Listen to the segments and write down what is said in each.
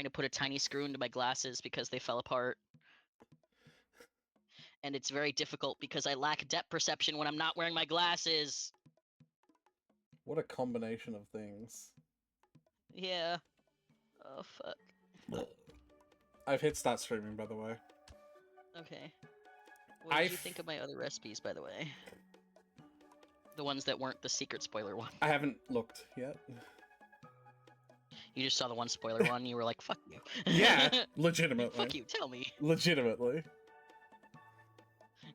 to put a tiny screw into my glasses because they fell apart. And it's very difficult because I lack depth perception when I'm not wearing my glasses. What a combination of things. Yeah. Oh, fuck. I've hit start streaming, by the way. Okay. What did you think of my other recipes, by the way? The ones that weren't the secret spoiler one. I haven't looked yet. You just saw the one spoiler one, and you were like, fuck you. Yeah, legitimately. Fuck you, tell me. Legitimately.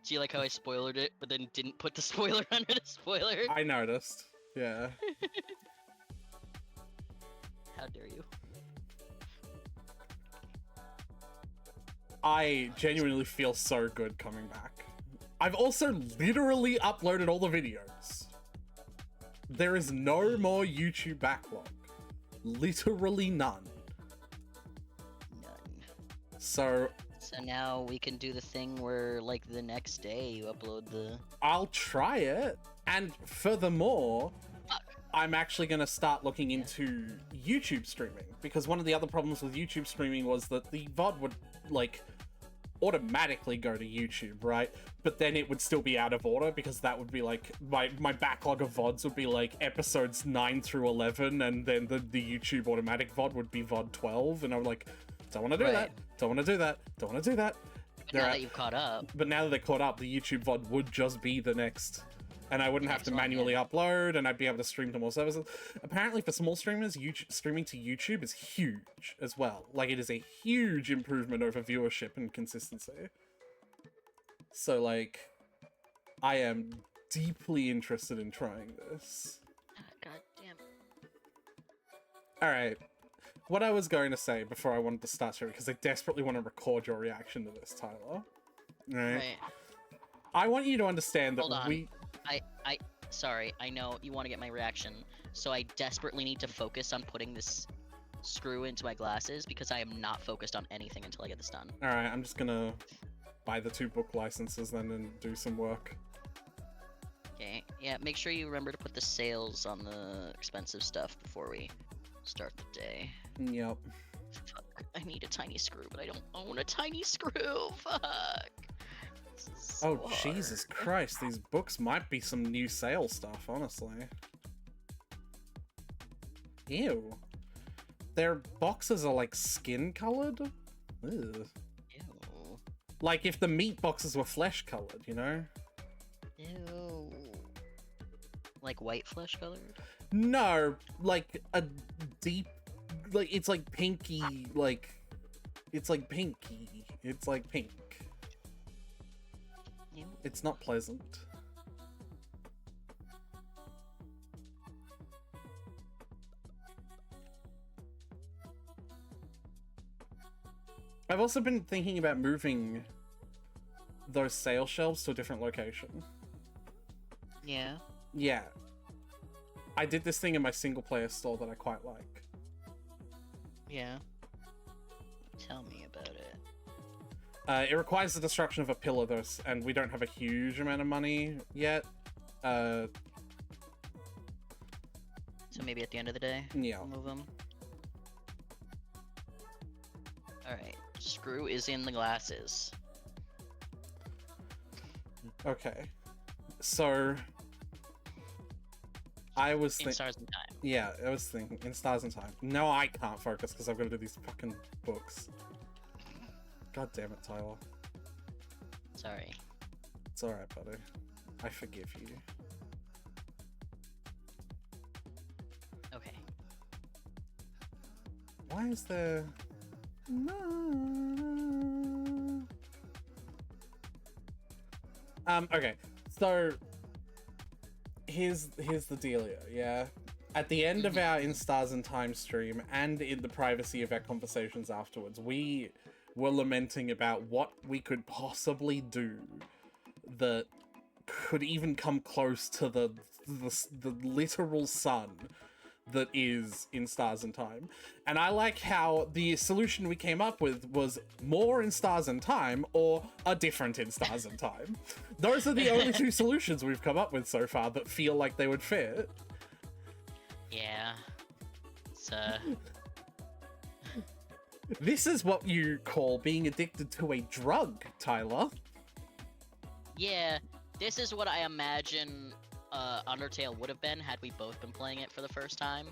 Do you like how I spoiled it, but then didn't put the spoiler under the spoiler? I noticed. Yeah. How dare you? I genuinely feel so good coming back. I've also literally uploaded all the videos. There is no more YouTube backlog. Literally none. None. So now we can do the thing where, like, the next day you upload the... I'll try it. And furthermore, I'm actually going to start looking into YouTube streaming. Because one of the other problems with YouTube streaming was that the VOD would, like, automatically go to YouTube, right? But then it would still be out of order because that would be like my backlog of VODs would be like episodes 9 through 11, and then the YouTube automatic VOD would be VOD 12, and I'm like, don't want to do that, don't want to do that, don't want to do that. But now that you've caught up. But now that they're caught up, the YouTube VOD would just be the next, and I wouldn't have to manually upload, and I'd be able to stream to more services. Apparently for small streamers, streaming to YouTube is huge as well. Like, it is a huge improvement over viewership and consistency. So, like, I am deeply interested in trying this. God damn. Alright. What I was going to say before I wanted to start streaming, because I desperately want to record your reaction to this, Tyler. Right. I want you to understand that Hold on. Sorry, I know you want to get my reaction, so I desperately need to focus on putting this screw into my glasses because I am not focused on anything until I get this done. Alright, I'm just gonna buy the 2 book licenses then and do some work. Okay, yeah, make sure you remember to put the sales on the expensive stuff before we start the day. Yep. Fuck, I need a tiny screw, but I don't own a tiny screw, fuck. So oh, Jesus Christ, these books might be some new sale stuff, honestly. Ew. Their boxes are like skin colored? Ew. Ew. Like if the meat boxes were flesh colored, you know? Ew. Like white flesh colored? No, like a deep, like it's like pinky, like, it's like pinky. It's like pink. It's not pleasant. I've also been thinking about moving those sale shelves to a different location. Yeah. Yeah. I did this thing in my single player store that I quite like. Yeah. Tell me about it. It requires the destruction of a pillar, though, and we don't have a huge amount of money yet. So maybe at the end of the day, yeah, we'll move them. Alright, screw is in the glasses. Okay. So... I was thinking... In Stars in Time. Yeah, I was thinking, in Stars in Time. No, I can't focus because I've got to do these fucking books. God damn it, Tyler. Sorry. It's alright, buddy. I forgive you. Okay. Why is there... No. Okay. So... Here's the dealio, yeah? At the end of our In Stars in Time stream, and in the privacy of our conversations afterwards, we were lamenting about what we could possibly do that could even come close to the literal sun that is In Stars in Time. And I like how the solution we came up with was more In Stars in Time or a different In Stars in Time. Those are the only 2 solutions we've come up with so far that feel like they would fit. Yeah. It's, This is what you call being addicted to a drug, Tyler. Yeah, this is what I imagine Undertale would have been had we both been playing it for the first time.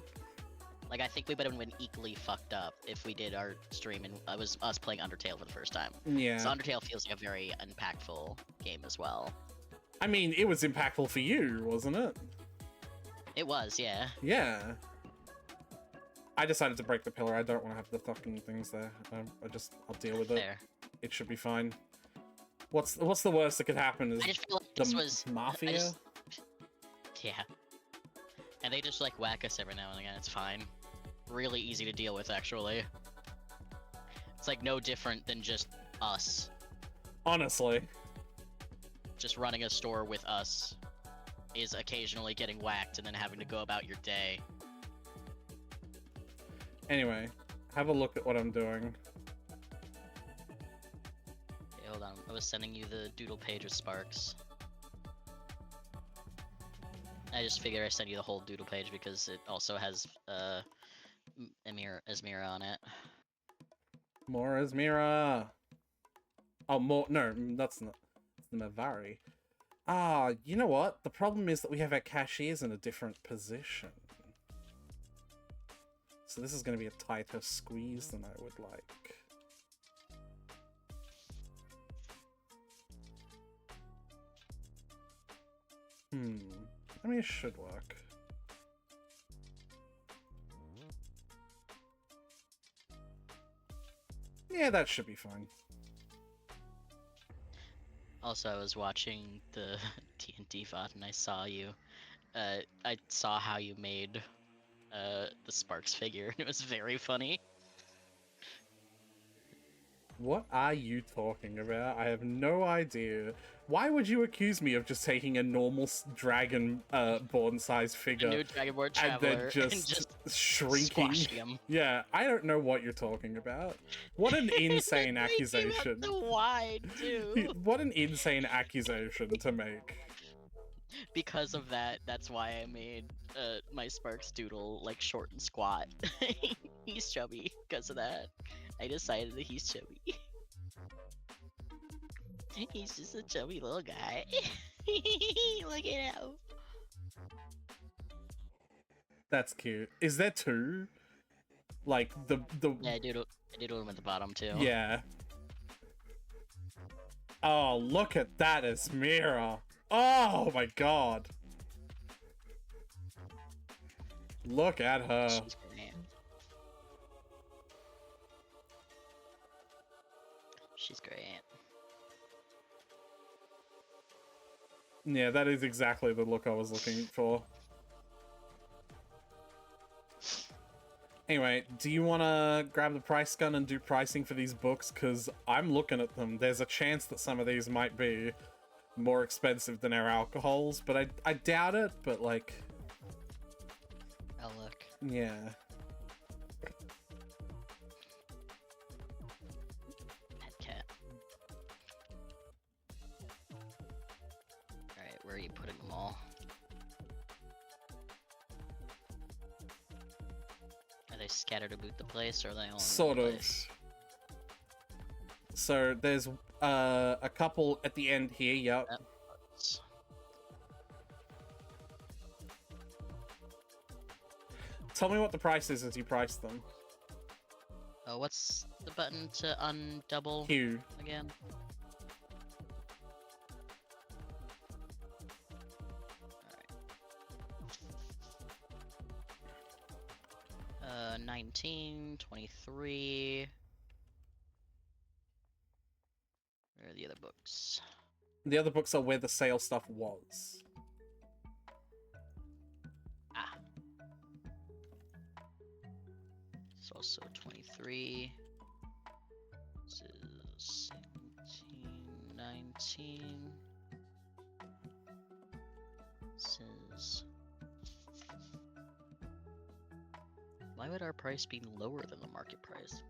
Like, I think we would have been equally fucked up if we did our stream and it was us playing Undertale for the first time. Yeah. So Undertale feels like a very impactful game as well. I mean, it was impactful for you, wasn't it? It was, yeah. Yeah. I decided to break the pillar. I don't want to have the fucking things there. I'll deal with it. Fair. It should be fine. What's the worst that could happen is I just feel like this was mafia. Yeah. And they just like whack us every now and again. It's fine. Really easy to deal with, actually. It's like no different than just us. Honestly. Just running a store with us is occasionally getting whacked and then having to go about your day. Anyway, have a look at what I'm doing. Okay, hold on. I was sending you the doodle page with Sparks. I just figured I sent you the whole doodle page because it also has Esmira on it. More Esmira. Oh, more. No, that's not. It's the Mavari. Ah, you know what? The problem is that we have our cashiers in a different position. So this is going to be a tighter squeeze than I would like. I mean, it should work. Yeah, that should be fine. Also, I was watching the D&D VOD and I saw you. I saw how you made the Sparks figure, and it was very funny. What are you talking about? I have no idea. Why would you accuse me of just taking a normal dragon born size figure A new Dragonborn and Traveler then just shrinking? squashing him? Yeah, I don't know what you're talking about. What an insane accusation. The wide, too. What an insane accusation to make. Because of that, that's why I made my Sparks doodle like short and squat. He's chubby because of that. I decided that he's chubby. He's just a chubby little guy. Look at him. That's cute. Is there two? Like the Yeah, I doodled him at the bottom too. Yeah. Oh, look at that Esmira. Oh my god. Look at her. She's great. She's great. Yeah, that is exactly the look I was looking for. Anyway, do you want to grab the price gun and do pricing for these books? Because I'm looking at them. There's a chance that some of these might be more expensive than our alcohols, but I doubt it, but like... I'll look. Yeah. Pet cat. Alright, where are you putting them all? Are they scattered about the place, or are they all in Sort one of. place? So there's a couple at the end here, yep. Yep. Tell me what the price is as you price them. What's the button to undouble Q. again? 19, 23. Where are the other books? The other books are where the sale stuff was. Ah. It's also 23. This is 17, 19. This is... Why would our price be lower than the market price?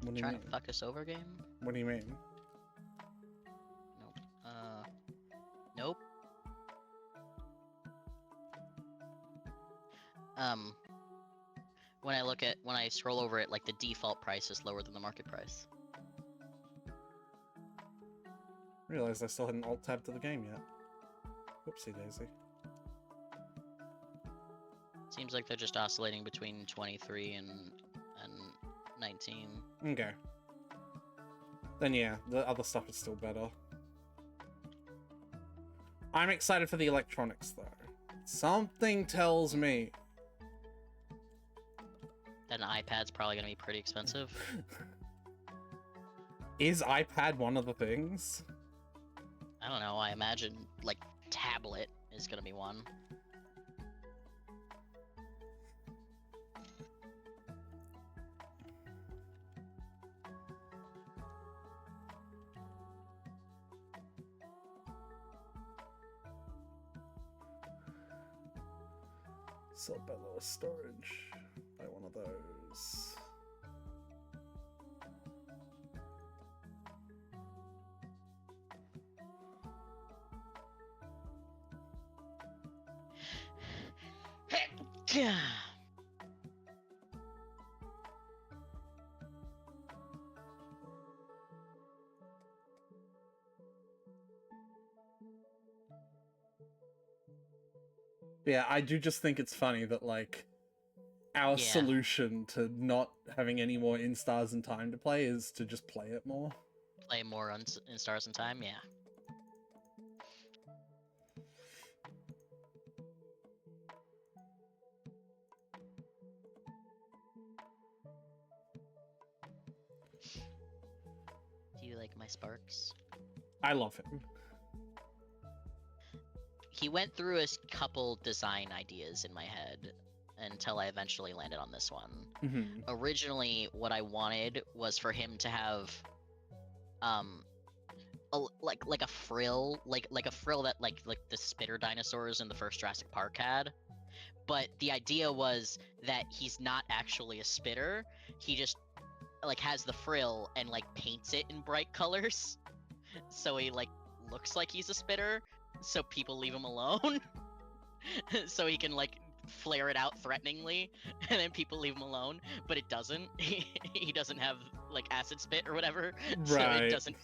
What do you Trying mean? to fuck us over, game? What do you mean? Nope. Nope. when I scroll over it, like the default price is lower than the market price. Realized I still hadn't alt tabbed to the game yet. Whoopsie daisy. Seems like they're just oscillating between 23 and 19. Okay. Then yeah, the other stuff is still better. I'm excited for the electronics though. Something tells me. That an iPad's probably gonna be pretty expensive. Is iPad one of the things? I don't know, I imagine, like, tablet is gonna be one. Sell by lower storage. Buy one of those. Yeah, I do just think it's funny that, like, our solution to not having any more in Stars and Time to play is to just play it more. Play more in Stars and Time, yeah. Do you like my Sparks? I love him. He went through a couple design ideas in my head until I eventually landed on this one. Mm-hmm. Originally, what I wanted was for him to have, like a frill, like a frill that like the spitter dinosaurs in the first Jurassic Park had. But the idea was that he's not actually a spitter. He just like has the frill and like paints it in bright colors, so he like looks like he's a spitter. So people leave him alone. So he can like flare it out threateningly, and then people leave him alone. But it doesn't. He doesn't have like acid spit or whatever. Right. So it doesn't.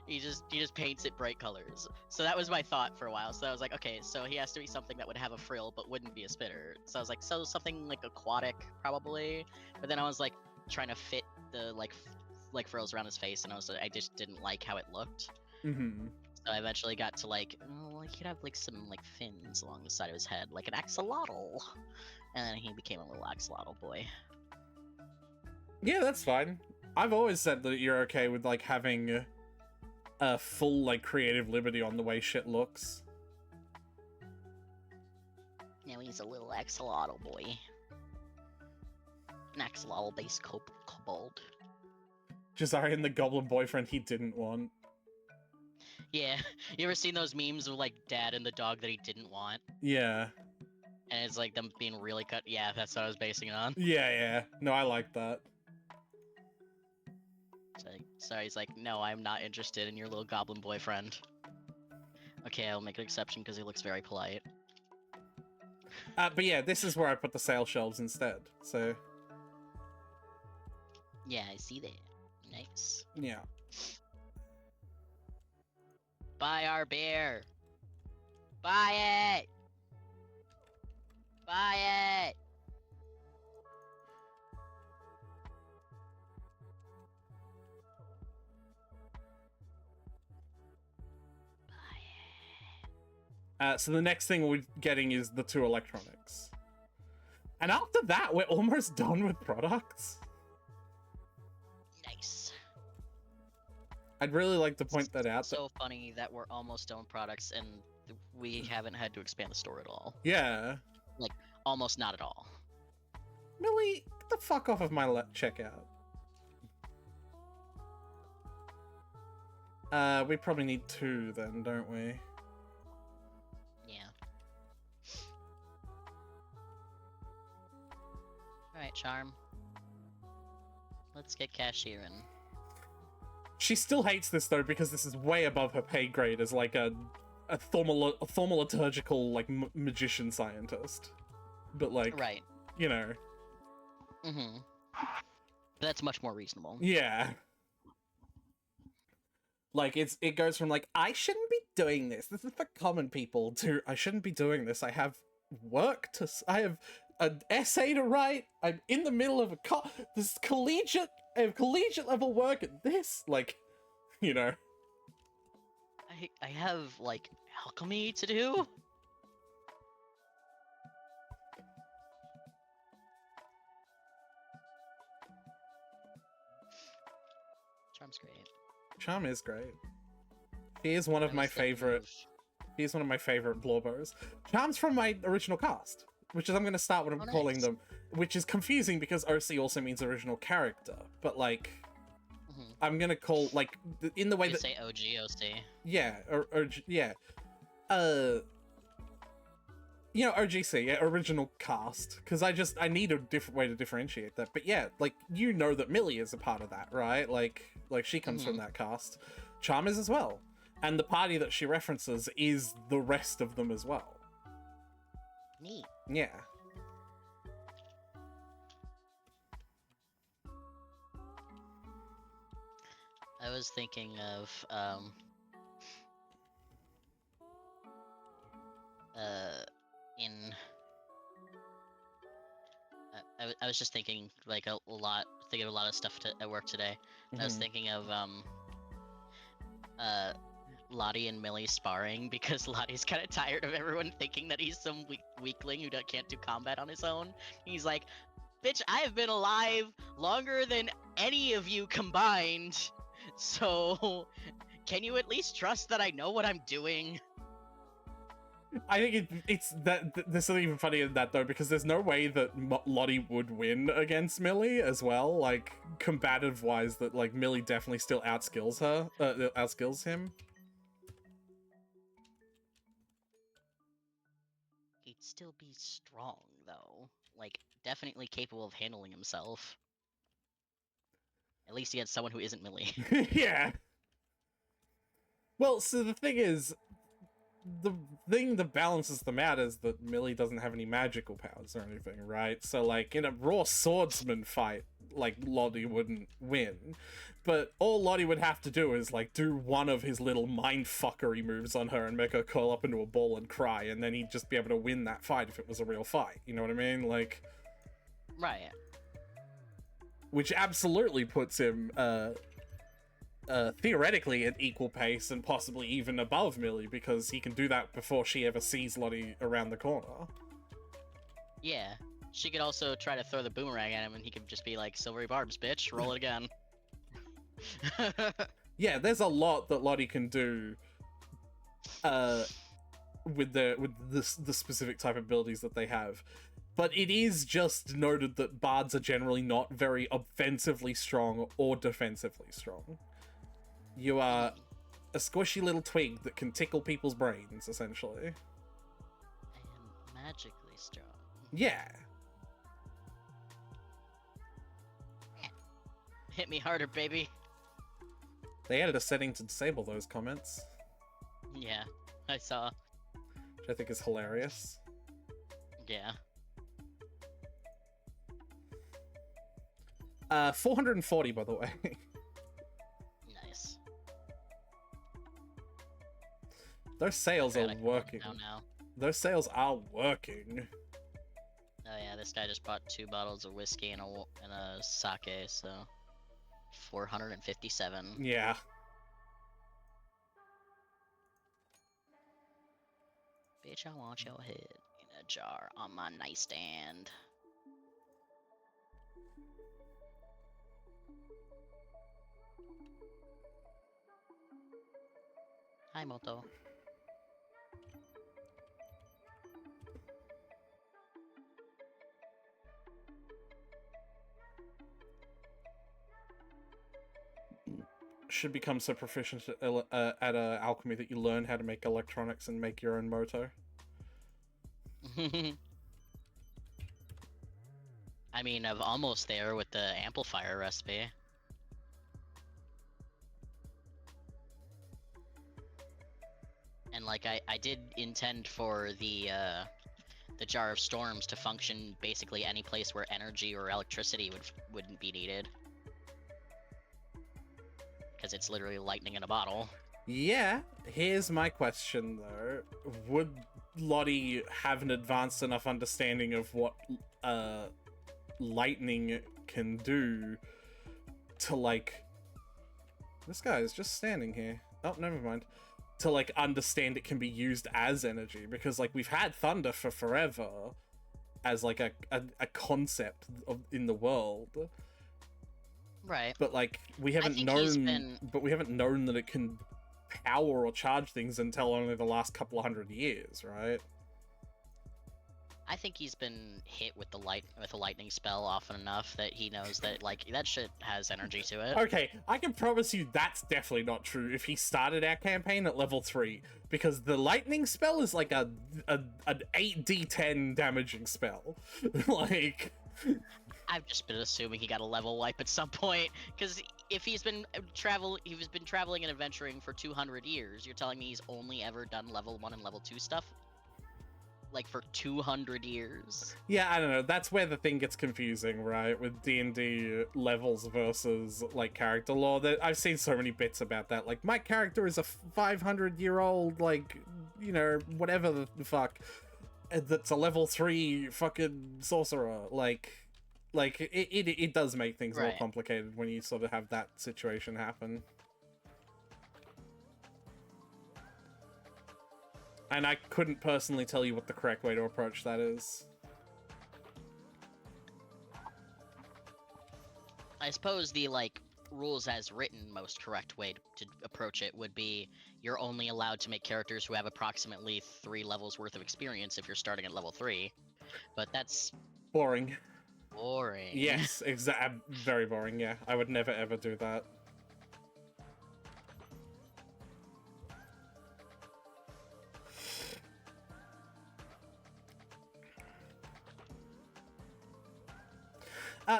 He just paints it bright colors. So that was my thought for a while. So I was like, okay, so he has to be something that would have a frill but wouldn't be a spitter. So I was like, so something like aquatic probably. But then I was like trying to fit the like frills around his face, and I just didn't like how it looked. Mm-hmm. So I eventually got to like, oh, he could have like some like fins along the side of his head, like an axolotl, and then he became a little axolotl boy. Yeah, that's fine. I've always said that you're okay with like having a full like creative liberty on the way shit looks. Now he's a little axolotl boy, an axolotl-based kobold. Jazarian, the goblin boyfriend he didn't want. Yeah, you ever seen those memes of like dad and the dog that he didn't want? Yeah. And it's like them being really cut. Yeah, that's what I was basing it on. Yeah. No, I like that. So he's like, no, I'm not interested in your little goblin boyfriend. Okay, I'll make an exception because he looks very polite. But yeah, this is where I put the sale shelves instead, so... Yeah, I see that. Nice. Yeah. Buy our beer! Buy it! Buy it! So the next thing we're getting is the 2 electronics. And after that, we're almost done with products. Nice. I'd really like to point that out. So funny that we're almost done with products and we haven't had to expand the store at all. Yeah. Like, almost not at all. Millie, get the fuck off of my checkout. We probably need 2 then, don't we? Yeah. Alright, Charm. Let's get cashiering. She still hates this though because this is way above her pay grade as like a thaumaturgical like magician scientist. But like Right. you know. Mm-hmm. That's much more reasonable. Yeah. Like, it goes from, like, I shouldn't be doing this. This is for common people, to, I shouldn't be doing this. I have work to... I have an essay to write. I'm in the middle of this collegiate... I have collegiate level work at this. Like, you know. I have, like, alchemy to do? Charm's great. Charm is great. He is one of my favorite... He's one of my favorite Blorbos. Charm's from my original cast, which is I'm going to start what I'm calling them, which is confusing because OC also means original character, but like, I'm going to call, like, in the way that... say OG OC. Yeah, or yeah. You know, OGC, yeah, original cast, because I need a different way to differentiate that. But yeah, like, you know that Millie is a part of that, right? Like she comes from that cast. Charm is as well. And the party that she references is the rest of them as well. Neat. Yeah. I was thinking of, I was just thinking, like, thinking of a lot of stuff at work today. I was thinking of, Lottie and Millie sparring because Lottie's kind of tired of everyone thinking that he's some weakling who can't do combat on his own. He's like, bitch, I have been alive longer than any of you combined, so can you at least trust that I know what I'm doing? I think it's that there's something even funnier than that though, because there's no way that Lottie would win against Millie as well, like combative wise. That like Millie definitely still outskills him. He'd still be strong though, like definitely capable of handling himself. At least he had someone who isn't Millie. Yeah. Well, so the thing is, the thing that balances them out is that Millie doesn't have any magical powers or anything, right? So, like, in a raw swordsman fight, like, Lottie wouldn't win. But all Lottie would have to do is, like, do one of his little mindfuckery moves on her and make her curl up into a ball and cry, and then he'd just be able to win that fight if it was a real fight. You know what I mean? Like... Right. Which absolutely puts him, theoretically at equal pace and possibly even above Millie, because he can do that before she ever sees Lottie around the corner. Yeah. She could also try to throw the boomerang at him and he could just be like, silvery barbs, bitch, roll it again. Yeah, there's a lot that Lottie can do with the specific type of abilities that they have. But it is just noted that bards are generally not very offensively strong or defensively strong. You are a squishy little twig that can tickle people's brains, essentially. And magically strong. Yeah. Hit me harder, baby. They added a setting to disable those comments. Yeah, I saw. Which I think is hilarious. Yeah. 440, by the way. Nice. Those sales are working. Now. Those sales are working. Oh yeah, this guy just bought 2 bottles of whiskey and a sake, so 457. Yeah. Bitch, I want your head in a jar on my nightstand. Hi, Moto. Should become so proficient at alchemy that you learn how to make electronics and make your own moto. I mean, I'm almost there with the amplifier recipe. And like I did intend for the the Jar of Storms to function basically any place where energy or electricity wouldn't be needed. Because it's literally lightning in a bottle. Yeah, here's my question though. Would Lottie have an advanced enough understanding of what lightning can do to, like... This guy is just standing here. Oh, never mind. To, like, understand it can be used as energy, because, like, we've had thunder for forever as, like, a concept in the world. Right. But, like, we haven't known that it can power or charge things until only the last couple of 100 years, right? I think he's been hit with a lightning spell often enough that he knows that, like, that shit has energy to it. Okay, I can promise you that's definitely not true if he started our campaign at level 3, because the lightning spell is like an 8d10 damaging spell. Like... I've just been assuming he got a level wipe at some point, because if he's been traveling and adventuring for 200 years, you're telling me he's only ever done level 1 and level 2 stuff? Like, for 200 years? Yeah, I don't know. That's where the thing gets confusing, right? With D&D levels versus, like, character lore. I've seen so many bits about that. Like, my character is a 500-year-old, like, you know, whatever the fuck, that's a level 3 fucking sorcerer. Like it does make things more complicated when you sort of have that situation happen. And I couldn't personally tell you what the correct way to approach that is. I suppose the, like, rules as written most correct way to approach it would be you're only allowed to make characters who have approximately 3 levels worth of experience if you're starting at level 3. But that's... boring. Boring. Yes, very boring, yeah. I would never ever do that.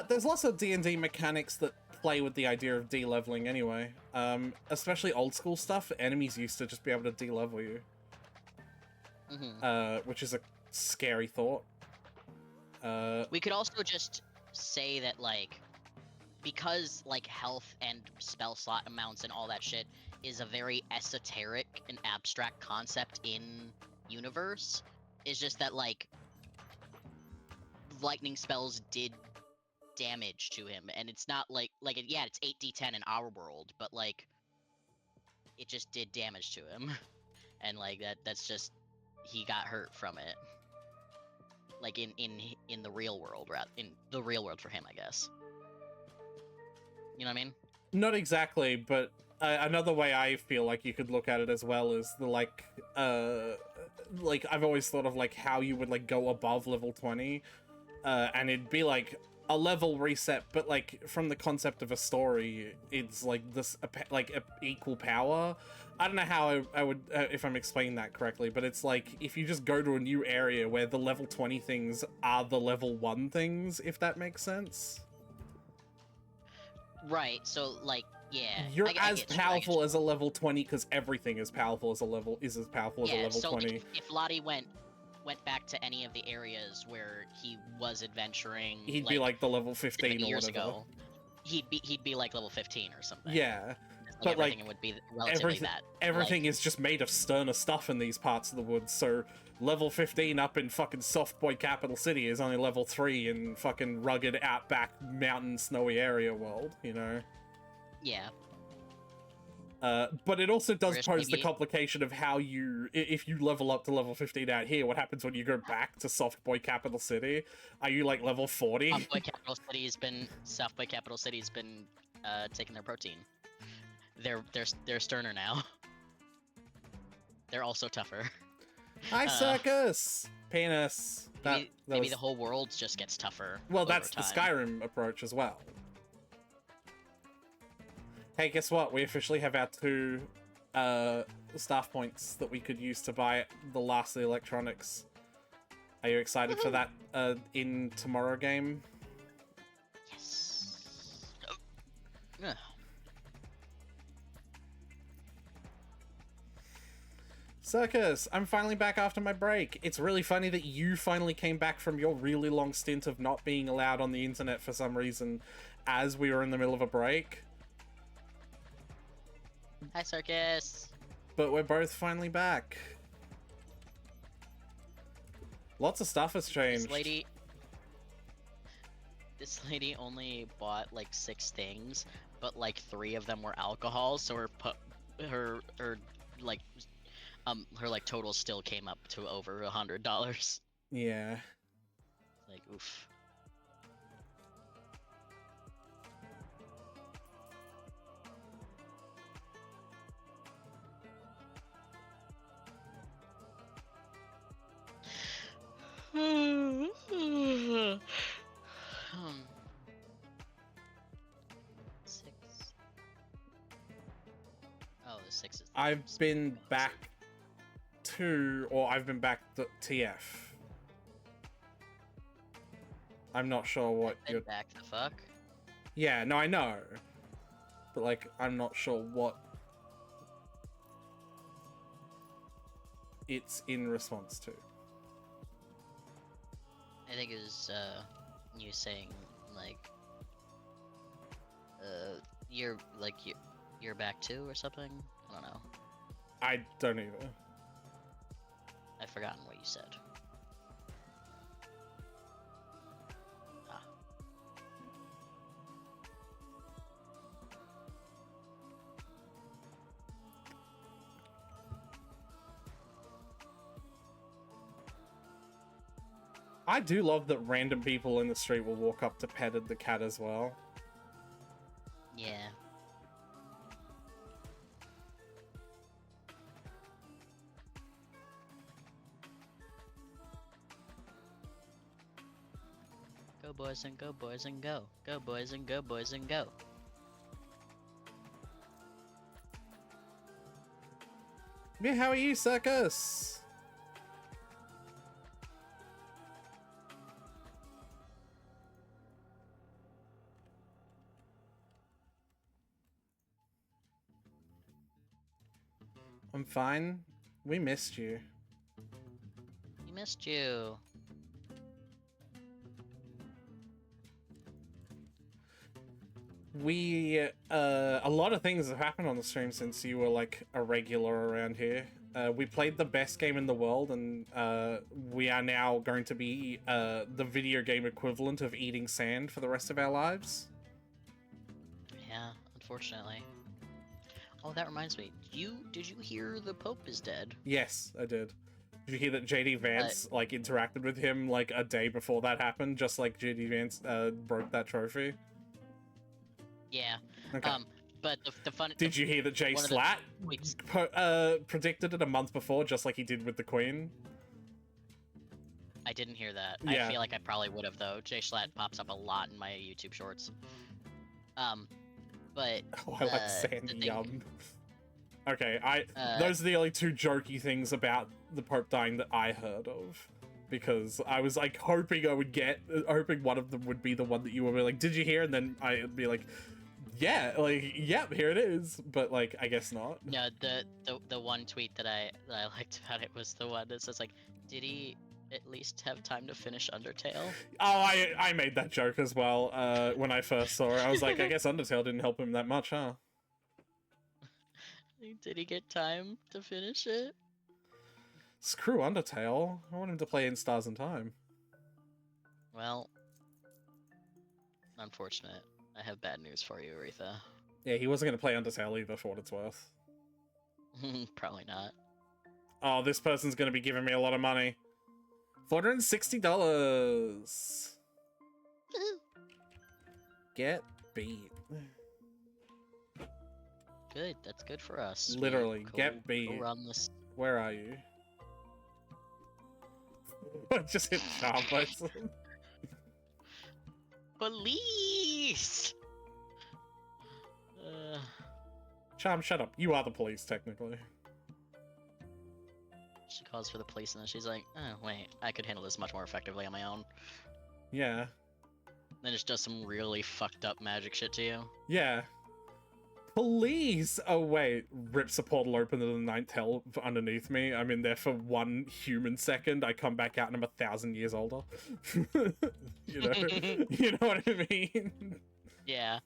There's lots of D&D mechanics that play with the idea of de-leveling anyway. Especially old school stuff, enemies used to just be able to de-level you. Which is a scary thought. We could also just say that, like, because, like, health and spell slot amounts and all that shit is a very esoteric and abstract concept in universe, it's just that, like, lightning spells did damage to him, and it's not like yeah, it's 8d10 in our world, but, like, it just did damage to him. And, like, that's just, he got hurt from it. Like, in the real world, in the real world for him, I guess. You know what I mean? Not exactly, but another way I feel like you could look at it as well is the, like, I've always thought of, like, how you would, like, go above level 20, and it'd be, like, a level reset, but, like, from the concept of a story, it's, like, this, like, equal power. I don't know how I would, if I'm explaining that correctly, but it's like, if you just go to a new area where the level 20 things are the level 1 things, if that makes sense. Right, so, like, yeah. You're as powerful as a level 20 because everything is powerful as a level, as powerful as a level 20. Like, if Lottie went back to any of the areas where he was adventuring, he'd be like the level 15 or years whatever. Ago, he'd be like level 15 or something. Yeah. But everything, like, would be relatively everything is just made of sterner stuff in these parts of the woods, so level 15 up in fucking soft boy capital city is only level 3 in fucking rugged outback mountain snowy area world, you know? Yeah. But it also does pose the complication of how if you level up to level 15 out here, what happens when you go back to soft boy capital city? Are you like level 40? Soft boy capital city's been taking their protein. They're sterner now. They're also tougher. Hi, circus! Penis. Maybe the whole world just gets tougher. Well, that's the Skyrim approach as well. Hey, guess what? We officially have our 2 staff points that we could use to buy the last of the electronics. Are you excited for that in tomorrow game? Yes. Circus, I'm finally back after my break. It's really funny that you finally came back from your really long stint of not being allowed on the internet for some reason as we were in the middle of a break. Hi, Circus. But we're both finally back. Lots of stuff has changed. This lady only bought like 6 things, but like 3 of them were alcohol, so her total still came up to over $100. Yeah. Like, oof. Six. Oh, the 6 is. I've been back to, or I've been back to TF. I'm not sure what you're back the fuck. Yeah, no, I know. But like, I'm not sure what it's in response to. I think it was you saying like you're back too or something. I don't know. I don't either. I've forgotten what you said. Ah. I do love that random people in the street will walk up to pet the cat as well. Yeah. Go boys and go boys and go. Go boys and go boys and go. Yeah, how are you, Circus? I'm fine. We missed you. We missed you. A lot of things have happened on the stream since you were like a regular around here. We played the best game in the world, and we are now going to be the video game equivalent of eating sand for the rest of our lives. Yeah, unfortunately. Oh, that reminds me. Did you hear the Pope is dead? Yes, I did. Did you hear that JD Vance like interacted with him like a day before that happened, just like JD Vance broke that trophy? Yeah. Okay. But the fun. Did you hear that Jay Slat predicted it a month before, just like he did with the Queen? I didn't hear that. Yeah. I feel like I probably would have though. Jay Schlatt pops up a lot in my YouTube shorts. But oh, I like sand yum. Okay, those are the only 2 jokey things about the Pope dying that I heard of. Because I was like hoping one of them would be the one that you would be like, did you hear? And then I'd be like, yeah, like, yep, here it is. But like, I guess not. No, the one tweet that I liked about it was the one that says like, did he at least have time to finish Undertale? Oh, I made that joke as well when I first saw it. I was like, I guess Undertale didn't help him that much, huh? Did he get time to finish it? Screw Undertale. I want him to play in Stars in Time. Well, unfortunate. I have bad news for you, Aretha. Yeah, he wasn't going to play Undertale either, for what it's worth. Probably not. Oh, this person's going to be giving me a lot of money. $460. Get beat. Good, that's good for us. Literally, get beat. Go run this. Where are you? Just hit Charm person. Police! Charm, shut up. You are the police, technically. She calls for the police and then she's like, oh, wait, I could handle this much more effectively on my own. Yeah. Then it does some really fucked up magic shit to you. Yeah. Please! Oh wait, rips a portal open to the ninth hell underneath me. I'm in there for 1 human second. I come back out and I'm 1,000 years older. You know, you know what I mean? Yeah.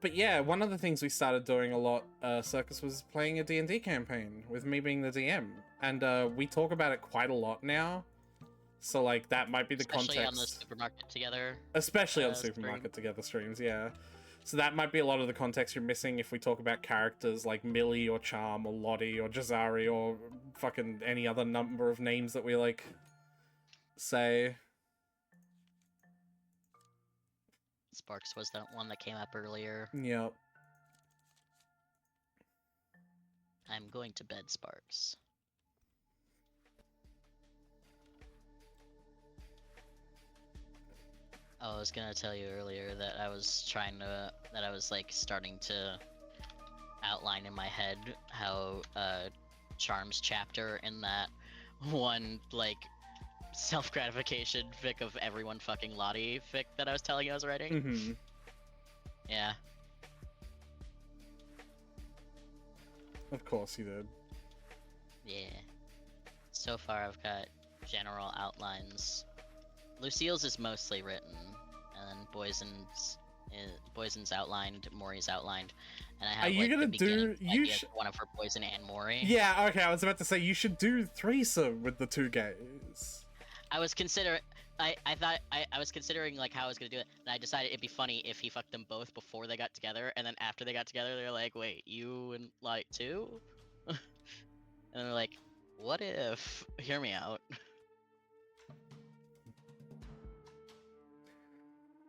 But yeah, one of the things we started doing a lot, Circus, was playing a D&D campaign with me being the DM, and we talk about it quite a lot now. So like that might be the Especially context. on the supermarket together. Especially on stream. supermarket together streams, yeah. So that might be a lot of the context you're missing if we talk about characters like Millie or Charm or Lottie or Jazari or fucking any other number of names that we like say. Sparks was that one that came up earlier. Yep. I'm going to bed, Sparks. I was gonna tell you earlier that I was like starting to outline in my head how Charm's chapter in that one like self-gratification fic of everyone fucking Lottie fic that I was telling you I was writing. Mm-hmm. Yeah. Of course you did. Yeah. So far I've got general outlines. Lucille's is mostly written, and Poison's outlined, Mori's outlined, and I have. Are you like, gonna the do? beginning You idea should. of one of her Poison and Mori. Yeah. Okay. I was about to say you should do threesome with the two gays. I was considering. I was considering like how I was gonna do it, and I decided it'd be funny if he fucked them both before they got together, and then after they got together, they're like, "Wait, you and Light too?" And they're like, "What if?" Hear me out.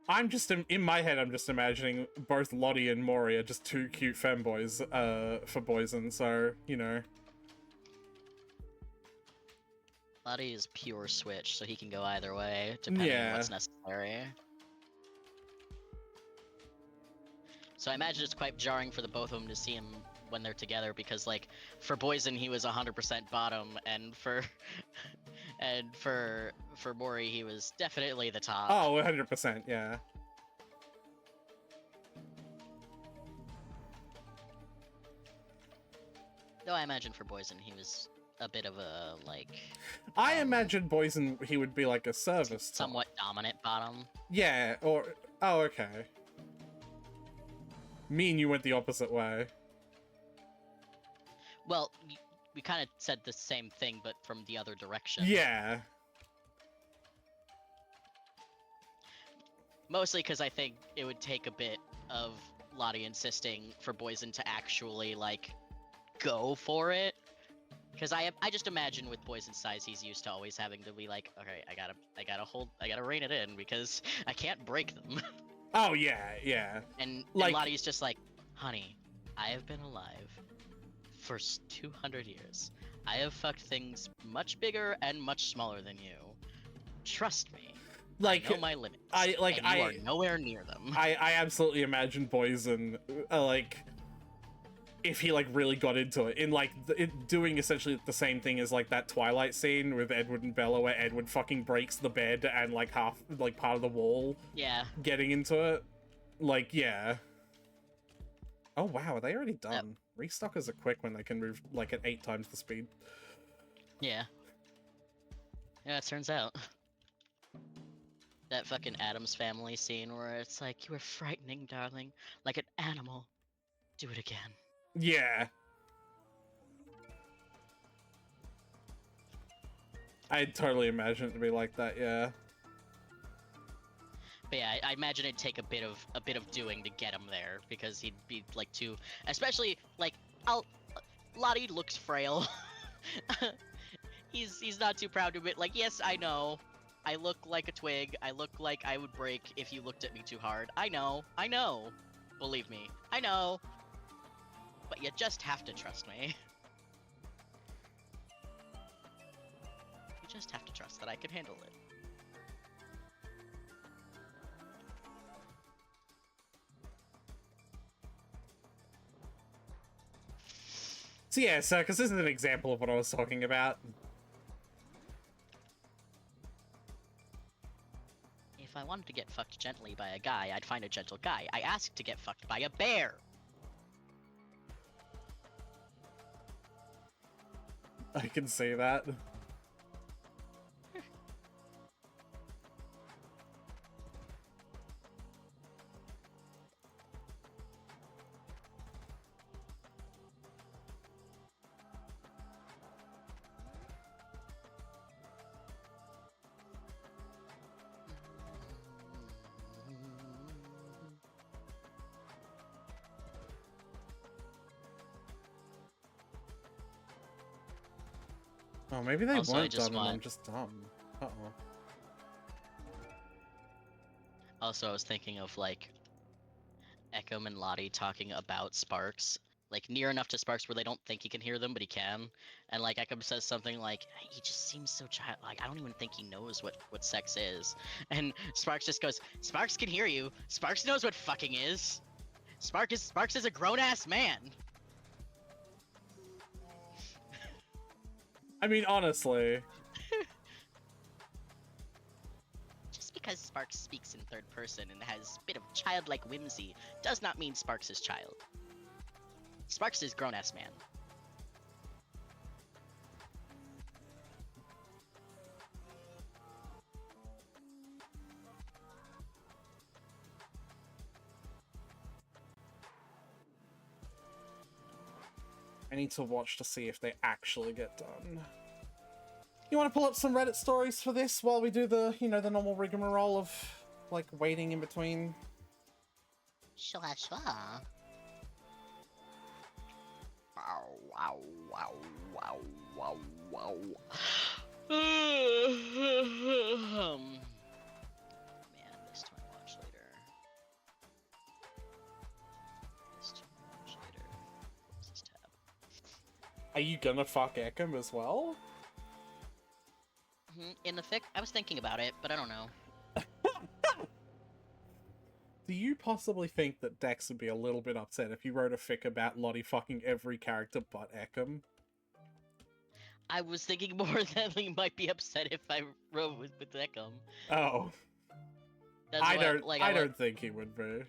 I'm just in my head. I'm just imagining both Lottie and Mori are just two cute femboys for Poison. So you know. Lottie is pure switch, so he can go either way, depending on what's necessary. So I imagine it's quite jarring for the both of them to see him when they're together, because like for Poison he was 100% bottom, and for for Mori he was definitely the top. Oh, 100%, yeah. Though I imagine for Poison he was a bit of a like. I imagine Poison he would be like a service. Somewhat dominant bottom. Yeah, or oh okay. Me and you went the opposite way. Well, we kind of said the same thing, but from the other direction. Yeah. Mostly because I think it would take a bit of Lottie insisting for Poison to actually, like, go for it. Because I just imagine with Poison's size, he's used to always having to be like, okay, I gotta rein it in because I can't break them. Oh yeah, yeah. And like Lottie's just like, honey, I have been alive for 200 years. I have fucked things much bigger and much smaller than you. Trust me. Like I know my limits. I are nowhere near them. I absolutely imagine Poison like if he like really got into it in like doing essentially the same thing as like that Twilight scene with Edward and Bella where Edward fucking breaks the bed and like half like part of the wall. Yeah. Getting into it. Like yeah. Oh wow, are they already done? Yep. Restockers are quick when they can move like at 8 times the speed. Yeah. Yeah, it turns out. That fucking Addams Family scene where it's like, you were frightening, darling, like an animal. Do it again. Yeah. I totally imagine it to be like that, yeah. But yeah, I imagine it'd take a bit of doing to get him there, because he'd be like too, especially like Lottie looks frail. he's not too proud to admit, like, yes, I know. I look like a twig. I look like I would break if you looked at me too hard. I know. Believe me. I know. But you just have to trust me. just have to trust that I can handle it. So yeah, so because this is an example of what I was talking about. If I wanted to get fucked gently by a guy, I'd find a gentle guy. I asked to get fucked by a bear. I can say that. Oh, maybe they Also, I weren't just dumb and I'm want- just dumb. Uh-oh. Also, I was thinking of like Echo and Lottie talking about Sparks, like near enough to Sparks where they don't think he can hear them, but he can. And like Echo says something like, "He just seems so childlike. I don't even think he knows what sex is." And Sparks just goes, "Sparks can hear you. Sparks knows what fucking is. Sparks is a grown ass man." I mean, honestly. Just because Sparks speaks in third person and has a bit of childlike whimsy does not mean Sparks is child. Sparks is grown ass man. I need to watch to see if they actually get done. You want to pull up some Reddit stories for this while we do the, you know, the normal rigmarole of, like, waiting in between? Sure. Wow, wow, wow, wow, wow, wow. Man, this to my watch later. This to my watch later. Close this tab. Are you gonna fuck Ekam as well? In the fic, I was thinking about it, but I don't know. Do you possibly think that Dex would be a little bit upset if you wrote a fic about Lottie fucking every character but Ekam? I was thinking more that he might be upset if I wrote with Ekam. Oh. That's I what, don't like, I don't think he would be.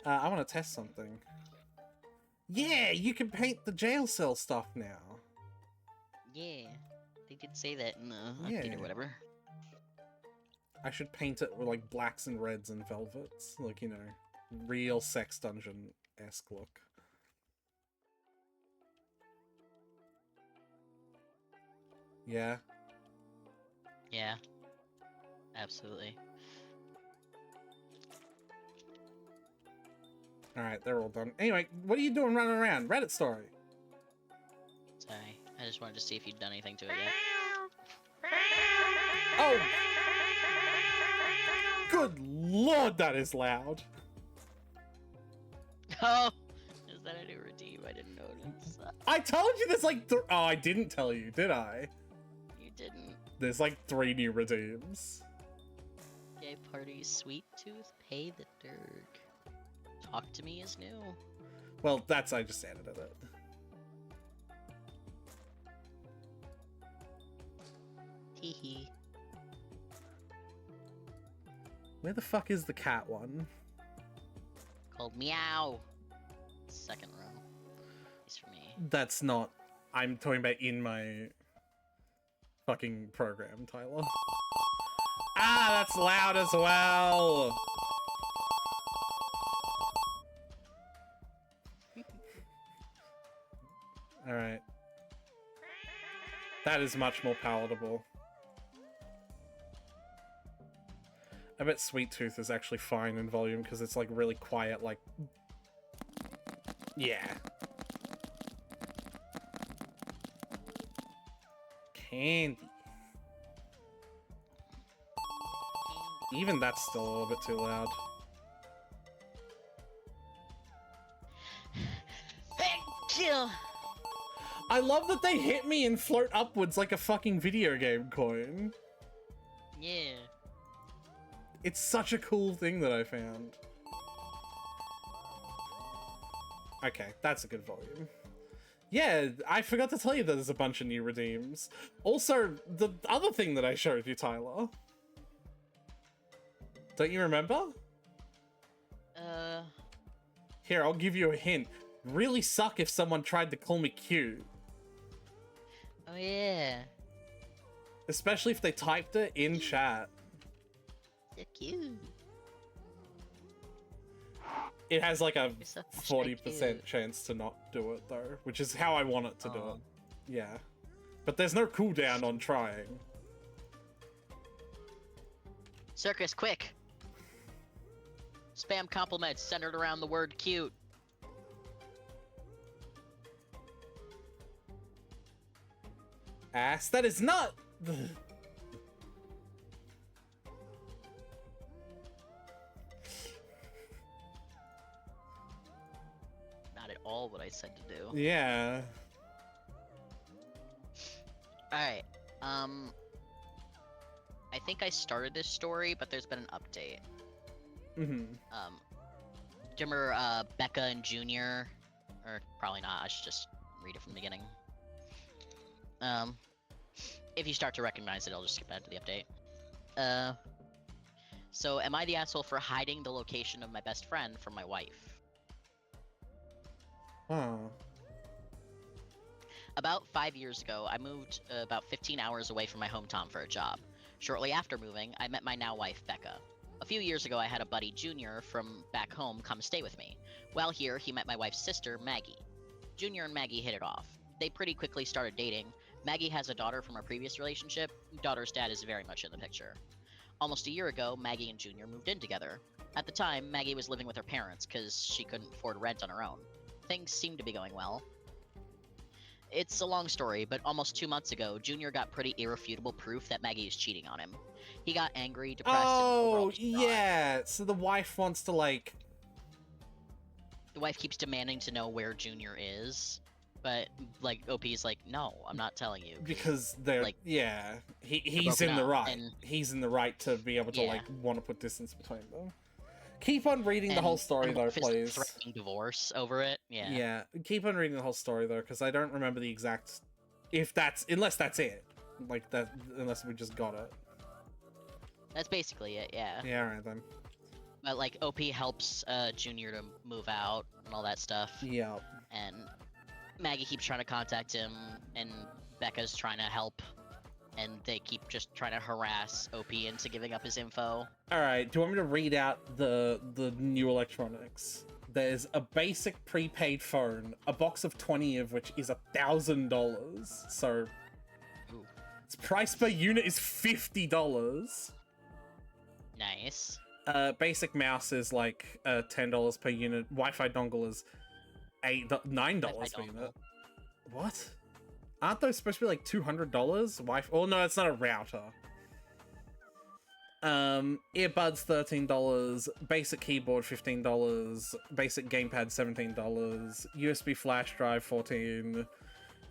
I want to test something. Yeah, you can paint the jail cell stuff now. Yeah, they did say that in the Yeah. update or whatever. I should paint it with like blacks and reds and velvets. Like, you know, real sex dungeon-esque look. Yeah. Yeah, absolutely. Alright, they're all done. Anyway, what are you doing running around? Reddit story. Sorry, I just wanted to see if you'd done anything to it yet. Oh! Good lord, that is loud. Oh, is that a new redeem? I didn't notice. I told you there's like oh, I didn't tell you, did I? You didn't. There's like 3 new redeems. Gay party, sweet tooth, pay the dirk. Talk to me is new. Well, that's I just edited it. Hee. Where the fuck is the cat one? Called meow. Second row. It's for me. That's not. I'm talking about in my fucking program, Tyler. Ah, that's loud as well. All right. That is much more palatable. I bet Sweet Tooth is actually fine in volume because it's like really quiet, like... Yeah. Candy. Even that's still a little bit too loud. Yeah. I love that they hit me and float upwards like a fucking video game coin. Yeah. It's such a cool thing that I found. Okay, that's a good volume. Yeah, I forgot to tell you that there's a bunch of new redeems. Also, the other thing that I showed you, Tyler. Don't you remember? Here, I'll give you a hint. Really suck if someone tried to call me cute. Oh yeah. Especially if they typed it in chat. So cute. It has like a You're so 40% cute. chance to not do it though, which is how I want it to do Aw. it. Yeah. But there's no cooldown on trying. Circus, quick! Spam compliments centered around the word cute. Ass, that is not... Not at all what I said to do. Yeah. Alright, I think I started this story, but there's been an update. Mm-hmm. Do you remember, Becca and Junior? Or probably not, I should just read it from the beginning. If you start to recognize it, I'll just skip ahead to the update. So am I the asshole for hiding the location of my best friend from my wife? Oh. About 5 years ago, I moved about 15 hours away from my hometown for a job. Shortly after moving, I met my now wife, Becca. A few years ago, I had a buddy, Junior, from back home come stay with me. While here, he met my wife's sister, Maggie. Junior and Maggie hit it off. They pretty quickly started dating. Maggie has a daughter from a previous relationship. Daughter's dad is very much in the picture. Almost a year ago, Maggie and Junior moved in together. At the time, Maggie was living with her parents because she couldn't afford rent on her own. Things seemed to be going well. It's a long story, but almost 2 months ago, Junior got pretty irrefutable proof that Maggie is cheating on him. He got angry, depressed, and overall Oh, distraught. yeah. So the wife wants to, like... The wife keeps demanding to know where Junior is, but, like, OP's like, no, I'm not telling you. Because they're... Like, yeah. He's broken in the up, right. and- He's in the right to be able to, Yeah. like, want to put distance between them. Keep on reading the whole story, and though, wife is please. threatening divorce over it. Yeah. Yeah, keep on reading the whole story though, because I don't remember the exact. Unless that's it, like that, unless we just got it. That's basically it. Yeah. Yeah, alright then. But like, OP helps Junior to move out and all that stuff. Yeah. And Maggie keeps trying to contact him, and Becca's trying to help, and they keep just trying to harass OP into giving up his info. All right. Do you want me to read out the new electronics? There's a basic prepaid phone, a box of 20 of which is $1,000. So Ooh. its price per unit is $50. Nice. Basic mouse is like $10 per unit. Wi-Fi dongle is $9 per unit. What? Aren't those supposed to be like $200? Wi-Fi? Oh no, it's not a router. Earbuds $13, basic keyboard $15, basic gamepad $17, USB flash drive $14,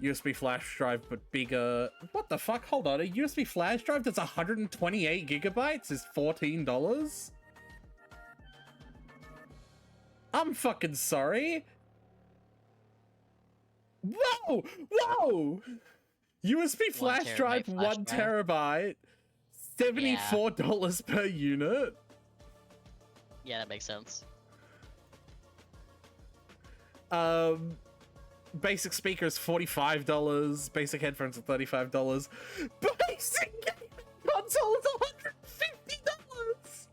USB flash drive but bigger. What the fuck? Hold on, a USB flash drive that's 128 gigabytes is $14? I'm fucking sorry. Whoa! Whoa! USB flash drive, terabyte flash 1 drive. terabyte, $74 per unit. Yeah, that makes sense. Basic speakers $45, basic headphones are $35, basic gaming console is $150.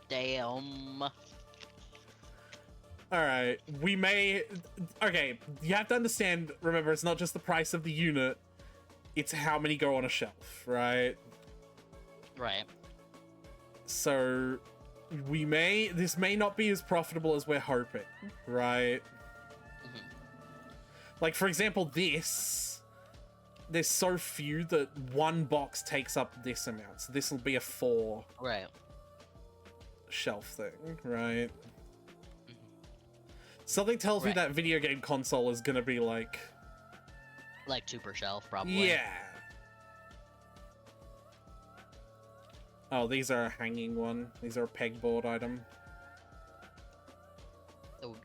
Damn. Alright, we may... Okay, you have to understand, remember, it's not just the price of the unit, it's how many go on a shelf, right? Right. So, this may not be as profitable as we're hoping, right? Mhm. Like, for example, there's so few that one box takes up this amount, so this will be a 4 Right. shelf thing, right? Something tells me Right. that video game console is gonna be like... Like 2 per shelf, probably. Yeah. Oh, these are a hanging one. These are a pegboard item.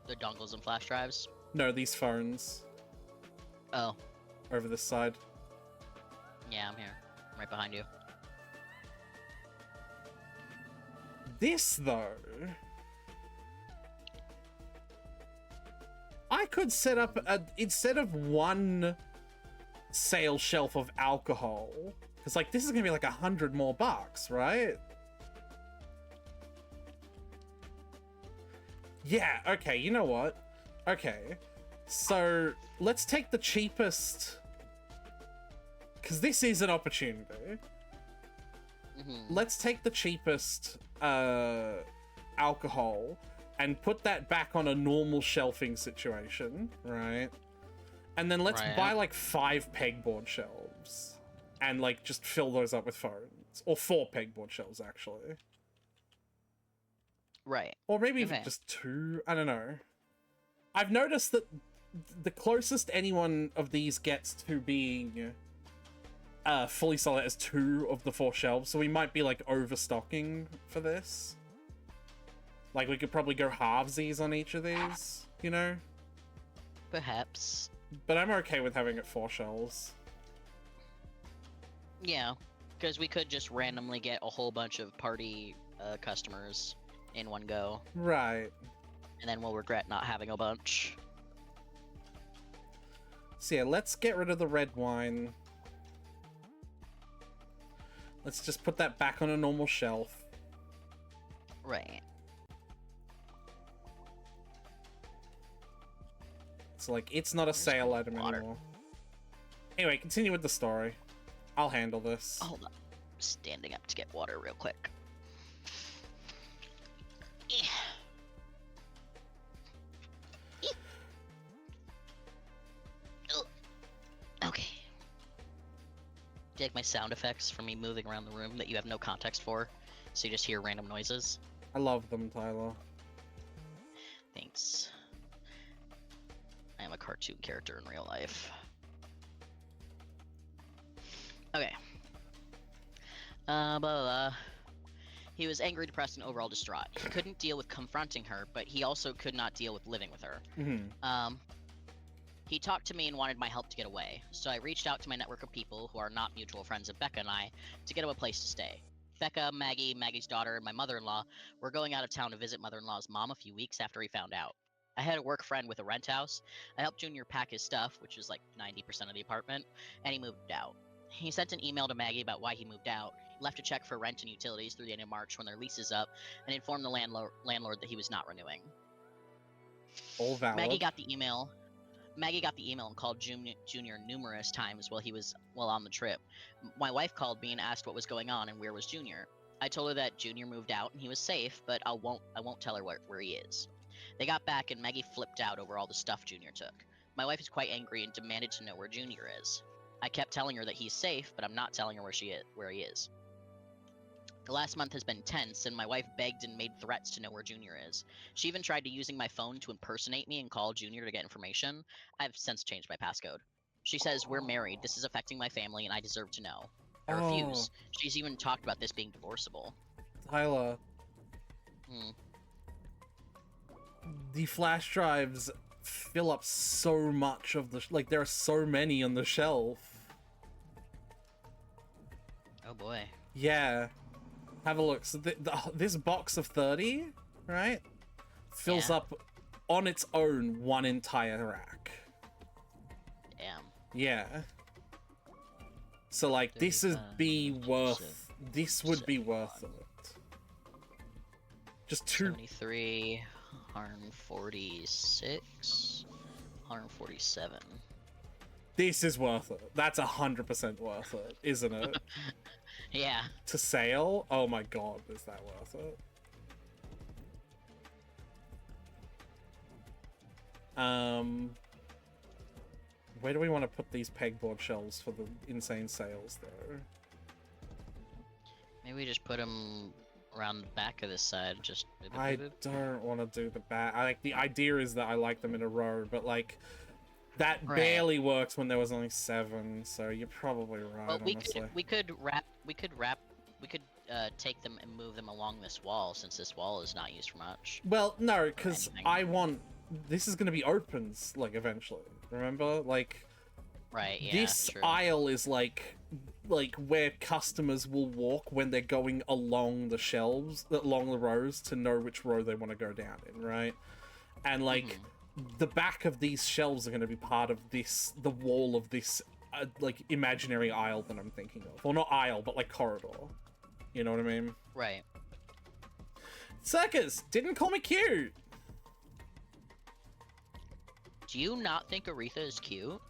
The dongles and flash drives. No, these phones. Oh, Over this side. yeah, I'm here. I'm right behind you. This, though... I could set up a... Instead of one sale shelf of alcohol... Because, like, this is gonna be like $100 more, right? Yeah, okay, you know what? Okay. So, let's take the cheapest... Because this is an opportunity. Let's take the cheapest alcohol and put that back on a normal shelving situation, right? And then let's buy like 5 pegboard shelves and like just fill those up with phones. Or 4 pegboard shelves, actually. Right. Or maybe even just 2. I don't know. I've noticed that the closest anyone of these gets to being fully solid is 2 of the 4 shelves, so we might be like overstocking for this. Like we could probably go halvesies on each of these, you know? Perhaps. But I'm okay with having it 4 shelves. Yeah, because we could just randomly get a whole bunch of party customers in one go. Right. And then we'll regret not having a bunch. So yeah, let's get rid of the red wine. Let's just put that back on a normal shelf. Right. It's like, it's not a sale item anymore. Anyway, continue with the story. I'll handle this. Hold on. Standing up to get water real quick. Okay. Do you like my sound effects from me moving around the room that you have no context for? So you just hear random noises? I love them, Tyler. Thanks. I am a cartoon character in real life. Okay. Blah, blah, blah. He was angry, depressed, and overall distraught. He couldn't deal with confronting her, but he also could not deal with living with her. He talked to me and wanted my help to get away, so I reached out to my network of people who are not mutual friends of Becca and I to get him a place to stay. Becca, Maggie, Maggie's daughter, and my mother-in-law were going out of town to visit mother-in-law's mom a few weeks after he found out. I had a work friend with a rent house. I helped Junior pack his stuff, which is like 90% of the apartment, and he moved out. He sent an email to Maggie about why he moved out, left a check for rent and utilities through the end of March when their lease is up, and informed the landlord that he was not renewing. All valid. Maggie got the email and called Junior numerous times while on the trip. My wife called me and asked what was going on and where was Junior. I told her that Junior moved out and he was safe, but I won't tell her where he is. They got back and Maggie flipped out over all the stuff Junior took. My wife is quite angry and demanded to know where Junior is. I kept telling her that he's safe, but I'm not telling her where he is. The last month has been tense, and my wife begged and made threats to know where Junior is. She even tried using my phone to impersonate me and call Junior to get information. I've since changed my passcode. She says, we're married, this is affecting my family, and I deserve to know. I refuse. She's even talked about this being divorceable. Tyler. The flash drives fill up so much of the... Like, there are so many on the shelf. Oh boy. Yeah. Have a look. So this box of 30, right, fills up on its own one entire rack. Damn. Yeah. So like this would be worth. This would be worth it. Just 73, 146, 147. This is worth it. That's 100% worth it, isn't it? Yeah. To sale? Oh my god, is that worth it? Where do we want to put these pegboard shelves for the insane sales, though? Maybe we just put them around the back of this side. Just. I don't want to do the back. Like the idea is that I like them in a row, but like that Right. barely works when there was only 7. So you're probably right. Well, honestly, we could take them and move them along this wall since this wall is not used for much. well, no, because Anything. I want this is gonna be opens like eventually. Remember, like Right. Yeah. this True. aisle is like where customers will walk when they're going along the shelves, along the rows to know which row they want to go down in, right? And like the back of these shelves are going to be part of this, the wall of this like imaginary aisle that I'm thinking of. Well, not aisle, but like corridor. You know what I mean? Right. Circus didn't call me cute. Do you not think Aretha is cute?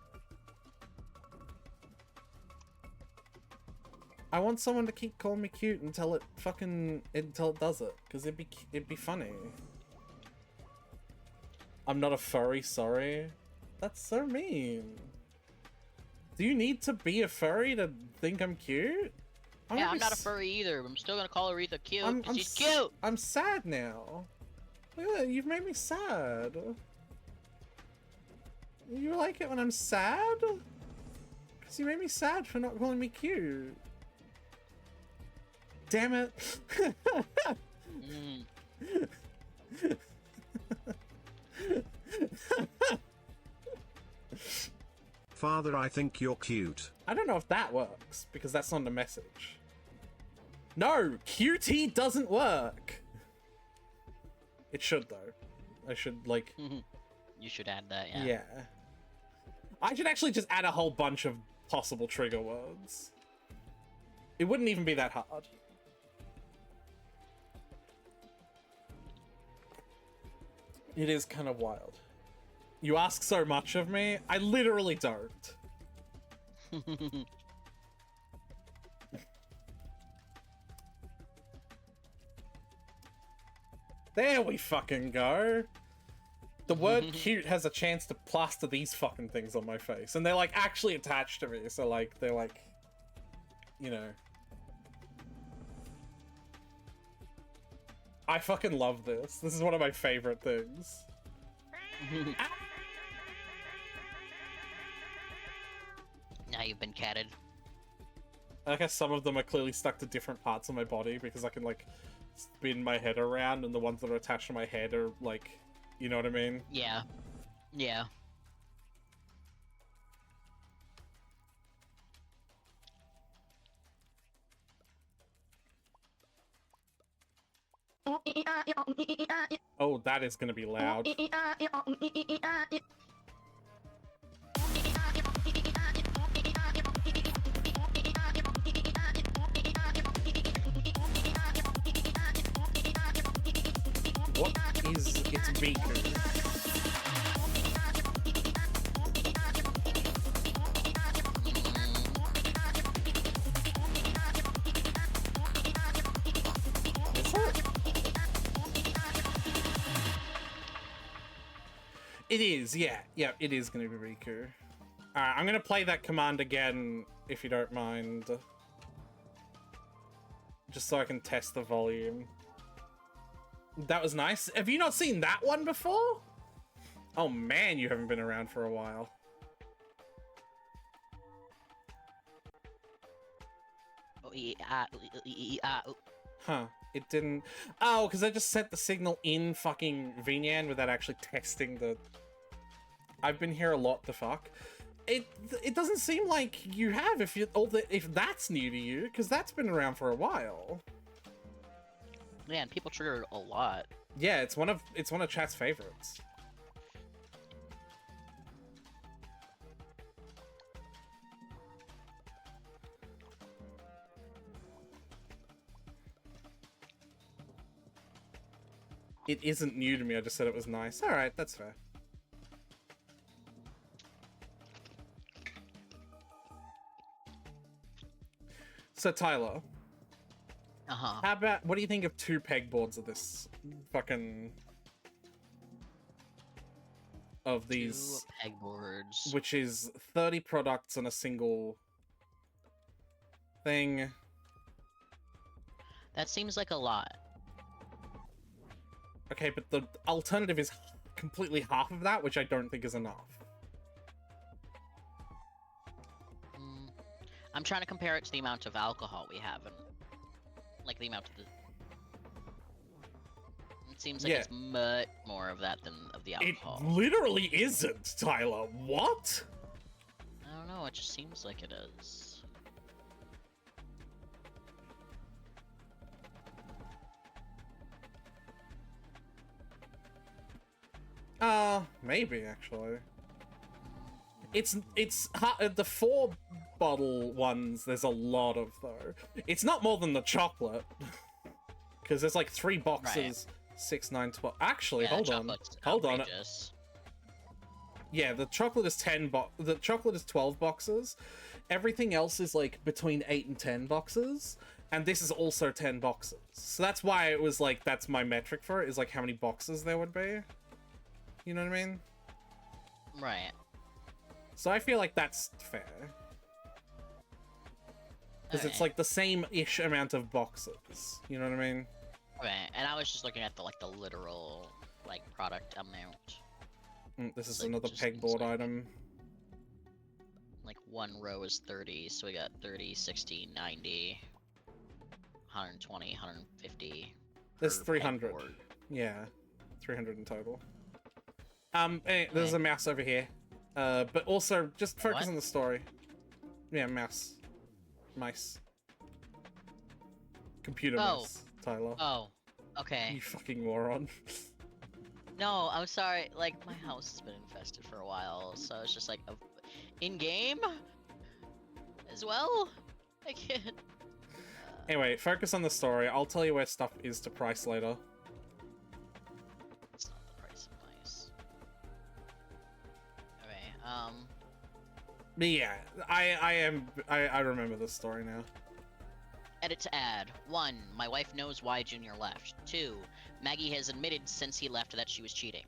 I want someone to keep calling me cute until it does it, because it'd be funny. I'm not a furry, sorry. That's so mean. Do you need to be a furry to think I'm cute? Yeah, I'm not a furry either. I'm still gonna call Aretha cute because she's cute. I'm sad now. Look at that, you've made me sad. You like it when I'm sad? Because you made me sad for not calling me cute. Damn it. Father, I think you're cute. I don't know if that works, because that's not a message. No! QT doesn't work! It should, though. I should, like... You should add that, yeah. Yeah. I should actually just add a whole bunch of possible trigger words. It wouldn't even be that hard. It is kind of wild. You ask so much of me, I literally don't. There we fucking go. The word cute has a chance to plaster these fucking things on my face. And they're like actually attached to me. So like, they're like, you know. I fucking love this. This is one of my favorite things. Now you've been catted. I guess some of them are clearly stuck to different parts of my body because I can like spin my head around, and the ones that are attached to my head are like, you know what I mean? Yeah. Yeah. Oh, that is gonna be loud. What is its beaker? It is, yeah. Yeah, it is going to be Riku. Alright, I'm going to play that command again, if you don't mind. Just so I can test the volume. That was nice. Have you not seen that one before? Oh man, you haven't been around for a while. Huh. It didn't... Oh, because I just sent the signal in fucking VNyan without actually testing the... I've been here a lot, the fuck. It doesn't seem like you have if that's new to you, because that's been around for a while. Man, people trigger a lot. Yeah, it's one of chat's favorites. It isn't new to me, I just said it was nice. Alright, that's fair. So, Tyler. Uh-huh. How about, what do you think of 2 pegboards of this fucking... Of these... 2 pegboards. Which is 30 products on a single... thing. That seems like a lot. Okay, but the alternative is completely half of that, which I don't think is enough. Mm, I'm trying to compare it to the amount of alcohol we have, and like the amount of the. It seems like Yeah. it's much more of that than of the It alcohol. literally isn't, Tyler. What? I don't know. It just seems like it is. Maybe actually. It's the 4 bottle ones. There's a lot of though. It's not more than the chocolate, because there's like 3 boxes. 6, 9, 12. Actually, Yeah, hold on. chocolate's Hold on. outrageous. Yeah, the chocolate is 10 the chocolate is 12 boxes. Everything else is like between 8 and 10 boxes, and this is also 10 boxes. So that's why it was like that's my metric for it, is like how many boxes there would be. You know what I mean? Right. So I feel like that's fair. Because it's Okay. like the same-ish amount of boxes. You know what I mean? Okay, and I was just looking at the like the literal like product amount. This is Like, another just seems pegboard like- item. Like one row is 30, so we got 30, 60, 90, 120, 150. There's per 300. pegboard. Yeah, 300 in total. There's Okay. a mouse over here. But also, just focus What? on the story. Yeah, mouse. Mice. Computer Oh. mouse, Tyler. Oh, okay. You fucking moron. No, I'm sorry. Like my house has been infested for a while, so it's just like in game as well. I can't. Anyway, focus on the story. I'll tell you where stuff is to price later. It's not the price of mice. Okay. But yeah, I remember this story now. Edit to add. 1. My wife knows why Junior left. 2. Maggie has admitted since he left that she was cheating.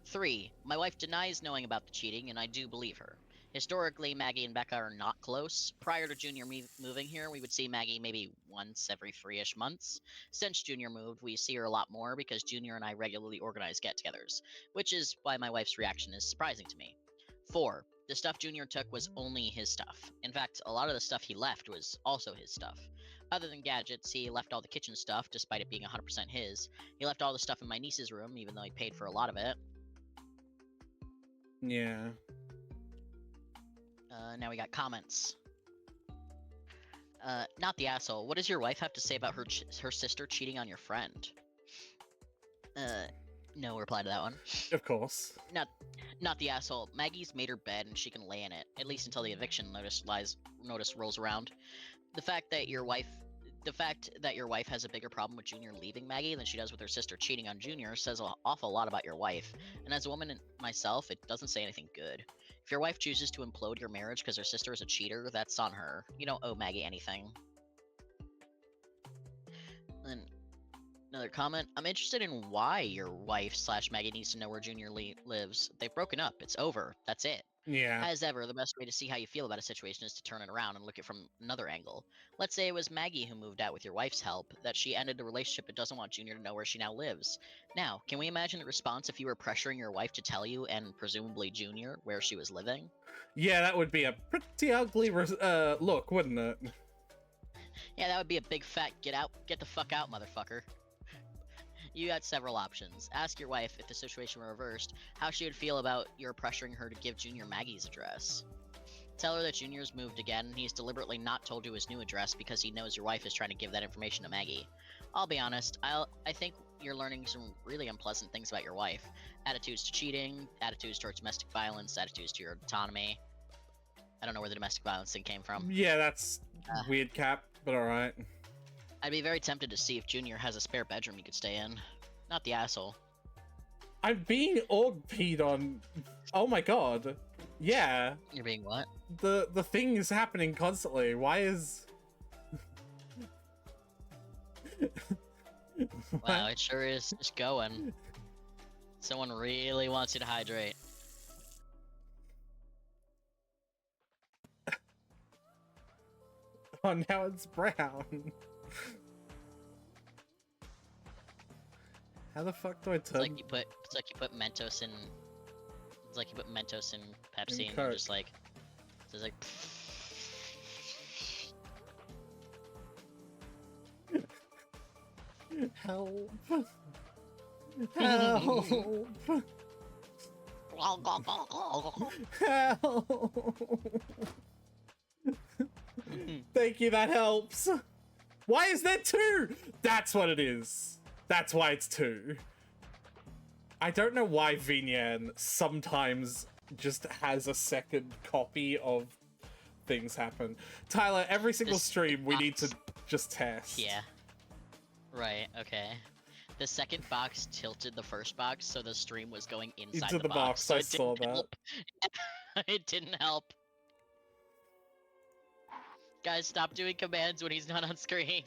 3. My wife denies knowing about the cheating, and I do believe her. Historically, Maggie and Becca are not close. Prior to Junior moving here, we would see Maggie maybe once every 3-ish months. Since Junior moved, we see her a lot more because Junior and I regularly organize get-togethers, which is why my wife's reaction is surprising to me. 4. The stuff Junior took was only his stuff. In fact, a lot of the stuff he left was also his stuff. Other than gadgets, he left all the kitchen stuff, despite it being 100% his. He left all the stuff in my niece's room, even though he paid for a lot of it. Yeah. Now we got comments. Not the asshole. What does your wife have to say about her sister cheating on your friend? No reply to that one. Of course. Not the asshole. Maggie's made her bed and she can lay in it, at least until the eviction notice rolls around. The fact that your wife has a bigger problem with Junior leaving Maggie than she does with her sister cheating on Junior says an awful lot about your wife. And as a woman myself, it doesn't say anything good. If your wife chooses to implode your marriage because her sister is a cheater, that's on her. You don't owe Maggie anything. And another comment. I'm interested in why your wife / Maggie needs to know where Junior lives. They've broken up. It's over. That's it. Yeah. As ever, the best way to see how you feel about a situation is to turn it around and look at it from another angle. Let's say it was Maggie who moved out with your wife's help, that she ended the relationship but doesn't want Junior to know where she now lives. Now, can we imagine the response if you were pressuring your wife to tell you, and presumably Junior, where she was living? Yeah, that would be a pretty ugly look, wouldn't it? Yeah, that would be a big fat get the fuck out, motherfucker. You got several options. Ask your wife, if the situation were reversed, how she would feel about your pressuring her to give Junior Maggie's address. Tell her that Junior's moved again, and he's deliberately not told you his new address because he knows your wife is trying to give that information to Maggie. I'll be honest, I think you're learning some really unpleasant things about your wife. Attitudes to cheating, attitudes towards domestic violence, attitudes to your autonomy. I don't know where the domestic violence thing came from. Yeah, that's weird, Cap, but alright. I'd be very tempted to see if Junior has a spare bedroom he could stay in. Not the asshole. I'm being org-peed on. Oh my god. Yeah. You're being what? The thing is happening constantly. Why is... Wow, it sure is just going. Someone really wants you to hydrate. Oh, now it's brown. How the fuck do I It's turn? like you put Mentos in. It's like you put Mentos in Pepsi, and Coke. you're just like, it's like. Help! Help! Help! Thank you, that helps. Why is there two? That's what it is. That's why it's two. I don't know why Vinyan sometimes just has a second copy of things happen. Tyler, every single This stream we need to box- just test. Yeah. Right. Okay. The second box tilted the first box, so the stream was going inside Into the box, so I it saw didn't that. help. It didn't help. Guys, stop doing commands when he's not on screen.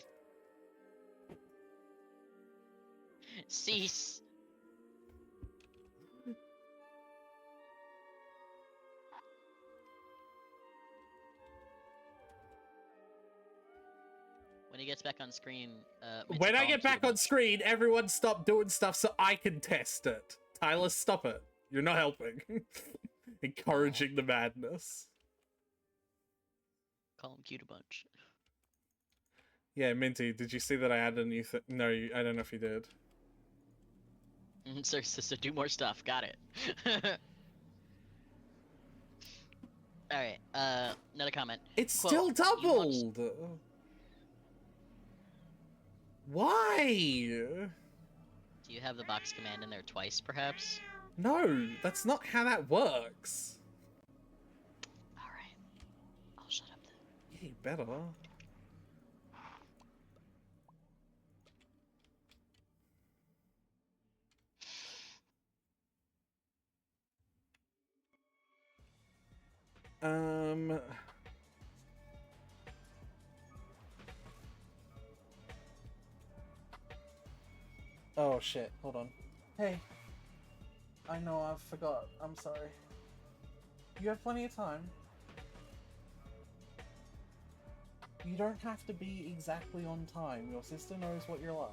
Cease. When he gets back on screen, Mitzi, When I call him get back Cutie on Bunch. screen, everyone stop doing stuff so I can test it. Tyler, stop it. You're not helping. Encouraging the madness. Call him Cutie Bunch. Yeah, Minty, did you see that I added a new thing? No, I don't know if you did. So do more stuff. Got it. Alright, another comment. It's Quote, still "You doubled! Why? Do you have the box command in there twice, perhaps? No, that's not how that works. Alright. I'll shut up then. Yeah, you better. Oh shit, hold on. Hey. I know I forgot. I'm sorry. You have plenty of time. You don't have to be exactly on time. Your sister knows what you're like.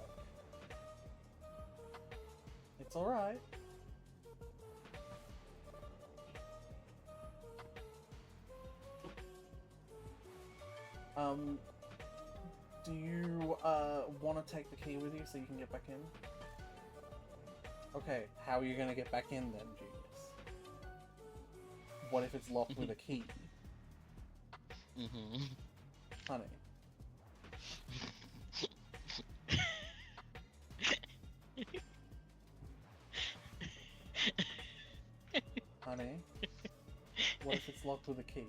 It's alright. Do you, want to take the key with you so you can get back in? Okay, how are you gonna get back in then, genius? What if it's locked with a key? Mm-hmm. Honey. Honey? What if it's locked with a key?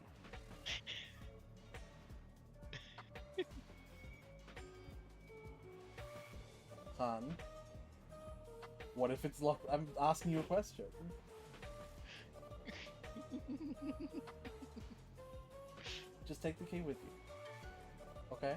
Hun? What if it's locked? I'm asking you a question. Just take the key with you. Okay?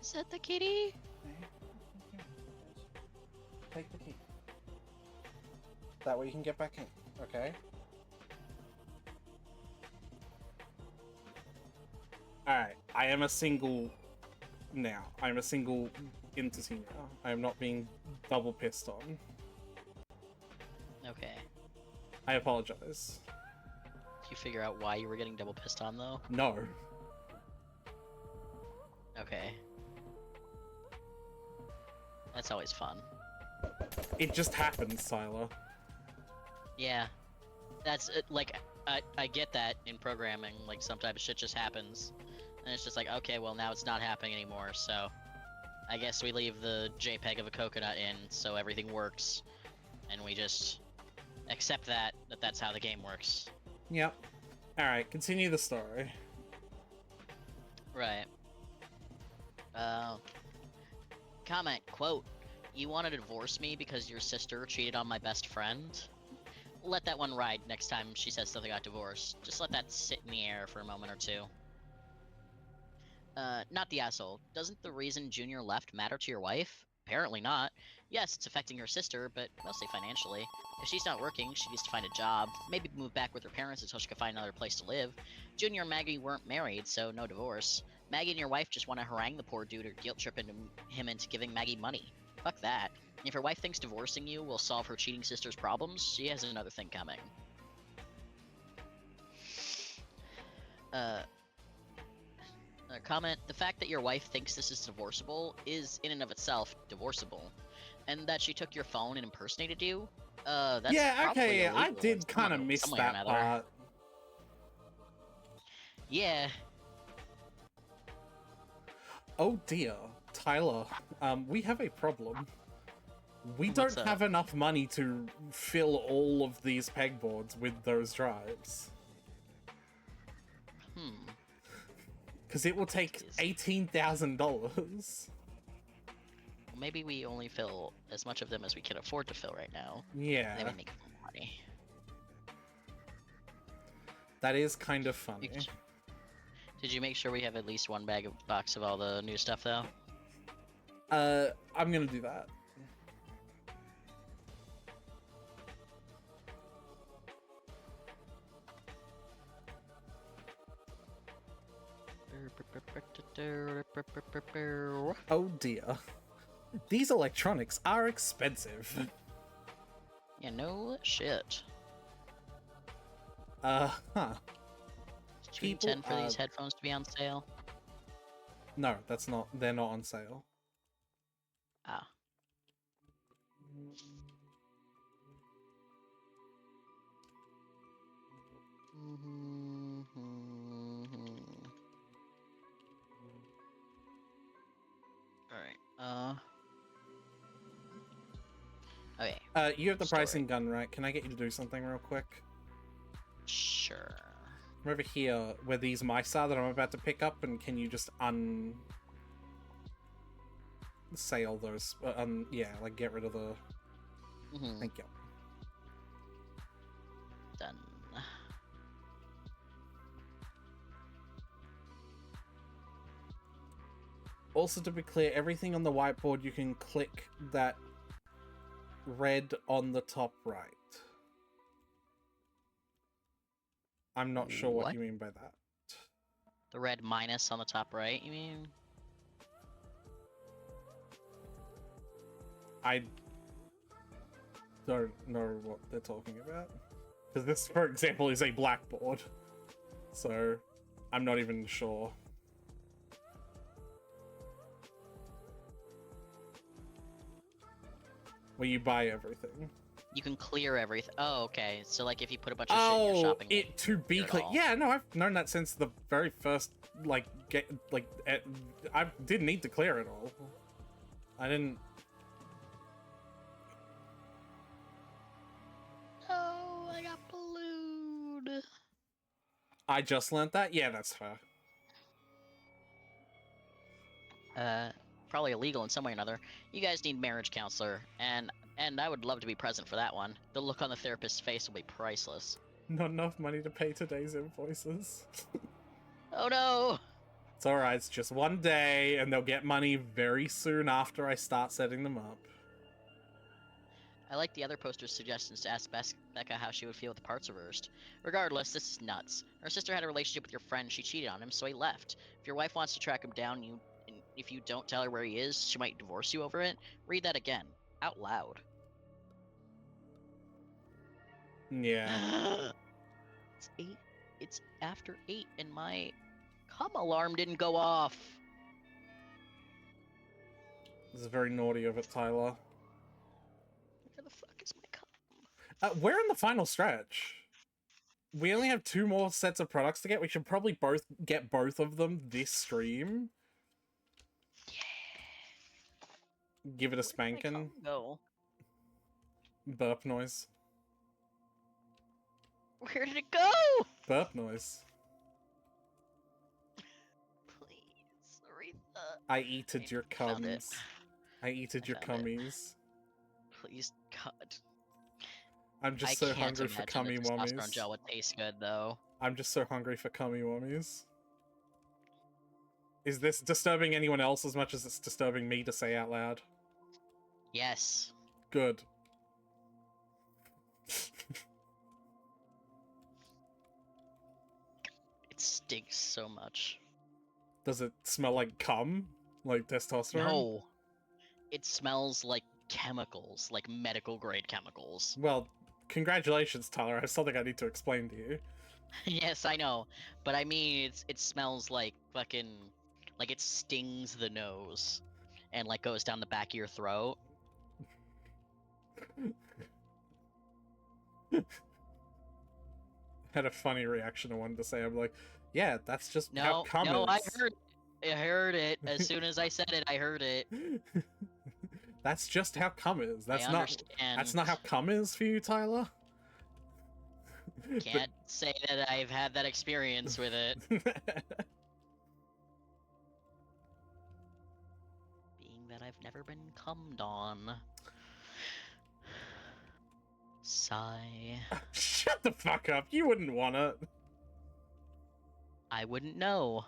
Is that the kitty? Take the key. That way you can get back in, okay? Alright, I am a single now. I'm a single entity now. I am not being double pissed on. Okay. I apologize. Did you figure out why you were getting double pissed on, though? No. Okay. That's always fun. It just happens, Tyler. Yeah. That's, like, I get that in programming. Like, sometimes shit just happens. And it's just like, okay, well, now it's not happening anymore, so... I guess we leave the JPEG of a coconut in, so everything works. And we just accept that's how the game works. Yep. Alright, continue the story. Right. Comment, quote, "You want to divorce me because your sister cheated on my best friend?" Let that one ride next time she says something about divorce. Just let that sit in the air for a moment or two. Not the asshole. Doesn't the reason Junior left matter to your wife? Apparently not. Yes, it's affecting her sister, but mostly financially. If she's not working, she needs to find a job, maybe move back with her parents until she can find another place to live. Junior and Maggie weren't married, so no divorce. Maggie and your wife just want to harangue the poor dude or guilt trip him into giving Maggie money. Fuck that. If your wife thinks divorcing you will solve her cheating sister's problems, she has another thing coming. Comment, the fact that your wife thinks this is divorceable is in and of itself divorceable. And that she took your phone and impersonated you? That's Yeah, okay, illegal I in did kind of miss some way or that another. part. Yeah. Oh dear, Tyler, we have a problem. We What's don't up? have enough money to fill all of these pegboards with those drives. Because it will take Jeez. $18,000. Well, maybe we only fill as much of them as we can afford to fill right now. Yeah, Then we make more money. that is kind of funny. Did you make sure we have at least one box of all the new stuff, though? I'm gonna do that. Oh dear. These electronics are expensive. Yeah, no shit. Huh. Did you People intend for these headphones to be on sale? No, they're not on sale. Ah. Alright, okay, You have the Story. pricing gun, right? Can I get you to do something real quick? sure. I'm over here where these mice are that I'm about to pick up, and can you just sale those? Yeah, like get rid of the. Thank you. Done. Also, to be clear, everything on the whiteboard you can click that red on the top right. I'm not sure what you mean by that. The red minus on the top right, you mean? I don't know what they're talking about. Because this, for example, is a blackboard. So, I'm not even sure. Where you buy everything. You can clear everything. Oh, okay. So, like, if you put a bunch of shit in your shopping list, it to be clear it clear. all. Yeah, no, I've known that since the very first, I didn't need to clear it all. I didn't. Oh, I got ballooned. I just learned that? Yeah, that's fair. Probably illegal in some way or another. You guys need marriage counselor, and I would love to be present for that one. The look on the therapist's face will be priceless. Not enough money to pay today's invoices. Oh no! It's alright, it's just one day, and they'll get money very soon after I start setting them up. I like the other poster's suggestions to ask Becca how she would feel with the parts reversed. Regardless, this is nuts. Her sister had a relationship with your friend, she cheated on him, so he left. If your wife wants to track him down, and if you don't tell her where he is, she might divorce you over it. Read that again. Out loud. Yeah. It's 8. It's after 8 and my cum alarm didn't go off. This is very naughty of it, Tyler. Where the fuck is my cum? We're in the final stretch. We only have 2 more sets of products to get. We should probably both get both of them this stream. Yeah. Give it a Where did my spanking. cum go? Burp noise. Where did it go? Burp noise. Please, Aretha. I eated your Found it. cums. I eated your found it. cummies. Please, God. I'm just so hungry for cummy testosterone wummies. gel would taste good, though. I'm just so hungry for cummy wummies. Is this disturbing anyone else as much as it's disturbing me to say out loud? Yes. Good. It stinks so much. Does it smell like cum? Like testosterone? No. It smells like chemicals, like medical grade chemicals. Well, congratulations, Tyler. I have something I need to explain to you. Yes, I know. But I mean, it smells like fucking... Like it stings the nose. And like goes down the back of your throat. Had a funny reaction I wanted to say. I'm like, yeah, that's just how cum No, is. I heard it. As soon as I said it, I heard it. That's just how cum is. That's I not how cum is for you, Tyler. Can't say that I've had that experience with it. Being that I've never been cummed on. Sigh. Shut the fuck up. You wouldn't want it. I wouldn't know.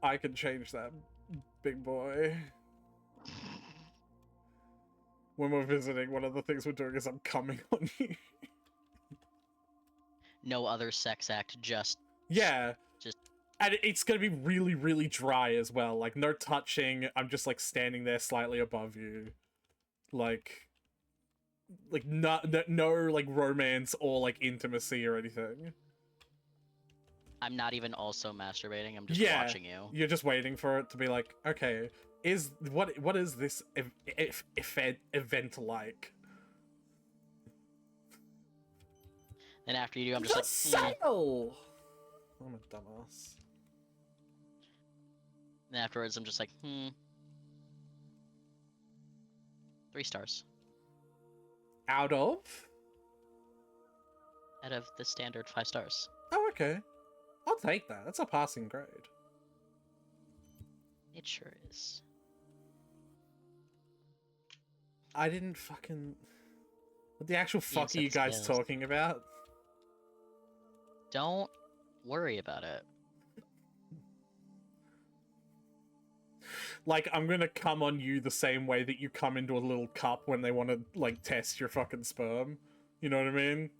I can change that, big boy. When we're visiting, one of the things we're doing is I'm coming on you. No other sex act, just... Yeah. Just... And it's gonna be really, really dry as well. Like, no touching. I'm just, like, standing there slightly above you. Like, no, like, romance or, like, intimacy or anything. I'm not even also masturbating, I'm just watching you. You're just waiting for it to be like, okay, what is this event like? And after you do, I'm just like, sail! I'm a dumbass. And afterwards, I'm just like, 3 stars. Out of The standard 5 stars. Oh, okay. I'll take that. That's a passing grade. It sure is. I didn't fucking... What the actual fuck are accept you guys scales. talking about? Don't worry about it. Like, I'm gonna come on you the same way that you come into a little cup when they want to, like, test your fucking sperm. You know what I mean?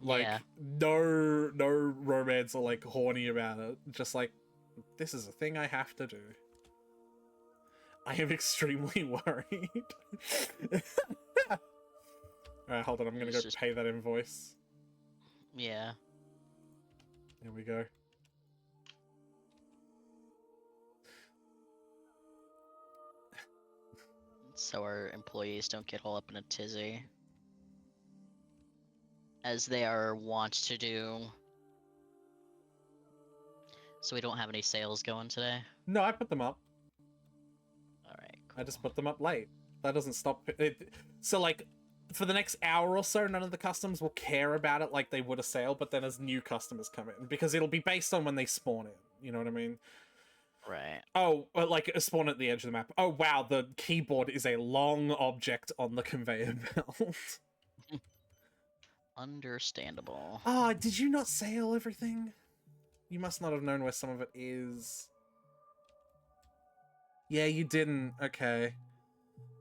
Like, Yeah. no romance or, like, horny about it. Just like, this is a thing I have to do. I am extremely worried. Alright, hold on, I'm gonna It's go just- pay that invoice. Yeah. Here we go. So our employees don't get all up in a tizzy. As they are wont to do. So we don't have any sales going today? No, I put them up. Alright, I just put them up late. That doesn't stop it. So, like, for the next hour or so, none of the customers will care about it like they would a sale, but then as new customers come in, because it'll be based on when they spawn in. You know what I mean? Right. Oh, like a spawn at the edge of the map. Oh, wow, the keyboard is a long object on the conveyor belt. Understandable. Ah, did you not sale everything? You must not have known where some of it is. Yeah, you didn't. Okay.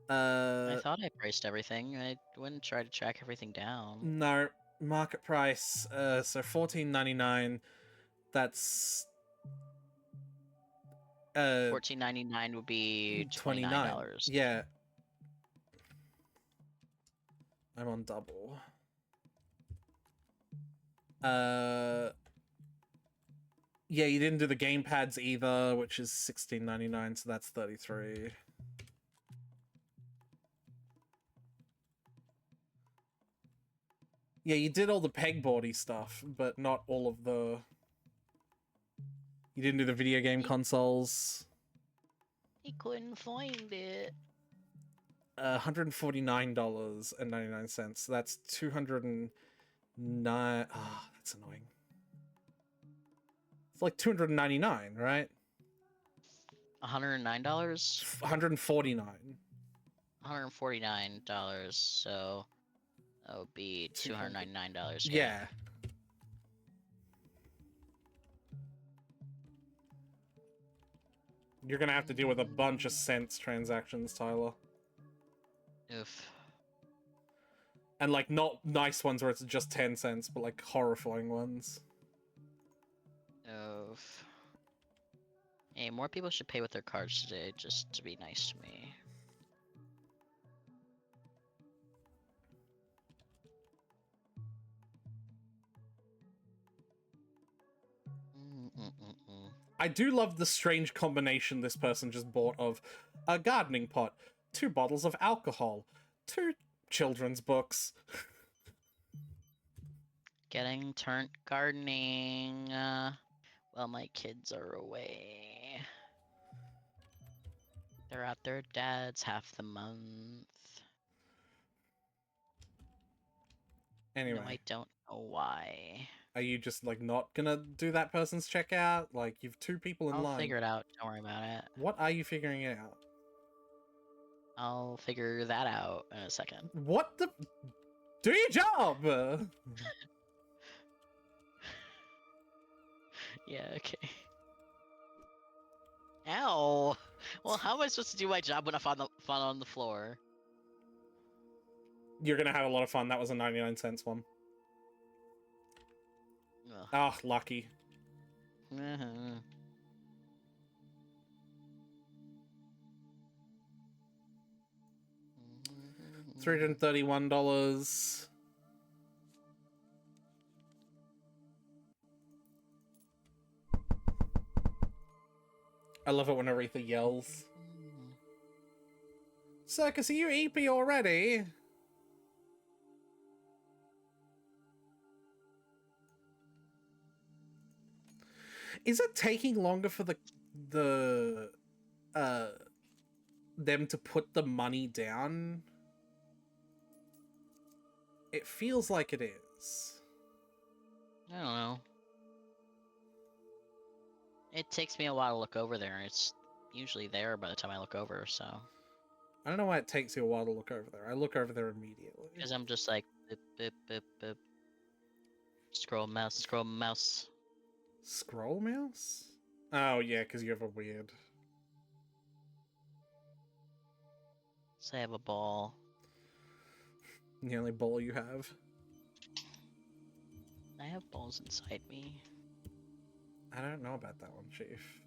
I thought I priced everything. I wouldn't try to track everything down. No, market price. So $14.99. That's $14.99 would be $29. Yeah. I'm on double. Yeah, you didn't do the gamepads either, which is $16.99, so that's $33. Yeah, you did all the pegboardy stuff, but not all of the... You didn't do the video game consoles. He couldn't find it. $149.99. So that's 209. Ah, that's annoying. It's like 299, right? $109? $149. $149, so that would be $299. Yeah. You're gonna have to deal with a bunch of cents transactions, Tyler. Oof. And like not nice ones where it's just 10 cents, but like horrifying ones. Oof. Hey, more people should pay with their cards today, just to be nice to me. I do love the strange combination this person just bought of a gardening pot, 2 bottles of alcohol, 2 children's books. Getting turned gardening while my kids are away. They're at their dad's half the month. Anyway. No, I don't know why. Are you just like not gonna do that person's checkout? Like you've 2 people in line. I'll figure it out. Don't worry about it. What are you figuring out? I'll figure that out in a second. What the? Do your job! Yeah, okay. Ow! Well, how am I supposed to do my job when I fall on the floor? You're gonna have a lot of fun. That was a 99 cents one. Ugh. Ah, lucky. $331. I love it when Aretha yells. Circus, are you EP already? Is it taking longer for them to put the money down? It feels like it is. I don't know. It takes me a while to look over there. It's usually there by the time I look over, so. I don't know why it takes you a while to look over there. I look over there immediately. Because I'm just like, bip, bip, bip, bip. Scroll mouse, scroll mouse. Scroll mouse? Oh, yeah, because you have a weird... So I have a ball. The only ball you have. I have balls inside me. I don't know about that one, Chief.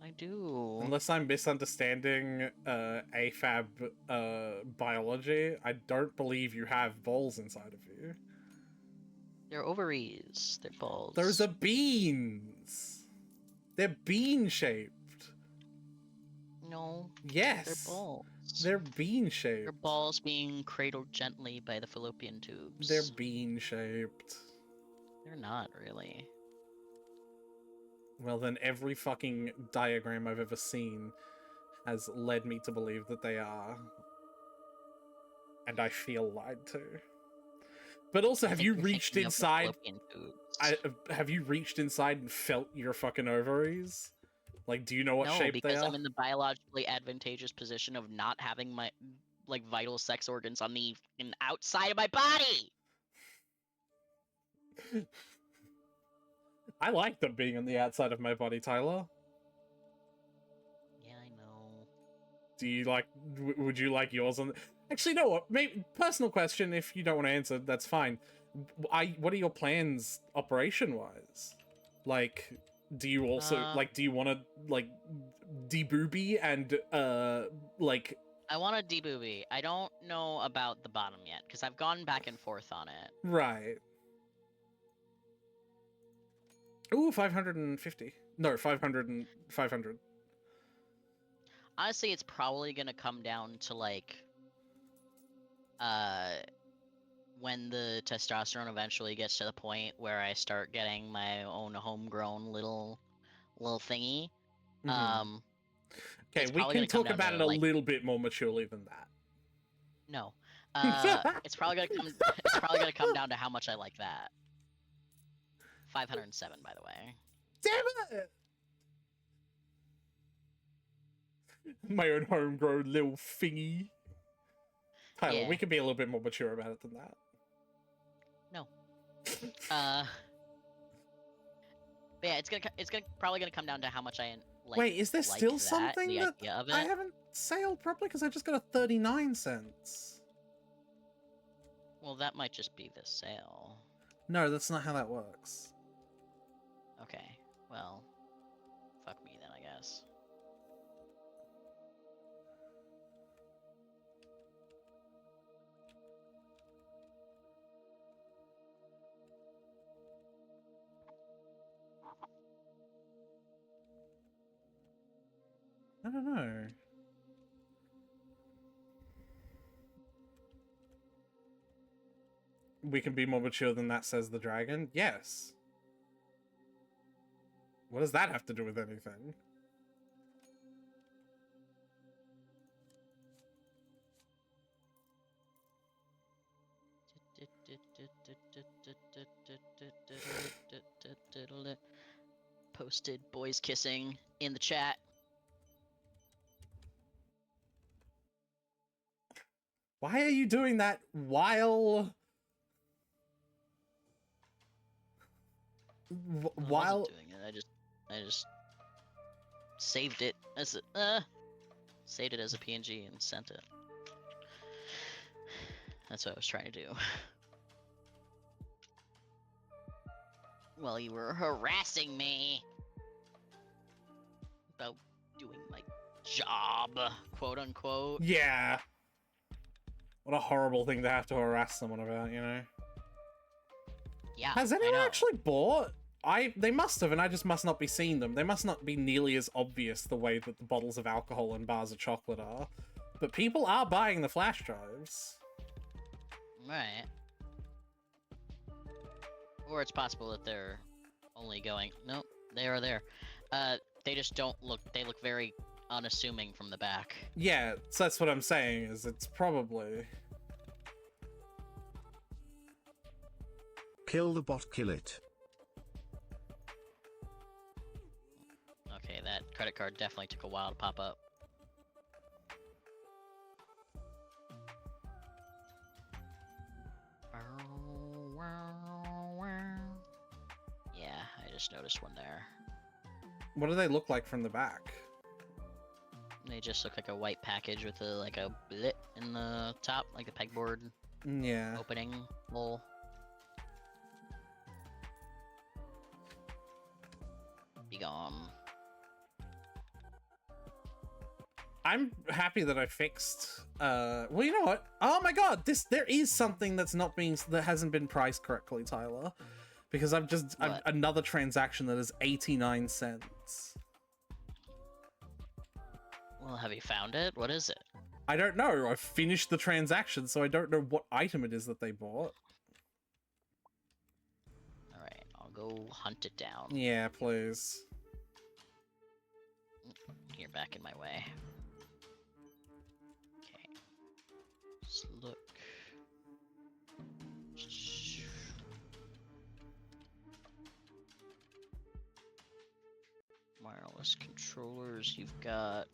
I do. Unless I'm misunderstanding AFAB biology, I don't believe you have balls inside of you. They're ovaries. They're balls. Those are beans! They're bean-shaped. No. Yes! They're balls. They're bean-shaped. They're balls being cradled gently by the fallopian tubes. They're bean-shaped. They're not, really. Well, then every fucking diagram I've ever seen has led me to believe that they are. And I feel lied to. But also, have you reached inside? Have you reached inside and felt your fucking ovaries? Like, do you know what shape they are? No, because I'm in the biologically advantageous position of not having my, like, vital sex organs on the outside of my body! I like them being on the outside of my body, Tyler. Yeah, I know. Do you like? Would you like yours on? Actually, no. What? Maybe personal question. If you don't want to answer, that's fine. What are your plans, operation-wise? Like, do you also like? Do you want to like debooby and like? I want a debooby. I don't know about the bottom yet because I've gone back and forth on it. Right. Ooh, 550. No, 500 500. Honestly, it's probably gonna come down to like, when the testosterone eventually gets to the point where I start getting my own homegrown little thingy. Okay, It's we probably can gonna come talk down about to it a like little bit more maturely than that. no. It's probably gonna come. It's probably gonna come down to how much I like that. 507, by the way. Damn it! My own homegrown little thingy. Tyler, Yeah. we could be a little bit more mature about it than that. No. But yeah, it's probably gonna come down to how much I like. Wait, is there like still that, something the that idea of I it. haven't sailed properly? Because I just got a 39 cents. Well, that might just be the sale. No, that's not how that works. Okay. Well, fuck me then, I guess. I don't know. We can be more mature than that, says the dragon. Yes. What does that have to do with anything? Posted boys kissing in the chat. Why are you doing that while... I while... wasn't doing it. I just saved it as a saved it as a PNG and sent it. That's what I was trying to do. Well, you were harassing me about doing my job, quote unquote. Yeah. What a horrible thing to have to harass someone about, you know? Yeah. Has anyone actually bought? They must have, and I just must not be seeing them. They must not be nearly as obvious the way that the bottles of alcohol and bars of chocolate are. But people are buying the flash drives. Right. Or it's possible that they're only going. Nope, they are there. They just don't look. They look very unassuming from the back. Yeah, so that's what I'm saying. Is it's probably. Kill the bot, kill it. Okay, that credit card definitely took a while to pop up. Yeah, I just noticed one there. What do they look like from the back? They just look like a white package with a blit in the top, like a pegboard Yeah. opening hole. Be gone. I'm happy that I fixed. Well, you know what? Oh my god, there is something that hasn't been priced correctly, Tyler, because I've another transaction that is 89 cents. Well, have you found it? What is it? I don't know. I've finished the transaction, so I don't know what item it is that they bought. All right, I'll go hunt it down. Yeah, please. You're back in my way. Okay. Let's look. Wireless controllers, you've got.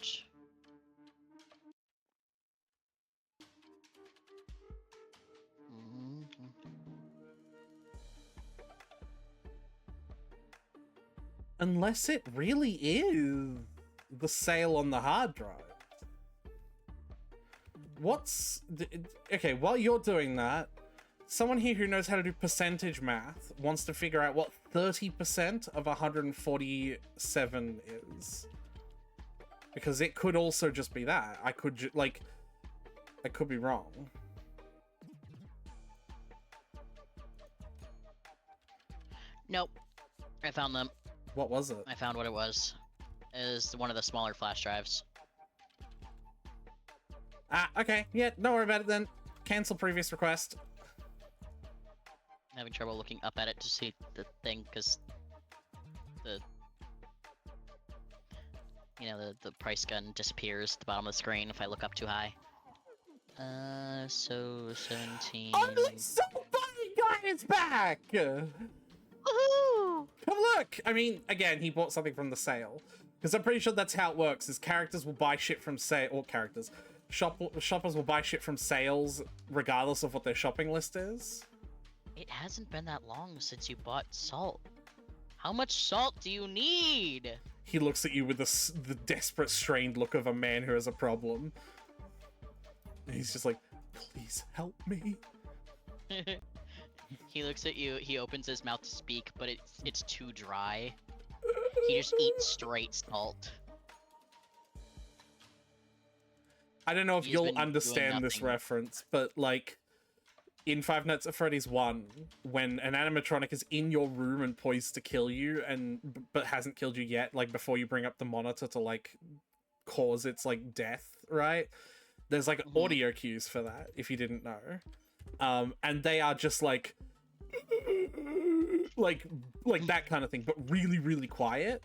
Unless it really is the sale on the hard drive. Okay, while you're doing that, someone here who knows how to do percentage math wants to figure out what 30% of 147 is. Because it could also just be that. I could be wrong. Nope. I found them. What was it? I found what it was. It was one of the smaller flash drives. Ah, okay. Yeah, don't worry about it then. Cancel previous request. I'm having trouble looking up at it to see the thing, because the... You know, the price gun disappears at the bottom of the screen if I look up too high. So 17... Only somebody got his back! Woohoo! Come look! I mean, again, he bought something from the sale. Because I'm pretty sure that's how it works, is characters will buy shit from sale... Or characters. Shoppers will buy shit from sales regardless of what their shopping list is. It hasn't been that long since you bought salt. How much salt do you need? He looks at you with the desperate, strained look of a man who has a problem. And he's just like, please help me. He looks at you, he opens his mouth to speak, but it's too dry. He just eats straight salt. I don't know if He's you'll been doing understand this nothing. reference, but like in Five Nights at Freddy's 1, when an animatronic is in your room and poised to kill you but hasn't killed you yet, like before you bring up the monitor to like cause its like death, right? There's like audio cues for that, if you didn't know. And they are just like that kind of thing, but really, really quiet.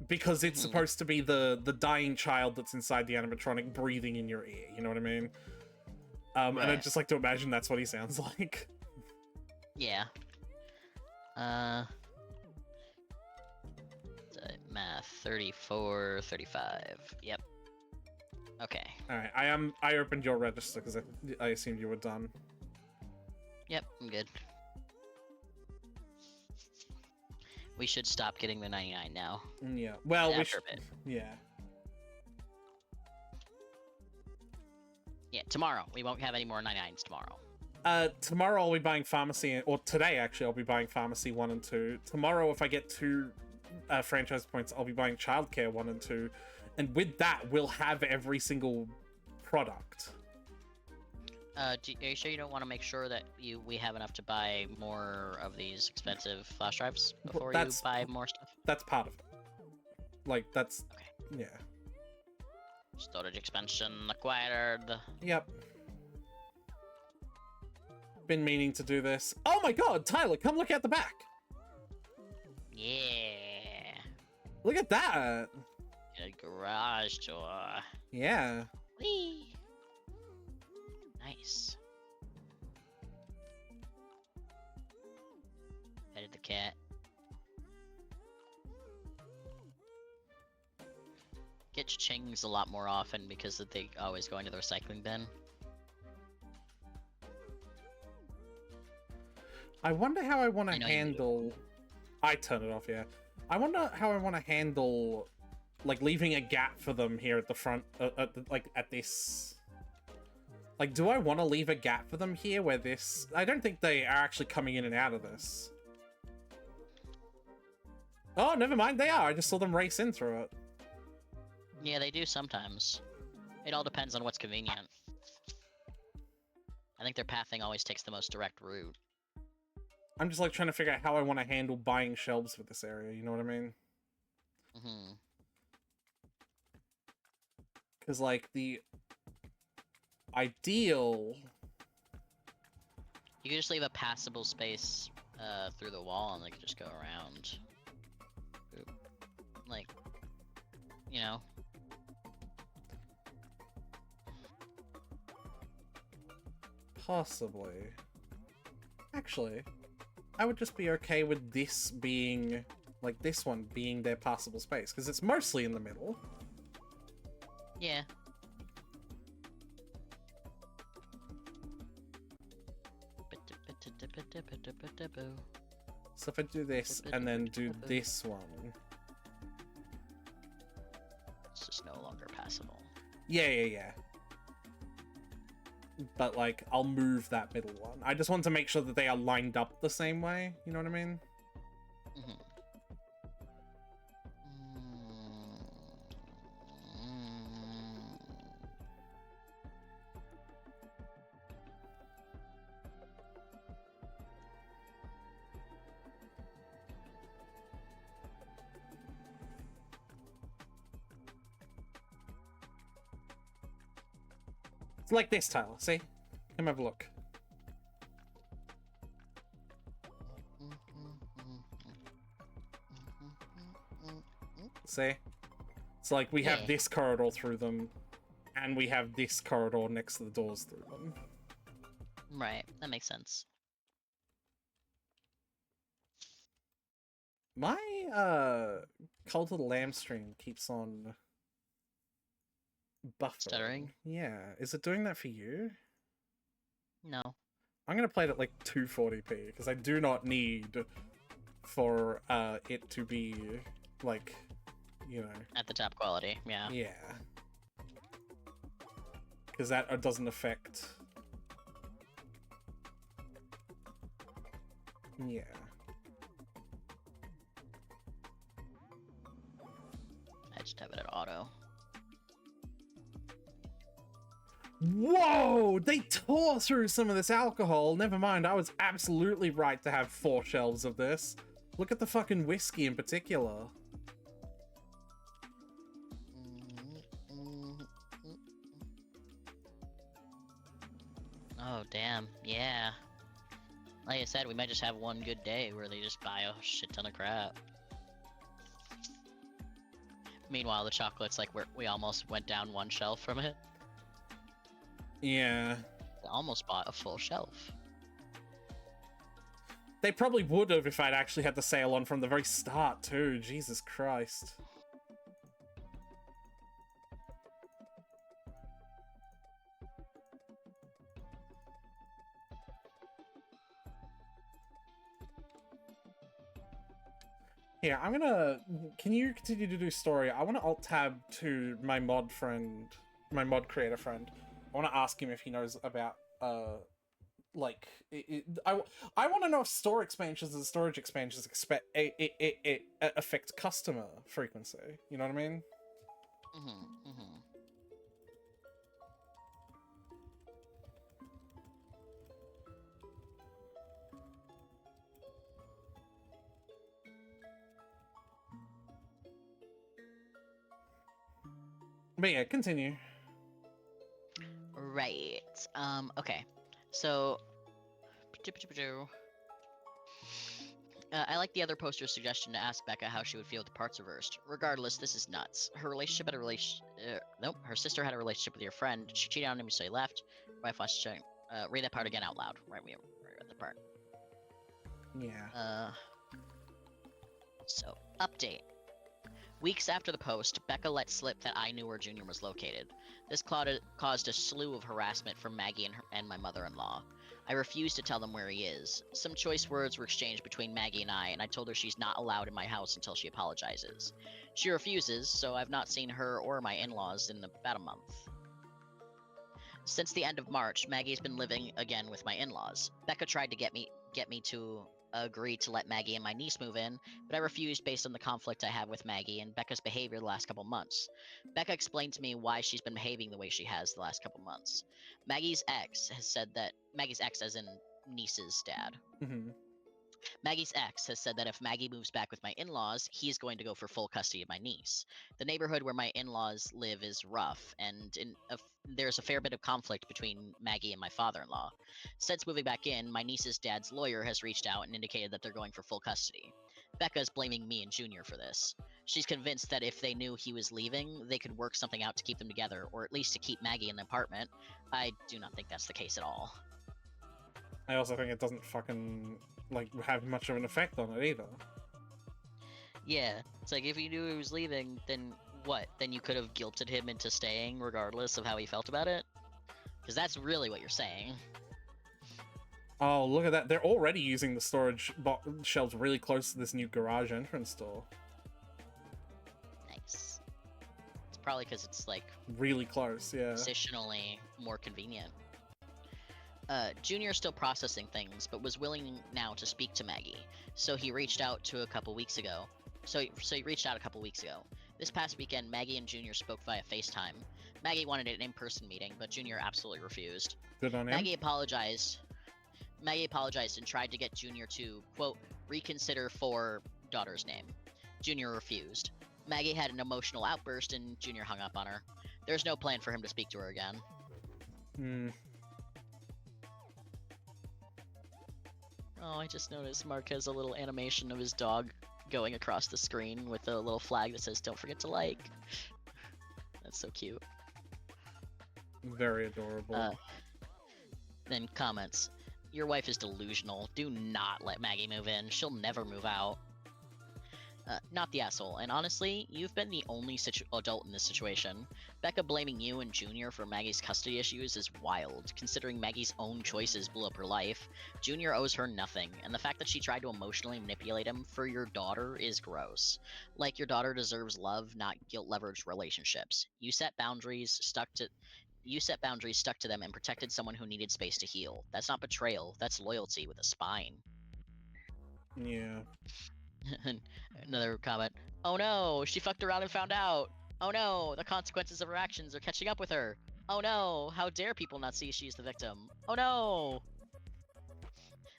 Because it's supposed to be the dying child that's inside the animatronic breathing in your ear, you know what I mean? And I just like to imagine that's what he sounds like. Yeah. Math, 34, 35. Yep. Okay. Alright, I opened your register because I assumed you were done. Yep, I'm good. We should stop getting the 99 now. Yeah. Well, we After should. a bit. Yeah. Yeah, tomorrow. We won't have any more 99s tomorrow. Tomorrow I'll be buying Pharmacy, or today actually I'll be buying Pharmacy 1 and 2. Tomorrow, if I get 2 franchise points, I'll be buying Childcare 1 and 2. And with that, we'll have every single product. Are you sure you don't want to make sure that we have enough to buy more of these expensive flash drives before you buy more stuff? That's part of it. Like, that's... Okay. Yeah. Storage expansion acquired. Yep. Been meaning to do this. Oh my god, Tyler, come look at the back! Yeah. Look at that! Good garage door. Yeah. Whee! Nice. Petted the cat. Get chings a lot more often because they always go into the recycling bin. I wonder how I want I to know you do. handle... I turn it off, yeah. I wonder how I want to handle, like, leaving a gap for them here at the front, at this... Like, do I want to leave a gap for them here where this... I don't think they are actually coming in and out of this. Oh, never mind, they are. I just saw them race in through it. Yeah, they do sometimes. It all depends on what's convenient. I think their pathing always takes the most direct route. I'm just, like, trying to figure out how I want to handle buying shelves for this area, you know what I mean? Mm-hmm. Because, like, the ideal... You could just leave a passable space through the wall and they could just go around. Oop. Like, you know. Possibly. Actually, I would just be okay with this being, like, this one being their passable space, because it's mostly in the middle. Yeah. So if I do this and then do this one. It's just no longer passable. Yeah. But like, I'll move that middle one. I just want to make sure that they are lined up the same way. You know what I mean? Mm-hmm. It's like this, Tyler. See? Come have a look. See? It's like we have this corridor through them, and we have this corridor next to the doors through them. Right, that makes sense. My Cult of the Lamb stream keeps on buffering. Stuttering? Yeah. Is it doing that for you? No. I'm gonna play it at like 240p because I do not need for it to be like, you know, At the top quality, yeah. yeah, because that doesn't affect. Yeah. I just have it at auto. Whoa! They tore through some of this alcohol. Never mind, I was absolutely right to have 4 shelves of this. Look at the fucking whiskey in particular. Oh, damn. Yeah. Like I said, we might just have one good day where they just buy a shit ton of crap. Meanwhile, the chocolate's like we almost went down one shelf from it. Yeah. We almost bought a full shelf. They probably would have if I'd actually had the sale on from the very start, too. Jesus Christ. Here, I'm gonna... Can you continue to do story? I want to alt-tab to my mod friend, my mod creator friend. I want to ask him if he knows about, like... I want to know if store expansions and storage expansions affect customer frequency. You know what I mean? But yeah, continue. Right. Okay. So... I like the other poster's suggestion to ask Becca how she would feel if the parts reversed. Regardless, this is nuts. Her relationship had a nope, her sister had a relationship with your friend. She cheated on him, so he left. Wife wants to read that part again out loud. Right, we read the part. Yeah. So, update. Weeks after the post, Becca let slip that I knew where Junior was located. This caused a slew of harassment from Maggie and my mother-in-law. I refused to tell them where he is. Some choice words were exchanged between Maggie and I told her she's not allowed in my house until she apologizes. She refuses, so I've not seen her or my in-laws in about a month. Since the end of March, Maggie's been living again with my in-laws. Becca tried to get me to agree to let Maggie and my niece move in, but I refused based on the conflict I have with Maggie and Becca's behavior the last couple months. Becca explained to me why she's been behaving the way she has the last couple months. Maggie's ex as in niece's dad. Maggie's ex has said that if Maggie moves back with my in-laws, he's going to go for full custody of my niece. The neighborhood where my in-laws live is rough, and there's a fair bit of conflict between Maggie and my father-in-law. Since moving back in, my niece's dad's lawyer has reached out and indicated that they're going for full custody. Becca's blaming me and Junior for this. She's convinced that if they knew he was leaving, they could work something out to keep them together, or at least to keep Maggie in the apartment. I do not think that's the case at all. I also think it doesn't fucking, like, have much of an effect on it either. Yeah, it's like if you knew he was leaving, then what? Then you could have guilted him into staying regardless of how he felt about it? Because that's really what you're saying. Oh, look at that. They're already using the shelves really close to this new garage entrance door. Nice. It's probably because it's like Really close, yeah. positionally more convenient. Junior's still processing things, but was willing now to speak to Maggie. So he reached out a couple weeks ago. This past weekend, Maggie and Junior spoke via FaceTime. Maggie wanted an in-person meeting, but Junior absolutely refused. Good on him. Maggie apologized and tried to get Junior to, quote, reconsider for daughter's name. Junior refused. Maggie had an emotional outburst and Junior hung up on her. There's no plan for him to speak to her again. Oh, I just noticed Mark has a little animation of his dog going across the screen with a little flag that says, don't forget to like. That's so cute. Very adorable. Then comments. Your wife is delusional. Do not let Maggie move in. She'll never move out. Not the asshole. And honestly, you've been the only adult in this situation. Becca blaming you and Junior for Maggie's custody issues is wild, considering Maggie's own choices blew up her life. Junior owes her nothing, and the fact that she tried to emotionally manipulate him for your daughter is gross. Like, your daughter deserves love, not guilt-leveraged relationships. You set boundaries, stuck to them, and protected someone who needed space to heal. That's not betrayal, that's loyalty with a spine. Yeah. Another comment. Oh no, she fucked around and found out. Oh no, the consequences of her actions are catching up with her. Oh no, how dare people not see she's the victim. Oh no!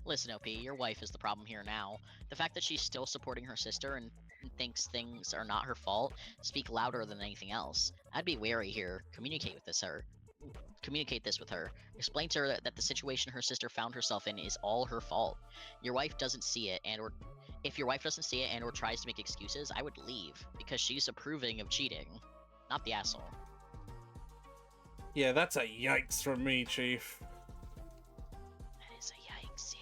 Listen, OP, your wife is the problem here now. The fact that she's still supporting her sister and thinks things are not her fault speak louder than anything else. I'd be wary here. Communicate this with her. Explain to her that the situation her sister found herself in is all her fault. Your wife doesn't see it, if your wife doesn't see it and or tries to make excuses, I would leave, because she's approving of cheating, not the asshole. Yeah, that's a yikes from me, Chief. That is a yikes, yeah.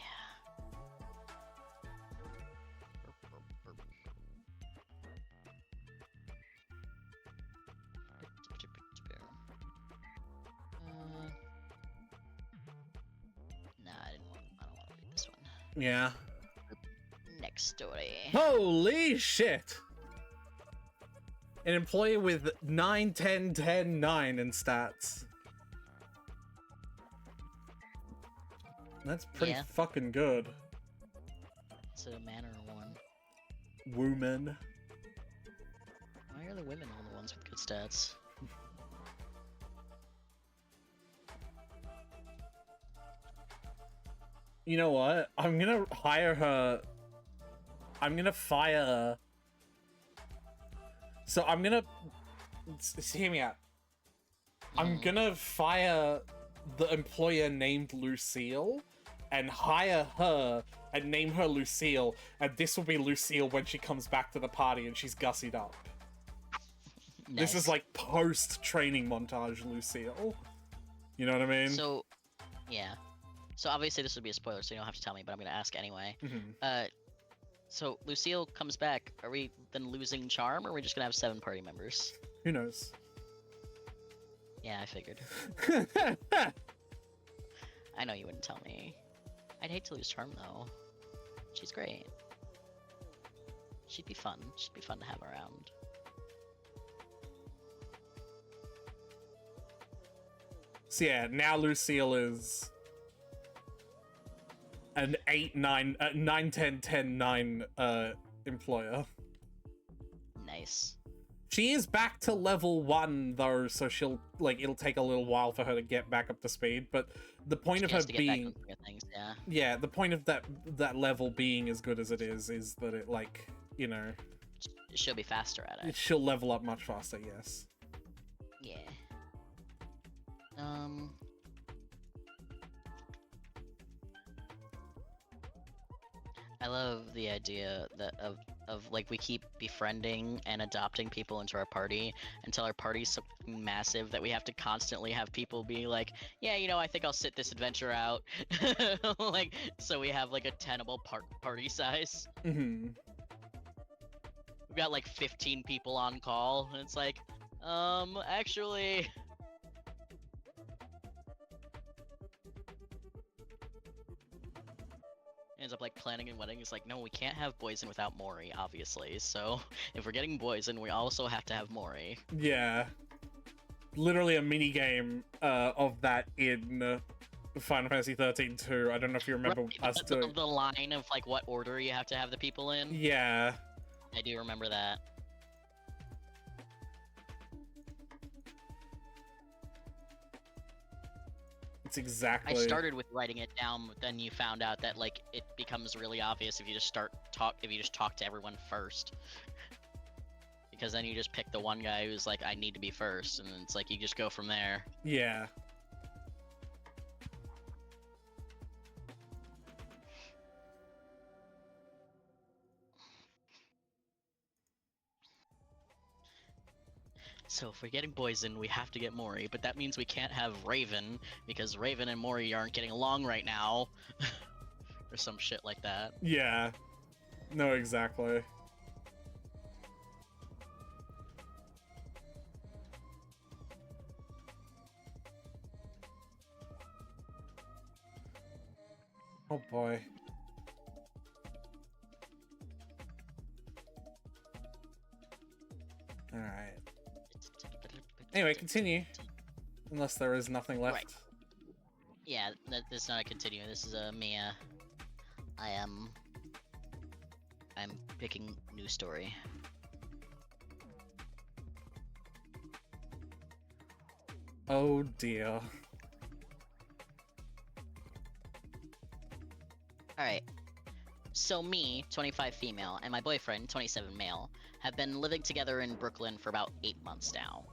I don't want to read this one. Yeah. Next story. Holy shit! An employee with 9, 10, 10, 9 in stats. That's pretty fucking good. It's a man or a woman? Woman. Why are the women all the ones with good stats? You know what? I'm gonna hire her. I'm gonna fire her. So I'm gonna... hear me out. I'm gonna fire the employer named Lucille and hire her and name her Lucille, and this will be Lucille when she comes back to the party and she's gussied up. Nice. This is like post-training montage Lucille. You know what I mean? So, yeah. So obviously this would be a spoiler, so you don't have to tell me, but I'm gonna ask anyway. So Lucille comes back. Are we then losing Charm, or are we just gonna have 7 party members? Who knows? Yeah, I figured. I know you wouldn't tell me. I'd hate to lose Charm though. She's great. She'd be fun. She'd be fun to have around. So yeah, now Lucille is an 8, 9, 9, 10, 10, 9 employer. Nice. She is back to level 1 though, so she'll it'll take a little while for her to get back up to speed, but the point of her being yeah, the point of that level being as good as it is that it you know, she'll be faster at it. She'll level up much faster, yes. Yeah. I love the idea that of we keep befriending and adopting people into our party until our party's so massive that we have to constantly have people be like, yeah, you know, I think I'll sit this adventure out. So we have like a tenable party size. Mm-hmm. We've got like 15 people on call, and it's like, actually... ends up like planning a wedding. It's like, no, we can't have Poison without Mori, obviously. So if we're getting Poison, we also have to have Mori. Yeah. Literally a mini game of that in Final Fantasy 13 too. I don't know if you remember Right, us doing. the line of like what order you have to have the people in. Yeah. I do remember that. It's exactly. I started with writing it down, but then you found out that like it becomes really obvious if you just talk to everyone first. Because then you just pick the one guy who's like, I need to be first, and it's like you just go from there. Yeah. So if we're getting Poison, we have to get Mori, but that means we can't have Raven, because Raven and Mori aren't getting along right now. Or some shit like that. Yeah. No, exactly. Oh boy. Alright. Anyway, continue. Unless there is nothing left. Right. Yeah, this is not a continue. This is a Mia. I'm picking new story. Oh dear. Alright. So me, 25 female, and my boyfriend, 27 male, have been living together in Brooklyn for about 8 months now.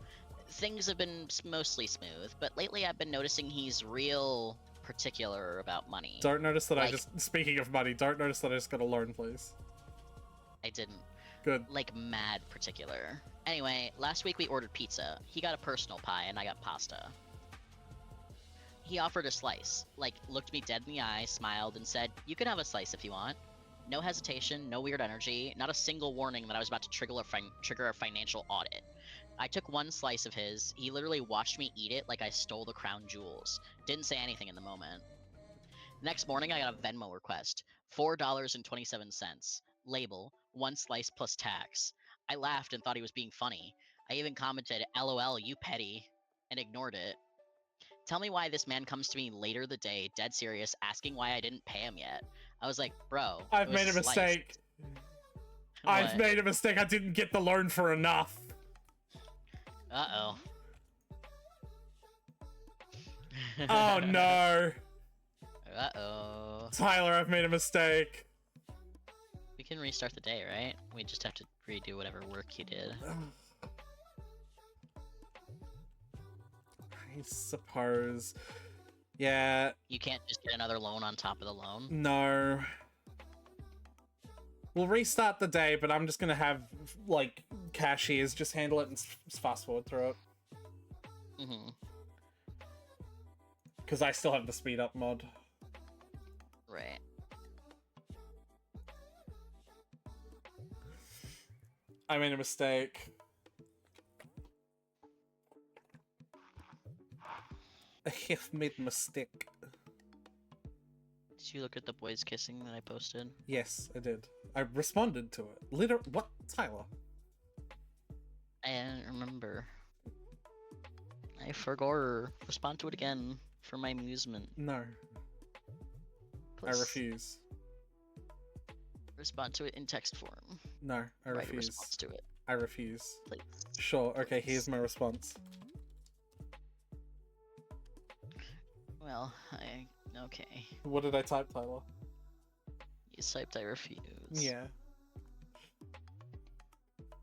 Things have been mostly smooth, but lately I've been noticing he's real particular about money. Don't notice that I Like- just, speaking of money, don't notice that I just got a loan, please. I didn't. Good. Like, mad particular. Anyway, last week we ordered pizza. He got a personal pie, and I got pasta. He offered a slice, like, looked me dead in the eye, smiled, and said, "You can have a slice if you want." No hesitation, no weird energy, not a single warning that I was about to trigger a financial audit. I took one slice of his. He literally watched me eat it like I stole the crown jewels. Didn't say anything in the moment. Next morning, I got a Venmo request. $4.27. Label, one slice plus tax. I laughed and thought he was being funny. I even commented, "LOL, you petty," and ignored it. Tell me why this man comes to me later the day, dead serious, asking why I didn't pay him yet. I was like, bro, I've made a mistake. I've made a mistake. I didn't get the loan for enough. Uh-oh. Oh no. Uh-oh. Tyler, I've made a mistake. We can restart the day, right? We just have to redo whatever work you did. I suppose. Yeah, You can't just get another loan on top of the loan? no. We'll restart the day, but I'm just gonna have, like, cashiers just handle it and fast forward through it. Mm-hmm. Because I still have the speed up mod. Right. I made a mistake. I have made a mistake. Did you look at the boys kissing that I posted? Yes, I did. I responded to it. What? Tyler? I don't remember. I forgot. Respond to it again for my amusement. No, I Please. refuse. Respond to it in text form. No, I Write a refuse. response to it, I refuse. please. Sure, okay, here's my response. Well, okay. What did I type, Tyler? You typed I refuse. Yeah.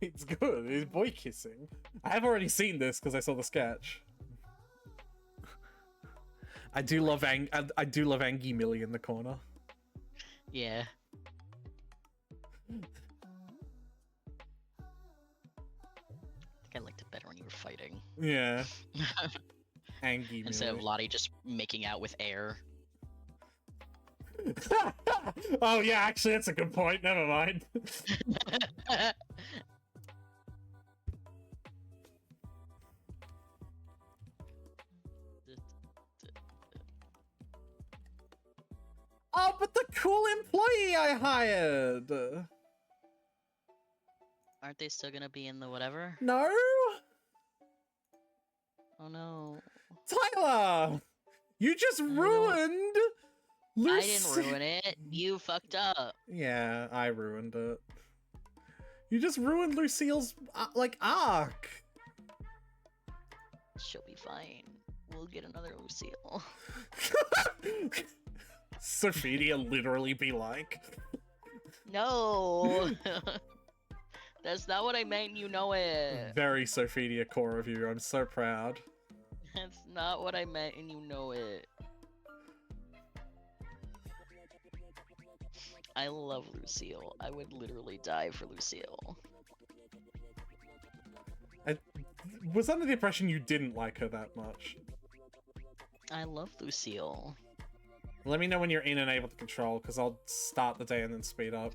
It's good. It's boy kissing. I've already seen this because I saw the sketch. I do love I do love Angie Millie in the corner. Yeah. I think I liked it better when you were fighting. Yeah. Angie Instead of Millie. Lottie just making out with air. Oh yeah, actually that's a good point. Never mind. Oh, but the cool employee I hired! Aren't they still gonna be in the whatever? No? Oh no. Tyler! You just don't- ruined Lucy. I didn't ruin it. You fucked up. Yeah, I ruined it. You just ruined Lucille's, like, arc. She'll be fine. We'll get another Lucille. Sophidia literally be like, No! That's not what I meant, you know it. very Sophidia core of you. I'm so proud. That's not what I meant, and you know it. I love Lucille. I would literally die for Lucille. I was under the impression you didn't like her that much. I love Lucille. Let me know when you're in and able to control, because I'll start the day and then speed up.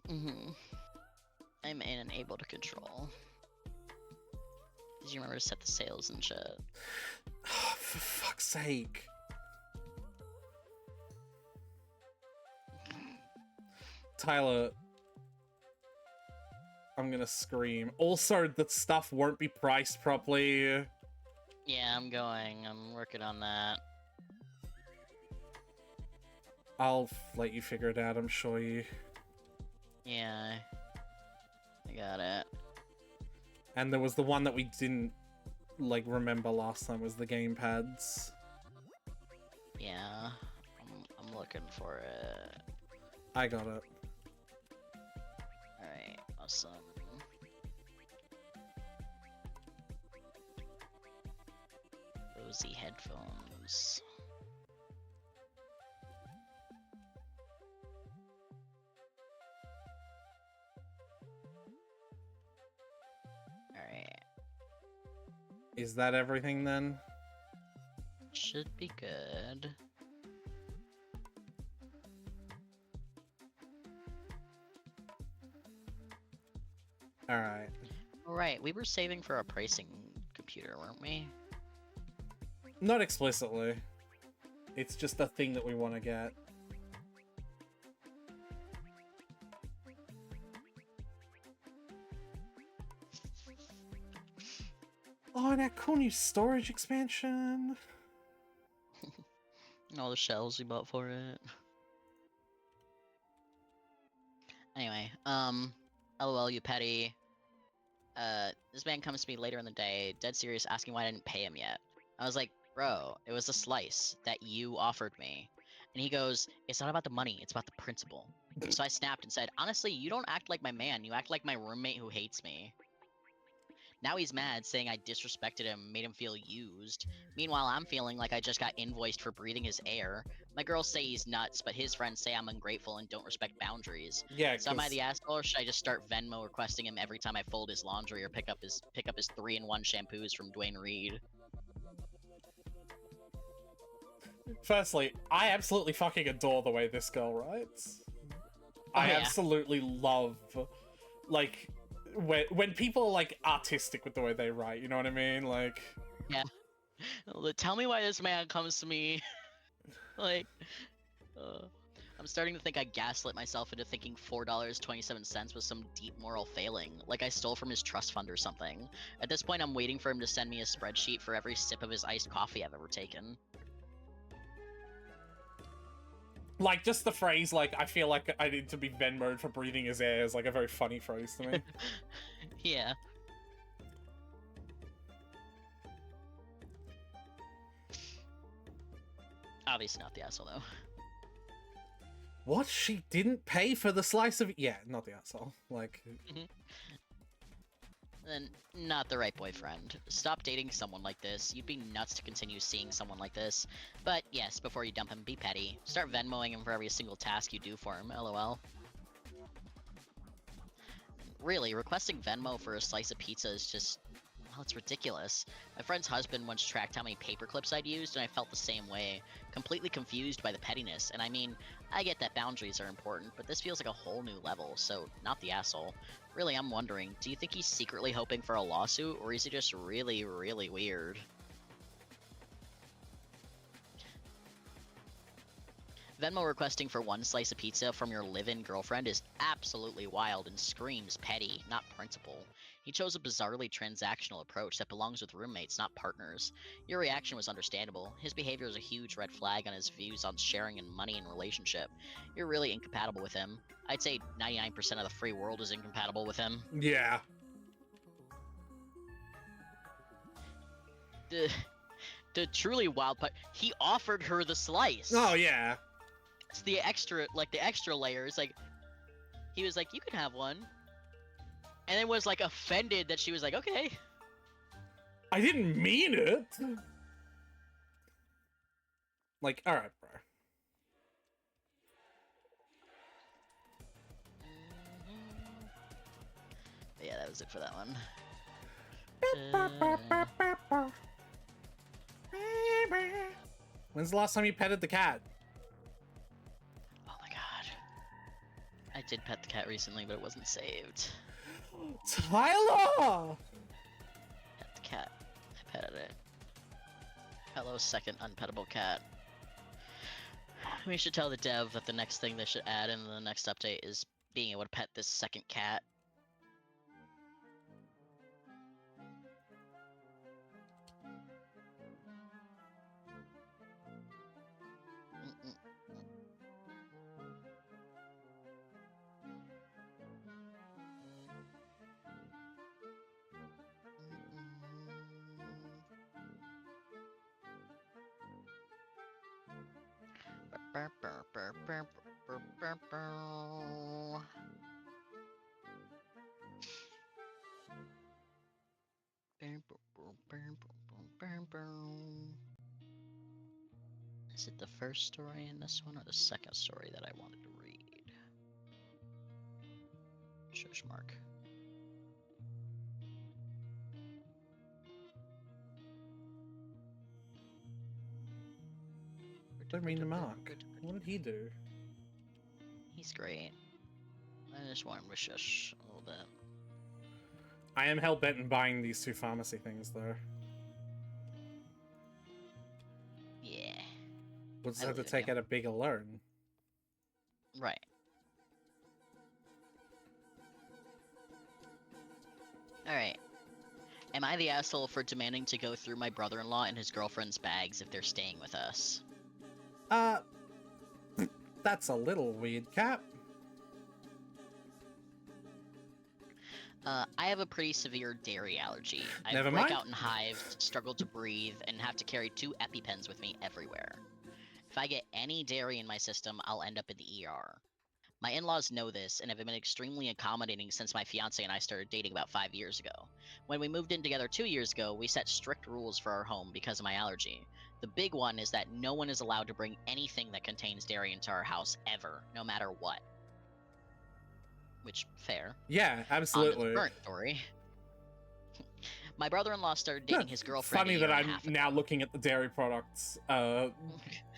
I'm in and able to control. Did you remember to set the sails and shit? For fuck's sake. Tyler, I'm gonna scream. Also, the stuff won't be priced properly. Yeah, I'm going. I'm working on that. I'll let you figure it out, I'm sure you. Yeah. I got it. And there was the one that we didn't, like, remember last time was the gamepads. Yeah. I'm looking for it. I got it. Alright, awesome. Cozy headphones. Alright. Is that everything then? Should be good. Alright. Alright, we were saving for a pricing computer, weren't we? Not explicitly. It's just a thing that we want to get. Oh, and that cool new storage expansion. And all the shells we bought for it. Anyway, LOL, you petty. This man comes to me later in the day, dead serious, asking why I didn't pay him yet. I was like, bro, it was a slice that you offered me. And he goes, it's not about the money, it's about the principle. So I snapped and said, honestly, you don't act like my man, you act like my roommate who hates me. Now he's mad, saying I disrespected him, made him feel used. Meanwhile, I'm feeling like I just got invoiced for breathing his air. My girls say he's nuts, but his friends say I'm ungrateful and don't respect boundaries. Yeah, So am I the asshole, or should I just start Venmo requesting him every time I fold his laundry or pick up his 3-in-1 shampoos from Dwayne Reed? Firstly, I absolutely fucking adore the way this girl writes. I yeah. absolutely love, like, when people are, like, artistic with the way they write, you know what I mean? Like... Yeah. Tell me why this man comes to me. Like... I'm starting to think I gaslit myself into thinking $4.27 was some deep moral failing, like I stole from his trust fund or something. At this point, I'm waiting for him to send me a spreadsheet for every sip of his iced coffee I've ever taken. Like, just the phrase, like, I feel like I need to be Venmo'd for breathing his air is, like, a very funny phrase to me. Yeah. Obviously not the asshole, though. What? She didn't pay for the slice of... Yeah, not the asshole. Like... Then, not the right boyfriend. Stop dating someone like this. You'd be nuts to continue seeing someone like this. But yes, before you dump him, be petty. Start Venmoing him for every single task you do for him, lol. Really, requesting Venmo for a slice of pizza is just... well, it's ridiculous. My friend's husband once tracked how many paper clips I'd used, and I felt the same way. Completely confused by the pettiness, and I mean, I get that boundaries are important, but this feels like a whole new level, so not the asshole. Really, I'm wondering, do you think he's secretly hoping for a lawsuit, or is he just really, really weird? Venmo requesting for one slice of pizza from your live-in girlfriend is absolutely wild and screams petty, not principle. He chose a bizarrely transactional approach that belongs with roommates, not partners. Your reaction was understandable. His behavior is a huge red flag on his views on sharing and money in relationship. You're really incompatible with him. I'd say 99% of the free world is incompatible with him. Yeah. The truly wild part, he offered her the slice. Oh yeah. It's the extra layers. Like, he was like, "You can have one," and then was like offended that she was like, "Okay." I didn't mean it. Like, all right, bro. But yeah, that was it for that one. When's the last time you petted the cat? Oh my god. I did pet the cat recently, but it wasn't saved. Tyler! Pet the cat. I petted it. Hello, second unpettable cat. We should tell the dev that the next thing they should add in the next update is being able to pet this second cat. Is it the first story in this one or the second story that I wanted to read? Shush mark. Don't mean to Mark. What did he do? He's great. I just want him to shush a little bit. I am hell-bent on buying these two pharmacy things, though. Yeah. We'll just I have to believe in take you. out a bigger loan. Right. Alright. Am I the asshole for demanding to go through my brother-in-law and his girlfriend's bags if they're staying with us? That's a little weird, Cap. I have a pretty severe dairy allergy. I Never break mind. out in hives, struggle to breathe, and have to carry 2 EpiPens with me everywhere. If I get any dairy in my system, I'll end up in the ER. My in-laws know this and have been extremely accommodating since my fiance and I started dating about 5 years ago. When we moved in together 2 years ago, we set strict rules for our home because of my allergy. The big one is that no one is allowed to bring anything that contains dairy into our house ever, no matter what. Which, fair. Yeah, On to the absolutely. current story. My brother-in-law started dating his girlfriend Funny a year that and a I'm half ago. now looking at the dairy products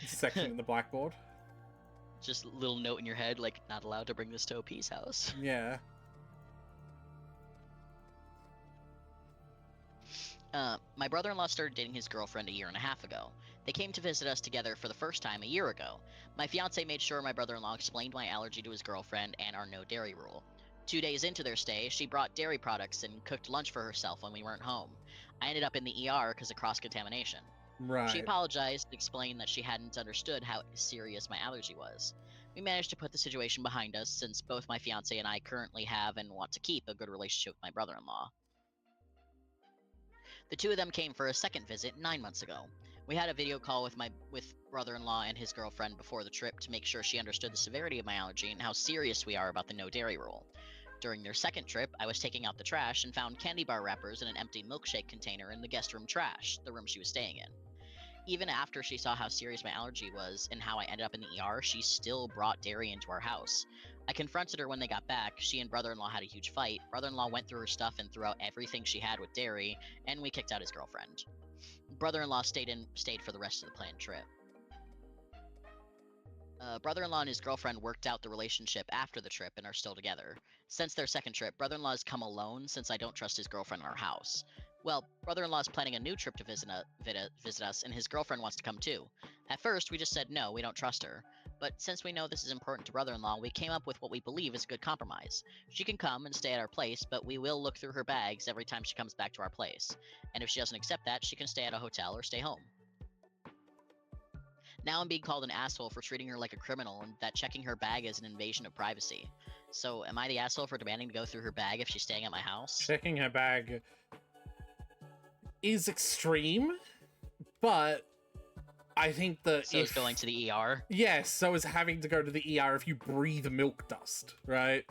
section in the blackboard. Just a little note in your head, like, not allowed to bring this to OP's house. Yeah. My brother-in-law started dating his girlfriend a year and a half ago. They came to visit us together for the first time a year ago. My fiance made sure my brother-in-law explained my allergy to his girlfriend and our no dairy rule. 2 days into their stay, she brought dairy products and cooked lunch for herself when we weren't home. I ended up in the ER because of cross-contamination. Right. She apologized and explained that she hadn't understood how serious my allergy was. We managed to put the situation behind us since both my fiance and I currently have and want to keep a good relationship with my brother-in-law. The two of them came for a second visit 9 months ago. We had a video call with brother-in-law and his girlfriend before the trip to make sure she understood the severity of my allergy and how serious we are about the no dairy rule. During their second trip, I was taking out the trash and found candy bar wrappers in an empty milkshake container in the guest room trash, the room she was staying in. Even after she saw how serious my allergy was and how I ended up in the ER, she still brought dairy into our house. I confronted her when they got back. She and brother-in-law had a huge fight. Brother-in-law went through her stuff and threw out everything she had with dairy, and we kicked out his girlfriend. Brother-in-law stayed for the rest of the planned trip. Brother-in-law and his girlfriend worked out the relationship after the trip and are still together. Since their second trip, brother-in-law has come alone since I don't trust his girlfriend in our house. Well, brother-in-law is planning a new trip to visit us, and his girlfriend wants to come too. At first, we just said no, we don't trust her. But since we know this is important to brother-in-law, we came up with what we believe is a good compromise. She can come and stay at our place, but we will look through her bags every time she comes back to our place. And if she doesn't accept that, she can stay at a hotel or stay home. Now I'm being called an asshole for treating her like a criminal and that checking her bag is an invasion of privacy. So am I the asshole for demanding to go through her bag if she's staying at my house? Checking her bag is extreme, but I think that So is going to the ER? Yes, so is having to go to the ER if you breathe milk dust, right?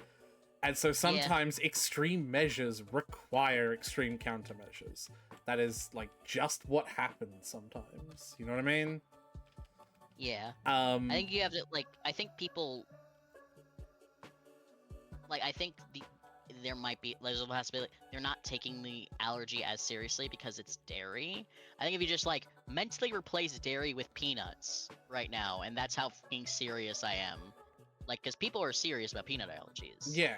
And so sometimes extreme measures require extreme countermeasures. That is, like, just what happens sometimes. You know what I mean? Yeah. I think you have to, like, I think people... Like, I think there might be, there's a possibility they're not taking the allergy as seriously because it's dairy. I think if you just, like, mentally replace dairy with peanuts right now, and that's how fucking serious I am. Like, because people are serious about peanut allergies. Yeah.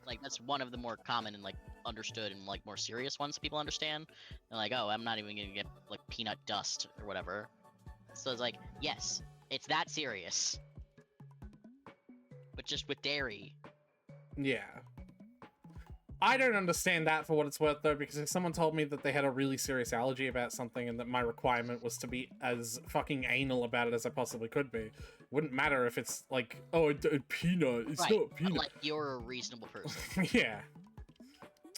Like, that's one of the more common and, like, understood and, like, more serious ones people understand. They're like, oh, I'm not even gonna get, like, peanut dust or whatever. So it's like, yes, it's that serious. But just with dairy. Yeah. I don't understand that for what it's worth, though, because if someone told me that they had a really serious allergy about something and that my requirement was to be as fucking anal about it as I possibly could be, it wouldn't matter if it's like, oh, a peanut. It's right, not peanut. but, like, you're a reasonable person. Yeah.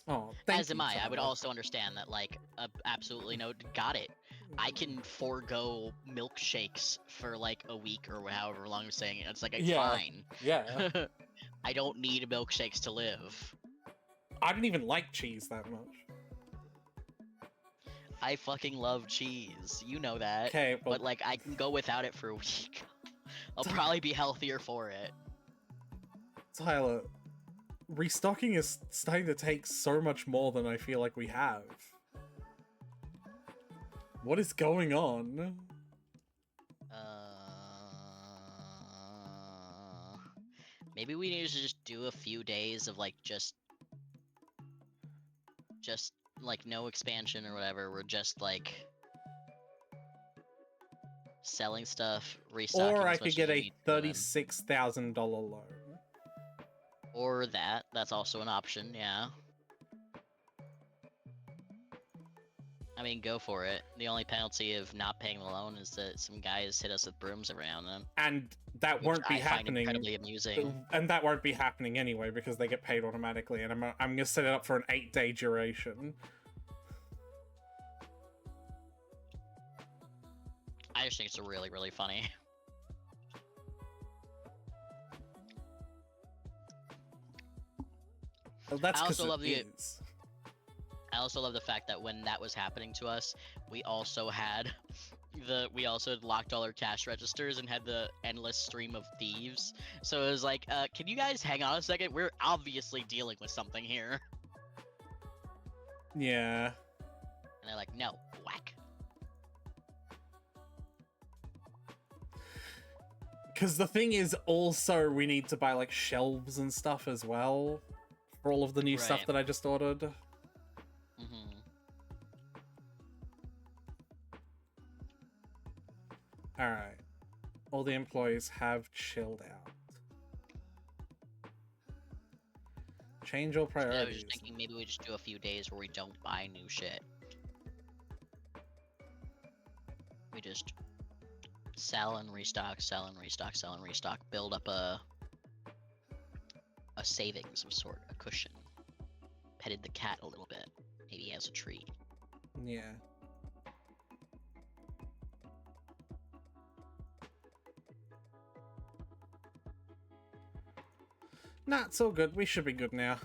Oh, thank As am you, I. I would Tyler. also understand that, like, absolutely no, got it. I can forego milkshakes for, like, a week or however long I'm saying it. It's like, Yeah. fine. Yeah. I don't need milkshakes to live. I didn't even like cheese that much. I fucking love cheese. You know that. Okay, But, like, I can go without it for a week. I'll probably be healthier for it. Tyler, restocking is starting to take so much more than I feel like we have. What is going on? Maybe we need to just do a few days of, like, just like, no expansion or whatever. We're just, like, selling stuff, restocking. Or I as could much get as you a need to, and then- $36,000 loan. Or that. That's also an option, yeah. I mean, go for it. The only penalty of not paying the loan is that some guys hit us with brooms every now and then. And that Which won't be I find happening. incredibly amusing. And that won't be happening anyway because they get paid automatically. And I'm going to set it up for an 8-day duration. I just think it's really, really funny. Well, that's I 'cause also it love the- is. I also love the fact that when that was happening to us, we also had locked all our cash registers and had the endless stream of thieves. So it was like, can you guys hang on a second? We're obviously dealing with something here. Yeah. And they're like, no, whack. Because the thing is, also, we need to buy, like, shelves and stuff as well. For all of the new stuff Right. that I just ordered. Mm-hmm. Alright. All the employees have chilled out. Change all I was priorities. just thinking maybe we just do a few days where we don't buy new shit. We just sell and restock, sell and restock, sell and restock. Build up a savings of sort, a cushion. Petted the cat a little bit, maybe as a treat. Yeah. Nah, it's all good. We should be good now.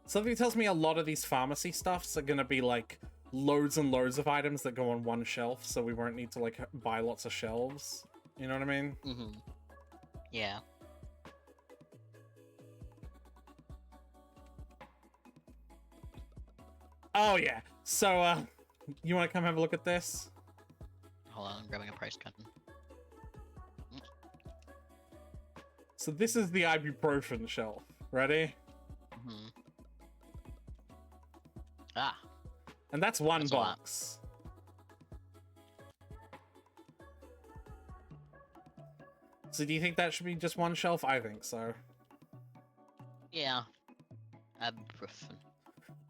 Something tells me a lot of these pharmacy stuffs are gonna be like loads and loads of items that go on one shelf, so we won't need to like buy lots of shelves. You know what I mean? Mm-hmm. Yeah. Oh yeah. So you wanna come have a look at this? Hold on, I'm grabbing a price cut. So this is the ibuprofen shelf. Ready? Mm-hmm. Ah, And that's one That's a lot. box. So do you think that should be just one shelf? I think so. Yeah. Ibuprofen.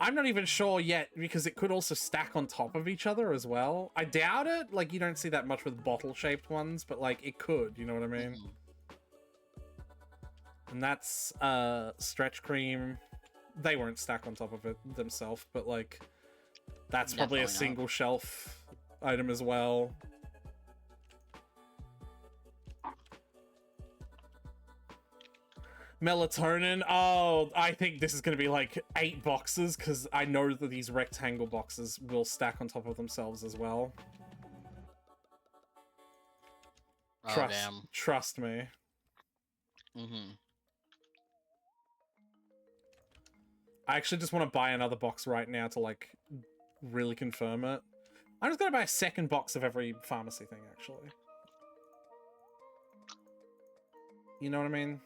I'm not even sure yet because it could also stack on top of each other as well. I doubt it. Like, you don't see that much with bottle-shaped ones, but, like, it could. You know what I mean? Mhm. And that's stretch cream. They won't stack on top of it themselves, but, like, that's probably a Definitely not. single shelf item as well. Melatonin. Oh, I think this is going to be like 8 boxes because I know that these rectangle boxes will stack on top of themselves as well. Oh, damn. Trust me. Mm-hmm. I actually just want to buy another box right now to like really confirm it. I'm just going to buy a second box of every pharmacy thing, actually. You know what I mean?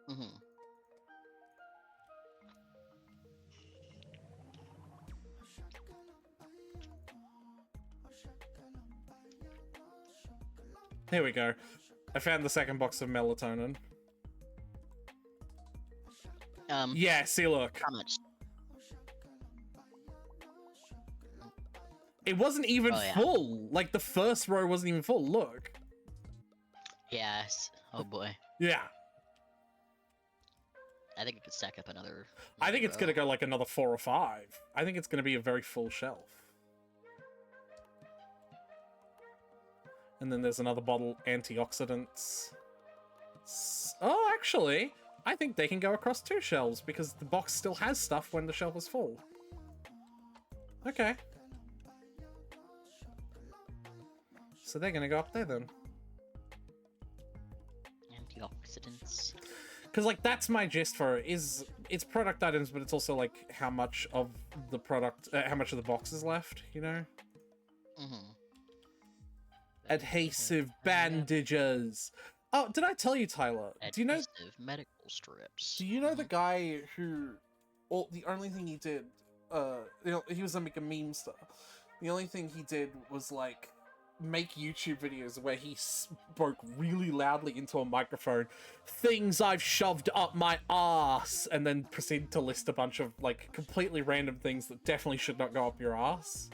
Mm-hmm. Here we go. I found the second box of melatonin. Yeah, see, look. How much? It wasn't even Oh, yeah. full. Like, the first row wasn't even full. Look. Yes. Oh boy. Yeah. I think it could stack up another. I think it's going to row. go like another 4 or 5. I think it's going to be a very full shelf. And then there's another bottle, antioxidants. Oh, actually, I think they can go across 2 shelves because the box still has stuff when the shelf is full. Okay. So they're going to go up there then. Antioxidants. Because, like, that's my gist for it, is it's product items, but it's also, like, how much of the product, how much of the box is left, you know? Mm-hmm. Adhesive bandages. Oh, did I tell you, Tyler? Do you know? Adhesive medical strips. Do you know the guy who? Well, the only thing he did, you know, he was like a meme star. The only thing he did was like make YouTube videos where he spoke really loudly into a microphone, things I've shoved up my ass, and then proceeded to list a bunch of like completely random things that definitely should not go up your ass.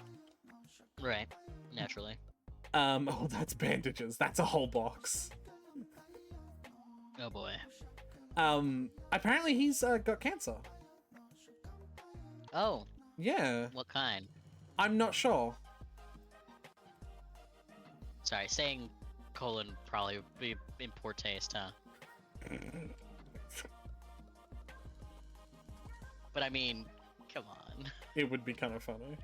Right. Naturally. Oh, that's bandages. That's a whole box. Oh boy. Apparently he's got cancer. Oh. Yeah, What kind? I'm not sure. Sorry, saying colon probably would be in poor taste, huh? But I mean, come on. It would be kind of funny.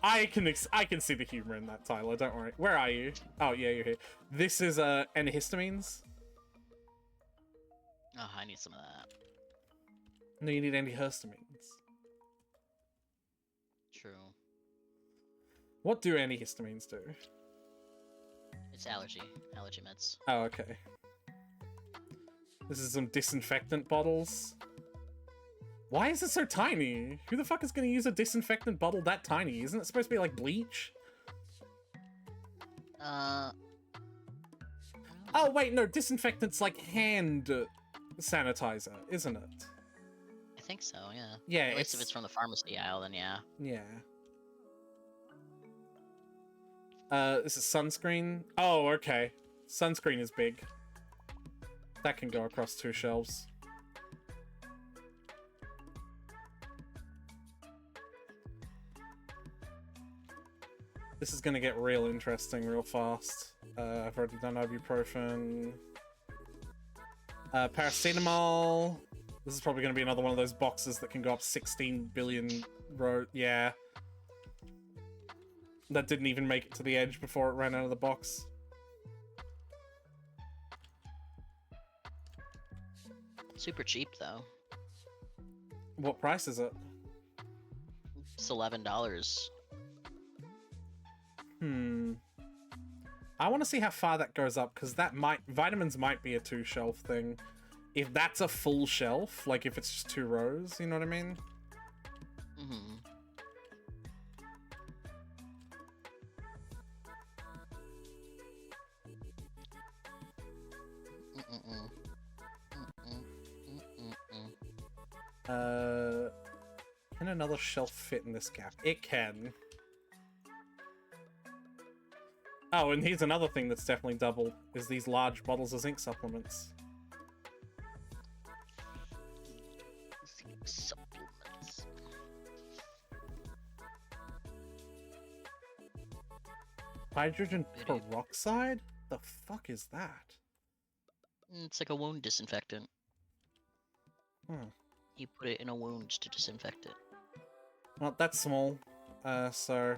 I can see the humor in that, Tyler. Don't worry. Where are you? Oh yeah, you're here. This is antihistamines. Oh, I need some of that. No, you need antihistamines. True. What do antihistamines do? It's allergy meds. Oh, okay. This is some disinfectant bottles. Why is it so tiny? Who the fuck is going to use a disinfectant bottle that tiny? Isn't it supposed to be like bleach? Oh, wait, no. Disinfectant's like hand sanitizer, isn't it? I think so, yeah. Yeah, At least if it's from the pharmacy aisle, then yeah. Yeah. This is sunscreen. Oh, okay. Sunscreen is big. That can go across 2 shelves. This is gonna get real interesting real fast. I've already done ibuprofen. Paracetamol. This is probably gonna be another one of those boxes that can go up 16 billion row. Yeah. That didn't even make it to the edge before it ran out of the box. Super cheap though. What price is it? It's $11. I want to see how far that goes up, because vitamins might be a 2 shelf thing. If that's a full shelf, like if it's just 2 rows, you know what I mean? Mm-hmm. Can another shelf fit in this gap? It can. Oh, and here's another thing that's definitely doubled, is these large bottles of zinc supplements. Zinc supplements. Hydrogen peroxide? The fuck is that? It's like a wound disinfectant. Hmm. You put it in a wound to disinfect it. Well, that's small. So...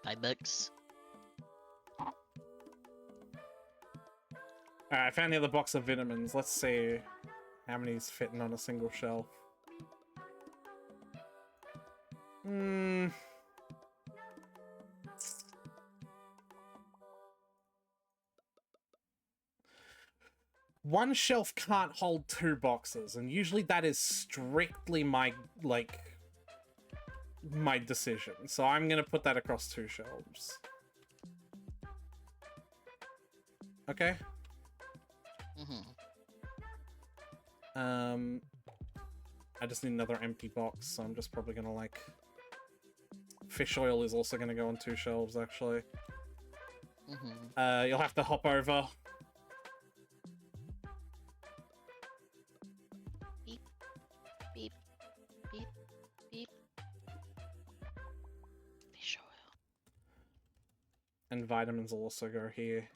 $5. Alright, I found the other box of vitamins. Let's see how many's fitting on a single shelf. Hmm. One shelf can't hold 2 boxes, and usually that is strictly my, like, my decision. So I'm gonna put that across 2 shelves. Okay. I just need another empty box, so I'm just probably gonna, like... Fish oil is also gonna go on 2 shelves, actually. You'll have to hop over. Beep, beep, beep, beep. Fish oil. And vitamins will also go here.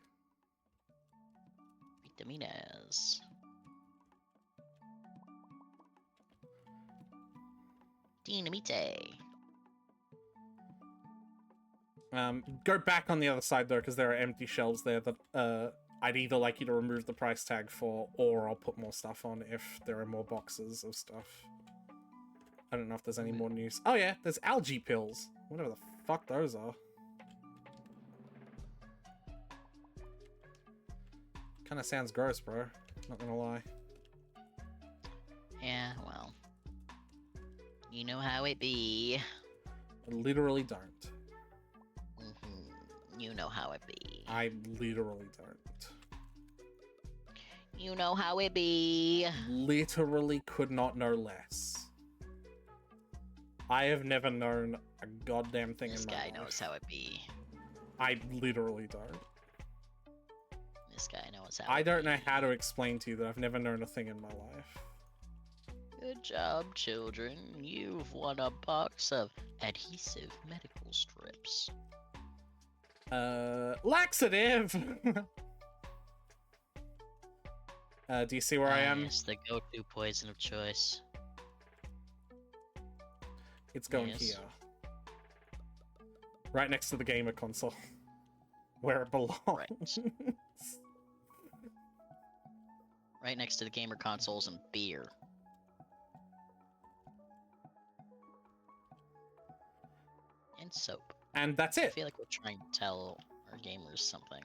Vitamines. Dynamite. Go back on the other side, though, because there are empty shelves there that I'd either like you to remove the price tag for, or I'll put more stuff on if there are more boxes of stuff. I don't know if there's any more news. Oh yeah, there's algae pills. Whatever the fuck those are. Kinda sounds gross, bro. Not gonna lie. Yeah, well. You know how it be. I literally don't. You know how it be. I literally don't. You know how it be. Literally could not know less. I have never known a goddamn thing This in my guy life. knows how it be. I literally don't. This guy knows how I it don't know be. how to explain to you that I've never known a thing in my life. Good job, children. You've won a box of adhesive medical strips. Laxative! Do you see where I am? Yes, the go-to poison of choice. It's going Yes. here. Right next to the gamer console. Where it belongs. Right. Right next to the gamer consoles and beer. And soap. And that's I it. feel like we're trying to tell our gamers something.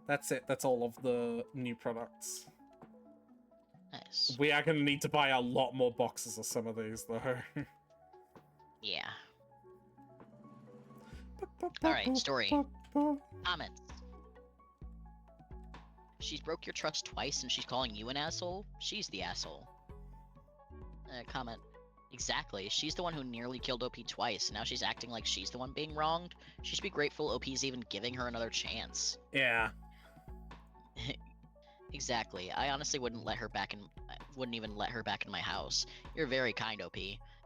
That's it. That's all of the new products. Nice. We are going to need to buy a lot more boxes of some of these, though. Yeah. Alright, story. Comments. She's broke your trust twice and she's calling you an asshole? She's the asshole. Comment. Exactly. She's the one who nearly killed OP twice, and now she's acting like she's the one being wronged. She should be grateful OP's even giving her another chance. Yeah. Exactly. I honestly wouldn't even let her back in my house. You're very kind, OP.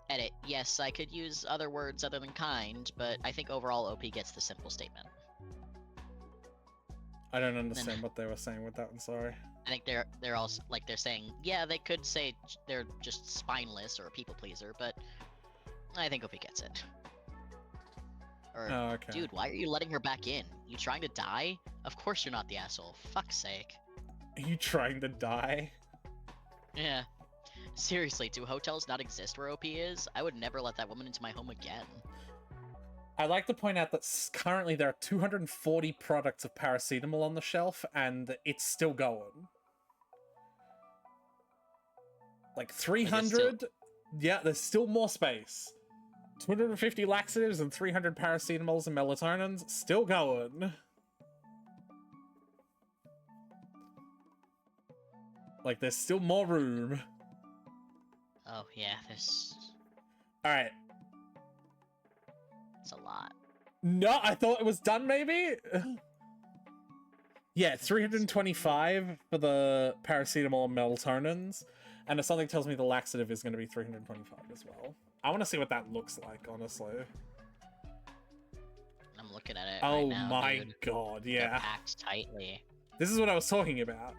Edit. Yes, I could use other words other than kind, but I think overall OP gets the simple statement. I don't understand what they were saying with that, I'm sorry. I think they're also like they're saying, yeah, they could say they're just spineless or a people pleaser, but I think OP gets it. Or, Oh, okay. dude, why are you letting her back in? You trying to die? Of course you're not the asshole. Fuck's sake. Are you trying to die? Yeah. Seriously, do hotels not exist where OP is? I would never let that woman into my home again. I'd like to point out that currently there are 240 products of paracetamol on the shelf, and it's still going. Like 300? Yeah, there's still more space. 250 laxatives and 300 paracetamols and melatonins, still going. Like, there's still more room. Oh yeah, this Alright. it's a lot. No, I thought it was done, maybe? Yeah, 325 for the paracetamol and melatonin's. And if something tells me the laxative is going to be 325 as well. I want to see what that looks like, honestly. I'm looking at it Oh right now, my dude. god, They're yeah. packed tightly. This is what I was talking about.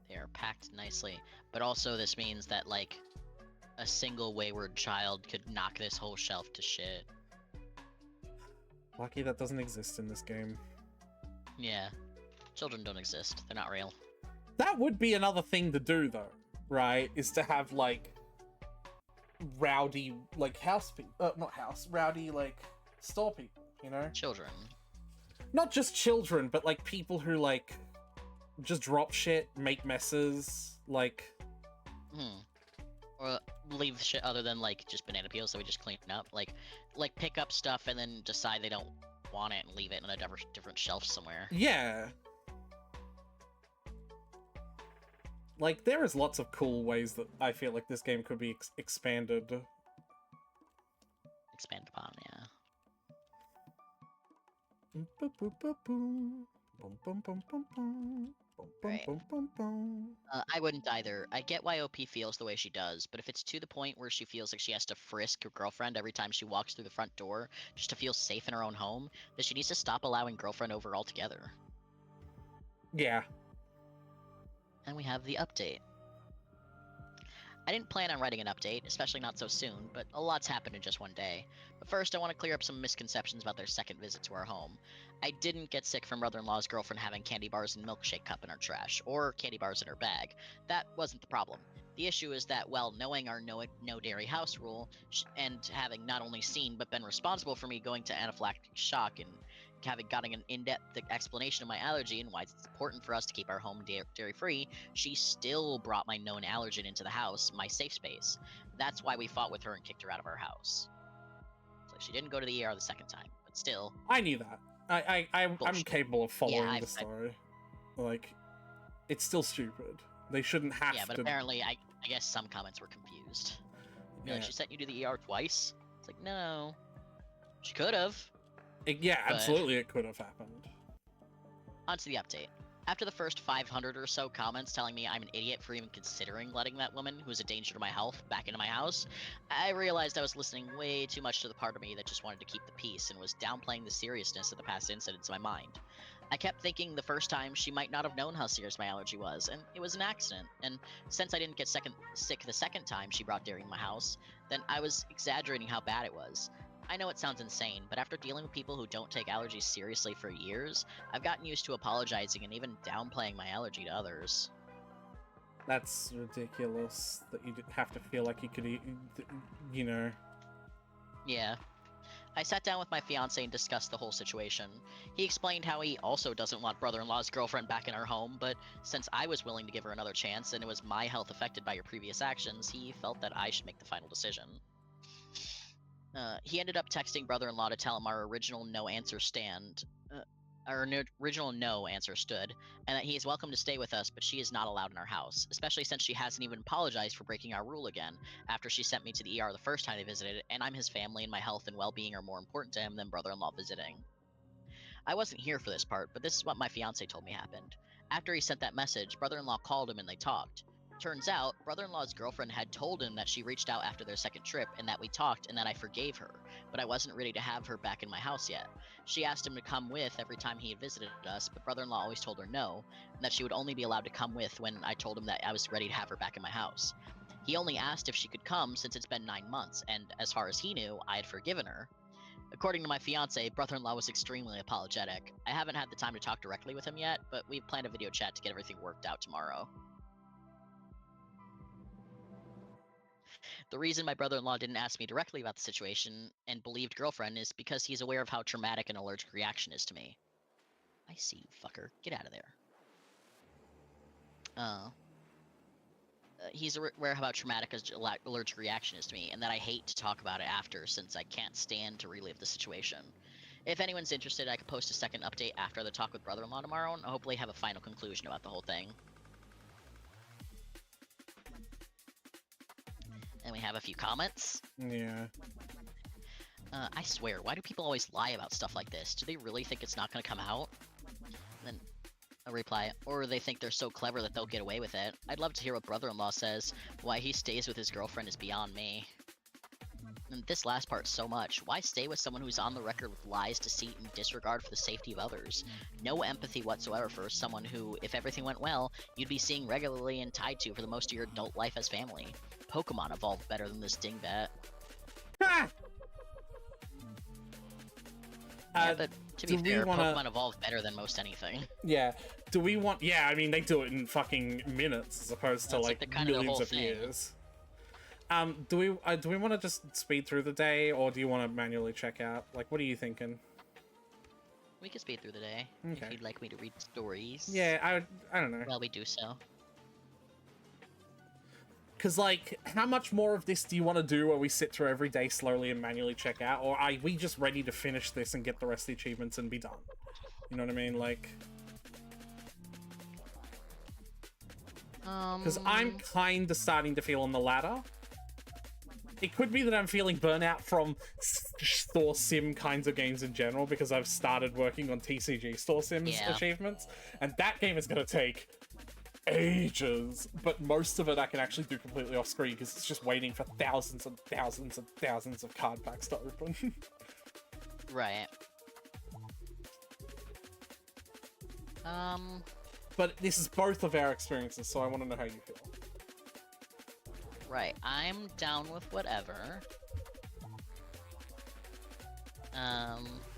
They are packed nicely. But also this means that, like, a single wayward child could knock this whole shelf to shit. Lucky that doesn't exist in this game. Yeah. Children don't exist. They're not real. That would be another thing to do, though, right? Is to have, like, rowdy, like, house people. Not house. Rowdy, like, store people, you know? Children. Not just children, but, like, people who, like, just drop shit, make messes, like... Or leave shit other than, like, just banana peels that we just clean up. Like pick up stuff and then decide they don't want it and leave it in a different shelf somewhere. Yeah. Like, there is lots of cool ways that I feel like this game could be expanded. Expand upon, yeah. Right. I wouldn't either. I get why OP feels the way she does, but if it's to the point where she feels like she has to frisk her girlfriend every time she walks through the front door just to feel safe in her own home, then she needs to stop allowing girlfriend over altogether. Yeah. And we have the update. I didn't plan on writing an update, especially not so soon, but a lot's happened in just one day. But first, I want to clear up some misconceptions about their second visit to our home. I didn't get sick from brother-in-law's girlfriend having candy bars and milkshake cup in her trash, or candy bars in her bag. That wasn't the problem. The issue is that, well, knowing our no dairy house rule, and having not only seen but been responsible for me going to anaphylactic shock and having gotten an in-depth explanation of my allergy and why it's important for us to keep our home dairy-free, she still brought my known allergen into the house, my safe space. That's why we fought with her and kicked her out of our house. So she didn't go to the ER the second time, but still... I knew that. I'm Bullshit. capable of following Yeah, the story. Like, it's still stupid. They shouldn't have to... Yeah, but apparently, I guess some comments were confused. Yeah. Like, she sent you to the ER twice? It's like, no. She could have. Yeah, but- absolutely it could have happened. On to the update. After the first 500 or so comments telling me I'm an idiot for even considering letting that woman, who's a danger to my health, back into my house, I realized I was listening way too much to the part of me that just wanted to keep the peace and was downplaying the seriousness of the past incidents in my mind. I kept thinking the first time she might not have known how serious my allergy was, and it was an accident, and since I didn't get sick the second time she brought dairy in my house, then I was exaggerating how bad it was. I know it sounds insane, but after dealing with people who don't take allergies seriously for years, I've gotten used to apologizing and even downplaying my allergy to others. That's ridiculous that you have to feel like you could eat, you know. Yeah. I sat down with my fiance and discussed the whole situation. He explained how he also doesn't want brother-in-law's girlfriend back in our home, but since I was willing to give her another chance and it was my health affected by your previous actions, he felt that I should make the final decision. He ended up texting brother-in-law to tell him our original no answer stood, and that he is welcome to stay with us, but she is not allowed in our house, especially since she hasn't even apologized for breaking our rule again, after she sent me to the ER the first time they visited, and I'm his family and my health and well-being are more important to him than brother-in-law visiting. I wasn't here for this part, but this is what my fiance told me happened. After he sent that message, brother-in-law called him and they talked. Turns out, brother-in-law's girlfriend had told him that she reached out after their second trip and that we talked and that I forgave her, but I wasn't ready to have her back in my house yet. She asked him to come with every time he had visited us, but brother-in-law always told her no, and that she would only be allowed to come with when I told him that I was ready to have her back in my house. He only asked if she could come since it's been 9 months, and as far as he knew, I had forgiven her. According to my fiance, brother-in-law was extremely apologetic. I haven't had the time to talk directly with him yet, but we've planned a video chat to get everything worked out tomorrow. The reason my brother-in-law didn't ask me directly about the situation and believed girlfriend is because he's aware of how traumatic an allergic reaction is to me. I see you, fucker. Get out of there. He's aware of how traumatic an allergic reaction is to me, and that I hate to talk about it after since I can't stand to relive the situation. If anyone's interested, I could post a second update after the talk with brother-in-law tomorrow, and hopefully have a final conclusion about the whole thing. And we have a few comments. Yeah. I swear, why do people always lie about stuff like this? Do they really think it's not going to come out? Then a reply, or they think they're so clever that they'll get away with it. I'd love to hear what brother-in-law says. Why he stays with his girlfriend is beyond me. And this last part so much. Why stay with someone who's on the record with lies, deceit, and disregard for the safety of others? No empathy whatsoever for someone who, if everything went well, you'd be seeing regularly and tied to for the most of your adult life as family. Pokemon evolved better than this dingbat. Ah! Yeah, but to be do we fair, wanna- Pokemon evolved better than most anything. Yeah. Do we want? Yeah, I mean they do it in fucking minutes as opposed to That's like like the kind of the millions whole of thing. years. Do we want to just speed through the day, or do you want to manually check out? Like, what are you thinking? We can speed through the day Okay. if you'd like me to read stories. Yeah, I don't know. Well, we do so. Because, like, how much more of this do you want to do where we sit through every day slowly and manually check out? Or are we just ready to finish this and get the rest of the achievements and be done? You know what I mean? Like, because I'm kind of starting to feel on the latter. It could be that I'm feeling burnout from store sim kinds of games in general, because I've started working on TCG store sims Yeah. achievements, and that game is going to take ages, but most of it I can actually do completely off screen because it's just waiting for thousands and thousands and thousands of card packs to open. Right. But this is both of our experiences, so I want to know how you feel. Right. I'm down with whatever.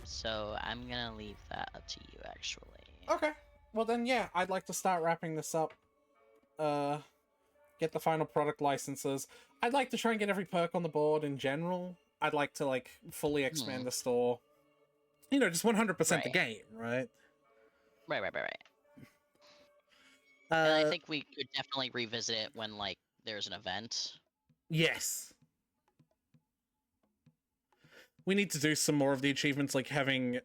So I'm gonna leave that up to you, actually. Okay. Well then, yeah, I'd like to start wrapping this up. Get the final product licenses. I'd like to try and get every perk on the board in general. I'd like to, like, fully expand the store. You know, just 100% the Right. game, right? Right. And I think we could definitely revisit it when, like, there's an event. Yes. We need to do some more of the achievements, like having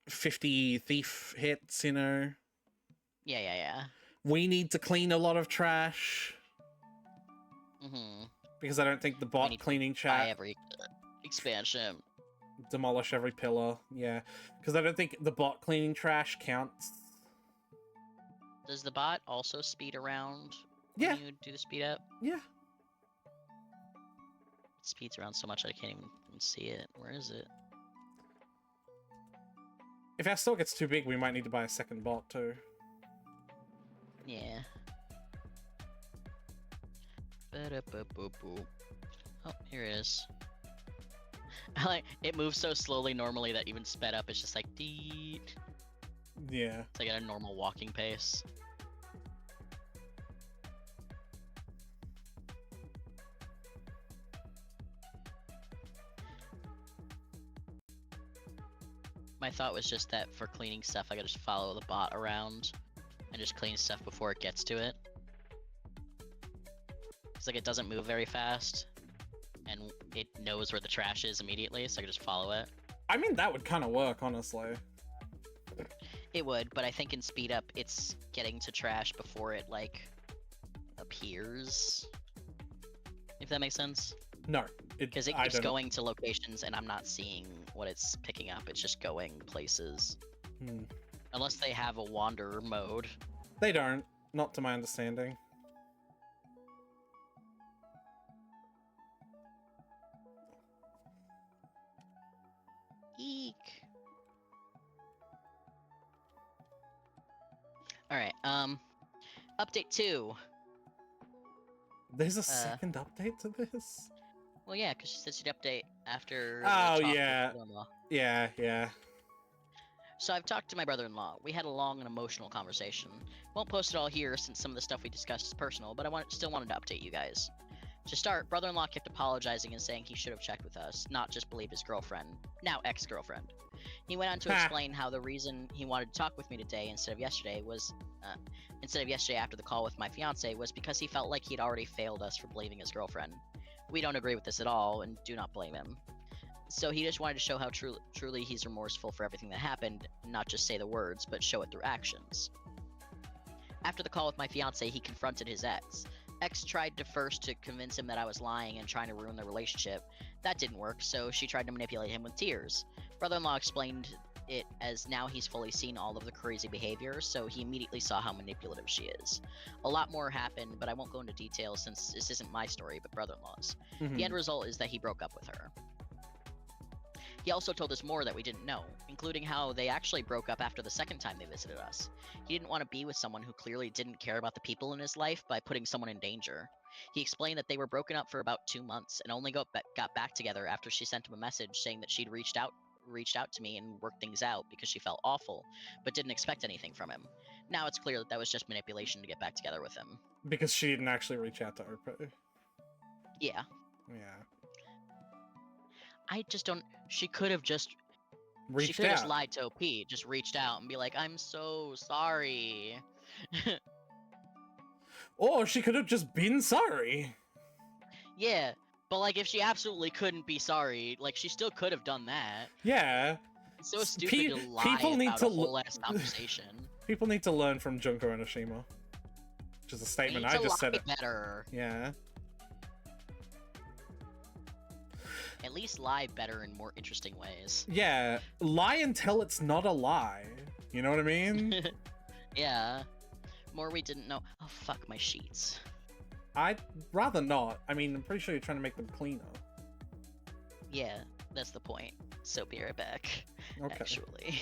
50 thief hits, you know. Yeah. We need to clean a lot of trash Mm-hmm. because I don't think the We bot need to cleaning Buy chat every expansion. demolish every pillar. Yeah, because I don't think the bot cleaning trash counts. Does the bot also speed around Yeah. when you do the speed up? Yeah. It speeds around so much I can't even see it. Where is it? If our store gets too big, we might need to buy a second bot too. Yeah. Ba-da-ba-boo-boo. Oh, here it is. I like it moves so slowly normally that even sped up it's just like deet. Yeah. It's like at a normal walking pace. My thought was just that for cleaning stuff I could just follow the bot around and just clean stuff before it gets to it. Cause like it doesn't move very fast and it knows where the trash is immediately, so I could just follow it. I mean, that would kind of work, honestly. It would, but I think in speed up it's getting to trash before it like appears. If that makes sense. No. Because it I keeps don't- going to locations and I'm not seeing what it's picking up. It's just going places. Hmm. Unless they have a wanderer mode. They don't. Not to my understanding. Eek. Alright, update 2. There's a second update to this? Well, yeah, because she said she'd update after. the Oh, talk with yeah. brother-in-law. Yeah. So I've talked to my brother-in-law. We had a long and emotional conversation. Won't post it all here since some of the stuff we discussed is personal, but still wanted to update you guys. To start, brother-in-law kept apologizing and saying he should have checked with us, not just believe his girlfriend, now ex-girlfriend. He went on to Ha. explain how the reason he wanted to talk with me today instead of yesterday after the call with my fiance was because he felt like he'd already failed us for believing his girlfriend. We don't agree with this at all and do not blame him. So he just wanted to show how truly he's remorseful for everything that happened, not just say the words, but show it through actions. After the call with my fiance, he confronted his ex. Ex tried to convince him that I was lying and trying to ruin the relationship. That didn't work, so she tried to manipulate him with tears. Brother-in-law explained it as now he's fully seen all of the crazy behavior, so he immediately saw how manipulative she is. A lot more happened, but I won't go into detail since this isn't my story, but brother-in-law's. Mhm. The end result is that he broke up with her. He also told us more that we didn't know, including how they actually broke up after the second time they visited us. He didn't want to be with someone who clearly didn't care about the people in his life by putting someone in danger. He explained that they were broken up for about 2 months and only got back together after she sent him a message saying that she'd reached out to me and worked things out because she felt awful, but didn't expect anything from him. Now it's clear that that was just manipulation to get back together with him. Because she didn't actually reach out to Oprah. Yeah. Yeah. I just don't... She could have just... She Reached could have just out. lied to OP, just reached out and be like, I'm so sorry. Or she could have just been sorry. Yeah, but like if she absolutely couldn't be sorry, like she still could have done that. Yeah. It's so stupid to lie people need about to a whole ass conversation. People need to learn from Junko Enoshima. Which is a They statement need I to just said. lie better. Yeah. At least lie better in more interesting ways. Yeah. Lie until it's not a lie. You know what I mean? Yeah. More we didn't know. Oh fuck my sheets. I'd rather not. I mean, I'm pretty sure you're trying to make them cleaner. Yeah, that's the point. So be right back. Okay. Actually.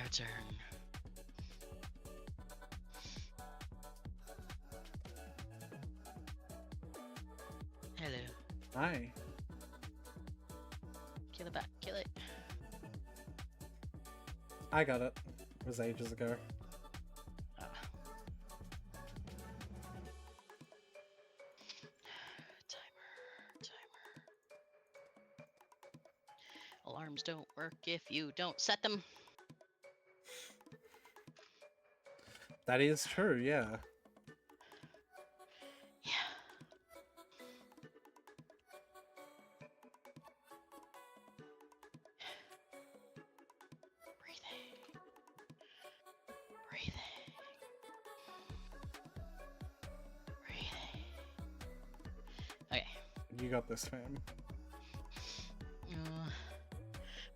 your turn. Hello. Hi. Kill it back. Kill it. I got it. It was ages ago. Ah. Timer. Alarms don't work if you don't set them. That is true, yeah. Yeah. Breathing. Okay. You got this, fam.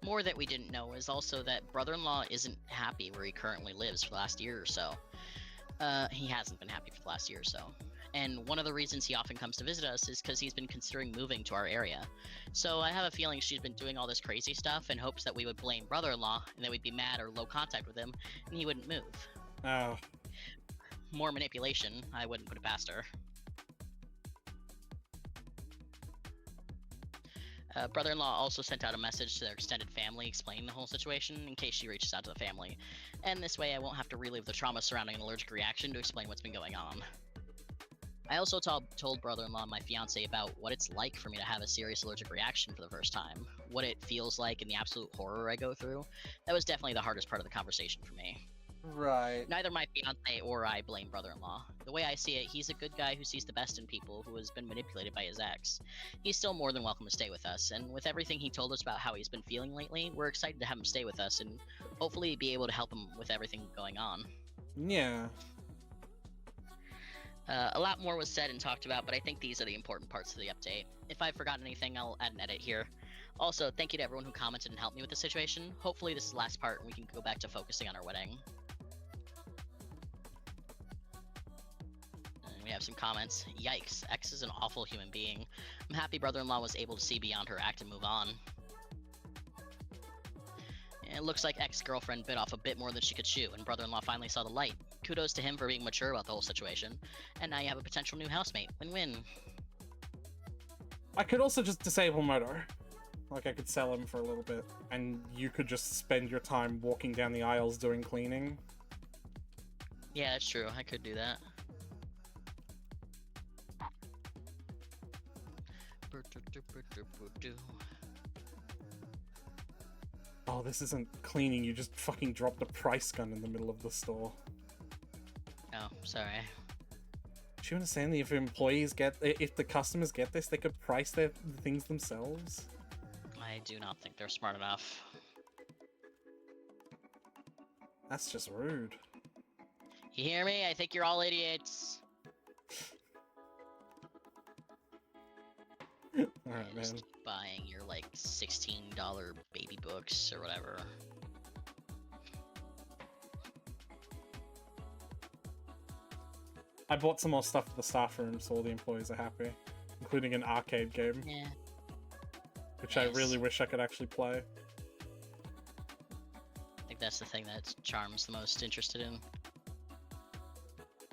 More that we didn't know is also that brother-in-law isn't happy where he currently lives for the last year or so. He hasn't been happy for the last year or so. And one of the reasons he often comes to visit us is because he's been considering moving to our area. So I have a feeling she's been doing all this crazy stuff in hopes that we would blame brother-in-law and that we'd be mad or low contact with him and he wouldn't move. Oh. More manipulation, I wouldn't put it past her. Brother-in-law also sent out a message to their extended family explaining the whole situation in case she reaches out to the family. And this way I won't have to relive the trauma surrounding an allergic reaction to explain what's been going on. I also told brother-in-law and my fiance about what it's like for me to have a serious allergic reaction for the first time, what it feels like and the absolute horror I go through. That was definitely the hardest part of the conversation for me. Right. Neither my fiance or I blame brother-in-law. The way I see it, he's a good guy who sees the best in people who has been manipulated by his ex. He's still more than welcome to stay with us, and with everything he told us about how he's been feeling lately, we're excited to have him stay with us and hopefully be able to help him with everything going on. Yeah. A lot more was said and talked about, but I think these are the important parts of the update. If I've forgotten anything, I'll add an edit here. Also, thank you to everyone who commented and helped me with the situation. Hopefully this is the last part and we can go back to focusing on our wedding. We have some comments. Yikes, X is an awful human being. I'm happy brother-in-law was able to see beyond her act and move on. It looks like ex-girlfriend bit off a bit more than she could chew, and brother-in-law finally saw the light. Kudos to him for being mature about the whole situation. And now you have a potential new housemate. Win-win. I could also just disable Moto. Like, I could sell him for a little bit, and you could just spend your time walking down the aisles doing cleaning. Yeah, that's true. I could do that. Oh, this isn't cleaning, you just fucking dropped a price gun in the middle of the store. Oh, sorry. Do you understand that if the customers get this, they could price their things themselves? I do not think they're smart enough. That's just rude. You hear me? I think you're all idiots. Alright, man. Just keep buying your like $16 baby books or whatever. I bought some more stuff for the staff room so all the employees are happy, including an arcade game, Yeah. which Nice. I really wish I could actually play. I think that's the thing that Charm's the most interested in.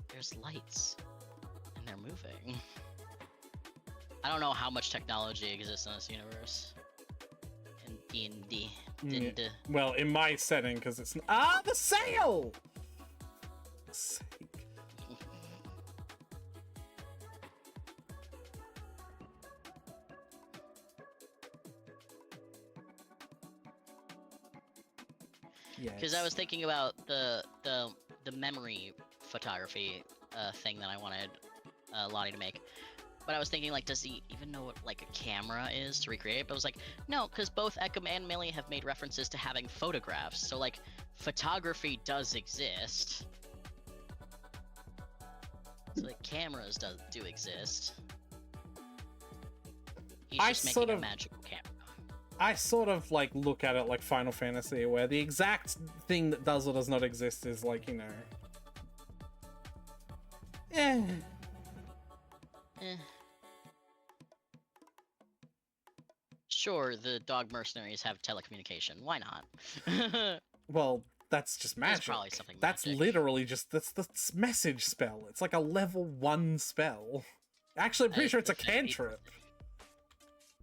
There's lights, and they're moving. I don't know how much technology exists in this universe. In D&D. Yeah. Well, in my setting, because it's... Ah, the sale! For fuck's sake. Because I was thinking about the memory photography thing that I wanted Lottie to make. But I was thinking, like, does he even know what, like, a camera is to recreate it? But I was like, no, because both Ekum and Millie have made references to having photographs. So, like, photography does exist. So, like, cameras do exist. He's just making a magical camera. I sort of, like, look at it like Final Fantasy, where the exact thing that does or does not exist is, like, you know... Eh. Sure, the dog mercenaries have telecommunication. Why not? Well, That's just It's magic. probably something That's magic. literally just that's the message spell. It's like a level 1 spell. Actually, I'm pretty sure it's a cantrip.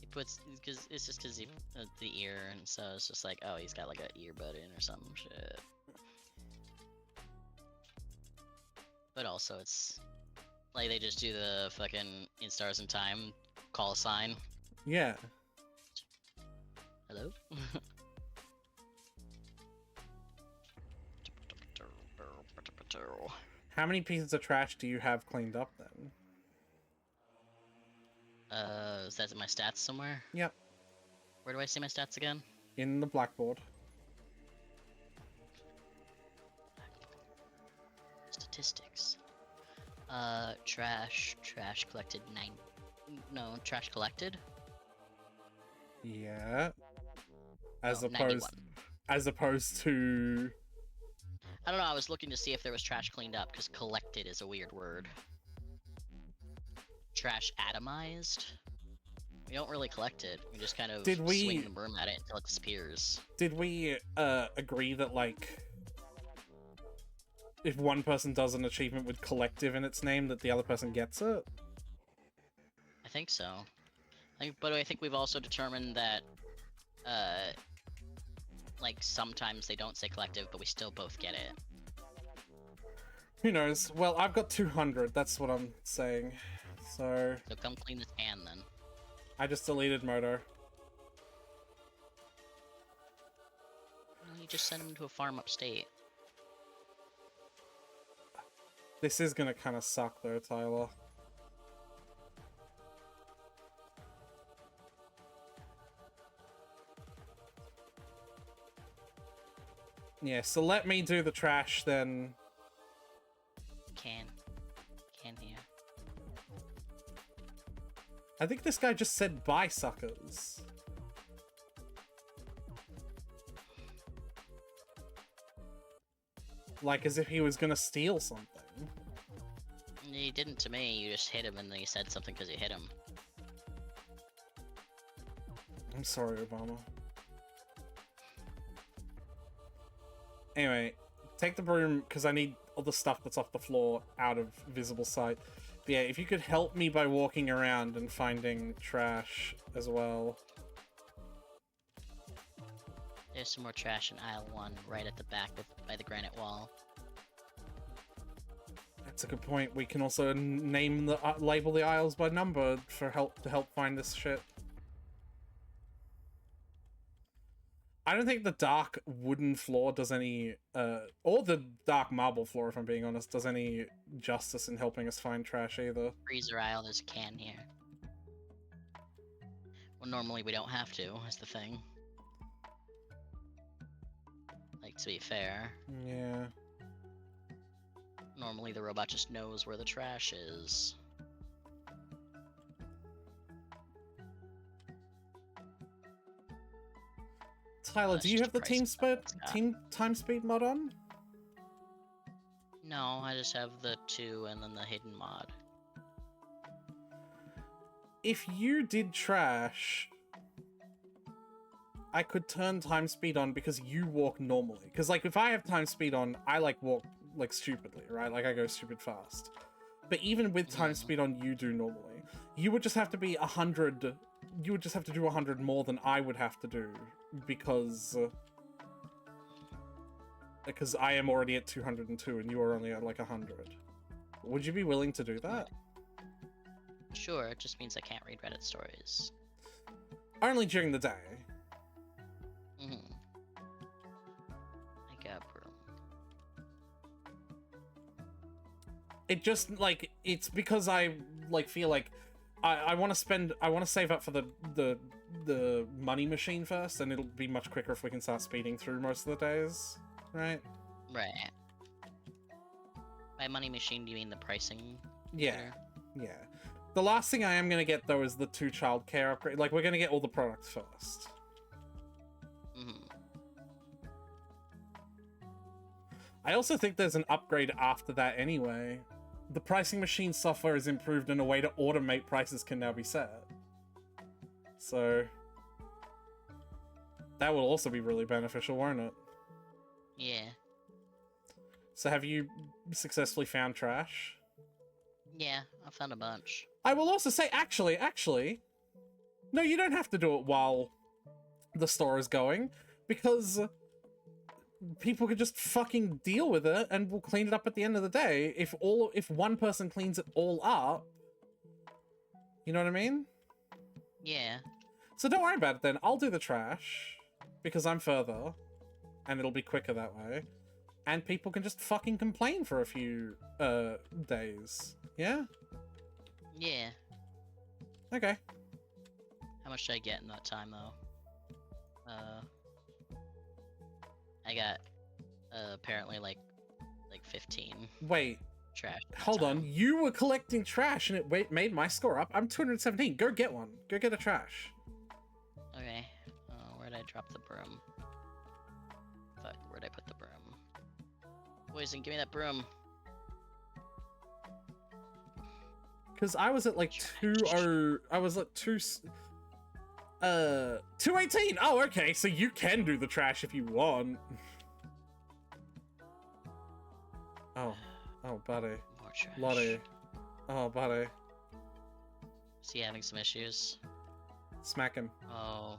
He puts because it's just because the ear, and so it's just like, oh, he's got like an earbud in or some shit. But also, it's like they just do the fucking in Stars in Time call sign. Yeah. Hello. How many pieces of trash do you have cleaned up then? Is that in my stats somewhere? Yep. Where do I see my stats again? In the blackboard. Statistics. Trash collected 9. No, trash collected. Yeah. As Oh, opposed 91. To I don't know, I was looking to see if there was trash cleaned up, because collected is a weird word. Trash atomized? We don't really collect it, we just kind of swing the broom at it until it disappears. Did we agree that, like, if one person does an achievement with collective in its name, that the other person gets it? I think so. But I think we've also determined that, like, sometimes they don't say collective, but we still both get it. Who knows? Well, I've got 200, that's what I'm saying. So come clean this can, then. I just deleted Moto. No, you just send him to a farm upstate. This is gonna kind of suck, though, Tyler. Yeah, so let me do the trash, then. Can here. I think this guy just said bye, suckers. Like, as if he was gonna steal something. He didn't to me, you just hit him and then he said something because you hit him. I'm sorry, Obama. Anyway, take the broom, because I need all the stuff that's off the floor out of visible sight. But yeah, if you could help me by walking around and finding trash as well. There's some more trash in aisle 1, right at the back by the granite wall. That's a good point. We can also name the label the aisles by number for to help find this shit. I don't think the dark wooden floor does any, or the dark marble floor, if I'm being honest, does any justice in helping us find trash either. Freezer aisle, there's a can here. Well, normally we don't have to, is the thing. Like, to be fair. Yeah. Normally the robot just knows where the trash is. Tyler, do you have the team time speed mod on? No, I just have the 2 and then the hidden mod. If you did trash, I could turn time speed on because you walk normally. Because, like, if I have time speed on, I, like, walk, like, stupidly, right? Like, I go stupid fast. But even with time speed on, you do normally. You would just have to be 100... You would just have to do 100 more than I would have to do. Because I am already at 202 and you are only at, like, 100. Would you be willing to do that? Sure, it just means I can't read Reddit stories. Only during the day. I got broom. It just, like, it's because I, like, feel like I want to save up for the money machine first, and it'll be much quicker if we can start speeding through most of the days, right? Right. By money machine, do you mean the pricing? Yeah, There? yeah. The last thing I am going to get, though, is the 2 childcare upgrade. Like, we're going to get all the products first. I also think there's an upgrade after that anyway. The pricing machine software is improved and a way to automate prices can now be set. So that will also be really beneficial, won't it? Yeah. So have you successfully found trash? Yeah, I found a bunch. I will also say, actually, no, you don't have to do it while the store is going, because people could just fucking deal with it and we'll clean it up at the end of the day. If one person cleans it all up, you know what I mean? Yeah. So don't worry about it then. I'll do the trash because I'm further and it'll be quicker that way. And people can just fucking complain for a few days. Yeah? Yeah. Okay. How much did I get in that time though? I got apparently like 15 Wait, trash. in that hold on. time. You were collecting trash and it made my score up. I'm 217. Go get one. Go get a trash. Okay. Where'd I drop the broom? Fuck, where'd I put the broom? Poison, give me that broom. Because I was at like 20. I was at 218. Oh, okay. So you can do the trash if you want. Oh, buddy. More trash. Lottie. Oh, buddy. Is he having some issues? Smack him. Oh.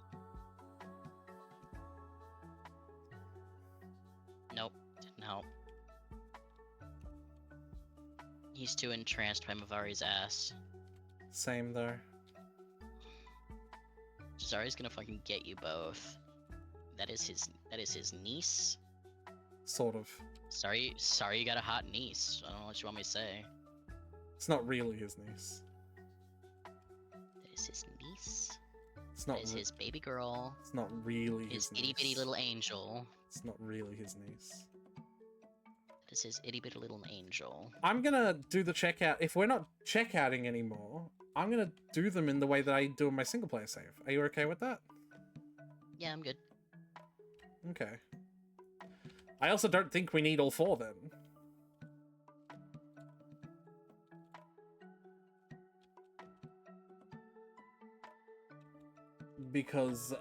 Nope, didn't help. He's too entranced by Mavari's ass. Same though. Jazari's gonna fucking get you both. That is his niece? Sort of. Sorry you got a hot niece. I don't know what you want me to say. It's not really his niece. That is his niece? It's not. That is his baby girl. It's not really His his itty bitty niece. little angel. It's not really his niece. That is his itty bitty little angel. I'm gonna do the checkout. If we're not checkouting anymore, I'm gonna do them in the way that I do in my single player save. Are you okay with that? Yeah, I'm good. Okay. I also don't think we need all four then. Because,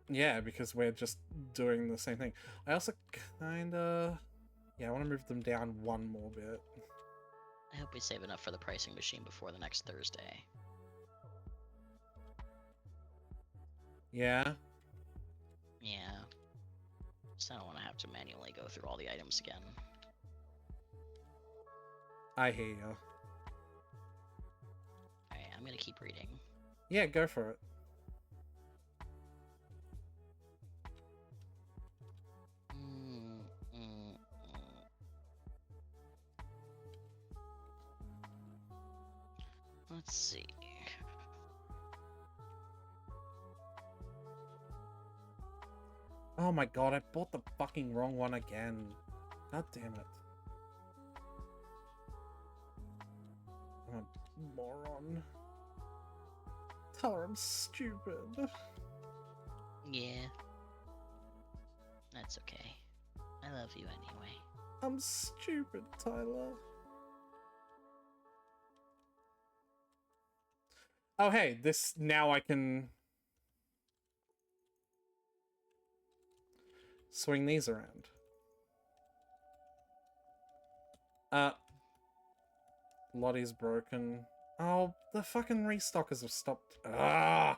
yeah, because we're just doing the same thing. I also kinda... Yeah, I want to move them down one more bit. I hope we save enough for the pricing machine before the next Thursday. Yeah? Yeah. Just I don't want to have to manually go through all the items again. I hear you. Alright, I'm gonna keep reading. Yeah, go for it. Let's see. Oh my god, I bought the fucking wrong one again. God damn it. I'm a moron. Tell her I'm stupid. Yeah. That's okay. I love you anyway. I'm stupid, Tyler. Oh hey, this now I can swing these around. Lottie's broken. Oh, the fucking restockers have stopped. Ah!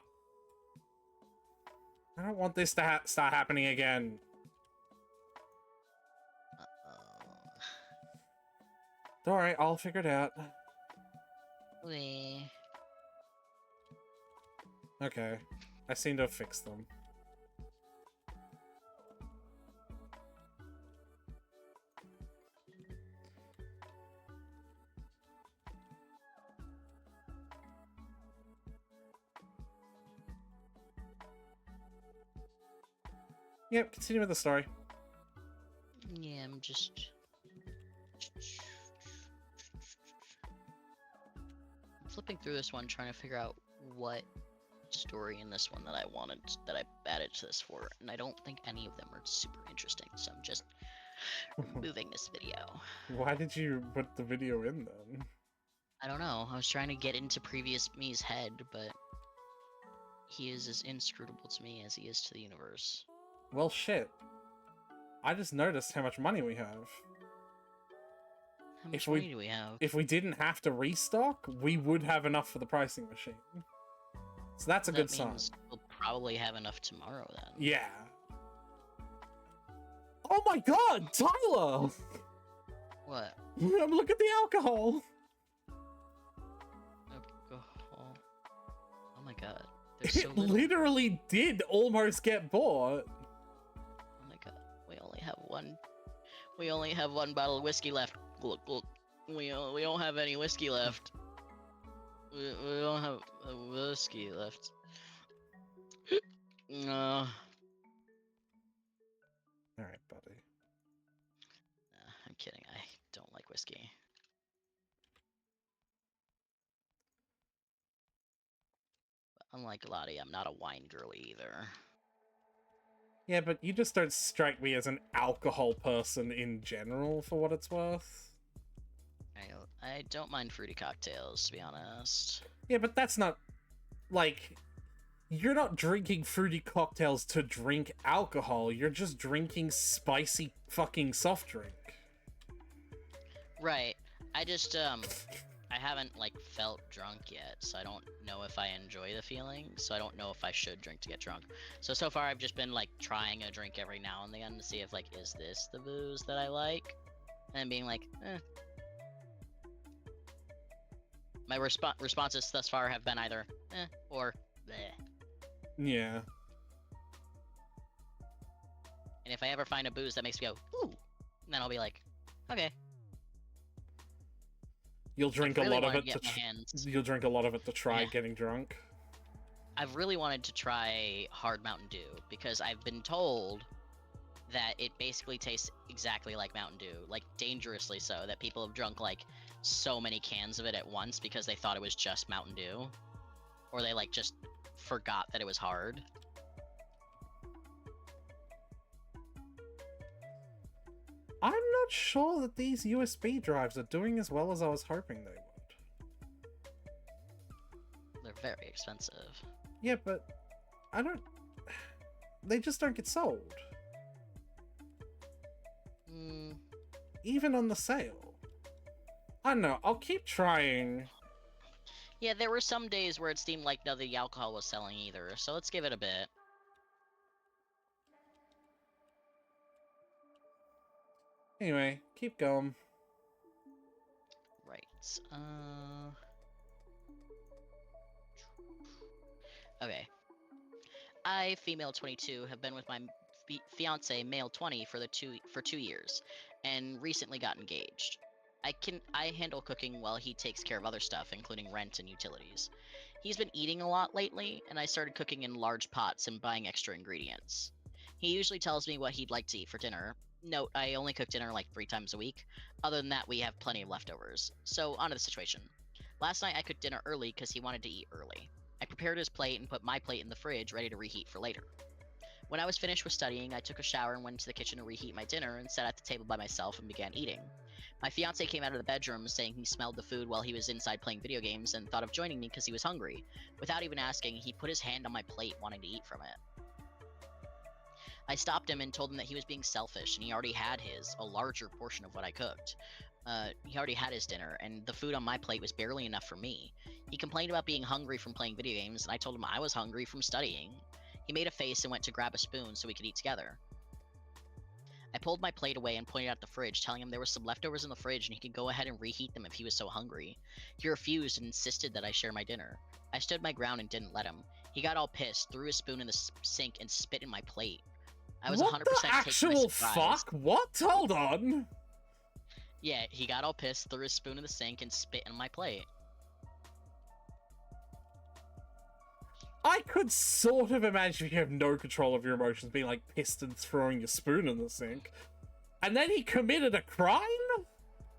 I don't want this to start happening again. Uh-oh. Alright, I'll figure it out. Wee. Okay. I seem to have fixed them. Yep, continue with the story. Yeah, I'm just... I'm flipping through this one, trying to figure out what story in this one that I wanted, that I added to this for, and I don't think any of them are super interesting, so I'm just removing this video. Why did you put the video in then? I don't know. I was trying to get into previous me's head, but he is as inscrutable to me as he is to the universe. Well, shit. I just noticed how much money we have. How much If we- money do we have? If we didn't have to restock, we would have enough for the pricing machine. So that's a That good sign. means we'll probably have enough tomorrow then. Yeah. Oh my god, Tyler! What? Look at the alcohol! Alcohol. Oh my god. There's so It little. literally did almost get bought. Oh my god. We only have one. We only have one bottle of whiskey left. Look, look. We don't have any whiskey left. We don't have whiskey left. No. Alright, buddy. I'm kidding. I don't like whiskey. But unlike Lottie, I'm not a wine girly either. Yeah, but you just don't strike me as an alcohol person in general, for what it's worth. I don't mind fruity cocktails, to be honest. Yeah, but that's not... Like... You're not drinking fruity cocktails to drink alcohol, you're just drinking spicy fucking soft drink. Right. I just, I haven't, like, felt drunk yet, so I don't know if I enjoy the feeling, so I don't know if I should drink to get drunk. So far I've just been, like, trying a drink every now and then to see if, like, is this the booze that I like? And being like, eh. My responses thus far have been either, eh, or, bleh. Yeah. And if I ever find a booze that makes me go, ooh, then I'll be like, okay. You'll drink really a lot of wanna it get to my hands- you'll drink a lot of it to try Yeah. getting drunk. I've really wanted to try hard Mountain Dew because I've been told that it basically tastes exactly like Mountain Dew, like dangerously so, that people have drunk like so many cans of it at once because they thought it was just Mountain Dew, or they like just forgot that it was hard. I'm not sure that these USB drives are doing as well as I was hoping they would. They're very expensive. Yeah, but I don't... They just don't get sold. Mm, Even on the sale. I don't know, I'll keep trying. yeah, there were some days where it seemed like none of the alcohol was selling either, so let's give it a bit. Anyway, keep going. Right. Okay. I, female 22, have been with my fiance, male 20, for 2 years, and recently got engaged. I handle cooking while he takes care of other stuff, including rent and utilities. He's been eating a lot lately, and I started cooking in large pots and buying extra ingredients. He usually tells me what he'd like to eat for dinner. Note, I only cook dinner like 3 times a week. Other than that, we have plenty of leftovers. So, on to the situation. Last night I cooked dinner early because he wanted to eat early. I prepared his plate and put my plate in the fridge ready to reheat for later. When I was finished with studying, I took a shower and went into the kitchen to reheat my dinner and sat at the table by myself and began eating. My fiance came out of the bedroom saying he smelled the food while he was inside playing video games and thought of joining me because he was hungry. Without even asking, he put his hand on my plate wanting to eat from it. I stopped him and told him that he was being selfish and he already had a larger portion of what I cooked. He already had his dinner, and the food on my plate was barely enough for me. He complained about being hungry from playing video games, and I told him I was hungry from studying. He made a face and went to grab a spoon so we could eat together. I pulled my plate away and pointed at the fridge, telling him there were some leftovers in the fridge and he could go ahead and reheat them if he was so hungry. He refused and insisted that I share my dinner. I stood my ground and didn't let him. He got all pissed, threw his spoon in the sink, and spit in my plate. I was 100% What the taken by actual surprise. fuck? What? Hold on. Yeah, he got all pissed, threw his spoon in the sink, and spit in my plate. I could sort of imagine if you have no control of your emotions being like pissed and throwing your spoon in the sink. And then he committed a crime?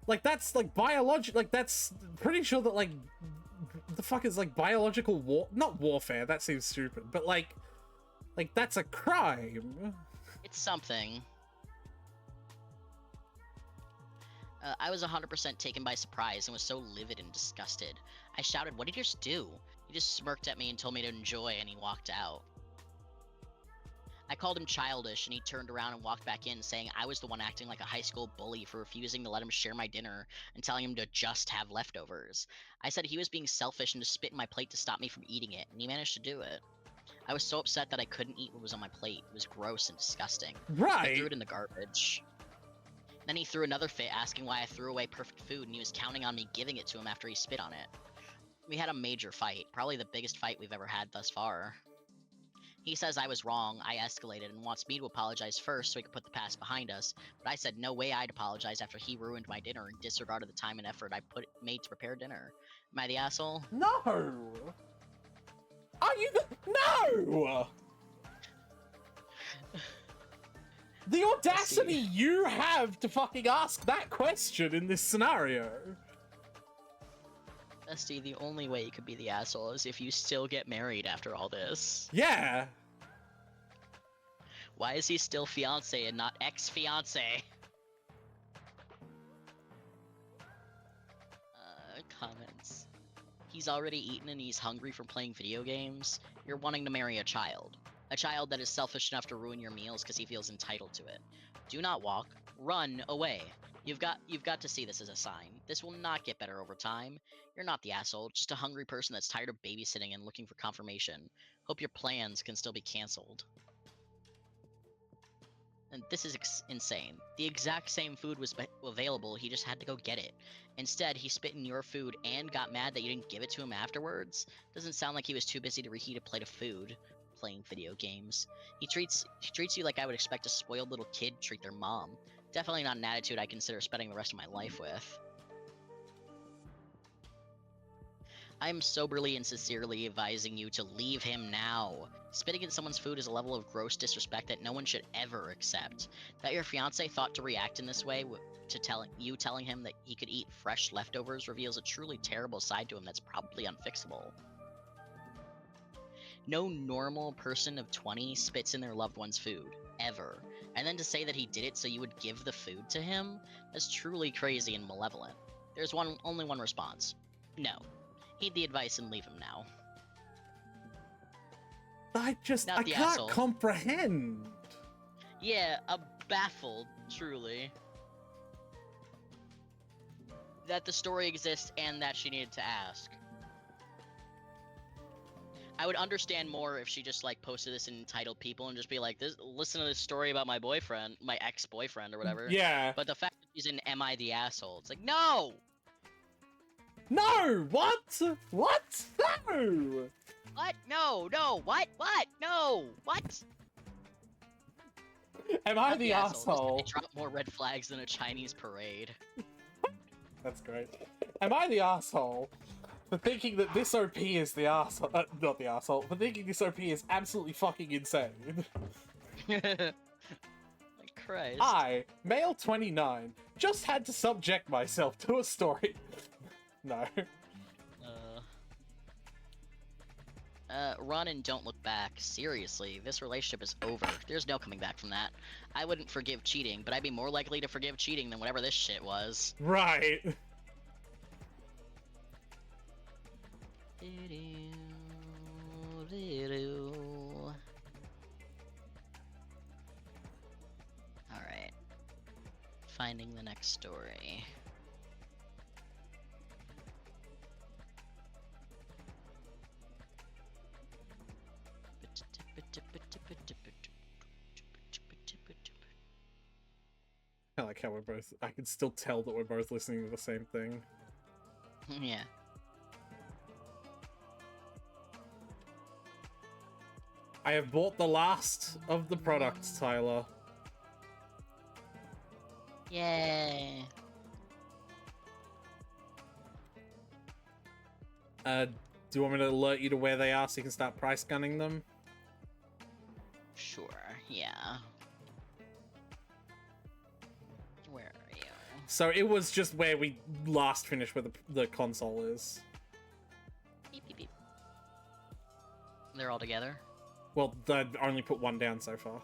Like that's like biological, like that's pretty sure that like the fuck is like biological not warfare, that seems stupid, but like that's a crime. It's something. I was 100% taken by surprise and was so livid and disgusted. I shouted, "What did you just do?" He just smirked at me and told me to enjoy, and he walked out. I called him childish, and he turned around and walked back in, saying I was the one acting like a high school bully for refusing to let him share my dinner and telling him to just have leftovers. I said he was being selfish and to spit in my plate to stop me from eating it, and he managed to do it. I was so upset that I couldn't eat what was on my plate. It was gross and disgusting. I threw Right. it in the garbage. Then he threw another fit asking why I threw away perfect food, and he was counting on me giving it to him after he spit on it. We had a major fight, probably the biggest fight we've ever had thus far. He says I was wrong, I escalated, and wants me to apologize first so he can put the past behind us, but I said no way I'd apologize after he ruined my dinner and disregarded the time and effort I made to prepare dinner. Am I the asshole? No! Are you the... No! The audacity you have to fucking ask that question in this scenario. Dusty, the only way you could be the asshole is if you still get married after all this. Yeah. Why is he still fiance and not ex-fiance? Comments. He's already eaten and he's hungry from playing video games. You're wanting to marry a child. A child that is selfish enough to ruin your meals because he feels entitled to it. Do not walk. Run away. You've got to see this as a sign. This will not get better over time. You're not the asshole, just a hungry person that's tired of babysitting and looking for confirmation. Hope your plans can still be cancelled. And this is insane. The exact same food was available, he just had to go get it. Instead, he spit in your food and got mad that you didn't give it to him afterwards. Doesn't sound like he was too busy to reheat a plate of food, playing video games. He treats you like I would expect a spoiled little kid treat their mom. Definitely not an attitude I consider spending the rest of my life with. I am soberly and sincerely advising you to leave him now. Spitting in someone's food is a level of gross disrespect that no one should ever accept. That your fiance thought to react in this way to telling him that he could eat fresh leftovers reveals a truly terrible side to him that's probably unfixable. No normal person of 20 spits in their loved one's food, ever. And then to say that he did it so you would give the food to him? That's truly crazy and malevolent. There's only one response. No. Heed the advice and leave him now. I Not the can't asshole. comprehend. Yeah, baffled, truly. That the story exists and that she needed to ask. I would understand more if she just like posted this in entitled people and just be like, listen to this story about my boyfriend, my ex-boyfriend or whatever. Yeah. But the fact that she's in Am I the Asshole? It's like, no! No! What? What? No! What? No, no, what? What? No! What? Am I Not the asshole? They drop more red flags than a Chinese parade. That's great. Am I the asshole for thinking that this OP is the asshole? Not the asshole. For thinking this OP is absolutely fucking insane. Like Christ. I, male 29, just had to subject myself to a story. No. Run and don't look back. Seriously, this relationship is over. There's no coming back from that. I wouldn't forgive cheating, but I'd be more likely to forgive cheating than whatever this shit was. Right. Alright. Finding the next story. I like how I can still tell that we're both listening to the same thing. Yeah. I have bought the last of the products, Tyler. Yay. Do you want me to alert you to where they are so you can start price gunning them? Sure, yeah. Where are you? So it was just where we last finished where the console is. Beep, beep, beep. They're all together? Well, they've only put one down so far.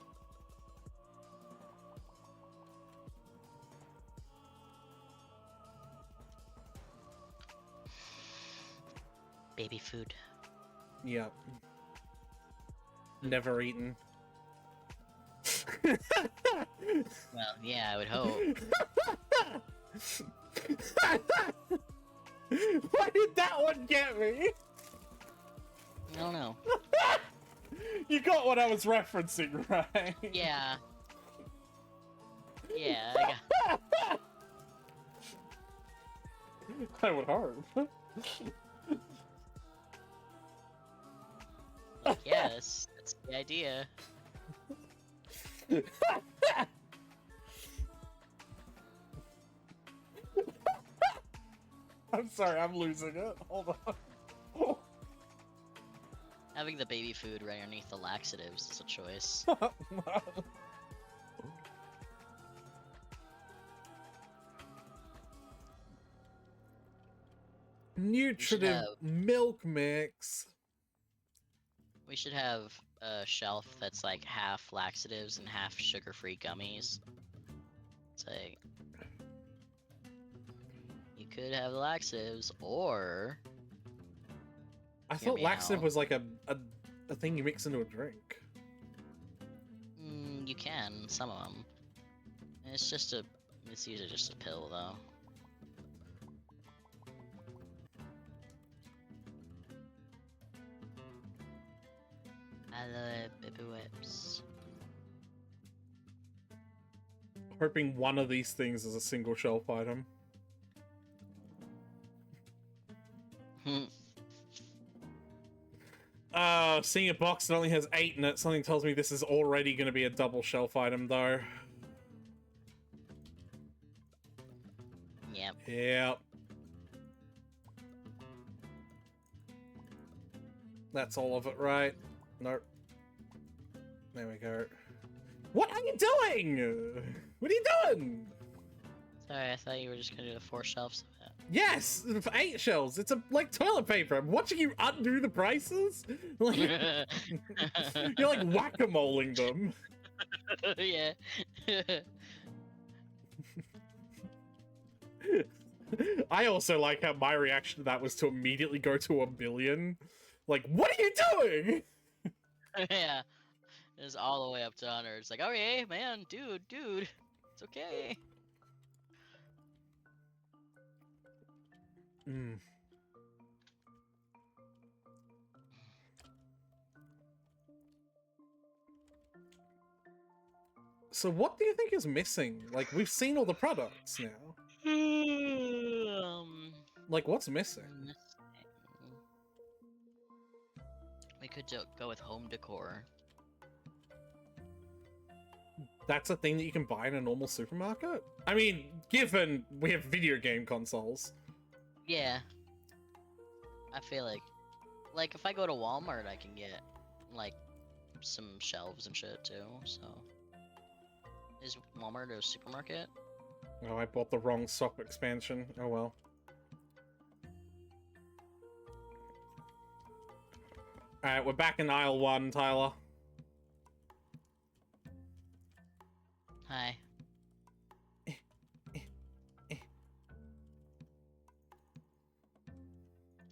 Baby food. Yep. Never eaten. Well, yeah, I would hope. Why did that one get me? I don't know. You got what I was referencing, right? Yeah. Yeah, I got... I would hope. Like, yes, that's the idea. I'm sorry, I'm losing it. Hold on. Having the baby food right underneath the laxatives is a choice. Nutritive milk mix. We should have a shelf that's like half laxatives and half sugar-free gummies. It's like... You could have the laxatives, or... I Hear thought me laxative out. was like a thing you mix into a drink. You can, some of them. It's just a... It's usually just a pill, though. I love baby whips. Hoping one of these things is a single shelf item. Seeing a box that only has 8 in it, something tells me this is already going to be a double shelf item, though. Yep. Yep. That's all of it, right? Nope. There we go. What are you doing? What are you doing? Sorry, I thought you were just gonna do the 4 shelves of it. Yes, 8 shelves. It's like toilet paper. I'm watching you undo the prices. Like, you're like whack-a-moling them. Yeah. I also like how my reaction to that was to immediately go to 1 billion. Like, what are you doing? Yeah. It's all the way up to 100. It's like, oh yeah, man, dude, it's okay. Mm. So what do you think is missing? Like, we've seen all the products now. Like, what's missing? We could go with home decor. That's a thing that you can buy in a normal supermarket? I mean, given we have video game consoles. Yeah. I feel like if I go to Walmart, I can get like some shelves and shit too. So, is Walmart a supermarket? Oh, I bought the wrong shop expansion. Oh well. Alright, we're back in aisle 1, Tyler. Hi.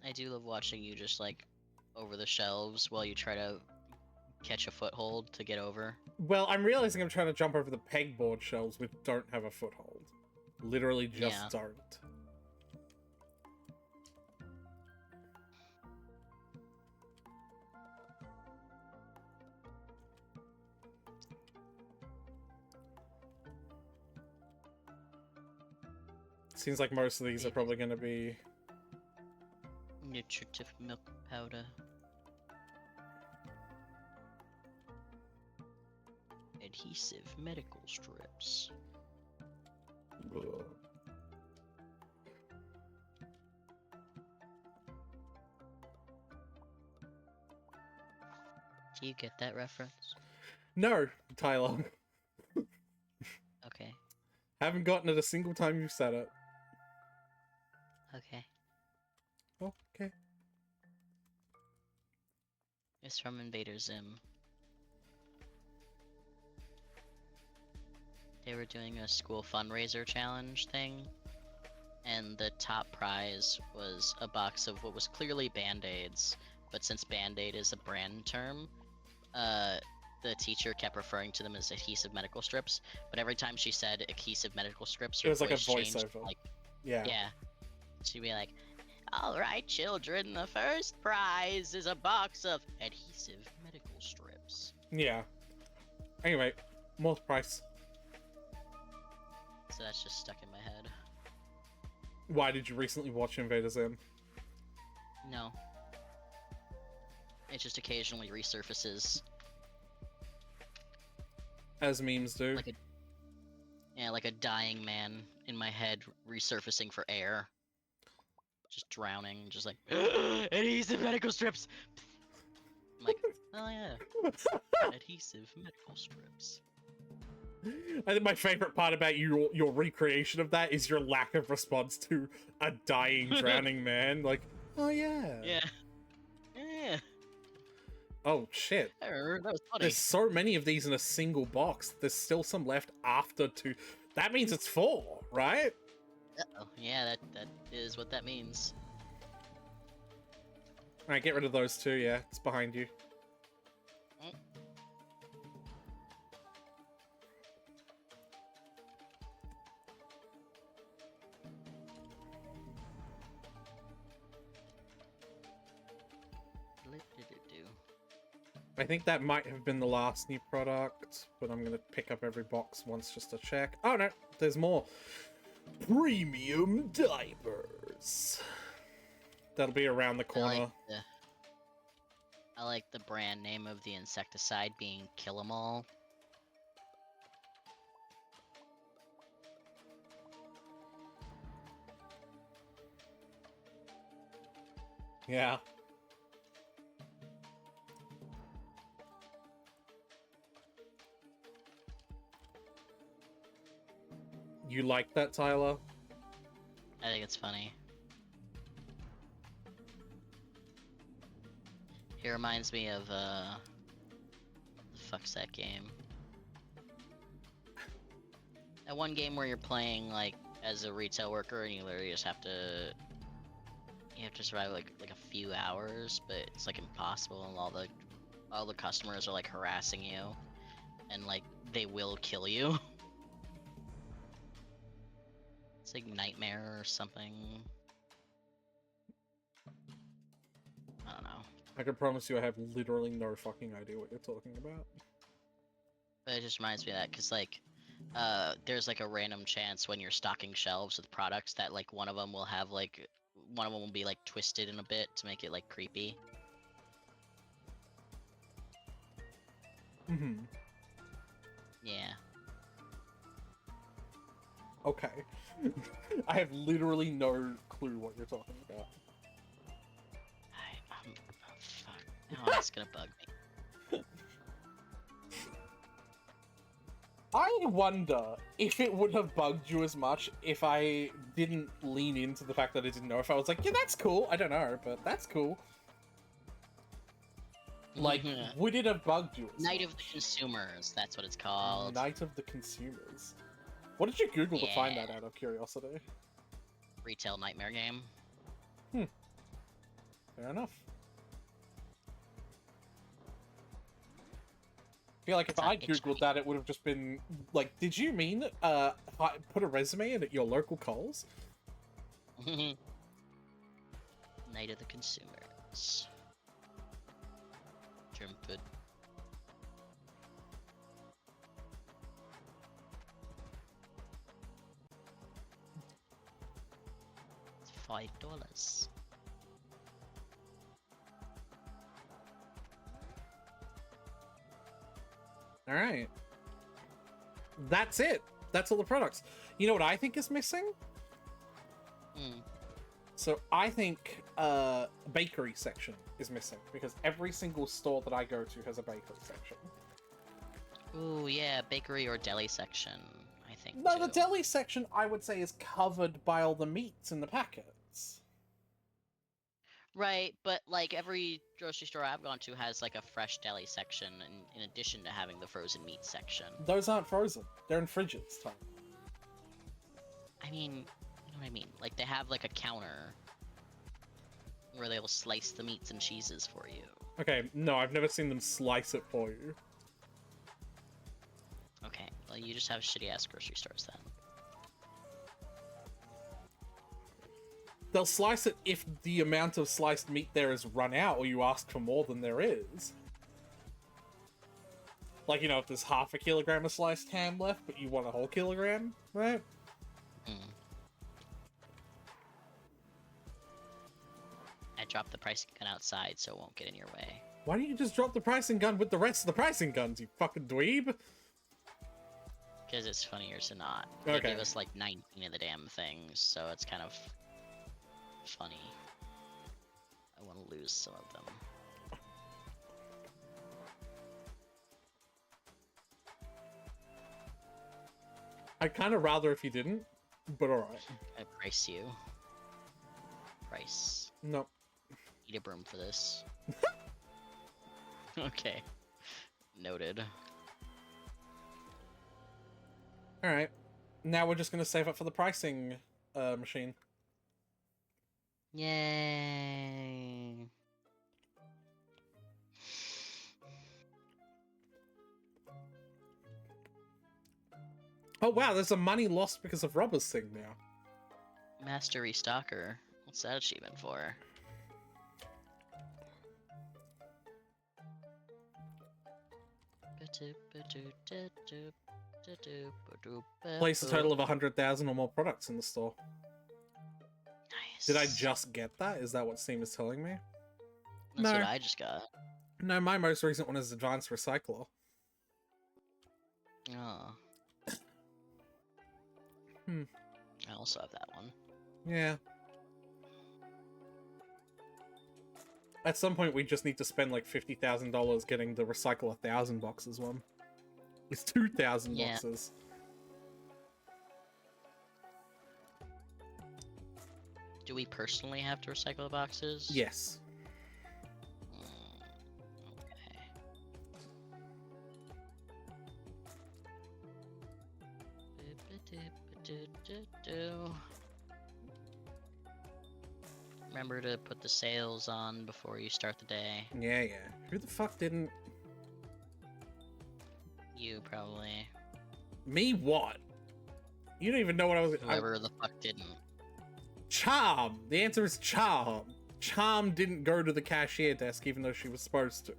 I do love watching you just like over the shelves while you try to catch a foothold to get over. Well, I'm realizing I'm trying to jump over the pegboard shelves which don't have a foothold. Literally just Yeah. don't. Seems like most of these are probably going to be... Nutritive milk powder. Adhesive medical strips. Ugh. Do you get that reference? No, Tyler. Okay. Haven't gotten it a single time you've said it. Okay. Oh, okay. It's from Invader Zim. They were doing a school fundraiser challenge thing. and the top prize was a box of what was clearly Band-Aids, but since Band-Aid is a brand term, the teacher kept referring to them as adhesive medical strips, but every time she said adhesive medical strips, her It was like a voice changed, voiceover. like, Yeah. yeah. She'd be like, "All right, children, the first prize is a box of adhesive medical strips." Yeah. Anyway, more price. So that's just stuck in my head. Why did you recently watch Invader Zim? No. It just occasionally resurfaces. As memes do. Like like a dying man in my head resurfacing for air. Just drowning, just like, adhesive medical strips! I'm like, oh yeah, adhesive medical strips. I think my favorite part about your recreation of that is your lack of response to a dying, drowning man. Like, oh yeah. Yeah. Yeah. Oh shit. I remember, that was funny. There's so many of these in a single box. There's still some left after 2. That means it's 4, right? Uh-oh. Yeah, that is what that means. Alright, get rid of those 2, yeah. It's behind you. Mm. I think that might have been the last new product, but I'm gonna pick up every box once just to check. Oh no, there's more. Premium diapers. That'll be around the corner. I like the brand name of the insecticide being Kill 'Em All. Yeah. You like that, Tyler? I think it's funny. It reminds me of, the fuck's that game? That one game where you're playing, like, as a retail worker and you literally just have to... You have to survive, like a few hours, but it's, like, impossible, and all the customers are, like, harassing you, and, like, they will kill you. It's like Nightmare or something. I don't know. I can promise you I have literally no fucking idea what you're talking about. But it just reminds me of that, because, like, there's, like, a random chance when you're stocking shelves with products that, like, one of them will have, like, one of them will be, like, twisted in a bit to make it, like, creepy. Mm-hmm. Yeah. Okay. I have literally no clue what you're talking about. Oh, fuck. Now it's gonna bug me. I wonder if it would have bugged you as much if I didn't lean into the fact that I didn't know. If I was like, yeah, that's cool. I don't know, but that's cool. Like, would it have bugged you? Night of the Consumers, that's what it's called. Night of the Consumers. What did you Google to find that out of curiosity? Retail nightmare game. Fair enough. I feel like if I Googled that, it would have just been like, did you mean put a resume in at your local Coles? Night of the Consumers. German food. It's $5. All right. That's it. That's all the products. You know what I think is missing? So I think bakery section is missing because every single store that I go to has a bakery section. Ooh, yeah, bakery or deli section, I think. No, too. the deli section I would say is covered by all the meats in the packets. Right, but like every grocery store I've gone to has like a fresh deli section in addition to having the frozen meat section. Those aren't frozen. They're in fridges, Tom. I mean, what I mean. Like they have like a counter where they will slice the meats and cheeses for you. Okay, no, I've never seen them slice it for you. Okay, well you just have shitty ass grocery stores then. They'll slice it if the amount of sliced meat there is run out, or you ask for more than there is. Like, you know, if there's half a kilogram of sliced ham left, but you want a whole kilogram, right? Mm. I dropped the pricing gun outside so it won't get in your way. Why don't you just drop the pricing gun with the rest of the pricing guns, you fucking dweeb? Because it's funnier to not. They Okay. give us like 19 of the damn things, so it's kind of funny. I want to lose some of them. I'd kind of rather if you didn't, but alright. I price you. Price. No. Eat a broom for this. Okay. Noted. Alright. Now we're just gonna save up for the pricing machine. Yay. Oh wow, there's a money lost because of Robber's thing now. Master Restocker. What's that achievement for? Place a total of 100,000 or more products in the store. Nice. Did I just get that? Is that what Steam is telling me? That's No. what I just got. No, my most recent one is Advanced Recycler. Oh. Hmm. I also have that one. Yeah. At some point, we just need to spend like $50,000 getting the Recycle 1,000 boxes one. It's 2,000 Yeah. boxes. Do we personally have to recycle the boxes? Yes. Okay. Remember to put the sails on before you start the day. Yeah, yeah. Who the fuck didn't... You probably. Me what? You don't even know what I was... Whoever the fuck didn't. Charm! The answer is Charm. Charm didn't go to the cashier desk even though she was supposed to.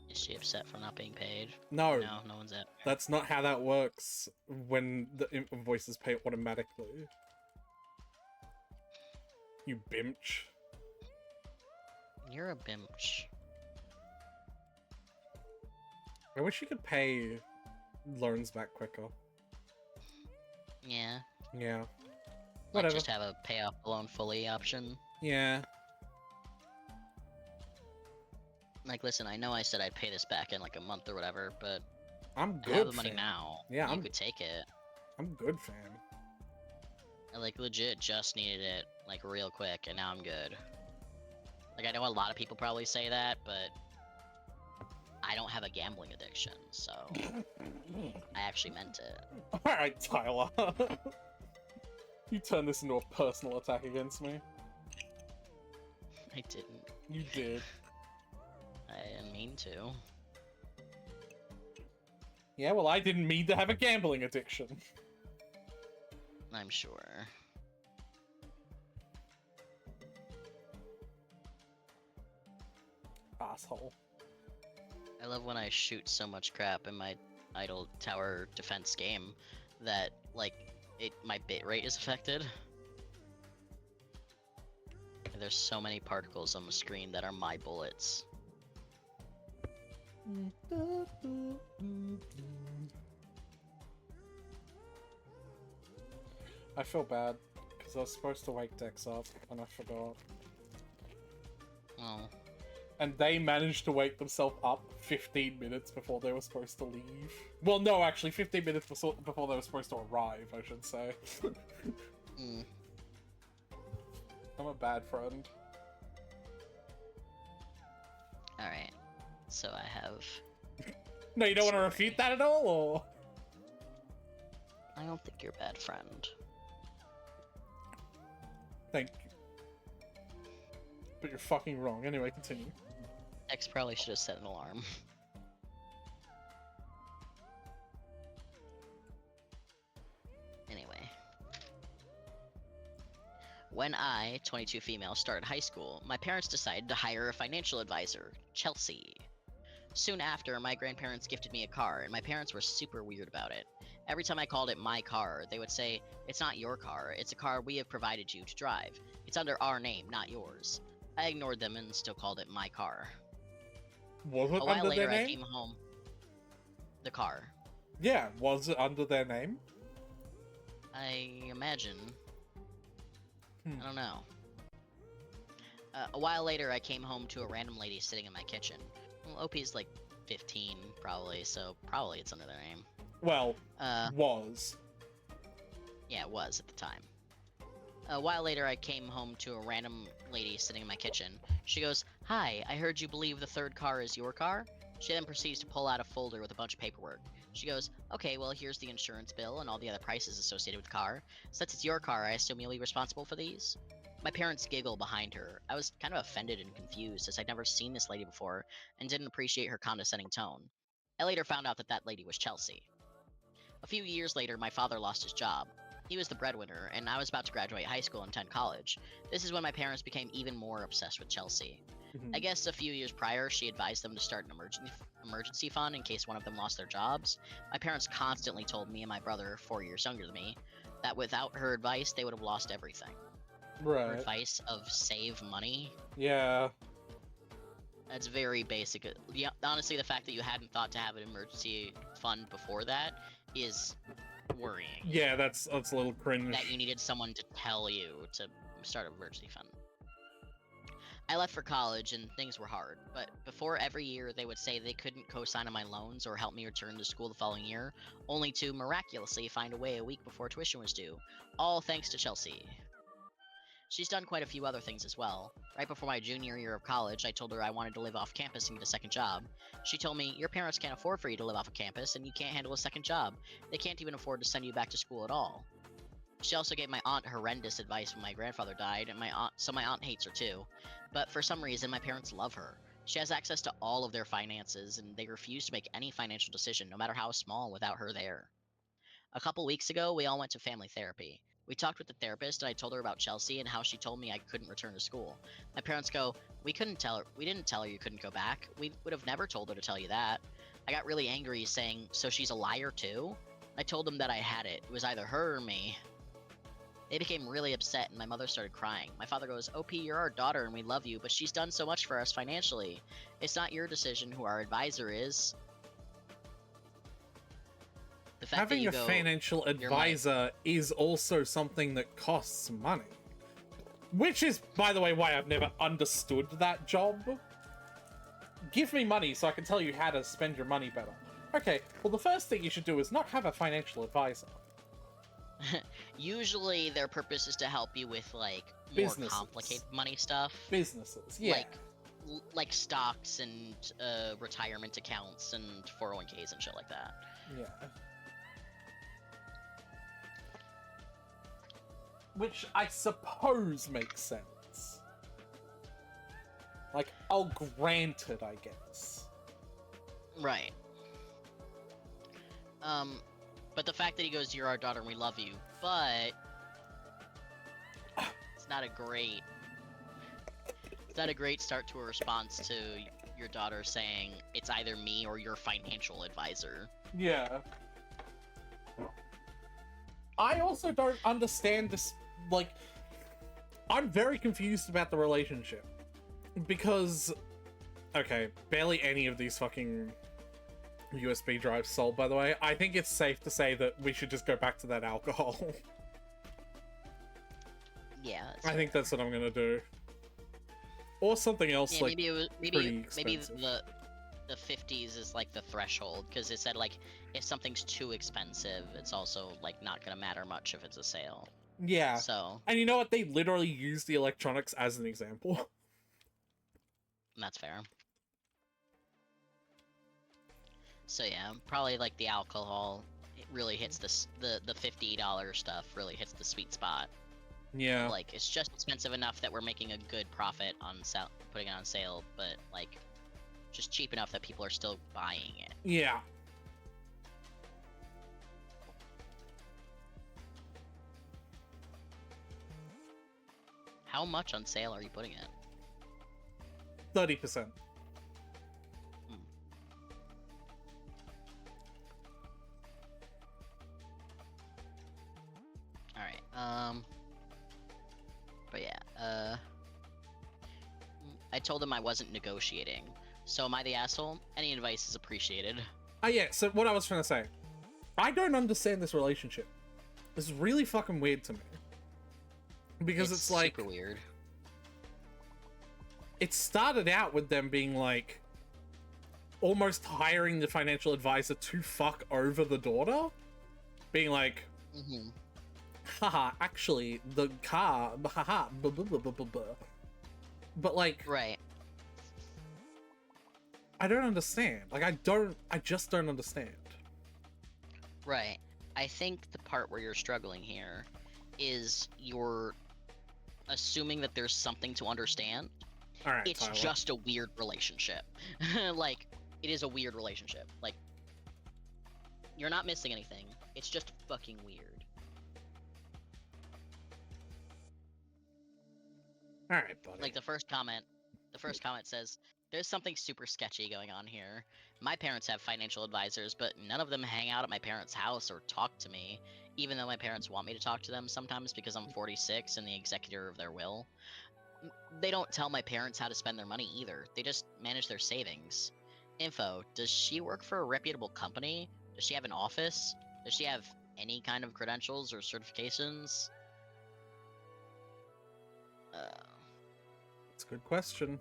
Is she upset for not being paid? No, No, no one's at. that's not how that works when the invoices pay automatically. You bimch. You're a bimch. I wish you could pay loans back quicker. Yeah. Yeah. Like Whatever. just have a pay off the loan fully option. Yeah. Like, listen, I know I said I'd pay this back in like a month or whatever, but I'm I good, have the money fam. now. Yeah, you could take it. I'm good, fam. I like legit just needed it like real quick, and now I'm good. Like I know a lot of people probably say that, but I don't have a gambling addiction, so I actually meant it. Alright, Tyler. You turned this into a personal attack against me. I didn't. You did. I didn't mean to. Yeah, well, I didn't mean to have a gambling addiction. I'm sure. Asshole. I love when I shoot so much crap in my idle tower defense game that like my bit rate is affected. And there's so many particles on the screen that are my bullets. I feel bad, because I was supposed to wake Dex up, and I forgot. Oh. And they managed to wake themselves up 15 minutes before they were supposed to leave. Well, no, actually, 15 minutes before they were supposed to arrive, I should say. Mm. I'm a bad friend. Alright. So I have... No, you don't want to refute that at all, or? I don't think you're a bad friend. Thank you. But you're fucking wrong. Anyway, continue. X probably should have set an alarm. Anyway. When I, 22 female, started high school, my parents decided to hire a financial advisor, Chelsea. Soon after, my grandparents gifted me a car, and my parents were super weird about it. Every time I called it my car, they would say, "It's not your car, it's a car we have provided you to drive. It's under our name, not yours." I ignored them and still called it my car. Was it A while under later, their I name? came home. The car. Yeah, was it under their name? I imagine. Hmm. I don't know. A while later, I came home to a random lady sitting in my kitchen. Well, OP's like 15, probably, so probably it's under their name. Well, Uh, was. yeah, it was at the time. A while later, I came home to a random lady sitting in my kitchen. She goes, "Hi, I heard you believe the third car is your car?" She then proceeds to pull out a folder with a bunch of paperwork. She goes, "Okay, well, here's the insurance bill and all the other prices associated with the car. Since it's your car, I assume you'll be responsible for these?" My parents giggle behind her. I was kind of offended and confused, as I'd never seen this lady before and didn't appreciate her condescending tone. I later found out that that lady was Chelsea. A few years later, my father lost his job. He was the breadwinner, and I was about to graduate high school and attend college. This is when my parents became even more obsessed with Chelsea. I guess a few years prior, she advised them to start an emergency fund in case one of them lost their jobs. My parents constantly told me and my brother, 4 years younger than me, that without her advice, they would have lost everything. Her Right. advice of save money, Yeah. that's very basic. Yeah, honestly, the fact that you hadn't thought to have an emergency fund before that is worrying. Yeah, that's a little cringe. That you needed someone to tell you to start an emergency fund. I left for college and things were hard, but before every year they would say they couldn't co-sign on my loans or help me return to school the following year, only to miraculously find a way a week before tuition was due. All thanks to Chelsea. She's done quite a few other things as well. Right before my junior year of college, I told her I wanted to live off campus and get a second job. She told me, "Your parents can't afford for you to live off of campus, and you can't handle a second job. They can't even afford to send you back to school at all." She also gave my aunt horrendous advice when my grandfather died, and my aunt hates her too. But for some reason, my parents love her. She has access to all of their finances, and they refuse to make any financial decision, no matter how small, without her there. A couple weeks ago, we all went to family therapy. We talked with the therapist, and I told her about Chelsea and how she told me I couldn't return to school. My parents go, we didn't tell her you couldn't go back. We would have never told her to tell you that." I got really angry, saying, "So she's a liar too?" I told them that I had it. It was either her or me. They became really upset, and my mother started crying. My father goes, "OP, you're our daughter and we love you, but she's done so much for us financially. It's not your decision who our advisor is." The fact that Having you a go, financial "You're my-" advisor is also something that costs money. Which is, by the way, why I've never understood that job. Give me money so I can tell you how to spend your money better. Okay, well, the first thing you should do is not have a financial advisor. Usually their purpose is to help you with, like, more Businesses. complicated money stuff. Businesses, yeah. Like stocks and retirement accounts and 401ks and shit like that. Yeah. Which I suppose makes sense. Like, I'll grant it, I guess. Right. But the fact that he goes, "You're our daughter and we love you," but it's not a great start to a response to your daughter saying it's either me or your financial advisor. Yeah. I also don't understand this, like, I'm very confused about the relationship. Because, okay, barely any of these fucking USB drives sold, by the way. I think it's safe to say that we should just go back to that alcohol. Yeah. That's I think that's what I'm gonna do. Or something else, yeah, like, maybe it was, pretty maybe expensive. the 50s is like the threshold, because it said, like, if something's too expensive, it's also, like, not gonna matter much if it's a sale. Yeah. So And you know what? They literally use the electronics as an example. that's fair. So yeah, probably like the alcohol, it really hits the $50 stuff really hits the sweet spot. Yeah. Like, it's just expensive enough that we're making a good profit on putting it on sale, but like, just cheap enough that people are still buying it. Yeah. How much on sale are you putting it? 30%. All right. But yeah. I told him I wasn't negotiating. So am I the asshole? Any advice is appreciated. Yeah, so what I was trying to say. I don't understand this relationship. This is really fucking weird to me. Because it's like... super weird. It started out with them being like... almost hiring the financial advisor to fuck over the daughter. Being like... Mm-hmm. Haha, actually, the car... Haha, blah, blah, blah, blah, blah, blah. But like... Right. I don't understand. Like, I just don't understand. Right. I think the part where you're struggling here is you're assuming that there's something to understand. All right, It's Tyler. just a weird relationship. Like, it is a weird relationship. Like, you're not missing anything. It's just fucking weird. All right, buddy. Like, the first comment says, there's something super sketchy going on here. My parents have financial advisors, but none of them hang out at my parents' house or talk to me, even though my parents want me to talk to them sometimes because I'm 46 and the executor of their will. They don't tell my parents how to spend their money either. They just manage their savings. Info, does she work for a reputable company? Does she have an office? Does she have any kind of credentials or certifications? It's a good question.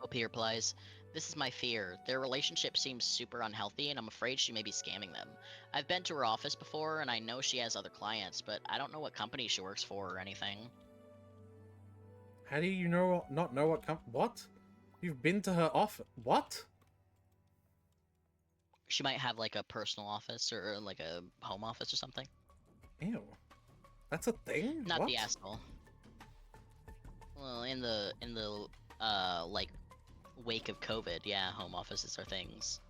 OP replies, this is my fear. Their relationship seems super unhealthy, and I'm afraid she may be scamming them. I've been to her office before, and I know she has other clients, but I don't know what company she works for or anything. How do you not know what? You've been to her office? What? She might have like a personal office or like a home office or something. Ew. That's a thing? Not What? the asshole. Well, in the like wake of COVID, yeah, home offices are things.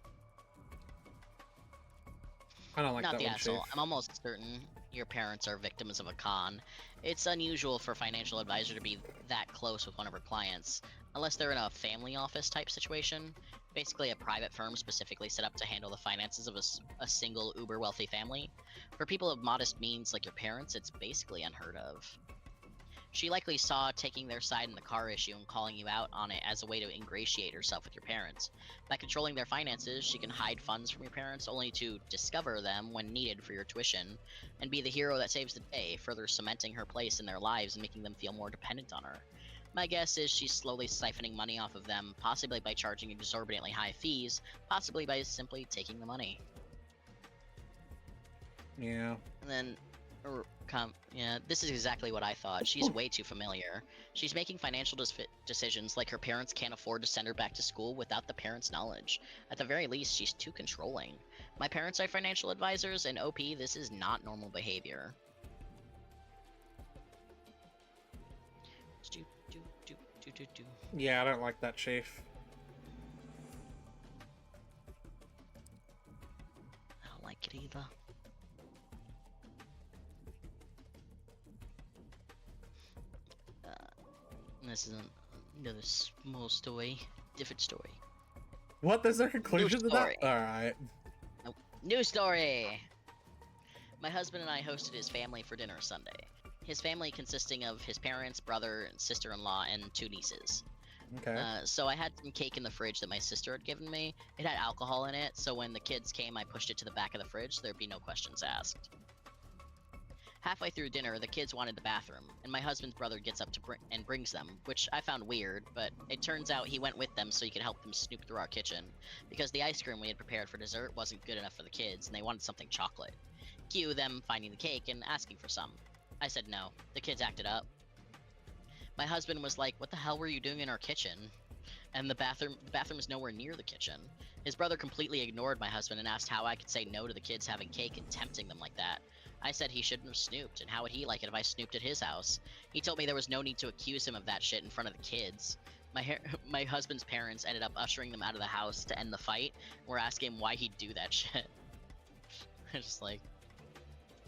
I don't like Not that the one, asshole. Chief. I'm almost certain your parents are victims of a con. It's unusual for a financial advisor to be that close with one of her clients, unless they're in a family office type situation, basically a private firm specifically set up to handle the finances of a single uber wealthy family. For people of modest means like your parents, it's basically unheard of. She likely saw taking their side in the car issue and calling you out on it as a way to ingratiate herself with your parents. By controlling their finances, she can hide funds from your parents only to discover them when needed for your tuition, and be the hero that saves the day, further cementing her place in their lives and making them feel more dependent on her. My guess is she's slowly siphoning money off of them, possibly by charging exorbitantly high fees, possibly by simply taking the money. Yeah. And then, yeah, this is exactly what I thought. She's way too familiar. She's making financial decisions like her parents can't afford to send her back to school without the parents' knowledge. At the very least, she's too controlling. My parents are financial advisors, and OP, this is not normal behavior. Yeah, I don't like that, Chief. I don't like it either. This isn't another small story. Different story. What? There's no conclusion to that? story. Alright. Nope. New story! My husband and I hosted his family for dinner Sunday. His family consisting of his parents, brother, and sister-in-law, and 2 nieces. Okay. So I had some cake in the fridge that my sister had given me. It had alcohol in it, so when the kids came, I pushed it to the back of the fridge so there'd be no questions asked. Halfway through dinner, the kids wanted the bathroom, and my husband's brother gets up to and brings them, which I found weird, but it turns out he went with them so he could help them snoop through our kitchen, because the ice cream we had prepared for dessert wasn't good enough for the kids, and they wanted something chocolate. Cue them finding the cake and asking for some. I said no. The kids acted up. My husband was like, "What the hell were you doing in our kitchen?" and the bathroom is nowhere near the kitchen. His brother completely ignored my husband and asked how I could say no to the kids having cake and tempting them like that. I said he shouldn't have snooped, and how would he like it if I snooped at his house? He told me there was no need to accuse him of that shit in front of the kids. My husband's parents ended up ushering them out of the house to end the fight. We're asking him why he'd do that shit. It's just like,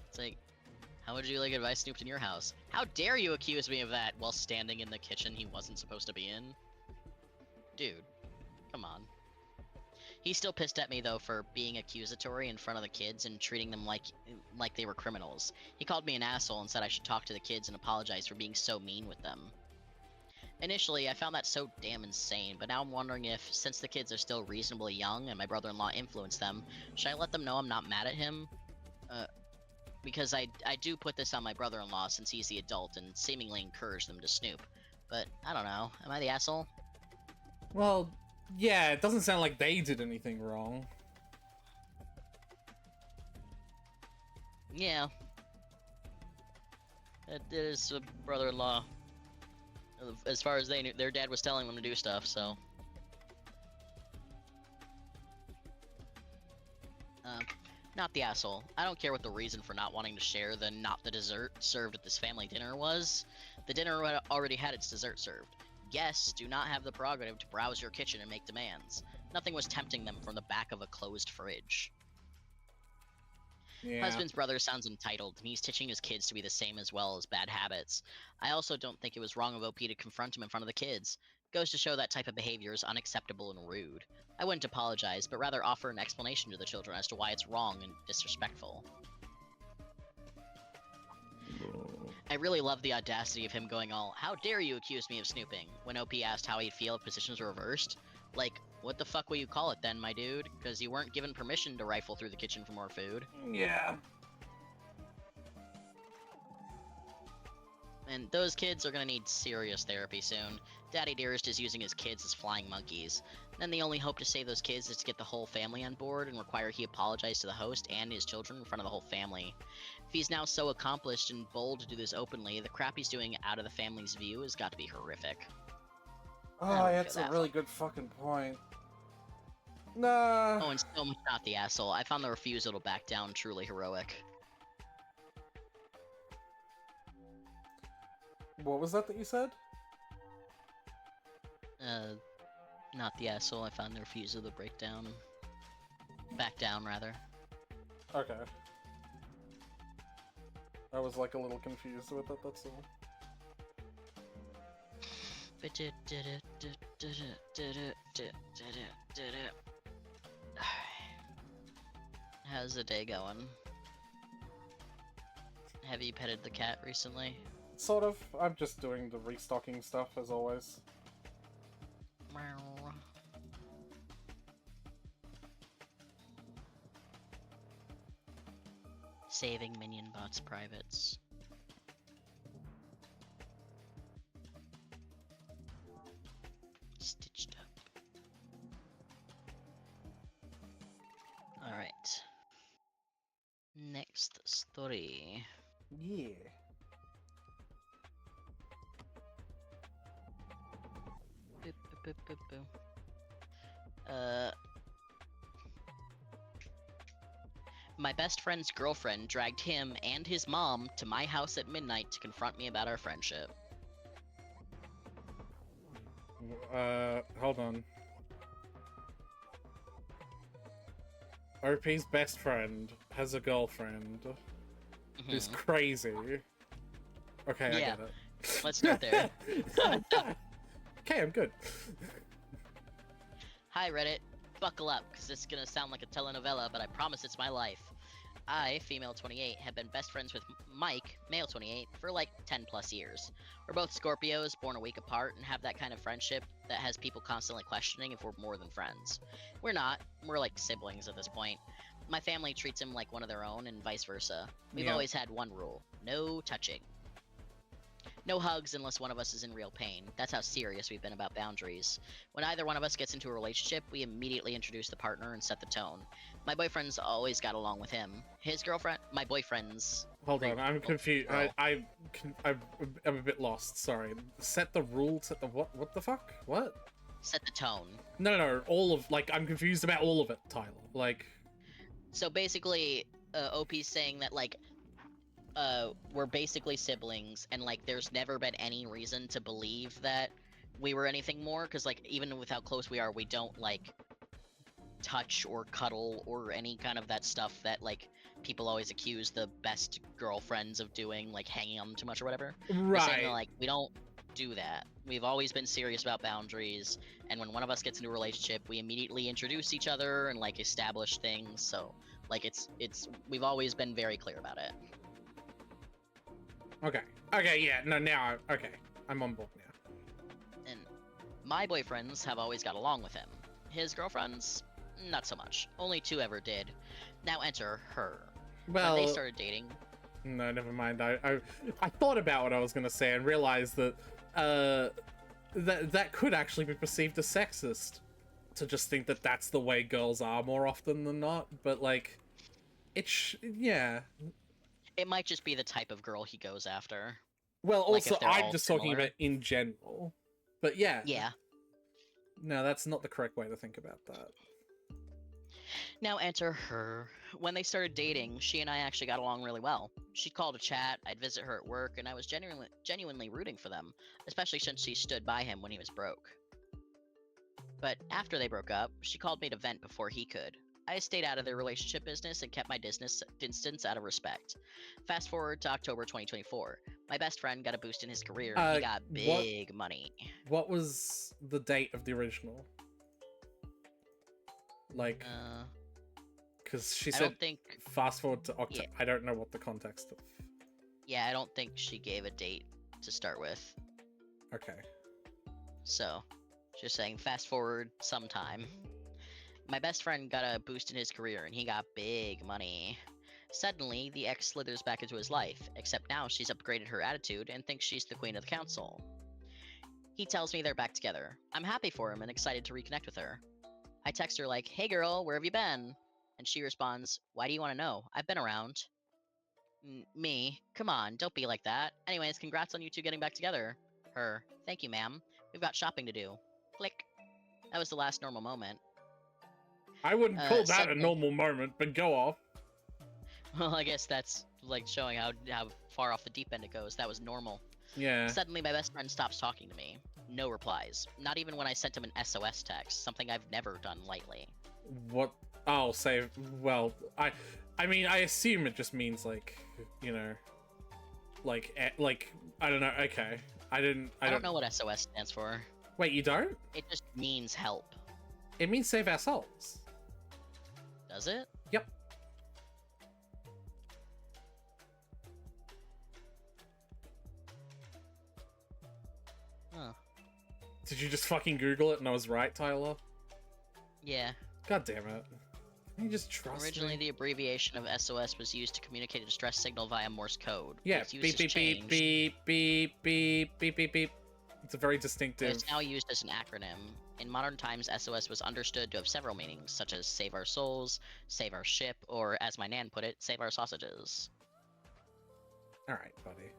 it's like, how would you like it if I snooped in your house? How dare you accuse me of that while standing in the kitchen he wasn't supposed to be in? Dude, come on. He's still pissed at me though for being accusatory in front of the kids and treating them like they were criminals. He called me an asshole and said I should talk to the kids and apologize for being so mean with them. Initially, I found that so damn insane, but now I'm wondering if, since the kids are still reasonably young and my brother-in-law influenced them, should I let them know I'm not mad at him? Because I do put this on my brother-in-law since he's the adult and seemingly encourage them to snoop. But, I don't know. Am I the asshole? Well, yeah, it doesn't sound like they did anything wrong. Yeah. It is a brother-in-law. As far as they knew, their dad was telling them to do stuff, so... Not the asshole. I don't care what the reason for not wanting to share the dessert served at this family dinner was. The dinner already had its dessert served. Guests do not have the prerogative to browse your kitchen and make demands. Nothing was tempting them from the back of a closed fridge. Yeah. Husband's brother sounds entitled, and he's teaching his kids to be the same as well as bad habits. I also don't think it was wrong of OP to confront him in front of the kids. Goes to show that type of behavior is unacceptable and rude. I wouldn't apologize, but rather offer an explanation to the children as to why it's wrong and disrespectful. I really love the audacity of him going all, "How dare you accuse me of snooping?" when OP asked how he'd feel if positions were reversed. Like, what the fuck will you call it then, my dude? Because you weren't given permission to rifle through the kitchen for more food. Yeah. And those kids are gonna need serious therapy soon. Daddy Dearest is using his kids as flying monkeys. Then the only hope to save those kids is to get the whole family on board and require he apologize to the host and his children in front of the whole family. If he's now so accomplished and bold to do this openly, the crap he's doing out of the family's view has got to be horrific. Oh, that's a really good fucking point. Nah. Oh, and so much not the asshole. I found the refusal to back down truly heroic. What was that you said? Not the asshole. I found the refusal to break down. Back down, rather. Okay. I was like a little confused with it, that's all. How's the day going? Have you petted the cat recently? Sort of. I'm just doing the restocking stuff, as always. Saving minion bots privates. Stitched up. Alright. Next story. Yeah. Boop, boop, boop, boop, boop. My best friend's girlfriend dragged him and his mom to my house at midnight to confront me about our friendship. Hold on. OP's best friend has a girlfriend who's crazy. Okay, I get it. Let's start there. Okay, I'm good. Hi Reddit, buckle up, because this is gonna sound like a telenovela, but I promise it's my life. I, female 28, have been best friends with Mike, male 28, for like 10 plus years. We're both Scorpios, born a week apart, and have that kind of friendship that has people constantly questioning if we're more than friends. We're not, we're like siblings at this point. My family treats him like one of their own, and vice versa. We've always had one rule: no touching. No hugs unless one of us is in real pain. That's how serious we've been about boundaries. When either one of us gets into a relationship, we immediately introduce the partner and set the tone. My boyfriend's always got along with him. His girlfriend, my boyfriend's... Hold on, I'm confused. I'm a bit lost, sorry. Set the rule to the what the fuck? What? set the tone. No, all of, like, I'm confused about all of it, Tyler. Like, So basically, OP's saying that, like, we're basically siblings, and, like, there's never been any reason to believe that we were anything more, because, like, even with how close we are, we don't, like, touch or cuddle or any kind of that stuff that, like, people always accuse the best girlfriends of doing, like, hanging on them too much or whatever. We're saying that, right. like, we don't do that. We've always been serious about boundaries, and when one of us gets into a relationship, we immediately introduce each other and, like, establish things, so, like, it's we've always been very clear about it. Okay, yeah, no, now, okay. I'm on board now. And my boyfriends have always got along with him. His girlfriends, not so much. Only 2 ever did. Now enter her. Well, When they started dating, no, never mind. I thought about what I was gonna say and realized that that could actually be perceived as sexist, to just think that that's the way girls are more often than not. But like, yeah. it might just be the type of girl he goes after. Well, Like, if also, they're I'm all just talking similar. about in general. But yeah. Yeah. No, that's not the correct way to think about that. Now enter her. When they started dating, she and I actually got along really well. She'd call to chat, I'd visit her at work, and I was genuinely rooting for them, especially since she stood by him when he was broke. But after they broke up, she called me to vent before he could. I stayed out of their relationship business and kept my distance out of respect. Fast forward to October 2024. My best friend got a boost in his career and he got big money. What was the date of the original? Like, because she I said don't think... fast forward to October. Yeah. I don't know what the context of. Yeah, I don't think she gave a date to start with. Okay. So, just saying, fast forward sometime. My best friend got a boost in his career and he got big money. Suddenly, the ex slithers back into his life, except now she's upgraded her attitude and thinks she's the queen of the council. He tells me they're back together. I'm happy for him and excited to reconnect with her. I text her like, hey girl, where have you been? And she responds, why do you want to know? I've been around. Me? Come on, don't be like that. Anyways, congrats on you two getting back together. Her, thank you ma'am. We've got shopping to do. Click. That was the last normal moment. I wouldn't call that a suddenly- normal moment, but go off. Well, I guess that's like showing how far off the deep end it goes. That was normal. Yeah. Suddenly, my best friend stops talking to me. No replies. Not even when I sent him an SOS text, something I've never done lightly. What? I'll say. Well, I mean, I assume it just means like, you know, like I don't know. Okay, I don't know what SOS stands for. Wait, you don't? It just means help. It means save our souls. Does it? Yep. Huh. Did you just fucking Google it and I was right, Tyler? Yeah. God damn it. You just trust Originally, me. the abbreviation of SOS was used to communicate a distress signal via Morse code. Yeah, Its use beep, has beep, beep, changed, beep, beep, beep, beep, beep, beep. It's a very but distinctive... it's now used as an acronym. In modern times, SOS was understood to have several meanings, such as save our souls, save our ship, or as my nan put it, save our sausages. Alright, buddy.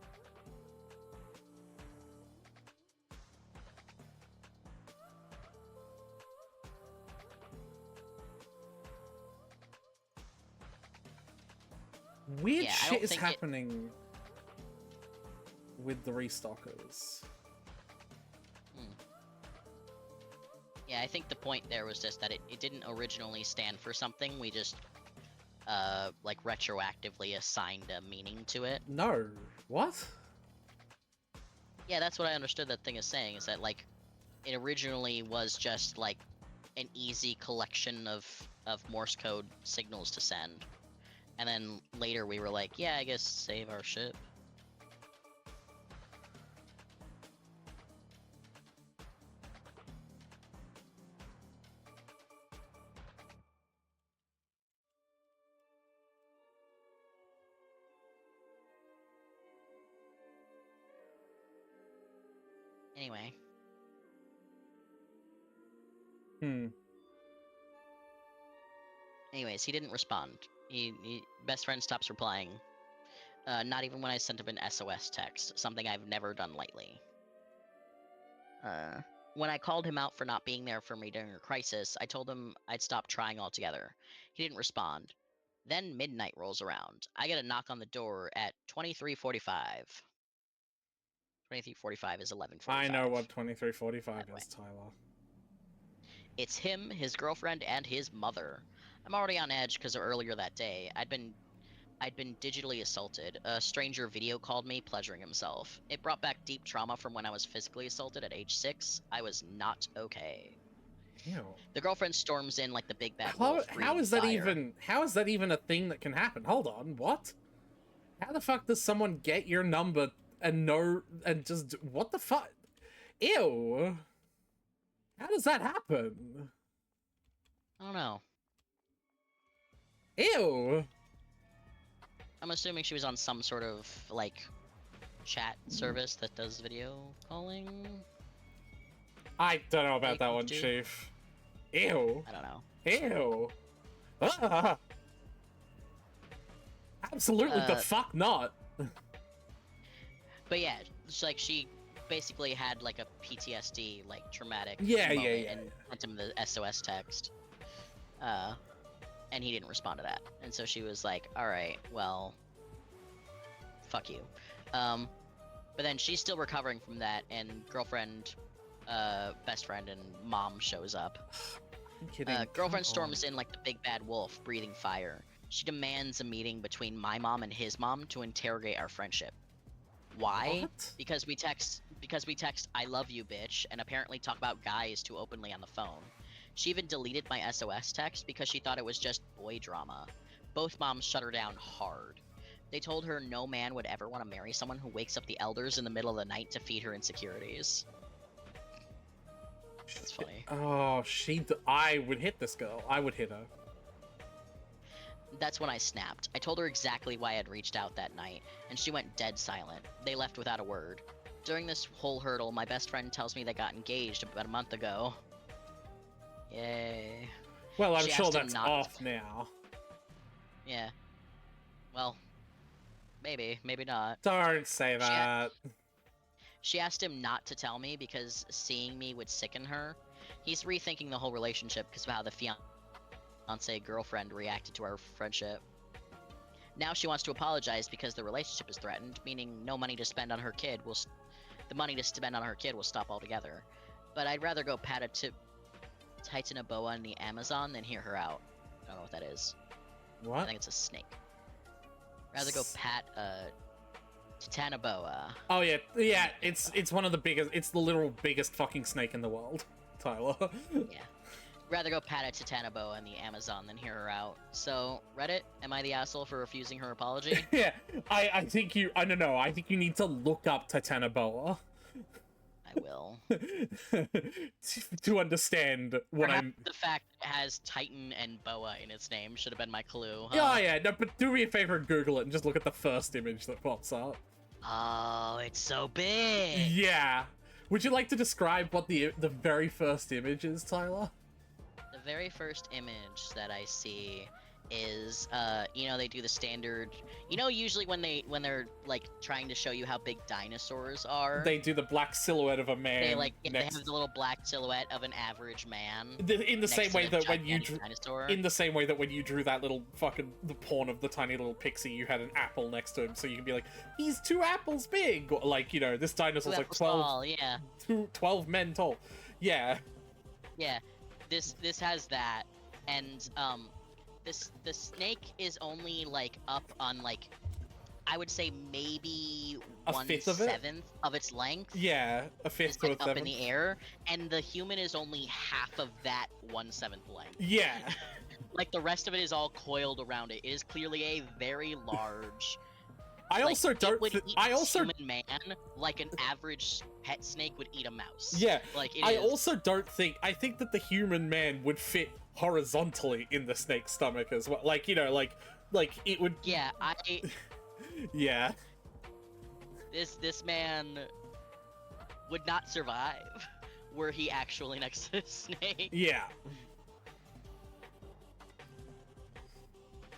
Weird Yeah, I shit don't is think it- happening with the restockers. Yeah, I think the point there was just that it didn't originally stand for something, we just, like, retroactively assigned a meaning to it. No. What? Yeah, that's what I understood that thing is saying, is that, like, it originally was just, like, an easy collection of Morse code signals to send. And then later we were like, yeah, I guess save our ship. Anyway. Anyways, he didn't respond. Best friend stops replying. Not even when I sent him an SOS text, something I've never done lightly. When I called him out for not being there for me during a crisis, I told him I'd stop trying altogether. He didn't respond. Then midnight rolls around. I get a knock on the door at 23:45. 23:45 is 11:45. I know what 23:45 Anyway. is, Tyler. It's him, his girlfriend, and his mother. I'm already on edge because earlier that day, I'd been digitally assaulted. A stranger video called me, pleasuring himself. It brought back deep trauma from when I was physically assaulted at age 6. I was not okay. Ew. The girlfriend storms in like the big bad How, wolf. how is that breathing fire. how is that even a thing that can happen? Hold on, what? How the fuck does someone get your number and know and just what the fuck? Ew. How does that happen? I don't know. Ew. I'm assuming she was on some sort of like chat service that does video calling. I don't know about Like that one, do- Chief. Ew. I don't know. Ew. Ah. Absolutely the fuck not. But yeah, it's like she basically had like a PTSD, like traumatic. Yeah, moment, yeah, and sent him the SOS text. And he didn't respond to that, and so she was like, "All right, well, fuck you." But then she's still recovering from that, and girlfriend, best friend, and mom shows up. I'm kidding. Girlfriend Come storms on. in like the big bad wolf, breathing fire. She demands a meeting between my mom and his mom to interrogate our friendship. Why? What? Because we text "I love you, bitch," and apparently talk about guys too openly on the phone. She even deleted my SOS text because she thought it was just boy drama. Both moms shut her down hard. They told her no man would ever want to marry someone who wakes up the elders in the middle of the night to feed her insecurities. That's funny. Oh, I would hit this girl. I would hit her. That's when I snapped. I told her exactly why I'd reached out that night, and she went dead silent. They left without a word. During this whole hurdle, my best friend tells me they got engaged about a month ago. Yay. Well, I'm She sure asked him that's not- off now. Yeah. Well, maybe not. Don't say that. She asked him not to tell me because seeing me would sicken her. He's rethinking the whole relationship because of how the fiance girlfriend reacted to our friendship. Now she wants to apologize because the relationship is threatened, meaning no money to spend on her kid the money to spend on her kid will stop altogether. But I'd rather go pat a Titan a boa in the Amazon than hear her out. I don't know what that is. I What? think it's a snake. Rather go pat a Titanoboa. Oh yeah, yeah. It's one of the biggest. It's the literal biggest fucking snake in the world, Tyler. Yeah. Rather go pat a Titanoboa in the Amazon than hear her out. So, Reddit, am I the asshole for refusing her apology? Yeah, I think you. I don't know. I think you need to look up Titanoboa I will. to understand what Perhaps I'm. the fact it has Titan and Boa in its name should have been my clue. Yeah, Huh? yeah. No, but do me a favor and Google it and just look at the first image that pops up. Oh, it's so big. Yeah. Would you like to describe what the very first image is, Tyler? The very first image that I see is they do the standard, usually when they're like trying to show you how big dinosaurs are, They do the black silhouette of a man. they have the little black silhouette of an average man In the same next to way the that when you gigantic dinosaur. in the same way that when you drew that little fucking the pawn of the tiny little pixie, you had an apple next to him, so you can be like, he's 2 apples big, or like, this dinosaur's like 12, Tall, yeah. 12 men tall. Yeah. Yeah, this has that, and the snake is only like up on like, I would say maybe A fifth of it? 1/7 of its length. Yeah, a Is fifth to a like up in seventh. the air, and the human is only half of that 1/7 length. Yeah. Like the rest of it is all coiled around it. It is clearly a very large. I like, also it don't. would eat I a also. human man like an average pet snake would eat a mouse. Yeah. Like it I is- also don't think. I think that the human man would fit horizontally in the snake's stomach as well. Like like it would. Yeah, Yeah. this man would not survive were he actually next to a snake. Yeah.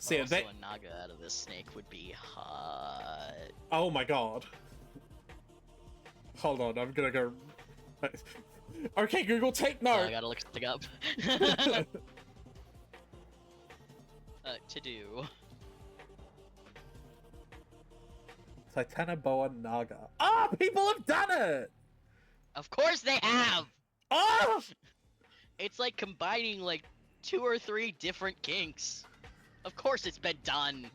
So yeah, also, they. a naga out of this snake would be hot. Oh my god. Hold on, I'm gonna go. Okay, Google, take So I note. gotta look something up. To do. Titanoboa Naga. Ah, people have done it! Of course they have! Oh! It's like combining like 2 or 3 different kinks. Of course it's been done.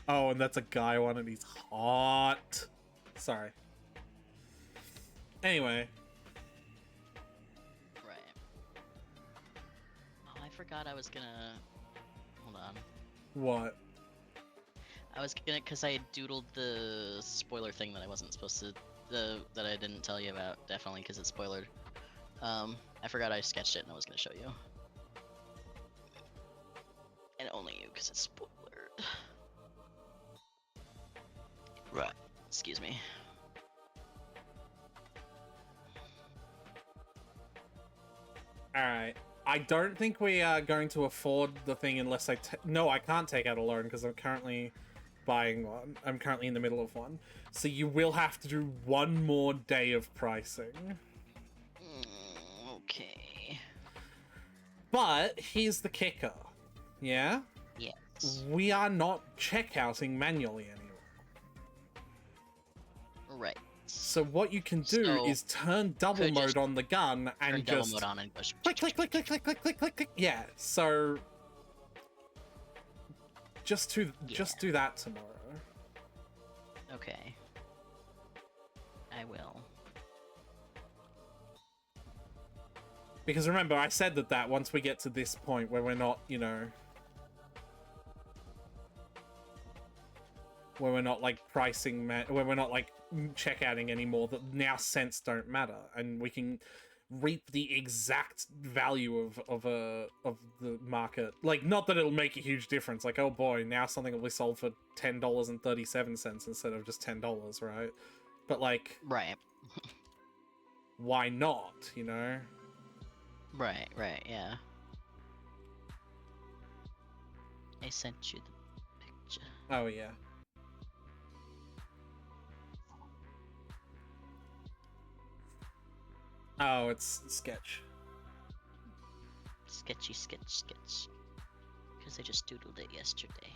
Oh, and that's a guy one, and he's hot. Sorry. Anyway. Right. Oh, I forgot I was gonna... Hold on. What? I was gonna, cause I had doodled the spoiler thing that I wasn't supposed to, that I didn't tell you about, definitely, cause it's spoilered. I forgot I sketched it and I was gonna show you. And only you, cause it's spoilered. Right. Excuse me. Alright. I don't think we are going to afford the thing unless no, I can't take out a loan because I'm currently buying one. I'm currently in the middle of one. So you will have to do one more day of pricing. Okay. But here's the kicker. Yeah? Yes. We are not checkouting manually anymore. Right. So what you can do So, is turn double could mode just on the gun and Turn double just mode on and push. click, click, click, click, click, click, click, click, click. Yeah. So just do that tomorrow. Okay. I will. Because remember, I said that once we get to this point where we're not, you know, where we're not like pricing, where we're not like checkouting anymore, that now cents don't matter, and we can reap the exact value of the market. Like, not that it'll make a huge difference. Like, oh boy, now something will be sold for $10.37 instead of just $10, right? But like, Right. why not? You know? Right. Right. Yeah. I sent you the picture. Oh yeah. Oh, it's sketch. Sketchy, sketch. Because I just doodled it yesterday.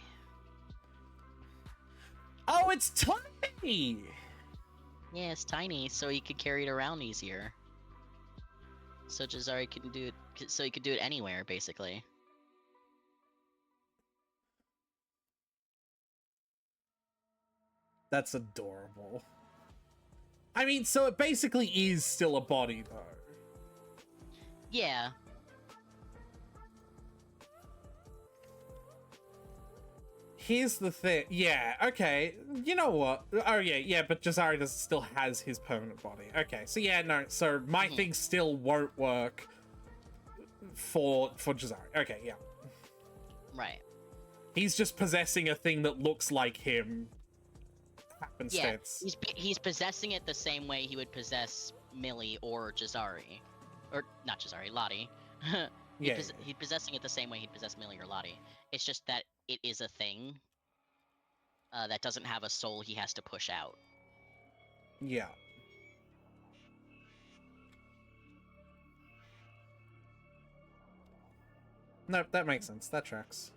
Oh, it's tiny! Yeah, it's tiny, so you could carry it around easier. So Jazari can do it. So you could do it anywhere, basically. That's adorable. I mean, so it basically is still a body, though. Yeah. Here's the thing. Yeah, okay. You know what? Oh, yeah, but Jazari still has his permanent body. Okay, so yeah, no, so my thing still won't work for Jazari. Okay, yeah. Right. He's just possessing a thing that looks like him. Yeah, Happenstance. he's possessing it the same way he would possess Millie or Jazari. Or, not Jazari, Lottie. Yeah. He's possessing it the same way he'd possess Millie or Lottie. It's just that it is a thing that doesn't have a soul he has to push out. Yeah. Nope, that makes sense. That tracks.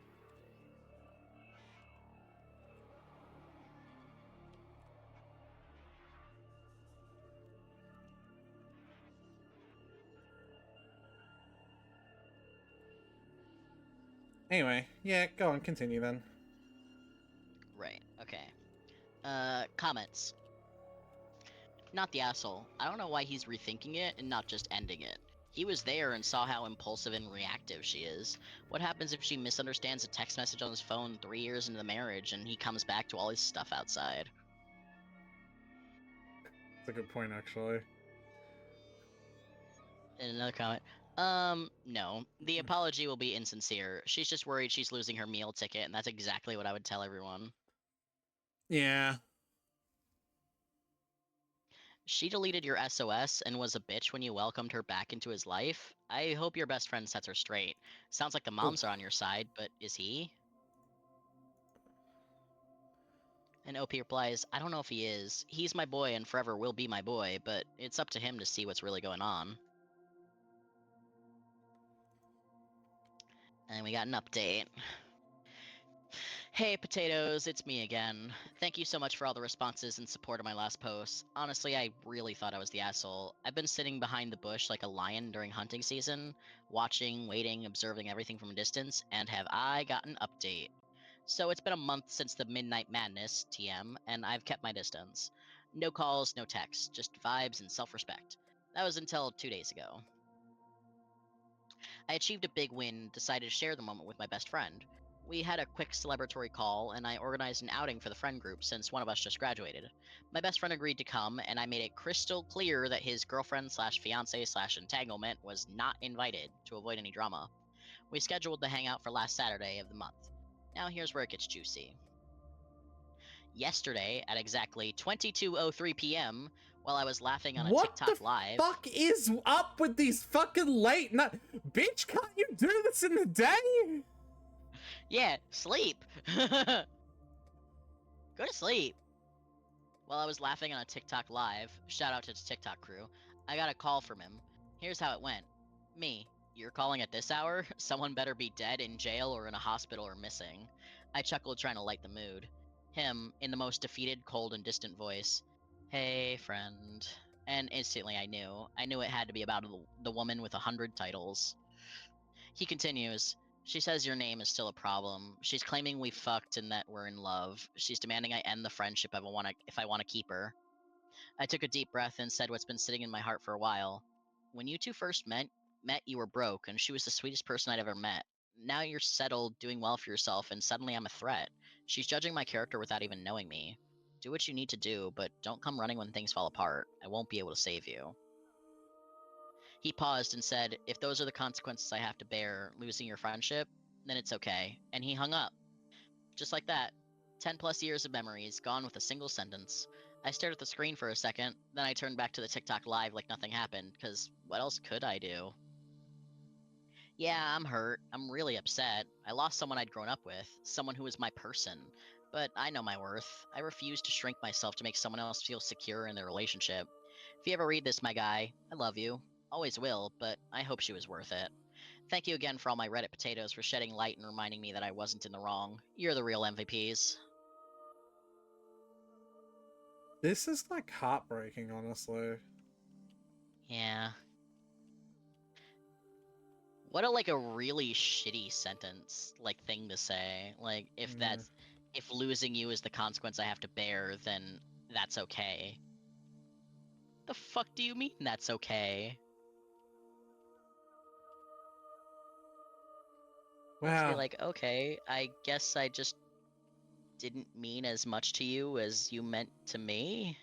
Anyway, yeah, go on, continue then. Right, okay. Comments. Not the asshole. I don't know why he's rethinking it and not just ending it. He was there and saw how impulsive and reactive she is. What happens if she misunderstands a text message on his phone 3 years into the marriage and he comes back to all his stuff outside? That's a good point, actually. And another comment. No. The apology will be insincere. She's just worried she's losing her meal ticket, and that's exactly what I would tell everyone. Yeah. She deleted your SOS and was a bitch when you welcomed her back into his life. I hope your best friend sets her straight. Sounds like the moms are on your side, but is he? And OP replies, I don't know if he is. He's my boy and forever will be my boy, but it's up to him to see what's really going on. And we got an update. Hey potatoes, it's me again. Thank you so much for all the responses and support of my last post. Honestly, I really thought I was the asshole. I've been sitting behind the bush like a lion during hunting season, watching, waiting, observing everything from a distance, and have I got an update? So it's been a month since the Midnight Madness, TM, and I've kept my distance. No calls, no texts, just vibes and self-respect. That was until 2 days ago. I achieved a big win and decided to share the moment with my best friend. We had a quick celebratory call, and I organized an outing for the friend group since one of us just graduated. My best friend agreed to come, and I made it crystal clear that his girlfriend slash fiance slash entanglement was not invited to avoid any drama. We scheduled the hangout for last Saturday of the month. Now here's where it gets juicy. Yesterday, at exactly 22:03 p.m., while I was laughing on a What TikTok the live... fuck is up with these fucking late night? Bitch, can't you do this in the day? Yeah, sleep! Go to sleep! While I was laughing on a TikTok live, shout out to the TikTok crew, I got a call from him. Here's how it went. Me, you're calling at this hour? Someone better be dead, in jail, or in a hospital, or missing. I chuckled, trying to light the mood. Him, in the most defeated, cold, and distant voice. Hey, friend. And instantly I knew it had to be about the woman with 100 titles. He continues. She says your name is still a problem. She's claiming we fucked and that we're in love. She's demanding I end the friendship if I want to keep her. I took a deep breath and said what's been sitting in my heart for a while. When you two first met, you were broke, and she was the sweetest person I'd ever met. Now you're settled, doing well for yourself, and suddenly I'm a threat. She's judging my character without even knowing me. Do what you need to do, but don't come running when things fall apart. I won't be able to save you. He paused and said, if those are the consequences I have to bear, losing your friendship, then it's okay. And he hung up. Just like that. 10 plus years of memories, gone with a single sentence. I stared at the screen for a second, then I turned back to the TikTok live like nothing happened, because what else could I do? Yeah, I'm hurt. I'm really upset. I lost someone I'd grown up with, someone who was my person. But I know my worth. I refuse to shrink myself to make someone else feel secure in their relationship. If you ever read this, my guy, I love you. Always will, but I hope she was worth it. Thank you again for all my Reddit potatoes for shedding light and reminding me that I wasn't in the wrong. You're the real MVPs. This is like heartbreaking, honestly. Yeah. What a really shitty sentence, thing to say. If losing you is the consequence I have to bear, then that's okay. The fuck do you mean that's okay? Wow. Be like, okay, I guess I just didn't mean as much to you as you meant to me?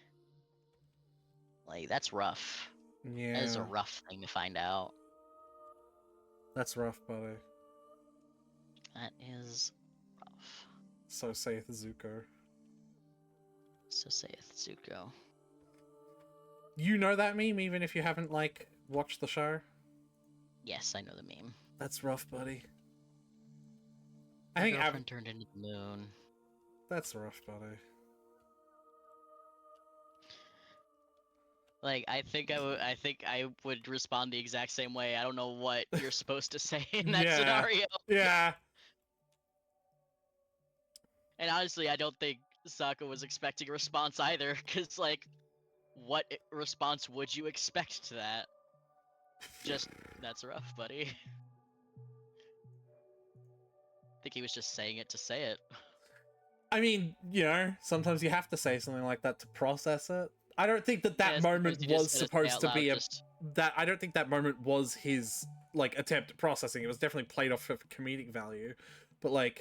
Like, that's rough. Yeah. That is a rough thing to find out. That's rough, buddy. That is rough. So saith Zuko. So saith Zuko. You know that meme even if you haven't, watched the show? Yes, I know the meme. That's rough, buddy. My girlfriend turned into the moon. That's rough, buddy. I think I would respond the exact same way. I don't know what you're supposed to say in that Yeah. scenario. Yeah. And honestly, I don't think Sokka was expecting a response either, because, what response would you expect to that? Just, that's rough, buddy. I think he was just saying it to say it. I mean, sometimes you have to say something like that to process it. I don't think that moment was supposed to be I don't think that moment was his, attempt at processing. It was definitely played off for comedic value. But,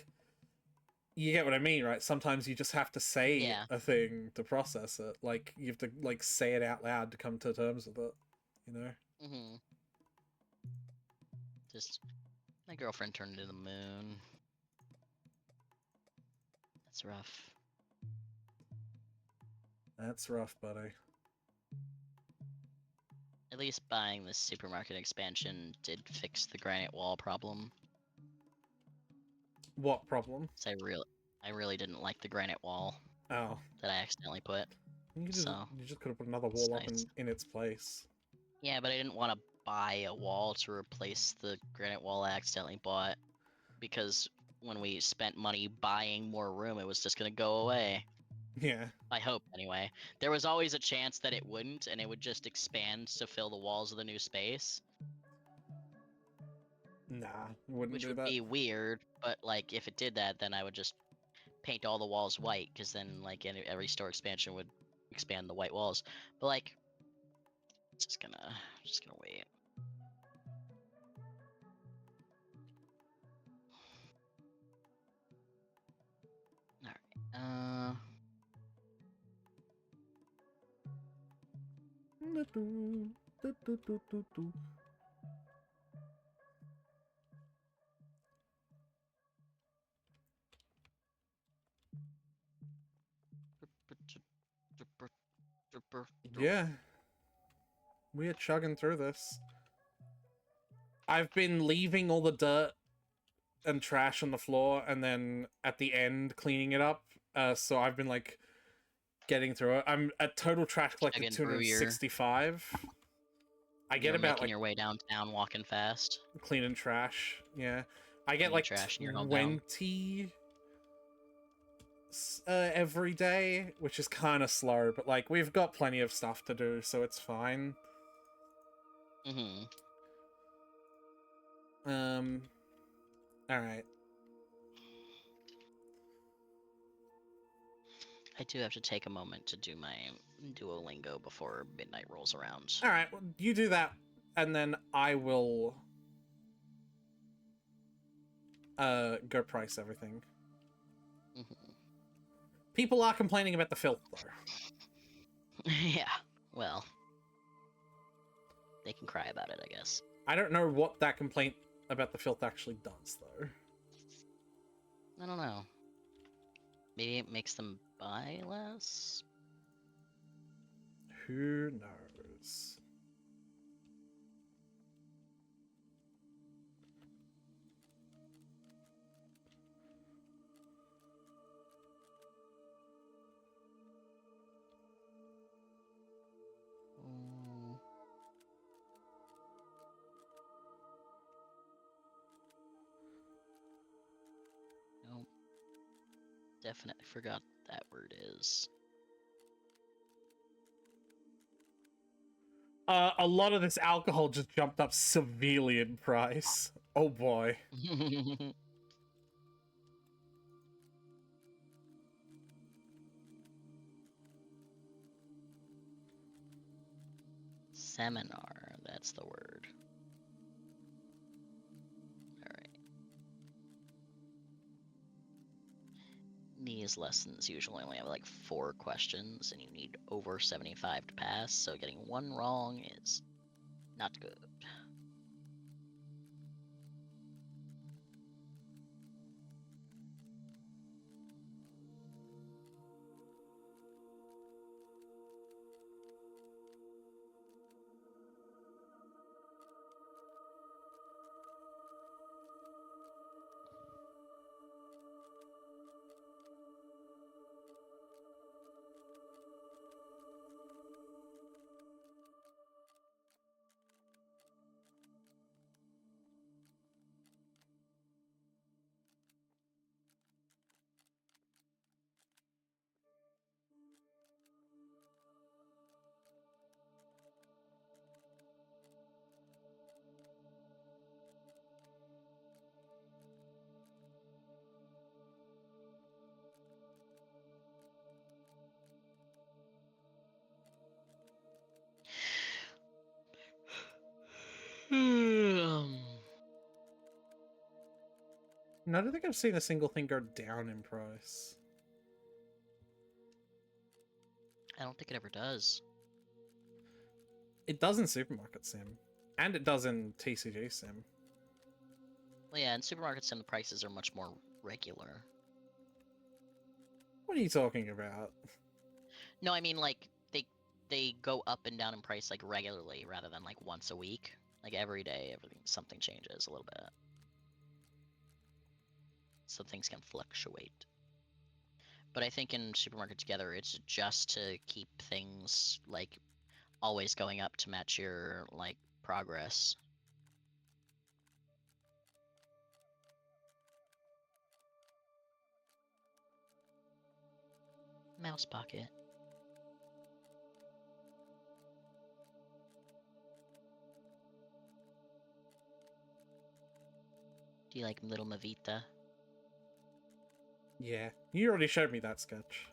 you get what I mean, right? Sometimes you just have to say a thing to process it. You have to, say it out loud to come to terms with it, Mm-hmm. Just, my girlfriend turned into the moon. That's rough. That's rough, buddy. At least buying this supermarket expansion did fix the granite wall problem. What problem? I really didn't like the granite wall. Oh, that I accidentally put. you So, just could have put another it's wall up nice. in its place. Yeah, but I didn't want to buy a wall to replace the granite wall I accidentally bought, because when we spent money buying more room, it was just gonna go away. Yeah. I hope, anyway. There was always a chance that it wouldn't, and it would just expand to fill the walls of the new space, Nah, wouldn't which do would that. be weird, but, like, if it did that, then I would just paint all the walls white, because then, like, every store expansion would expand the white walls. But, like, just gonna wait. Alright, Yeah. We are chugging through this. I've been leaving all the dirt and trash on the floor, and then at the end cleaning it up. So I've been like getting through it. I'm at total trash collected Chugging through your- 265. I get You're about making like your way downtown, walking fast. cleaning trash. Yeah, I get Cleaning like trash in your hometown. 20 every day, which is kind of slow. But like we've got plenty of stuff to do, so it's fine. Mm-hmm. All right. I do have to take a moment to do my Duolingo before midnight rolls around. All right. Well, you do that, and then I will go price everything. Mm-hmm. People are complaining about the filth, though. Yeah, well, they can cry about it, I guess. I don't know what that complaint about the filth actually does, though. I don't know. Maybe it makes them buy less? Who knows? Mm. Nope. Definitely forgot that word is. A lot of this alcohol just jumped up severely in price. Oh boy. Seminar, that's the word. Alright. These lessons usually only have like 4 questions, and you need over 75 to pass, so getting one wrong is not good. No, I don't think I've seen a single thing go down in price. I don't think it ever does. It does in Supermarket Sim. And it does in TCG Sim. Well, yeah, in supermarkets, and the prices are much more regular. What are you talking about? No, I mean like they go up and down in price like regularly rather than like once a week. Like every day, something changes a little bit. So things can fluctuate. But I think in Supermarket Together, it's just to keep things like always going up to match your like progress. Mouse pocket. Do you like little Mavita? Yeah, you already showed me that sketch.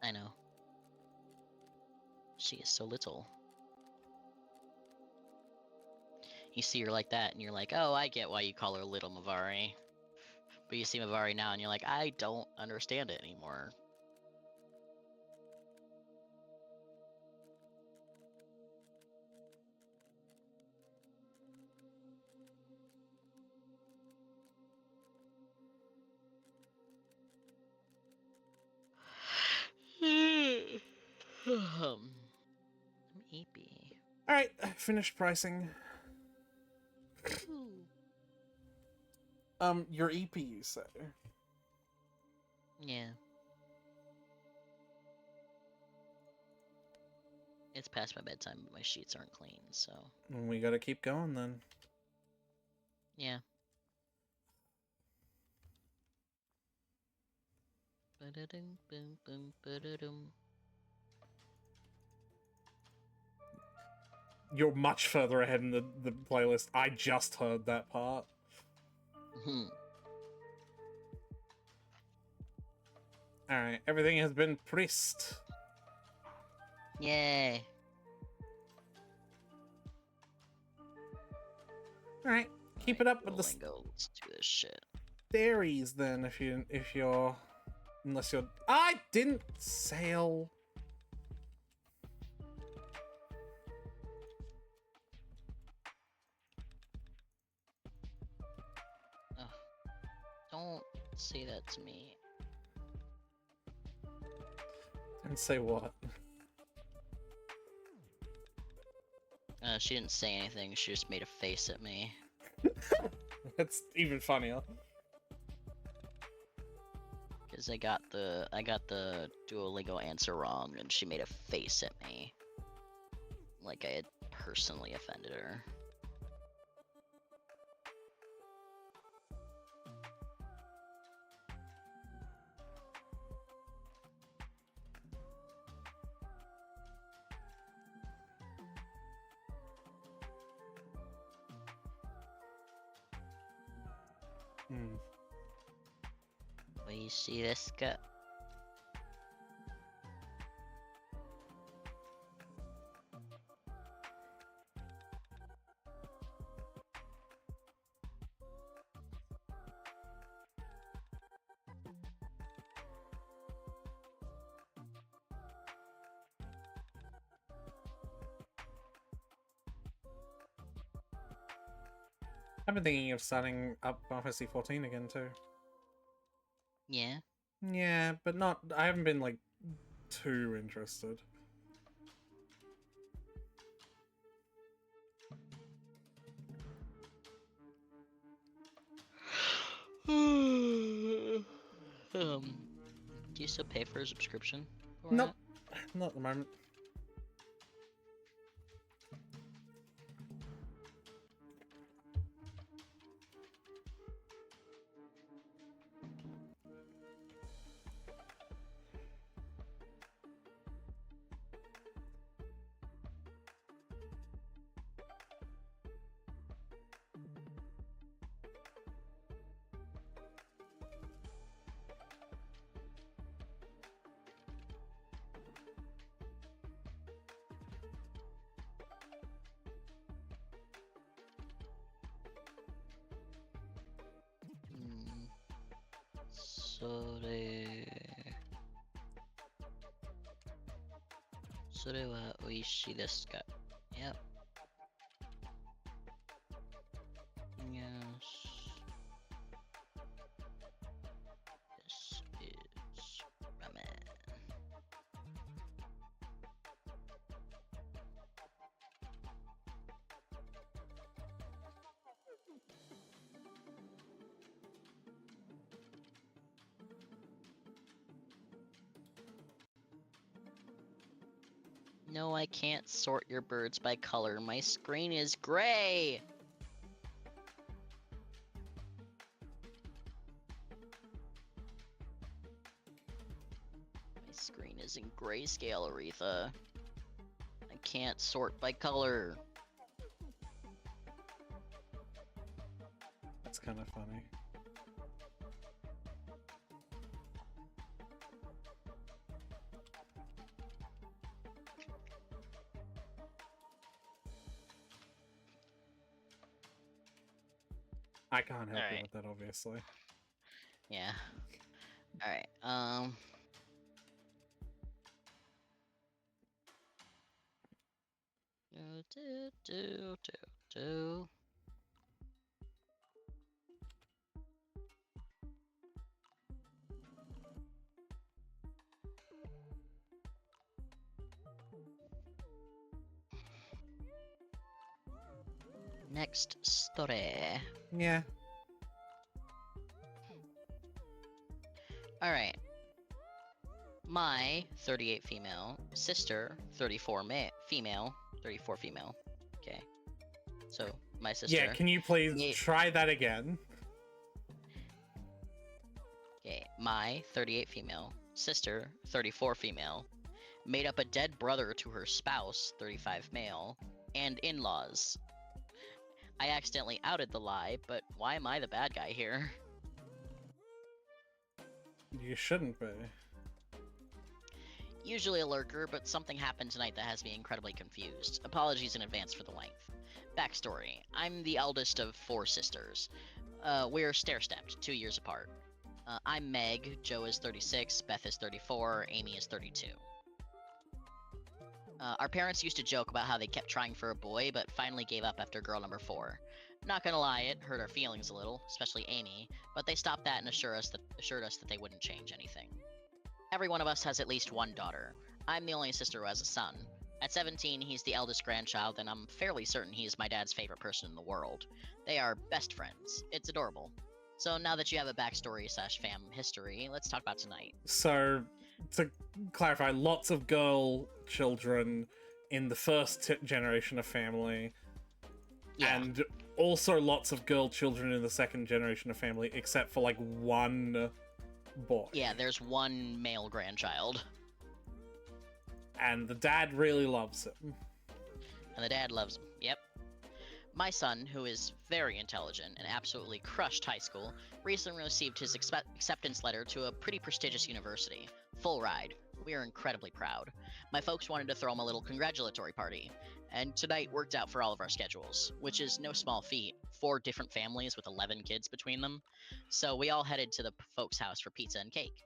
I know. She is so little. You see her like that, and you're like, oh, I get why you call her Little Mavari. But you see Mavari now, and you're like, I don't understand it anymore. I'm eepy. Alright, finished pricing. Your EP, you say? Yeah. It's past my bedtime, but my sheets aren't clean, so. We gotta keep going then. Yeah. Ba-da-dum, boom, boom, ba-da-dum. You're much further ahead in the playlist. I just heard that part. Alright, everything has been pressed. Yay. Alright, keep it up with the Duolingo, let's do this shit. theories then, if you're... Unless you're... I didn't sail... Ugh. Don't say that to me. And say what? She didn't say anything, she just made a face at me. That's even funnier. Cause I got the Duolingo answer wrong, and she made a face at me. Like I had personally offended her. We see this go. I've been thinking of starting up Final Fantasy 14 again too. Yeah. Yeah, but not... I haven't been, like, too interested. Do you still pay for a subscription? For Nope. it? Not at the moment. Sore wa oishii desu ka? Yep. Yes. This is ramen. No, I can't sort your birds by color. My screen is gray! My screen is in grayscale, Aretha. I can't sort by color. That's kind of funny. I can't help you Alright. with that, obviously. Yeah. Alright, do. Next story. Yeah. Alright. My 38 female sister, 34 female, 34 female. Okay. So, my sister. Yeah, can you please Yeah. try that again? Okay, my 38 female sister, 34 female, made up a dead brother to her spouse, 35 male, and in-laws. I accidentally outed the lie, but why am I the bad guy here? You shouldn't be. Usually a lurker, but something happened tonight that has me incredibly confused. Apologies in advance for the length. Backstory. I'm the eldest of 4 sisters. We're stair-stepped, 2 years apart. I'm Meg, Joe is 36, Beth is 34, Amy is 32. Our parents used to joke about how they kept trying for a boy, but finally gave up after girl number 4. Not gonna lie, it hurt our feelings a little, especially Amy, but they stopped that and assured us that they wouldn't change anything. Every one of us has at least one daughter. I'm the only sister who has a son. At 17, he's the eldest grandchild, and I'm fairly certain he is my dad's favorite person in the world. They are best friends. It's adorable. So now that you have a backstory / fam history, let's talk about tonight. So, to clarify, lots of girl children in the first generation of family, Yeah. and also lots of girl children in the second generation of family, except for, like, one boy. Yeah, there's one male grandchild. And the dad really loves him. And the dad loves him. Yep. My son, who is very intelligent and absolutely crushed high school, recently received his acceptance letter to a pretty prestigious university. Full ride. We are incredibly proud. My folks wanted to throw him a little congratulatory party, and tonight worked out for all of our schedules, which is no small feat. 4 different families with 11 kids between them. So we all headed to the folks' house for pizza and cake.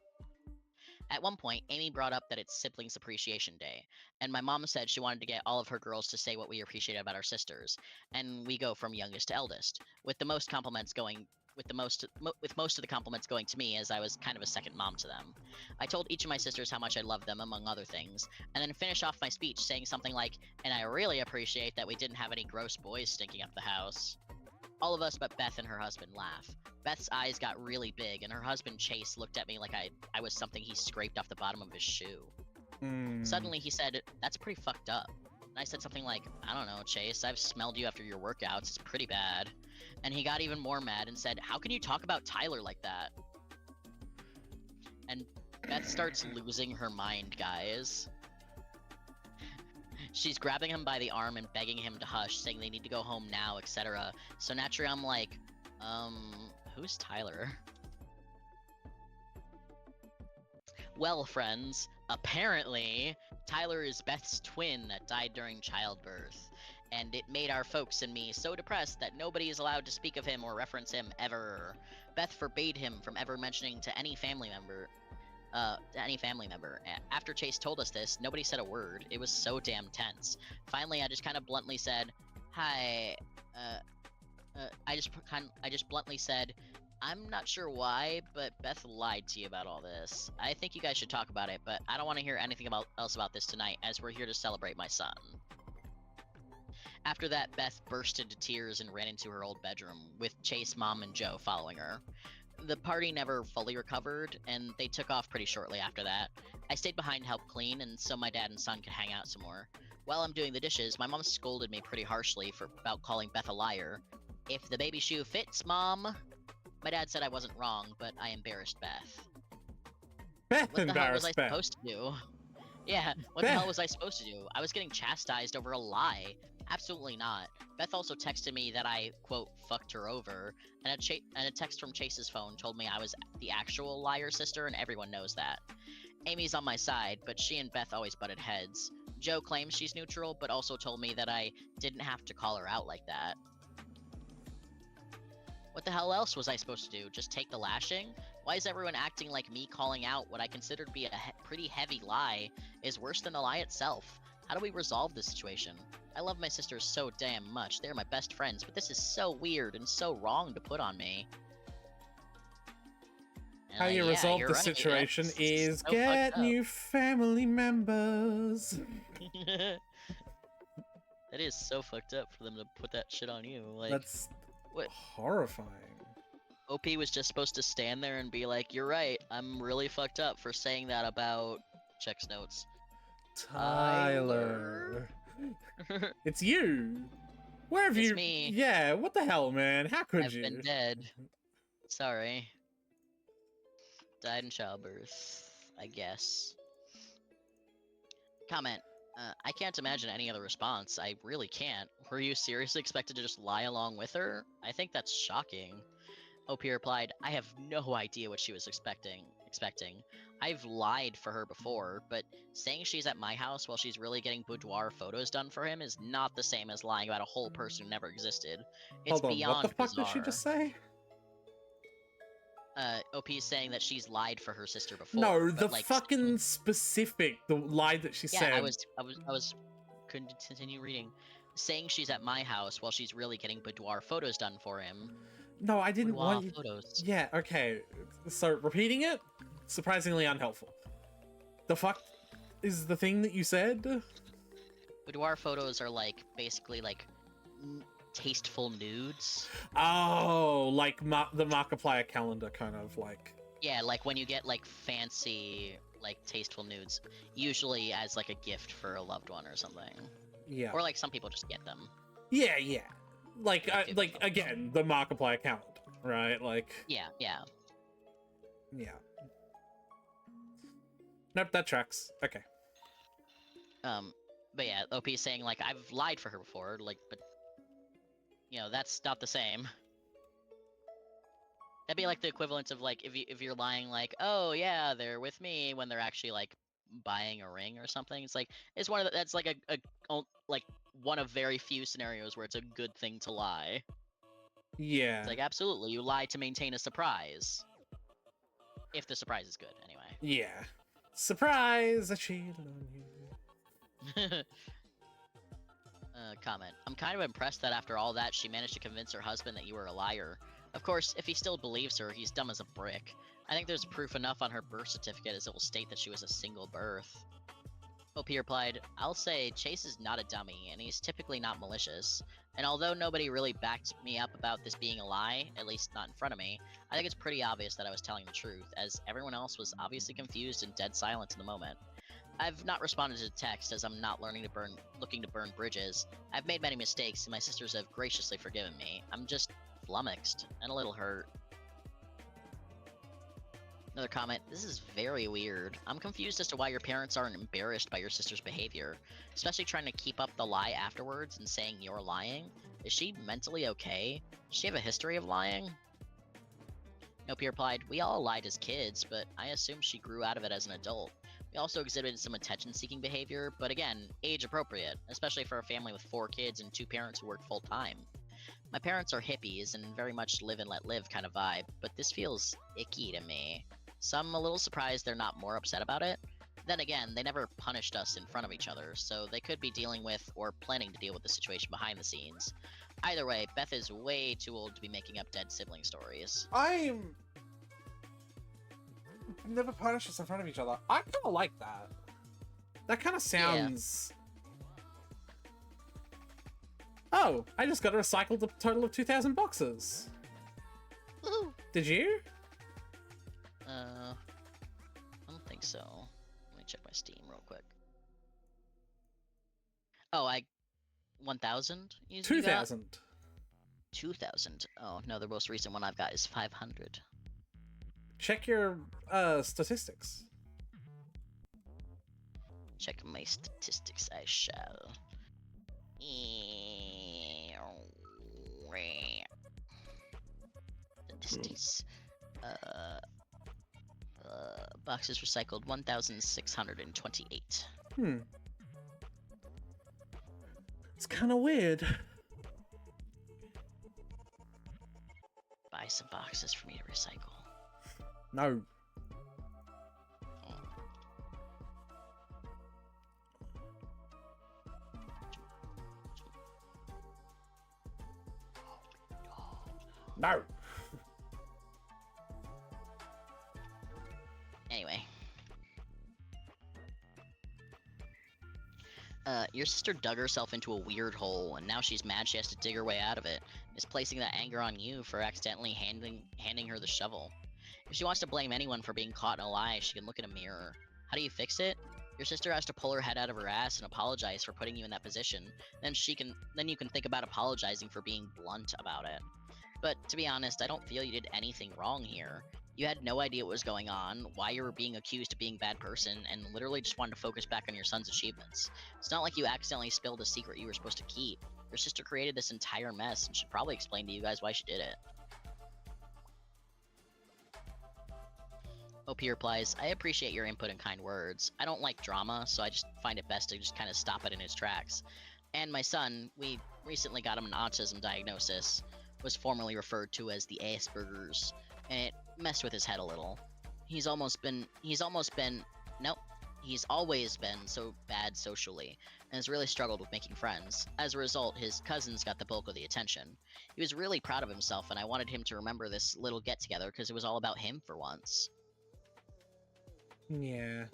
At one point, Amy brought up that it's Siblings Appreciation Day, and my mom said she wanted to get all of her girls to say what we appreciate about our sisters, and we go from youngest to eldest, with most of the compliments going to me, as I was kind of a second mom to them. I told each of my sisters how much I loved them, among other things, and then finish off my speech saying something like, "And I really appreciate that we didn't have any gross boys stinking up the house." All of us but Beth and her husband laugh. Beth's eyes got really big, and her husband Chase looked at me like I was something he scraped off the bottom of his shoe. Suddenly he said, "That's pretty fucked up." And I said something like, "I don't know, Chase, I've smelled you after your workouts, it's pretty bad." And he got even more mad and said, "How can you talk about Tyler like that?" And Beth starts losing her mind, guys. She's grabbing him by the arm and begging him to hush, saying they need to go home now, etc. So naturally I'm like, who's Tyler? Well, friends, apparently, Tyler is Beth's twin that died during childbirth. And it made our folks and me so depressed that nobody is allowed to speak of him or reference him ever. Beth forbade him from ever mentioning to any family member. After Chase told us this, nobody said a word. It was so damn tense. Finally, I just kind of bluntly said, "Hi, I just bluntly said, I'm not sure why, but Beth lied to you about all this. I think you guys should talk about it, but I don't want to hear anything else about this tonight, as we're here to celebrate my son." After that, Beth burst into tears and ran into her old bedroom, with Chase, Mom, and Joe following her. The party never fully recovered, and they took off pretty shortly after that. I stayed behind to help clean, and so my dad and son could hang out some more. While I'm doing the dishes, my mom scolded me pretty harshly about calling Beth a liar. If the baby shoe fits, Mom. My dad said I wasn't wrong, but I embarrassed Beth. Beth What the hell was I embarrassed Beth. supposed to do? Yeah, what the hell was I supposed to do? I was getting chastised over a lie. Absolutely not. Beth also texted me that I, quote, fucked her over, and a text from Chase's phone told me I was the actual liar sister, and everyone knows that. Amy's on my side, but she and Beth always butted heads. Joe claims she's neutral, but also told me that I didn't have to call her out like that. What the hell else was I supposed to do? Just take the lashing? Why is everyone acting like me calling out what I consider to be a pretty heavy lie is worse than the lie itself? How do we resolve this situation? I love my sisters so damn much. They're my best friends, but this is so weird and so wrong to put on me. And, How you yeah, resolve you're the right, situation that's is so get fucked up. new family members. That is so fucked up for them to put that shit on you. Like, That's what? horrifying. OP was just supposed to stand there and be like, "You're right. I'm really fucked up for saying that about." Checks notes. Tyler. It's you. Where have It's you? me. Yeah, what the hell, man? How could I've you? been dead. Sorry. Died in childbirth, I guess. Comment. I can't imagine any other response. I really can't. Were you seriously expected to just lie along with her? I think that's shocking. OP replied, I have no idea what she was expecting. I've lied for her before, but saying she's at my house while she's really getting boudoir photos done for him is not the same as lying about a whole person who never existed. It's Hold on, beyond what the fuck bizarre. did she just say? OP is saying that she's lied for her sister before. No, but, the like, fucking specific, the lie that she yeah, said. I was couldn't continue reading. Saying she's at my house while she's really getting boudoir photos done for him. No, I didn't Boudoir want you. photos. Yeah, okay. So repeating it, surprisingly unhelpful. The fuck is the thing that you said? Boudoir photos are like basically like tasteful nudes. Oh, like the Markiplier calendar kind of like. Yeah, like when you get like fancy, like tasteful nudes, usually as like a gift for a loved one or something. Yeah. Or like some people just get them. Yeah, yeah. Like, Give like them. again, the Markiplier calendar, right? Like. Yeah, yeah. Yeah. Nope, that tracks. Okay. But yeah, OP is saying like I've lied for her before, like, but you know that's not the same. That'd be like the equivalent of like if you're lying like, oh yeah, they're with me when they're actually like buying a ring or something. It's like it's one of that's like like one of very few scenarios where it's a good thing to lie. Yeah. It's like absolutely, you lie to maintain a surprise. If the surprise is good, anyway. Yeah. Surprise! I cheated on you. Comment. I'm kind of impressed that after all that, she managed to convince her husband that you were a liar. Of course, if he still believes her, he's dumb as a brick. I think there's proof enough on her birth certificate as it will state that she was a single birth. OP replied, I'll say Chase is not a dummy, and he's typically not malicious. And although nobody really backed me up about this being a lie, at least not in front of me, I think it's pretty obvious that I was telling the truth, as everyone else was obviously confused and dead silent in the moment. I've not responded to text as I'm not looking to burn bridges. I've made many mistakes and my sisters have graciously forgiven me. I'm just flummoxed and a little hurt. Another comment, this is very weird. I'm confused as to why your parents aren't embarrassed by your sister's behavior, especially trying to keep up the lie afterwards and saying you're lying. Is she mentally okay? Does she have a history of lying? Nope, he replied, we all lied as kids, but I assume she grew out of it as an adult. We also exhibited some attention-seeking behavior, but again, age-appropriate, especially for a family with 4 kids and 2 parents who work full-time. My parents are hippies and very much live and let live kind of vibe, but this feels icky to me. So I'm a little surprised they're not more upset about it. Then again, they never punished us in front of each other, so they could be dealing with or planning to deal with the situation behind the scenes. Either way, Beth is way too old to be making up dead sibling stories. I'm never punished us in front of each other. I kind of like that. That kind of sounds. Yeah. Oh, I just got to recycle the total of 2,000 boxes. Woohoo! Did you? I don't think so. Let me check my Steam real quick. Oh, 1,000? You got? 2,000. 2,000. Oh, no, the most recent one I've got is 500. Check your statistics. Check my statistics, I shall. Statistics. Boxes recycled 1,628. It's kind of weird. Buy some boxes for me to recycle. No. No. Anyway. Your sister dug herself into a weird hole, and now she's mad she has to dig her way out of it, misplacing that anger on you for accidentally handing her the shovel. If she wants to blame anyone for being caught in a lie, she can look in a mirror. How do you fix it? Your sister has to pull her head out of her ass and apologize for putting you in that position. Then you can think about apologizing for being blunt about it. But to be honest, I don't feel you did anything wrong here. You had no idea what was going on, why you were being accused of being a bad person, and literally just wanted to focus back on your son's achievements. It's not like you accidentally spilled a secret you were supposed to keep. Your sister created this entire mess and should probably explain to you guys why she did it. OP replies, I appreciate your input and kind words. I don't like drama, so I just find it best to just kind of stop it in its tracks. And my son, we recently got him an autism diagnosis, was formerly referred to as the Asperger's, and it messed with his head a little. He's always been so bad socially, and has really struggled with making friends. As a result, his cousins got the bulk of the attention. He was really proud of himself, and I wanted him to remember this little get-together because it was all about him for once. Yeah.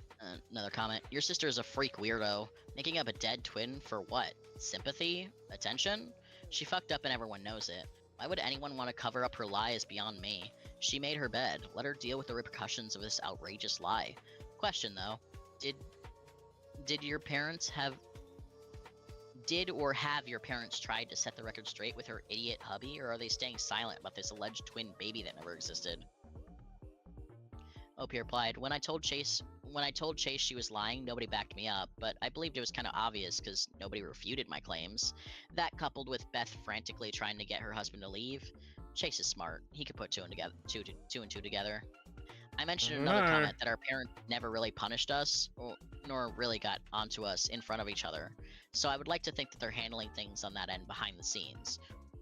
Another comment. Your sister is a freak weirdo. Making up a dead twin for what? Sympathy? Attention? She fucked up and everyone knows it. Why would anyone want to cover up her lie is beyond me. She made her bed. Let her deal with the repercussions of this outrageous lie. Question though. Did your parents have your parents tried to set the record straight with her idiot hubby, or are they staying silent about this alleged twin baby that never existed? OP replied, when I told Chase she was lying, nobody backed me up, but I believed it was kind of obvious because nobody refuted my claims. That coupled with Beth frantically trying to get her husband to leave. Chase is smart. He could put two and two together. I mentioned in another comment that our parents never really punished us, nor really got onto us in front of each other. So I would like to think that they're handling things on that end behind the scenes,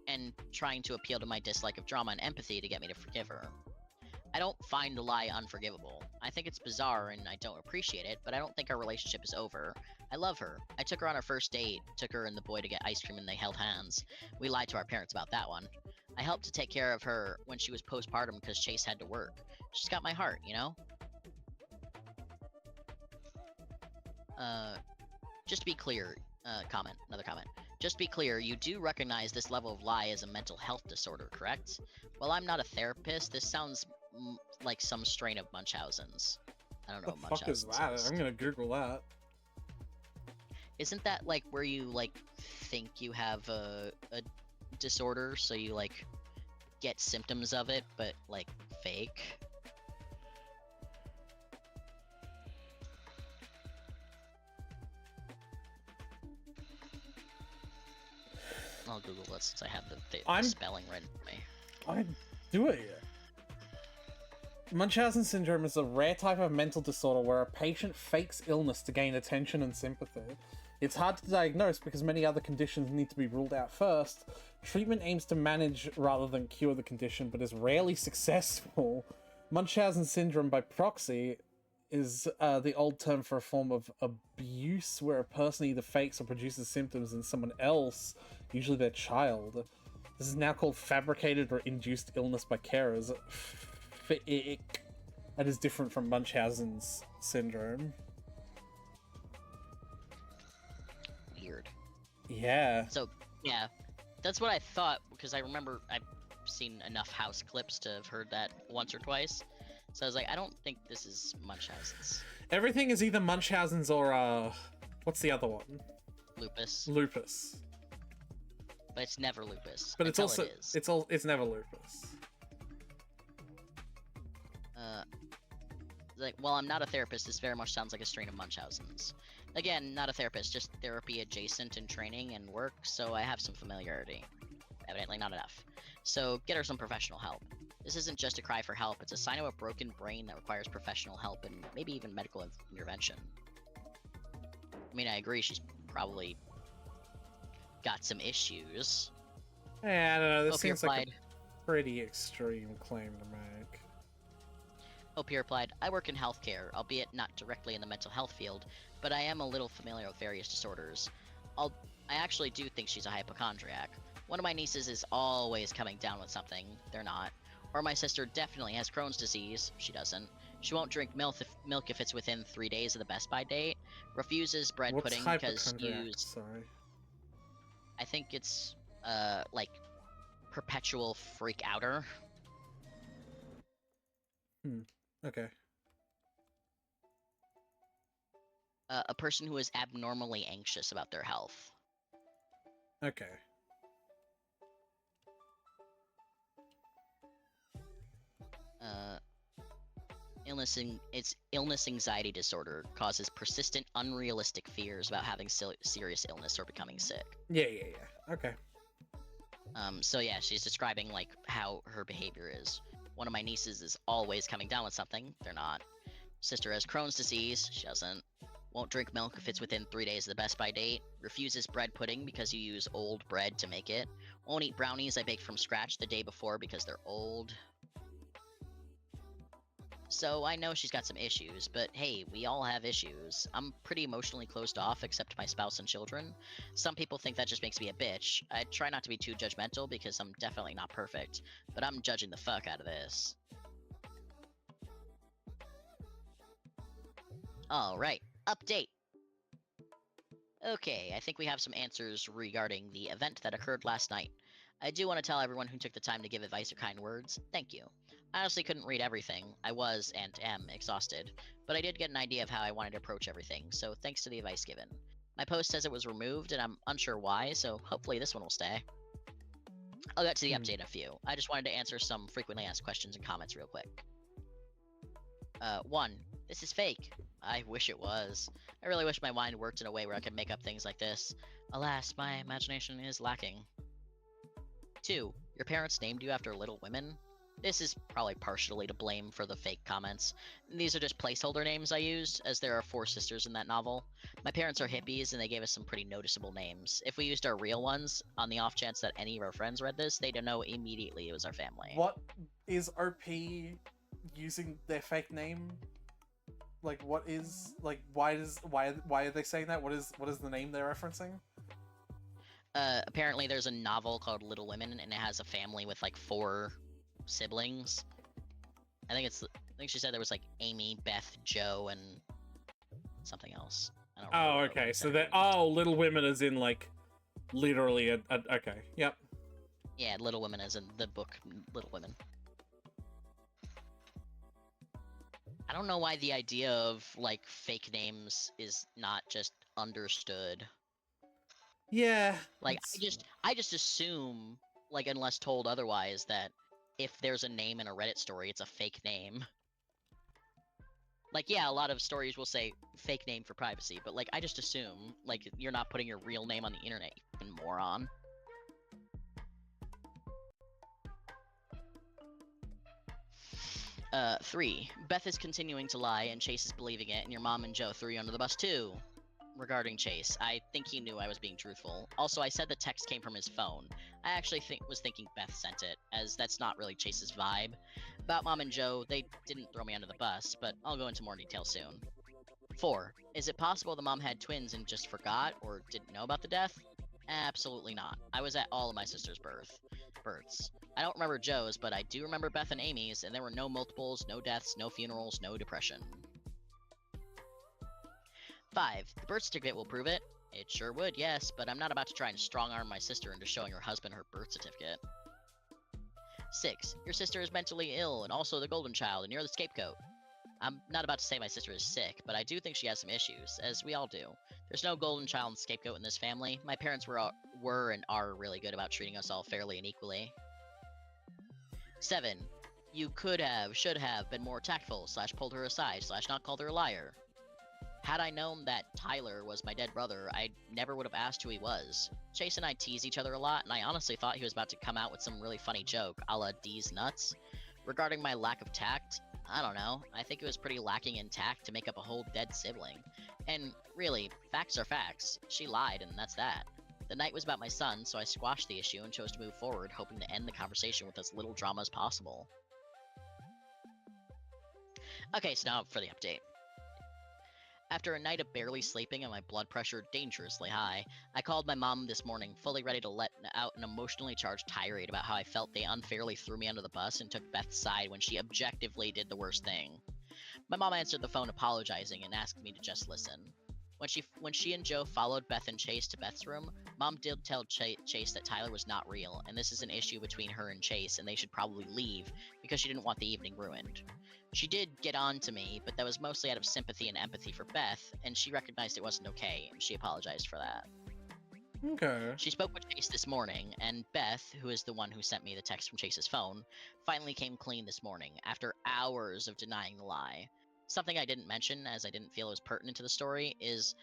and trying to appeal to my dislike of drama and empathy to get me to forgive her. I don't find the lie unforgivable. I think it's bizarre and I don't appreciate it, but I don't think our relationship is over. I love her. I took her on our first date, took her and the boy to get ice cream and they held hands. We lied to our parents about that one. I helped to take care of her when she was postpartum because Chase had to work. She's got my heart, you know? Just to be clear, another comment. Just to be clear, you do recognize this level of lie as a mental health disorder, correct? While I'm not a therapist, this sounds like some strain of Munchausen's. I don't know what Munchausen's is. What the fuck is that? I'm gonna Google that. Isn't that like where you like think you have a disorder, so you like get symptoms of it, but like fake? I'll Google this since I have the spelling written for me. I'm doing it. Munchausen syndrome is a rare type of mental disorder where a patient fakes illness to gain attention and sympathy. It's hard to diagnose because many other conditions need to be ruled out first. Treatment aims to manage rather than cure the condition, but is rarely successful. Munchausen syndrome by proxy is the old term for a form of abuse where a person either fakes or produces symptoms in someone else, usually their child. This is now called fabricated or induced illness by carers. That is different from Munchausen's syndrome. Weird. Yeah. So, yeah. That's what I thought, because I remember I've seen enough house clips to have heard that once or twice. So I was like, I don't think this is Munchausen's. Everything is either Munchausen's or what's the other one? Lupus. Lupus. But it's never lupus. But it's until also it is. it's never lupus. Like, well, I'm not a therapist. This very much sounds like a strain of Munchausen's. Again, not a therapist, just therapy adjacent in training and work, so I have some familiarity. Evidently not enough. So get her some professional help. This isn't just a cry for help, it's a sign of a broken brain that requires professional help and maybe even medical intervention. I mean, I agree, she's probably got some issues. Yeah, I don't know, this Opier seems like replied, a pretty extreme claim to make. Opier replied, I work in healthcare, albeit not directly in the mental health field, but I am a little familiar with various disorders. I actually do think she's a hypochondriac. One of my nieces is always coming down with something. They're not. Or my sister definitely has Crohn's disease. She doesn't. She won't drink milk if it's within 3 days of the Best By date. Refuses bread What's pudding because hypochondriac? Sorry. I think it's like perpetual freak outer. Okay. A person who is abnormally anxious about their health. Okay. It's illness anxiety disorder causes persistent unrealistic fears about having serious illness or becoming sick. Yeah. Okay. So yeah, she's describing like how her behavior is. One of my nieces is always coming down with something. They're not. Sister has Crohn's disease. She doesn't. Won't drink milk if it's within 3 days of the Best By date. Refuses bread pudding because you use old bread to make it. Won't eat brownies I baked from scratch the day before because they're old. So I know she's got some issues, but hey, we all have issues. I'm pretty emotionally closed off except my spouse and children. Some people think that just makes me a bitch. I try not to be too judgmental because I'm definitely not perfect, but I'm judging the fuck out of this. Alright, update! Okay, I think we have some answers regarding the event that occurred last night. I do want to tell everyone who took the time to give advice or kind words, thank you. I honestly couldn't read everything. I was, and am, exhausted. But I did get an idea of how I wanted to approach everything, so thanks to the advice given. My post says it was removed, and I'm unsure why, so hopefully this one will stay. I'll get to the update in a few. I just wanted to answer some frequently asked questions and comments real quick. 1. This is fake. I wish it was. I really wish my mind worked in a way where I could make up things like this. Alas, my imagination is lacking. 2. Your parents named you after Little Women? This is probably partially to blame for the fake comments. These are just placeholder names I used, as there are 4 sisters in that novel. My parents are hippies, and they gave us some pretty noticeable names. If we used our real ones, on the off chance that any of our friends read this, they'd know immediately it was our family. What is OP using their fake name? Like, what is why are they saying that? What is the name they're referencing? Apparently there's a novel called Little Women, and it has a family with like 4 siblings. I think she said there was like Amy, Beth, Joe, and something else. I don't Oh, remember okay. what So that that Little Women is in like literally a okay. Yep. Yeah, Little Women is in the book Little Women. I don't know why the idea of like fake names is not just understood. Yeah. Like I just assume, like unless told otherwise, that if there's a name in a Reddit story, it's a fake name. Like, yeah, a lot of stories will say fake name for privacy, but like I just assume like you're not putting your real name on the internet, you fucking moron. Three. Beth is continuing to lie, and Chase is believing it, and your mom and Joe threw you under the bus too. Regarding Chase, I think he knew I was being truthful. Also, I said the text came from his phone. I actually was thinking Beth sent it, as that's not really Chase's vibe. About Mom and Joe, they didn't throw me under the bus, but I'll go into more detail soon. 4. Is it possible the mom had twins and just forgot, or didn't know about the death? Absolutely not. I was at all of my sister's births. I don't remember Joe's, but I do remember Beth and Amy's, and there were no multiples, no deaths, no funerals, no depression. 5. The birth certificate will prove it. It sure would, yes, but I'm not about to try and strong-arm my sister into showing her husband her birth certificate. 6. Your sister is mentally ill and also the golden child, and you're the scapegoat. I'm not about to say my sister is sick, but I do think she has some issues, as we all do. There's no golden child and scapegoat in this family. My parents were and are really good about treating us all fairly and equally. 7. You could have, should have been more tactful, / pulled her aside, / not called her a liar. Had I known that Tyler was my dead brother, I never would have asked who he was. Chase and I tease each other a lot, and I honestly thought he was about to come out with some really funny joke, a la D's nuts. Regarding my lack of tact, I don't know. I think it was pretty lacking in tact to make up a whole dead sibling. And really, facts are facts. She lied, and that's that. The night was about my son, so I squashed the issue and chose to move forward, hoping to end the conversation with as little drama as possible. Okay, so now for the update. After a night of barely sleeping and my blood pressure dangerously high, I called my mom this morning, fully ready to let out an emotionally charged tirade about how I felt they unfairly threw me under the bus and took Beth's side when she objectively did the worst thing. My mom answered the phone apologizing and asked me to just listen. When she and Joe followed Beth and Chase to Beth's room, Mom did tell Chase that Tyler was not real, and this is an issue between her and Chase, and they should probably leave because she didn't want the evening ruined. She did get on to me, but that was mostly out of sympathy and empathy for Beth, and she recognized it wasn't okay, and she apologized for that. Okay. She spoke with Chase this morning, and Beth, who is the one who sent me the text from Chase's phone, finally came clean this morning, after hours of denying the lie. Something I didn't mention, as I didn't feel it was pertinent to the story, is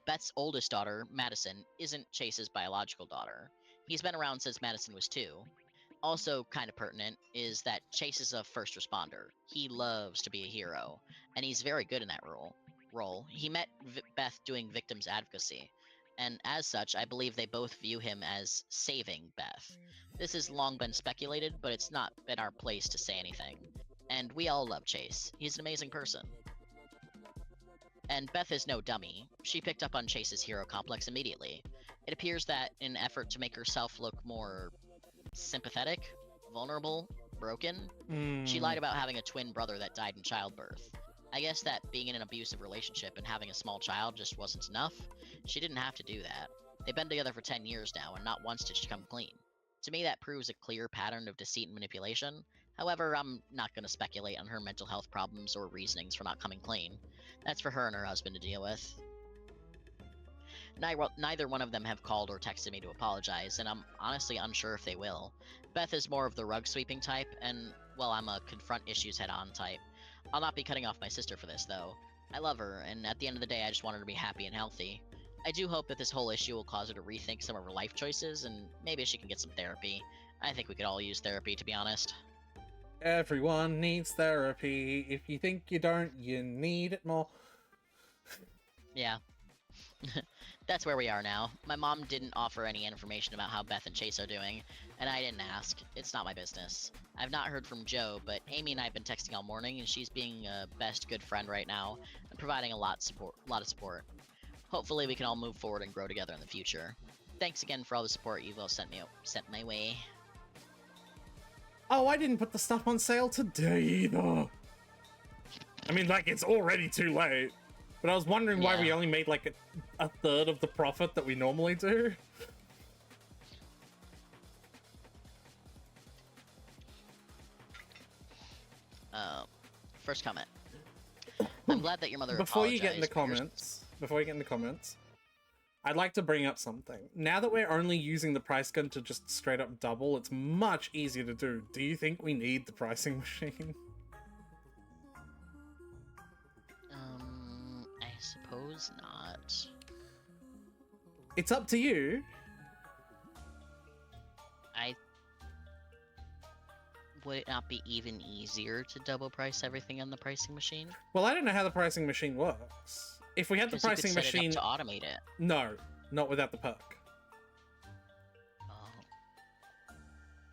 Beth's oldest daughter, Madison, isn't Chase's biological daughter. He's been around since Madison was 2. Also kind of pertinent is that Chase is a first responder. He loves to be a hero, and he's very good in that role. He met Beth doing victims advocacy, and as such, I believe they both view him as saving Beth. This has long been speculated, but it's not been our place to say anything. And we all love Chase. He's an amazing person. And Beth is no dummy. She picked up on Chase's hero complex immediately. It appears that in an effort to make herself look more sympathetic, vulnerable, broken, she lied about having a twin brother that died in childbirth. I guess that being in an abusive relationship and having a small child just wasn't enough. She didn't have to do that. They've been together for 10 years now, and not once did she come clean. To me, that proves a clear pattern of deceit and manipulation. However, I'm not going to speculate on her mental health problems or reasonings for not coming clean. That's for her and her husband to deal with. Neither one of them have called or texted me to apologize, and I'm honestly unsure if they will. Beth is more of the rug-sweeping type, and, well, I'm a confront issues head-on type. I'll not be cutting off my sister for this, though. I love her, and at the end of the day, I just want her to be happy and healthy. I do hope that this whole issue will cause her to rethink some of her life choices, and maybe she can get some therapy. I think we could all use therapy, to be honest. Everyone needs therapy. If you think you don't, you need it more. Yeah. That's where we are now. My mom didn't offer any information about how Beth and Chase are doing, and I didn't ask. It's not my business. I've not heard from Joe, but Amy and I have been texting all morning, and she's being a best good friend right now, and providing a lot of support. Hopefully we can all move forward and grow together in the future. Thanks again for all the support you've all sent my way. Oh, I didn't put the stuff on sale today either. I mean, like, it's already too late. But I was wondering why we only made, like, a third of the profit that we normally do. First comment. I'm glad that your mother Before you get in the apologized. comments, I'd like to bring up something. Now that we're only using the price gun to just straight up double, it's much easier to do. Do you think we need the pricing machine? I suppose not. It's up to you. Would it not be even easier to double price everything on the pricing machine? Well, I don't know how the pricing machine works. If we had the pricing machine, to automate it. No, not without the perk. Oh.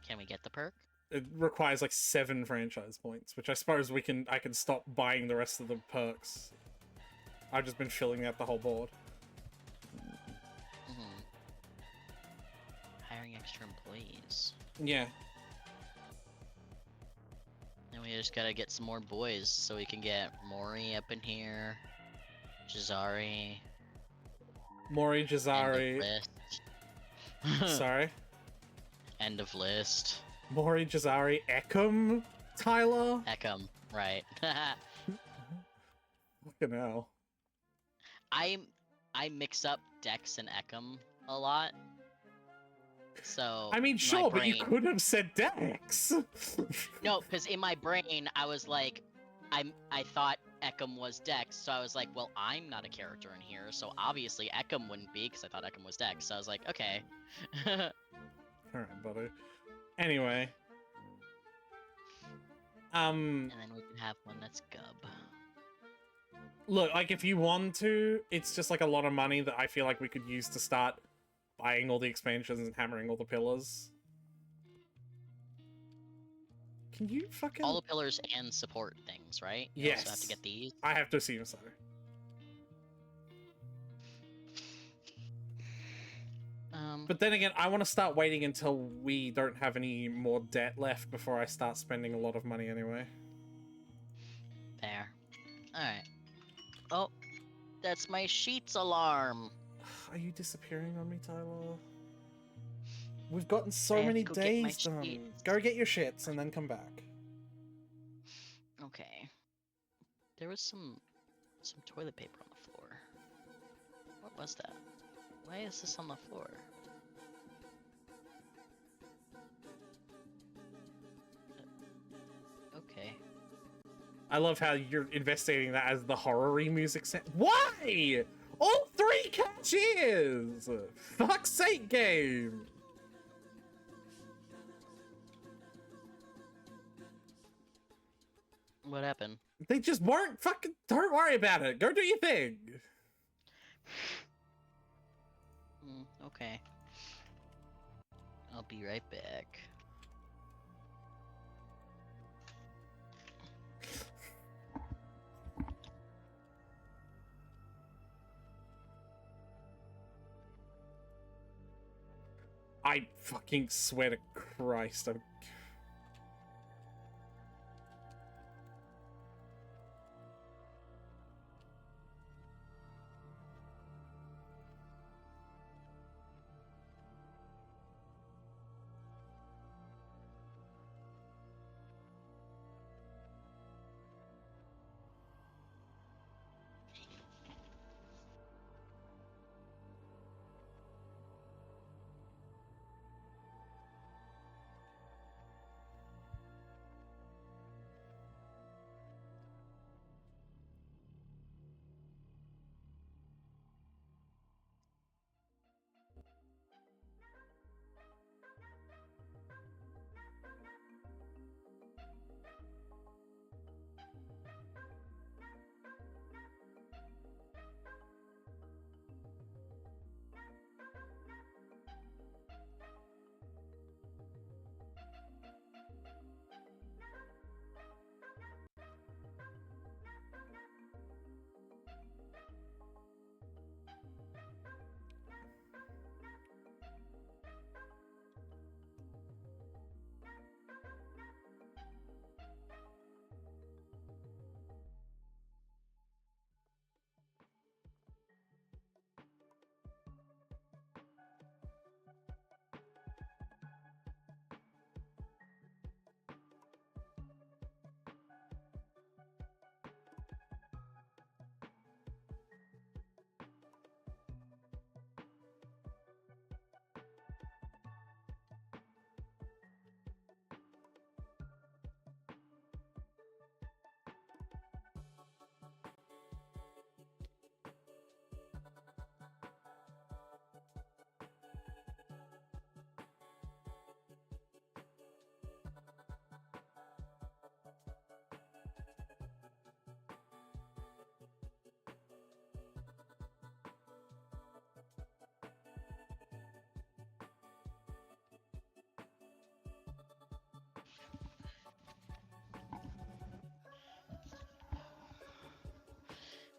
Can we get the perk? It requires like 7 franchise points, which I suppose I can stop buying the rest of the perks. I've just been filling out the whole board. Hiring extra employees. Yeah. And we just gotta get some more boys so we can get Mori up in here. Jazari. Mori, Jazari. End of list. Sorry? End of list. Mori Jazari Ekum, Tyler? Eckham, right. Fucking hell. I mix up Dex and Eckham a lot. So I mean, my sure, but you brain- could have said Dex. No, because in my brain I was like, I thought Eckham was Dex, so I was like, well, I'm not a character in here, so obviously Eckham wouldn't be, because I thought Eckham was Dex. So I was like, okay. Alright, buddy. Anyway. And then we can have one that's Gub. Look, like, if you want to, it's just, like, a lot of money that I feel like we could use to start buying all the expansions and hammering all the pillars. Can you fucking... All the pillars and support things, right? You also have to Yes. get these. I have to assume so. But then again, I want to start waiting until we don't have any more debt left before I start spending a lot of money anyway. There. Alright. Oh, that's my sheets alarm. Are you disappearing on me, Tyler? We've gotten so I have many to go get my days done. sheets. Go get your shits and then come back. Okay. There was some toilet paper on the floor. What was that? Why is this on the floor? Okay. I love how you're investigating that as the horror-y music set. Why? All 3 cashiers! Fuck's sake, game! What happened? They just weren't fucking... Don't worry about it. Go do your thing. Okay. I'll be right back. I fucking swear to Christ, I'm...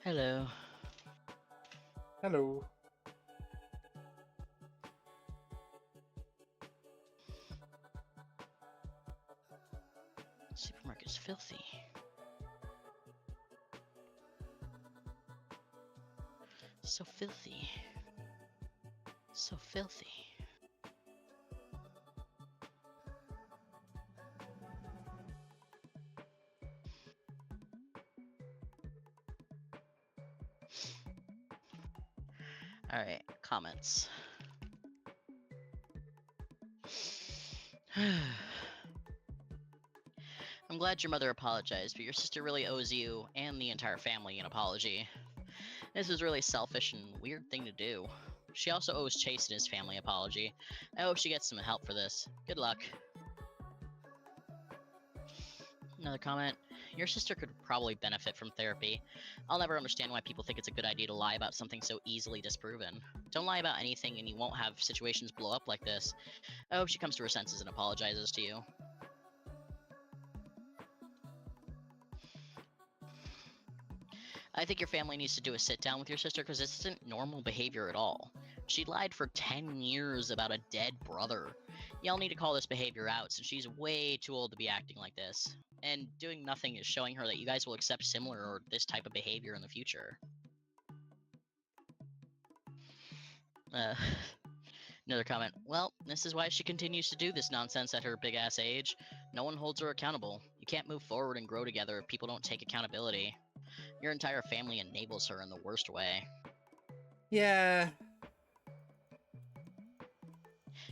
Hello. Hello. Supermarket's filthy. So filthy. So filthy. Alright, comments. I'm glad your mother apologized, but your sister really owes you and the entire family an apology. This is really selfish and weird thing to do. She also owes Chase and his family an apology. I hope she gets some help for this. Good luck. Another comment. Your sister could probably benefit from therapy. I'll never understand why people think it's a good idea to lie about something so easily disproven. Don't lie about anything and you won't have situations blow up like this. I hope she comes to her senses and apologizes to you. I think your family needs to do a sit down with your sister because this isn't normal behavior at all. She lied for 10 years about a dead brother. Y'all need to call this behavior out since she's way too old to be acting like this. And doing nothing is showing her that you guys will accept similar or this type of behavior in the future. Another comment. Well, this is why she continues to do this nonsense at her big-ass age. No one holds her accountable. You can't move forward and grow together if people don't take accountability. Your entire family enables her in the worst way. Yeah.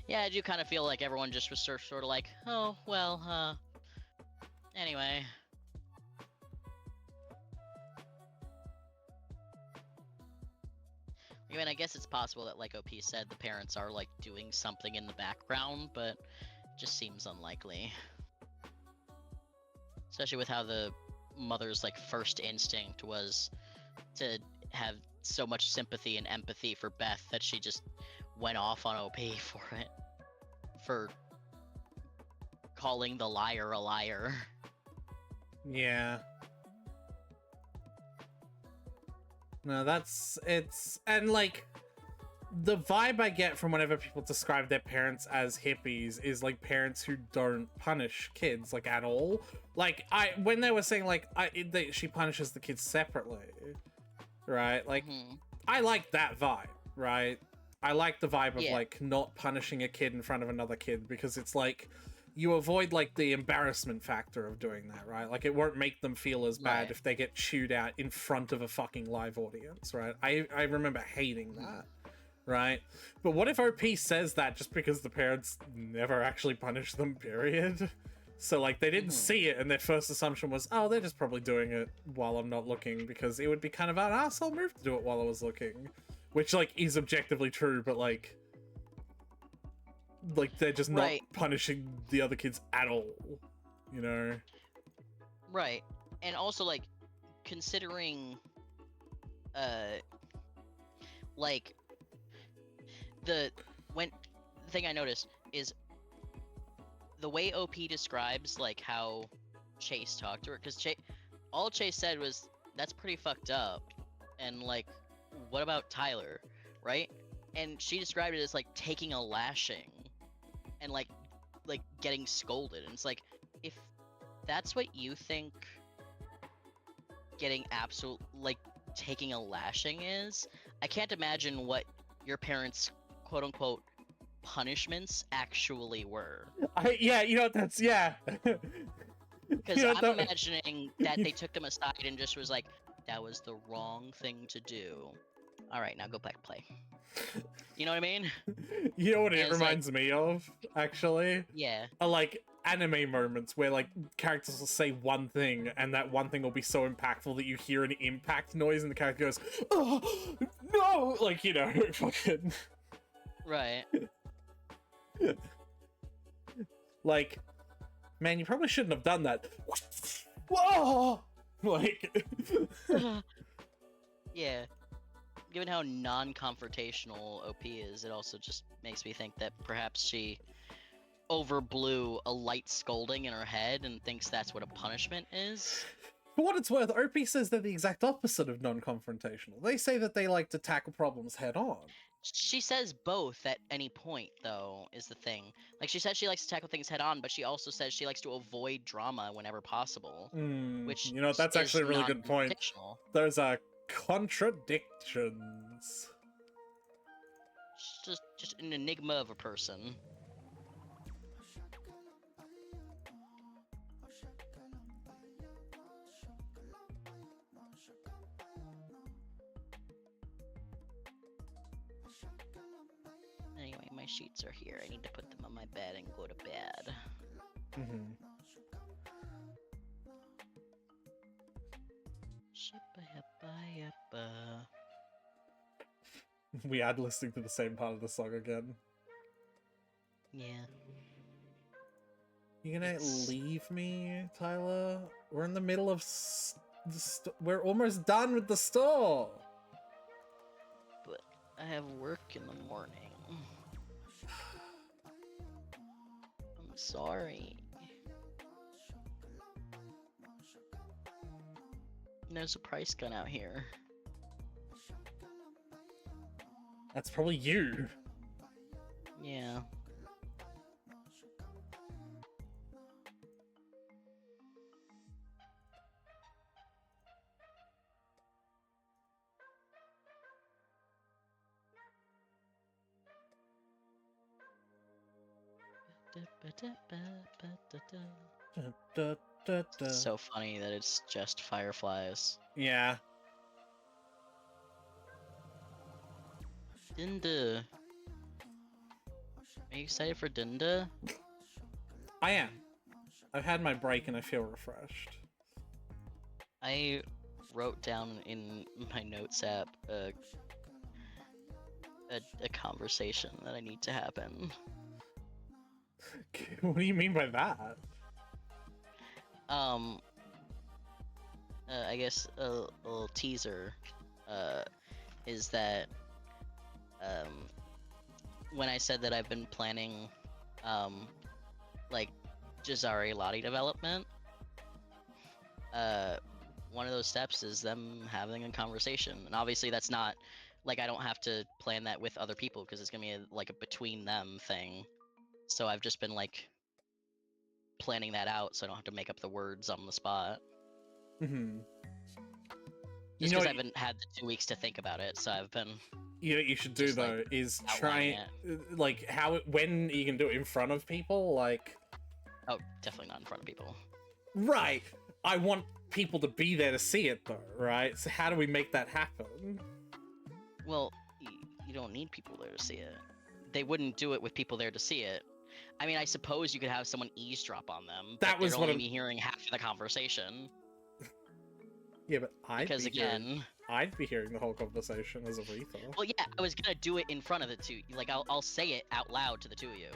Yeah, I do kind of feel like everyone just was sort of like, oh, well, anyway. I mean, I guess it's possible that, like OP said, the parents are, like, doing something in the background, but it just seems unlikely. Especially with how the mother's, like, first instinct was to have so much sympathy and empathy for Beth that she just went off on OP for it. For calling the liar a liar. Yeah. No, and like, the vibe I get from whenever people describe their parents as hippies is like parents who don't punish kids like at all. Like when they were saying like she punishes the kids separately, right? Like I like that vibe, right? I like the vibe of like not punishing a kid in front of another kid because it's like you avoid like the embarrassment factor of doing that, right? Like it won't make them feel as bad if they get chewed out in front of a fucking live audience, right? I remember hating that, right? But what if OP says that just because the parents never actually punished them, period? So like they didn't see it and their first assumption was, oh, they're just probably doing it while I'm not looking because it would be kind of an asshole move to do it while I was looking. Which like is objectively true, but like they're just not punishing the other kids at all, you know? Right. And also like considering like the thing I noticed is the way OP describes like how Chase talked to her, because all Chase said was that's pretty fucked up, and like what about Tyler, right? And she described it as like taking a lashing and like getting scolded, and it's like, if that's what you think getting taking a lashing is, I can't imagine what your parents' quote unquote punishments actually were. Because I'm imagining that they took them aside and just was like, that was the wrong thing to do. All right, now go back play. You know what I mean? You know what it reminds me of, actually? Yeah. Are like anime moments where like characters will say one thing and that one thing will be so impactful that you hear an impact noise and the character goes, oh, no! Like, you know, fucking... Right. Like, man, you probably shouldn't have done that. Whoa! Like... Yeah. Given how non-confrontational OP is, it also just makes me think that perhaps she overblew a light scolding in her head and thinks that's what a punishment is. For what it's worth, OP says they're the exact opposite of non-confrontational. They say that they like to tackle problems head on. She says both at any point, though, is the thing. Like, she says she likes to tackle things head on, but she also says she likes to avoid drama whenever possible. Which, you know, that's actually a really good point. Those are contradictions. Just an enigma of a person. Anyway, my sheets are here. I need to put them on my bed and go to bed. Mm-hmm. Shippa-yappa-yappa. We are listening to the same part of the song again. Yeah. You gonna It's- leave me, Tyler? We're in the middle of we're almost done with the store. But I have work in the morning. I'm sorry. There's a price gun out here. That's probably you. Yeah. It's so funny that it's just fireflies. Yeah. Dinda. Are you excited for Dinda? I am. I've had my break and I feel refreshed. I wrote down in my notes app a conversation that I need to happen. What do you mean by that? I guess a little teaser is that when I said that I've been planning like Jazari Lottie development, one of those steps is them having a conversation, and obviously that's not like I don't have to plan that with other people because it's gonna be like a between them thing. So I've just been like planning that out so I don't have to make up the words on the spot. Mm-hmm. Just because I haven't had the 2 weeks to think about it, so I've been. You know what you should do just, though like, is outlining try like when you can do it in front of people, like Oh, definitely not in front of people. right. I want people to be there to see it though, right? So how do we make that happen? Well, you don't need people there to see it. They wouldn't do it with people there to see it. I mean, I suppose you could have someone eavesdrop on them. That but was they'd what only I'm- be hearing half of the conversation. Yeah, but Because again, I'd be hearing the whole conversation as a Aretha. well, yeah, I was gonna do it in front of the two. Like, I'll say it out loud to the two of you.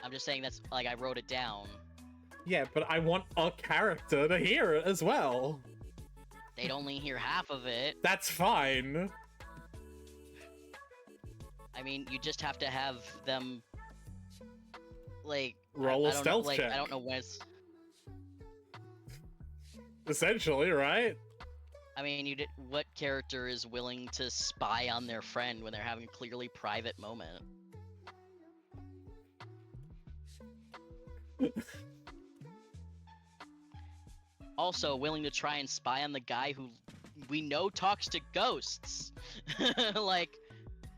I'm just saying that's like I wrote it down. Yeah, but I want a character to hear it as well. They'd only hear half of it. That's fine. I mean, you just have to have them like Roll a I don't stealth know, like, check. I don't know when it's. Essentially, right? I mean, what character is willing to spy on their friend when they're having a clearly private moment? Also, willing to try and spy on the guy who we know talks to ghosts. Like,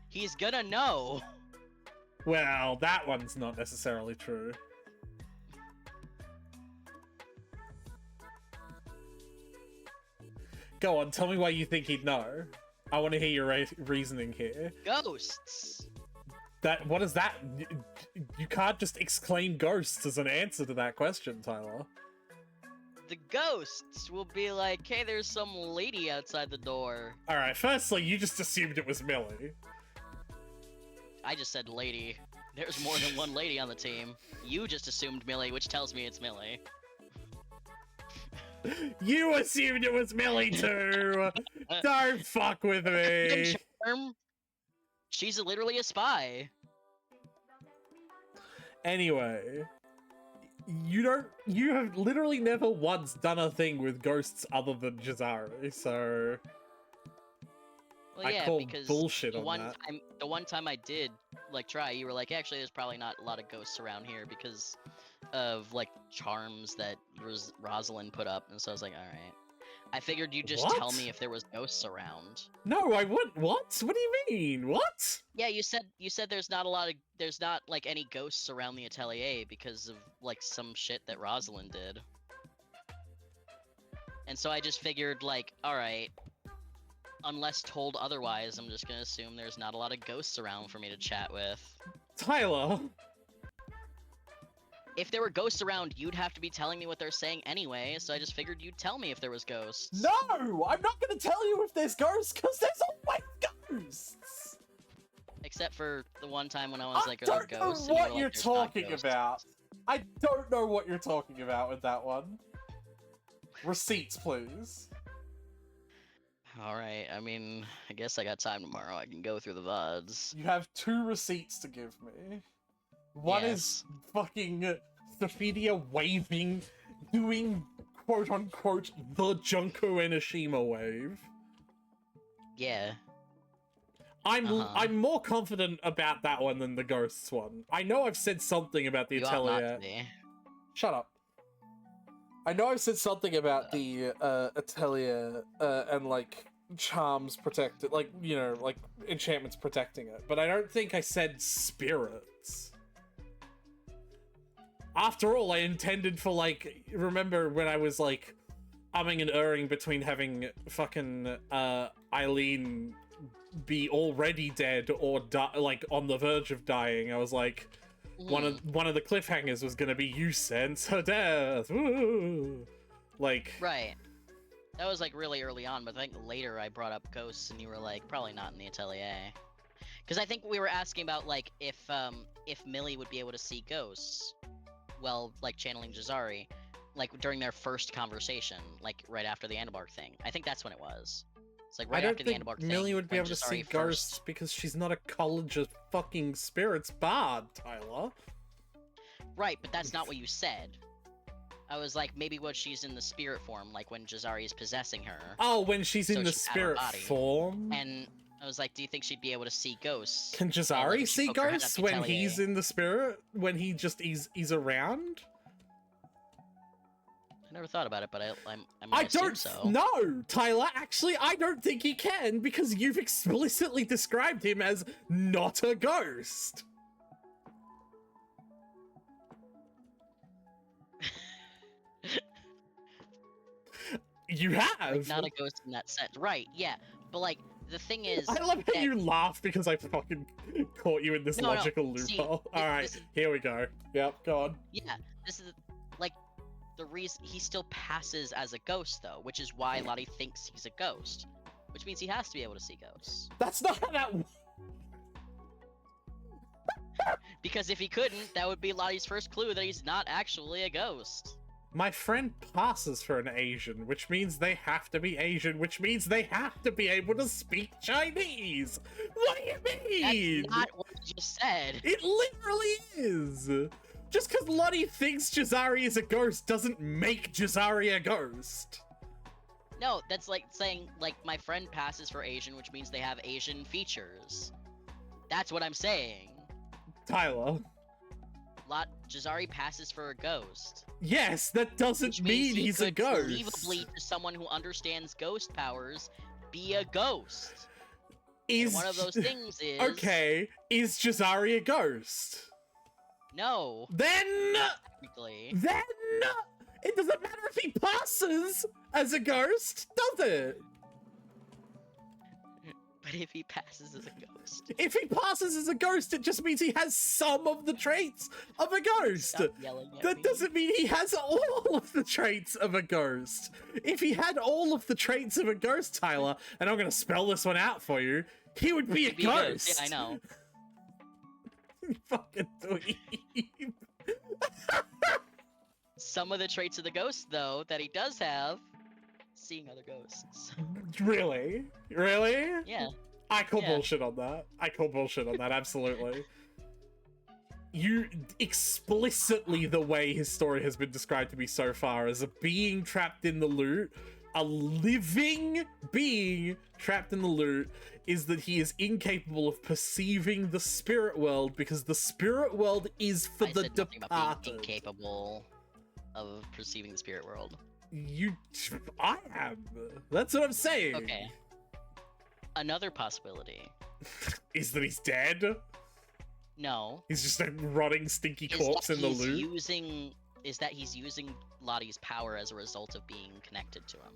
he's gonna know. Well, that one's not necessarily true. Go on, tell me why you think he'd know. I want to hear your reasoning here. Ghosts. What is that? You can't just exclaim ghosts as an answer to that question, Tyler. The ghosts will be like, hey, there's some lady outside the door. Alright, firstly, you just assumed it was Millie. I just said lady. There's more than one lady on the team. You just assumed Millie, which tells me it's Millie. You assumed it was Millie too! Don't fuck with me! Charm. She's literally a spy. Anyway, you have literally never once done a thing with ghosts other than Jazari, so Well, I yeah, call because bullshit on that. the one time I did like try, you were like, actually, there's probably not a lot of ghosts around here because of like charms that Rosalind put up, and so I was like, all right. I figured you'd just tell What? me if there was ghosts around. No, I wouldn't. What? What do you mean? What? Yeah, you said there's not like any ghosts around the atelier because of like some shit that Rosalind did. And so I just figured like, all right, unless told otherwise, I'm just gonna assume there's not a lot of ghosts around for me to chat with. Tyler! If there were ghosts around, you'd have to be telling me what they're saying anyway, so I just figured you'd tell me if there was ghosts. No! I'm not gonna tell you if there's ghosts, because there's always ghosts! Except for the one time when I was like, I are there don't know ghosts? And you what were you're like, "There's not talking ghosts." about. I don't know what you're talking about with that one. Receipts, please. Alright, I mean, I guess I got time tomorrow. I can go through the VODs. You have 2 receipts to give me. One is fucking Sophidia waving, doing quote-unquote the Junko Enoshima wave. Yeah. I'm more confident about that one than the ghosts one. I know I've said something about the You ought not Atelier. to be. Shut up. I know I've said something about the Atelier and like charms protected, like, you know, like enchantments protecting it, but I don't think I said spirits. After all, I intended for, like, remember when I was like umming and erring between having fucking Eileen be already dead or like on the verge of dying. I was like, one of the cliffhangers was gonna be you sense her death. Woo! Like, Right. That was like really early on, but I think later I brought up ghosts and you were like, probably not in the Atelier. Because I think we were asking about like if Millie would be able to see ghosts, well, like channeling Jazari, like during their first conversation, like right after the Andabark thing. I think that's when it was. It's like right I don't after the think Andabark thing. Millie would be when able to Jazari see ghosts because she's not a College of fucking Spirits bard, Tyler. Right, but that's not what you said. I was like, maybe when she's in the spirit form, like when Jazari is possessing her. Oh, when she's So in the she's out of her spirit body. form? And I was like, do you think she'd be able to see ghosts? Can like, Jazari if she see poked her head ghosts up the when Atelier. he's in the spirit? When he just he's around? I never thought about it, but I I assume don't so. know, Tyler. Actually, I don't think he can because you've explicitly described him as not a ghost. You have. Like, not a ghost in that sense. Right, yeah. But like, the thing is... I love how that- you laugh because I fucking caught you in this No, no, logical see, loophole. Alright, this is- here we go. Yep, go on. Yeah, this is, like, the reason... He still passes as a ghost, though, which is why Lottie thinks he's a ghost. Which means he has to be able to see ghosts. That's not how that. Because if he couldn't, that would be Lottie's first clue that he's not actually a ghost. My friend passes for an Asian, which means they have to be Asian, which means they have to be able to speak Chinese. What do you mean? That's not what you just said. It literally is. Just because Lottie thinks Jazari is a ghost doesn't make Jazari a ghost. No, that's like saying, like, my friend passes for Asian, which means they have Asian features. That's what I'm saying. Tyler. Jazari passes for a ghost. Yes, that doesn't Which means mean he he's a could ghost. believably, to someone who understands ghost powers, be a ghost. Is And one of those things is... Okay, is Jazari a ghost? No, Then technically. it doesn't matter if he passes as a ghost, does it? But if he passes as a ghost... If he passes as a ghost, it just means he has some of the traits of a ghost. Stop yelling at That me. doesn't mean he has all of the traits of a ghost. If he had all of the traits of a ghost, Tyler, and I'm gonna spell this one out for you, he would be a He'd be good. ghost. Yeah, I know. You fucking dweeb. Some of the traits of the ghost, though, that he does have, seeing other ghosts. Really? Really? Yeah. I call Yeah. bullshit on that. I call bullshit on that, absolutely. You explicitly, the way his story has been described to me so far, as a being trapped in the loot, a living being trapped in the loot, is that he is incapable of perceiving the spirit world because the spirit world is for I the said nothing about being departed. incapable of perceiving the spirit world. I am. That's what I'm saying. Okay. Another possibility. Is that he's dead? No. He's just a rotting, stinky Is corpse that in the he's loot? Is that he's using Lottie's power as a result of being connected to him.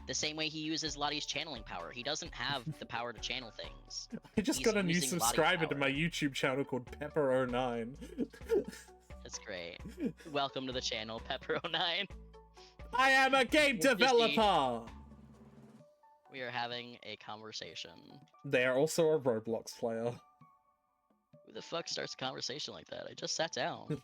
The same way he uses Lottie's channeling power. He doesn't have the power to channel things. I just He's got a new using Lottie's subscriber to power. my YouTube channel called Pepper09. That's great. Welcome to the channel, Pepper09. I am a game Interesting. developer! We are having a conversation. They are also a Roblox player. Who the fuck starts a conversation like that? I just sat down.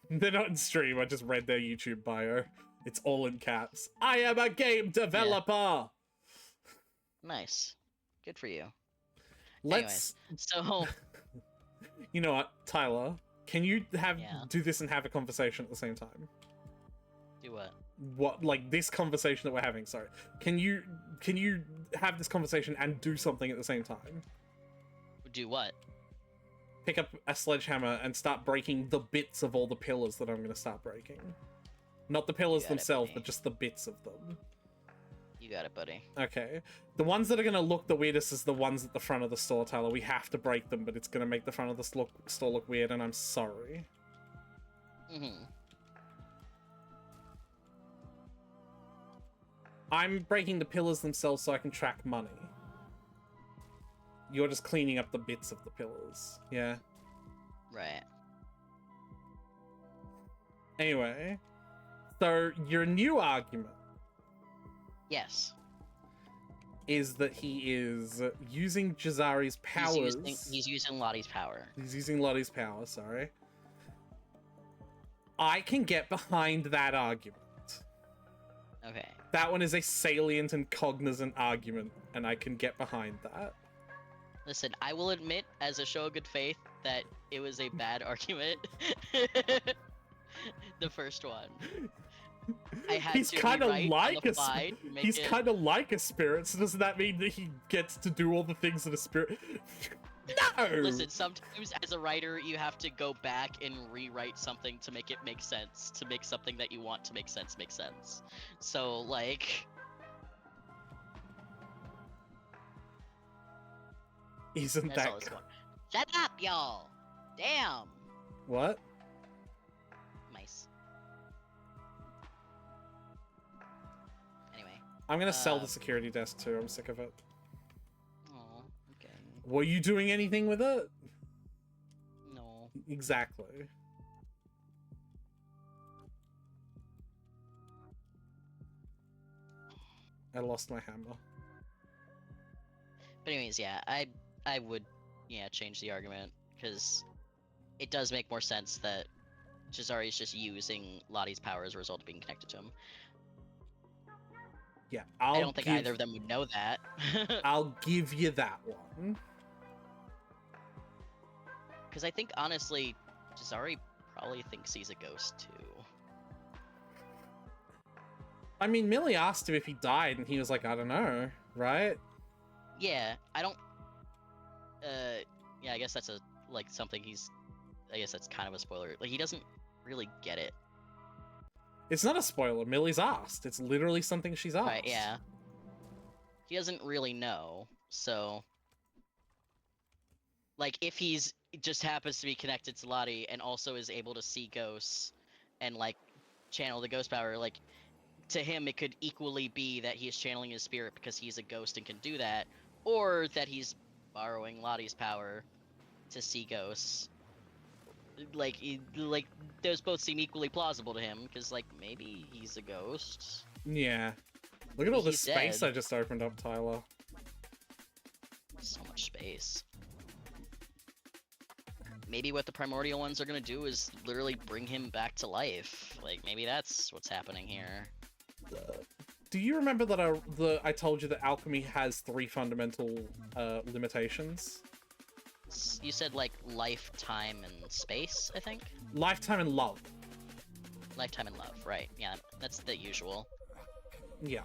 They're not in stream, I just read their YouTube bio. It's all in caps. I am a game developer! Nice. Good for you. Let's... So, You know what, Tyler? Can you Yeah. do this and have a conversation at the same time? do what? What, like, this conversation that we're having, sorry. Can you have this conversation and do something at the same time? Do what? Pick up a sledgehammer and start breaking the bits of all the pillars that I'm going to start breaking. Not the pillars got it, themselves, buddy. but just the bits of them. You got it, buddy. Okay. The ones that are going to look the weirdest is the ones at the front of the store, Tyler. We have to break them, but it's going to make the front of the store look weird, and I'm sorry. Mm-hmm. I'm breaking the pillars themselves so I can track money. You're just cleaning up the bits of the pillars. Yeah. Right. Anyway. So, your new argument Yes. is that he is using Jazari's powers. He's using Lottie's power. He's using Lottie's power, sorry. I can get behind that argument. Okay. That one is a salient and cognizant argument, and I can get behind that. Listen, I will admit, as a show of good faith, that it was a bad argument. The first one. I had He's to kind of rewrite on like the a fly to make he's it- kind of like a spirit. So does that mean that he gets to do all the things that a spirit? No. Listen, sometimes as a writer, you have to go back and rewrite something to make it make sense, to make something that you want to make sense make sense. So, like, Isn't that's all that this one. Shut up, y'all! Damn! what? Mice. Anyway. I'm gonna sell the Um, security desk too. I'm sick of it. Oh, okay. Were you doing anything with it? No. Exactly. I lost my hammer. But anyways, yeah, I would, yeah, change the argument, because it does make more sense that Jazari's just using Lottie's power as a result of being connected to him. Yeah, I don't think either of them would know that. I'll give you that one. Because I think, honestly, Jazari probably thinks he's a ghost, too. I mean, Millie asked him if he died, and he was like, I don't know, right? Yeah, I don't... yeah, I guess that's a, like, something he's... I guess that's kind of a spoiler. Like, he doesn't really get it. It's not a spoiler. Millie's asked. It's literally something she's asked. Right, yeah. He doesn't really know, so... Like, if he's just happens to be connected to Lottie and also is able to see ghosts and, like, channel the ghost power, like, to him it could equally be that he is channeling his spirit because he's a ghost and can do that, or that he's borrowing Lottie's power to see ghosts. Like, like, those both seem equally plausible to him, because, like, maybe he's a ghost. Yeah. Look at all this He's space dead. I just opened up, Tyler. So much space. Maybe what the primordial ones are gonna do is literally bring him back to life. Like, maybe that's what's happening here. Do you remember that I told you that alchemy has 3 fundamental limitations? You said, like, life, time, and space, I think? Lifetime and love. Lifetime and love, right. Yeah, that's the usual. Yeah.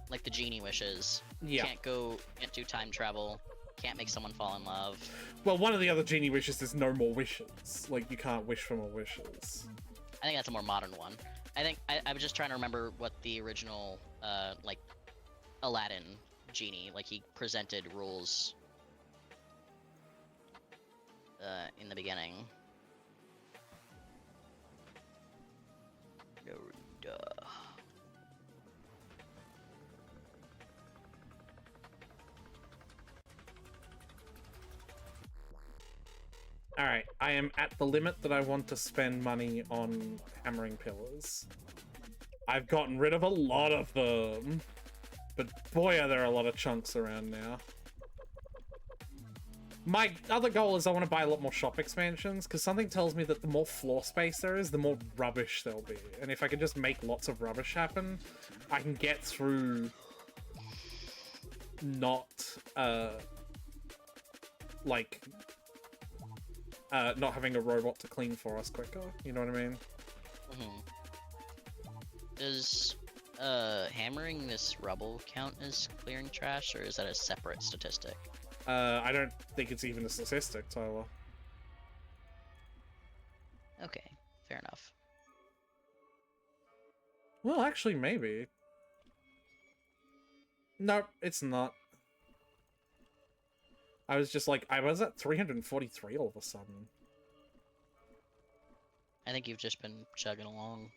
Like the genie wishes. Yeah. Can't do time travel. Can't make someone fall in love. Well, one of the other genie wishes is no more wishes. Like, you can't wish for more wishes. I think that's a more modern one. I think I was just trying to remember what the original, like, Aladdin genie, like, he presented rules in the beginning. Garuda. Alright, I am at the limit that I want to spend money on hammering pillars. I've gotten rid of a lot of them. But boy, are there a lot of chunks around now. My other goal is I want to buy a lot more shop expansions, because something tells me that the more floor space there is, the more rubbish there'll be. And if I can just make lots of rubbish happen, I can get through not, not having a robot to clean for us quicker. You know what I mean? Does hammering this rubble count as clearing trash, or is that a separate statistic? I don't think it's even a statistic, Tyler. Okay, fair enough. Well, actually, maybe. Nope, it's not. I was just like, I was at 343 all of a sudden. I think you've just been chugging along.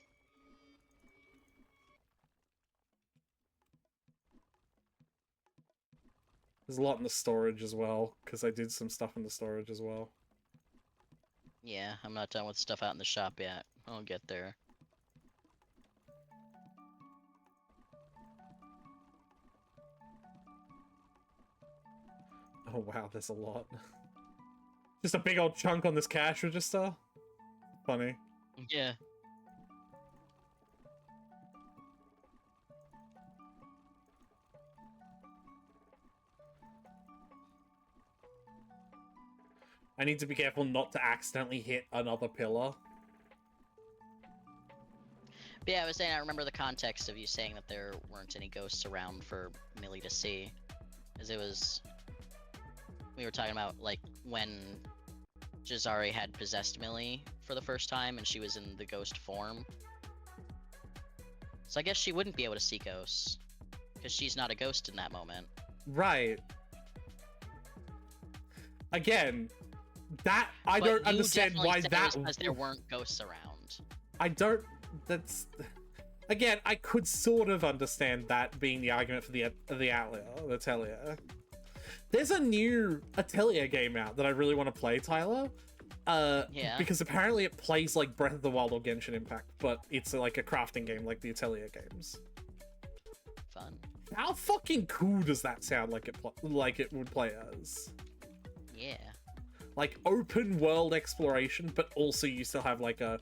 There's a lot in the storage as well, because I did some stuff in the storage as well. Yeah, I'm not done with stuff out in the shop yet. I'll get there. Oh wow, there's a lot. Just a big old chunk on this cash register. Funny. Yeah. I need to be careful not to accidentally hit another pillar. But yeah, I was saying, I remember the context of you saying that there weren't any ghosts around for Millie to see. Because it was... We were talking about, like, when Jazari had possessed Millie for the first time and she was in the ghost form. So I guess she wouldn't be able to see ghosts. Because she's not a ghost in that moment. Right. Again, that... I But don't you understand definitely why said it that... was because there weren't ghosts around. I don't... That's... Again, I could sort of understand that being the argument for the Atelier. There's a new Atelier game out that I really want to play, Tyler. Yeah. Because apparently it plays like Breath of the Wild or Genshin Impact, but it's like a crafting game like the Atelier games. Fun. How fucking cool does that sound like it would play as? Yeah. Like open world exploration, but also you still have like a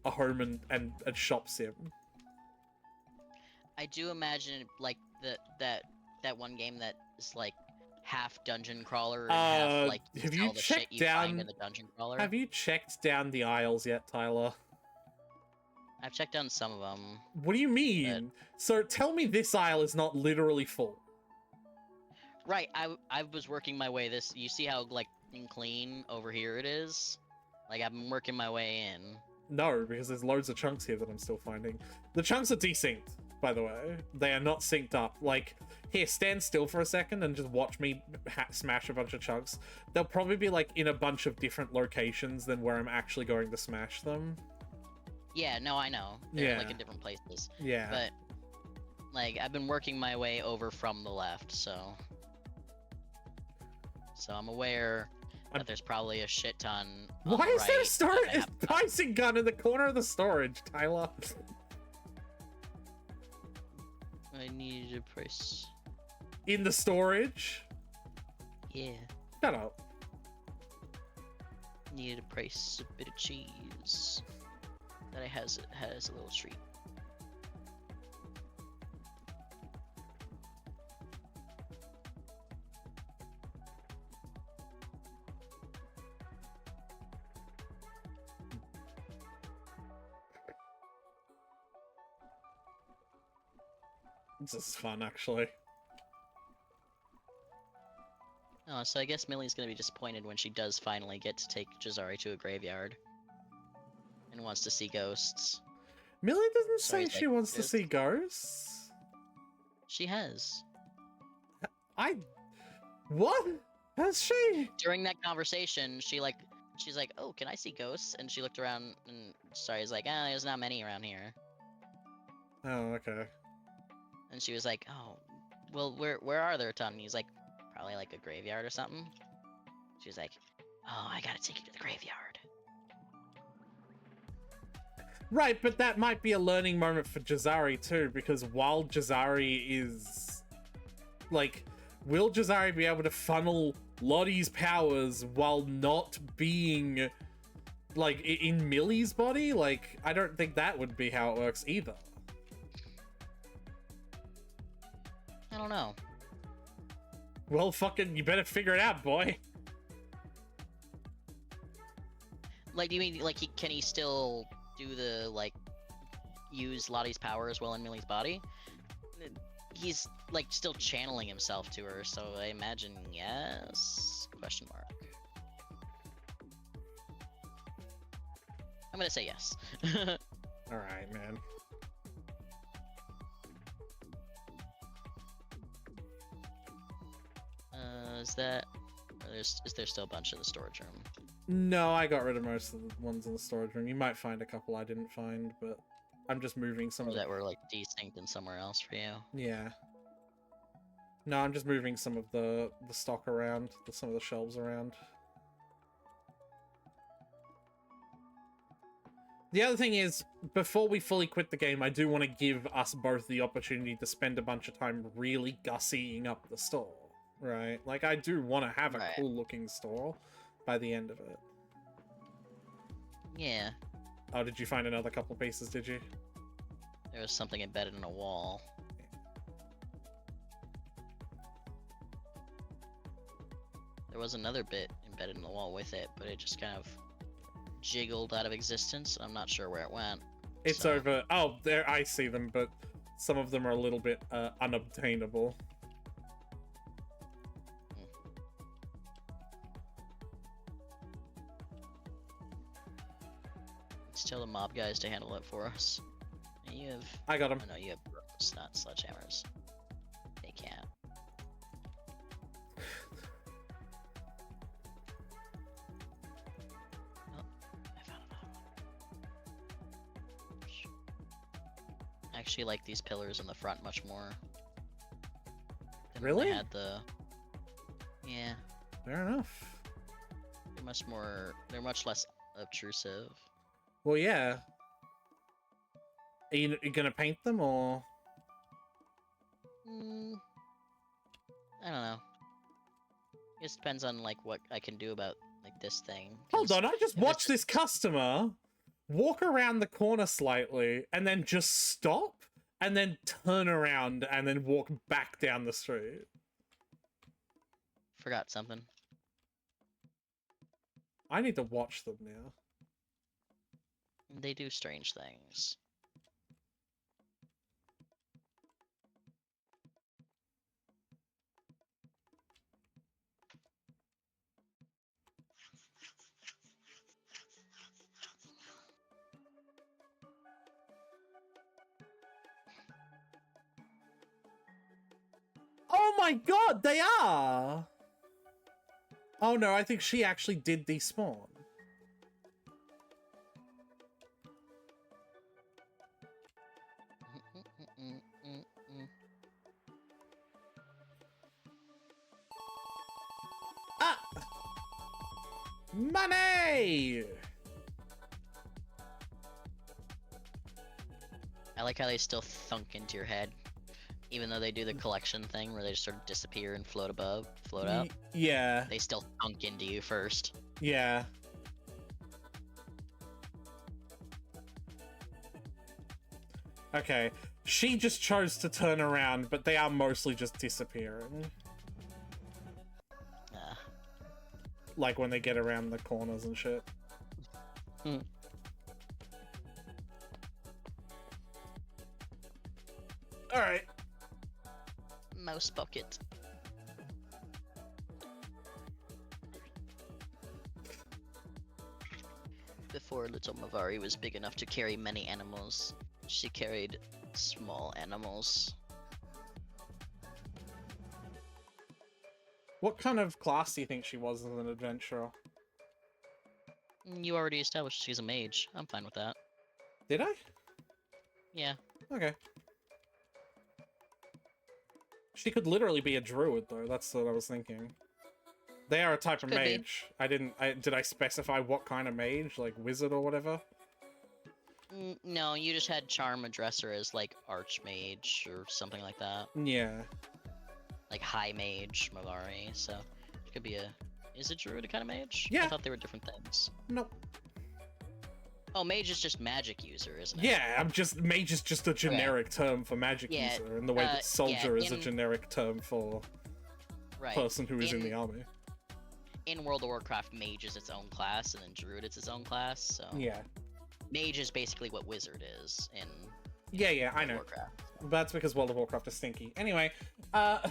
home and a shop sim. I do imagine like that one game that is like half dungeon crawler and half like have you all the shit checked you find down- in the dungeon crawler. Have you checked down the aisles yet, Tyler? I've checked down some of them. What do you mean? So tell me this aisle is not literally full. Right, I was working my way this. You see how like clean over here it is? Like I've been working my way in. No, because there's loads of chunks here that I'm still finding. The chunks are desynced, by the way. They are not synced up. Like, here, stand still for a second and just watch me smash a bunch of chunks. They'll probably be, like, in a bunch of different locations than where I'm actually going to smash them. Yeah, no, I know. They're Yeah. like in different places. Yeah. But like I've been working my way over from the left, so I'm aware that there's probably a shit ton. On Why the is there a right storage that I haven't done. Dyson gun in the corner of the storage, Tyler? I need a price. In the storage? Yeah. Shut up. Needed a price, a bit of cheese. That has a little treat. This is fun, actually. Oh, so I guess Millie's gonna be disappointed when she does finally get to take Jazari to a graveyard. And wants to see ghosts. Millie doesn't Sorry, say she like, wants to this- see ghosts. She has. What? Has she? During that conversation, she's like, oh, can I see ghosts? And she looked around and Jazari's like, there's not many around here. Oh, okay. And she was like, oh, well, where are there a ton? And he's like, probably like a graveyard or something. She was like, Oh, I gotta take you to the graveyard. Right, but that might be a learning moment for Jazari too, because while Jazari is... Like, will Jazari be able to funnel Lottie's powers while not being, like, in Millie's body? Like, I don't think that would be how it works either. I don't know. Well, fucking, you better figure it out, boy. Like, do you mean, like, can he still do the, like, use Lottie's powers while in Millie's body? He's, like, still channeling himself to her, so I imagine yes? Question mark. I'm gonna say yes. Alright, man. Is that... Is there still a bunch in the storage room? No, I got rid of most of the ones in the storage room. You might find a couple I didn't find, but I'm just moving some Or of the... that were, like, desynced in somewhere else for you? Yeah. No, I'm just moving some of the stock around, some of the shelves around. The other thing is, before we fully quit the game, I do want to give us both the opportunity to spend a bunch of time really gussying up the store, right? Like, I do want to have a Right. cool-looking store by the end of it. Yeah. Oh, did you find another couple pieces, did you? There was something embedded in a wall. There was another bit embedded in the wall with it, but it just kind of jiggled out of existence. I'm not sure where it went. It's So- over... Oh, there, I see them, but some of them are a little bit unobtainable. Let's tell the mob guys to handle it for us. And you have... I got them. Oh no, you have brooms, not sledgehammers. They can't. Oh, I found another one. I actually like these pillars in the front much more. Than when they Really? had the... Yeah, Fair enough. they're much more... They're much less obtrusive. Well, yeah. Are you gonna paint them, or...? I don't know. It just depends on like what I can do about like this thing. Hold 'cause on, I just if it's watched just- this customer walk around the corner slightly, and then just stop, and then turn around, and then walk back down the street. Forgot something. I need to watch them now. They do strange things. Oh my god, they are! Oh no, I think she actually did despawn. Ah! Money! I like how they still thunk into your head, even though they do the collection thing where they just sort of disappear and float up. Yeah, They still thunk into you first. yeah. Okay, she just chose to turn around, but they are mostly just disappearing. Uh, Like when they get around the corners and shit. Hmm. Alright. mouse bucket. Before little Mavari was big enough to carry many animals, she carried small animals. What kind of class do you think she was as an adventurer? You already established she's a mage. I'm fine with that. Did I? Yeah. Okay. She could literally be a druid, though. That's what I was thinking. They are a type of Could be. mage. Did I specify what kind of mage? Like wizard or whatever? No, you just had Charm Addresser as like Archmage or something like that. Yeah. Like High Mage, Mavari, so it could be a... Is a Druid a kind of mage? Yeah. I thought they were different things. Nope. Oh, Mage is just magic user, isn't it? Yeah, mage is just a generic term for magic Yeah, user, in the way that soldier is a in- generic term for Right. person who is in the In- army. In World of Warcraft, Mage is its own class, and then Druid is its own class, so... Yeah. Mage is basically what Wizard is in Yeah, I know. Warcraft. That's because World of Warcraft is stinky. Anyway, I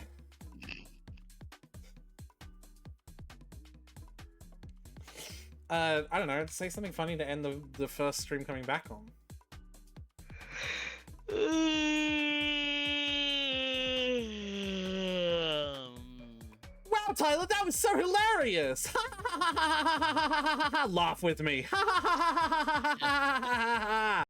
don't know, say something funny to end the first stream coming back on. Wow, Tyler, that was so hilarious! Laugh with me.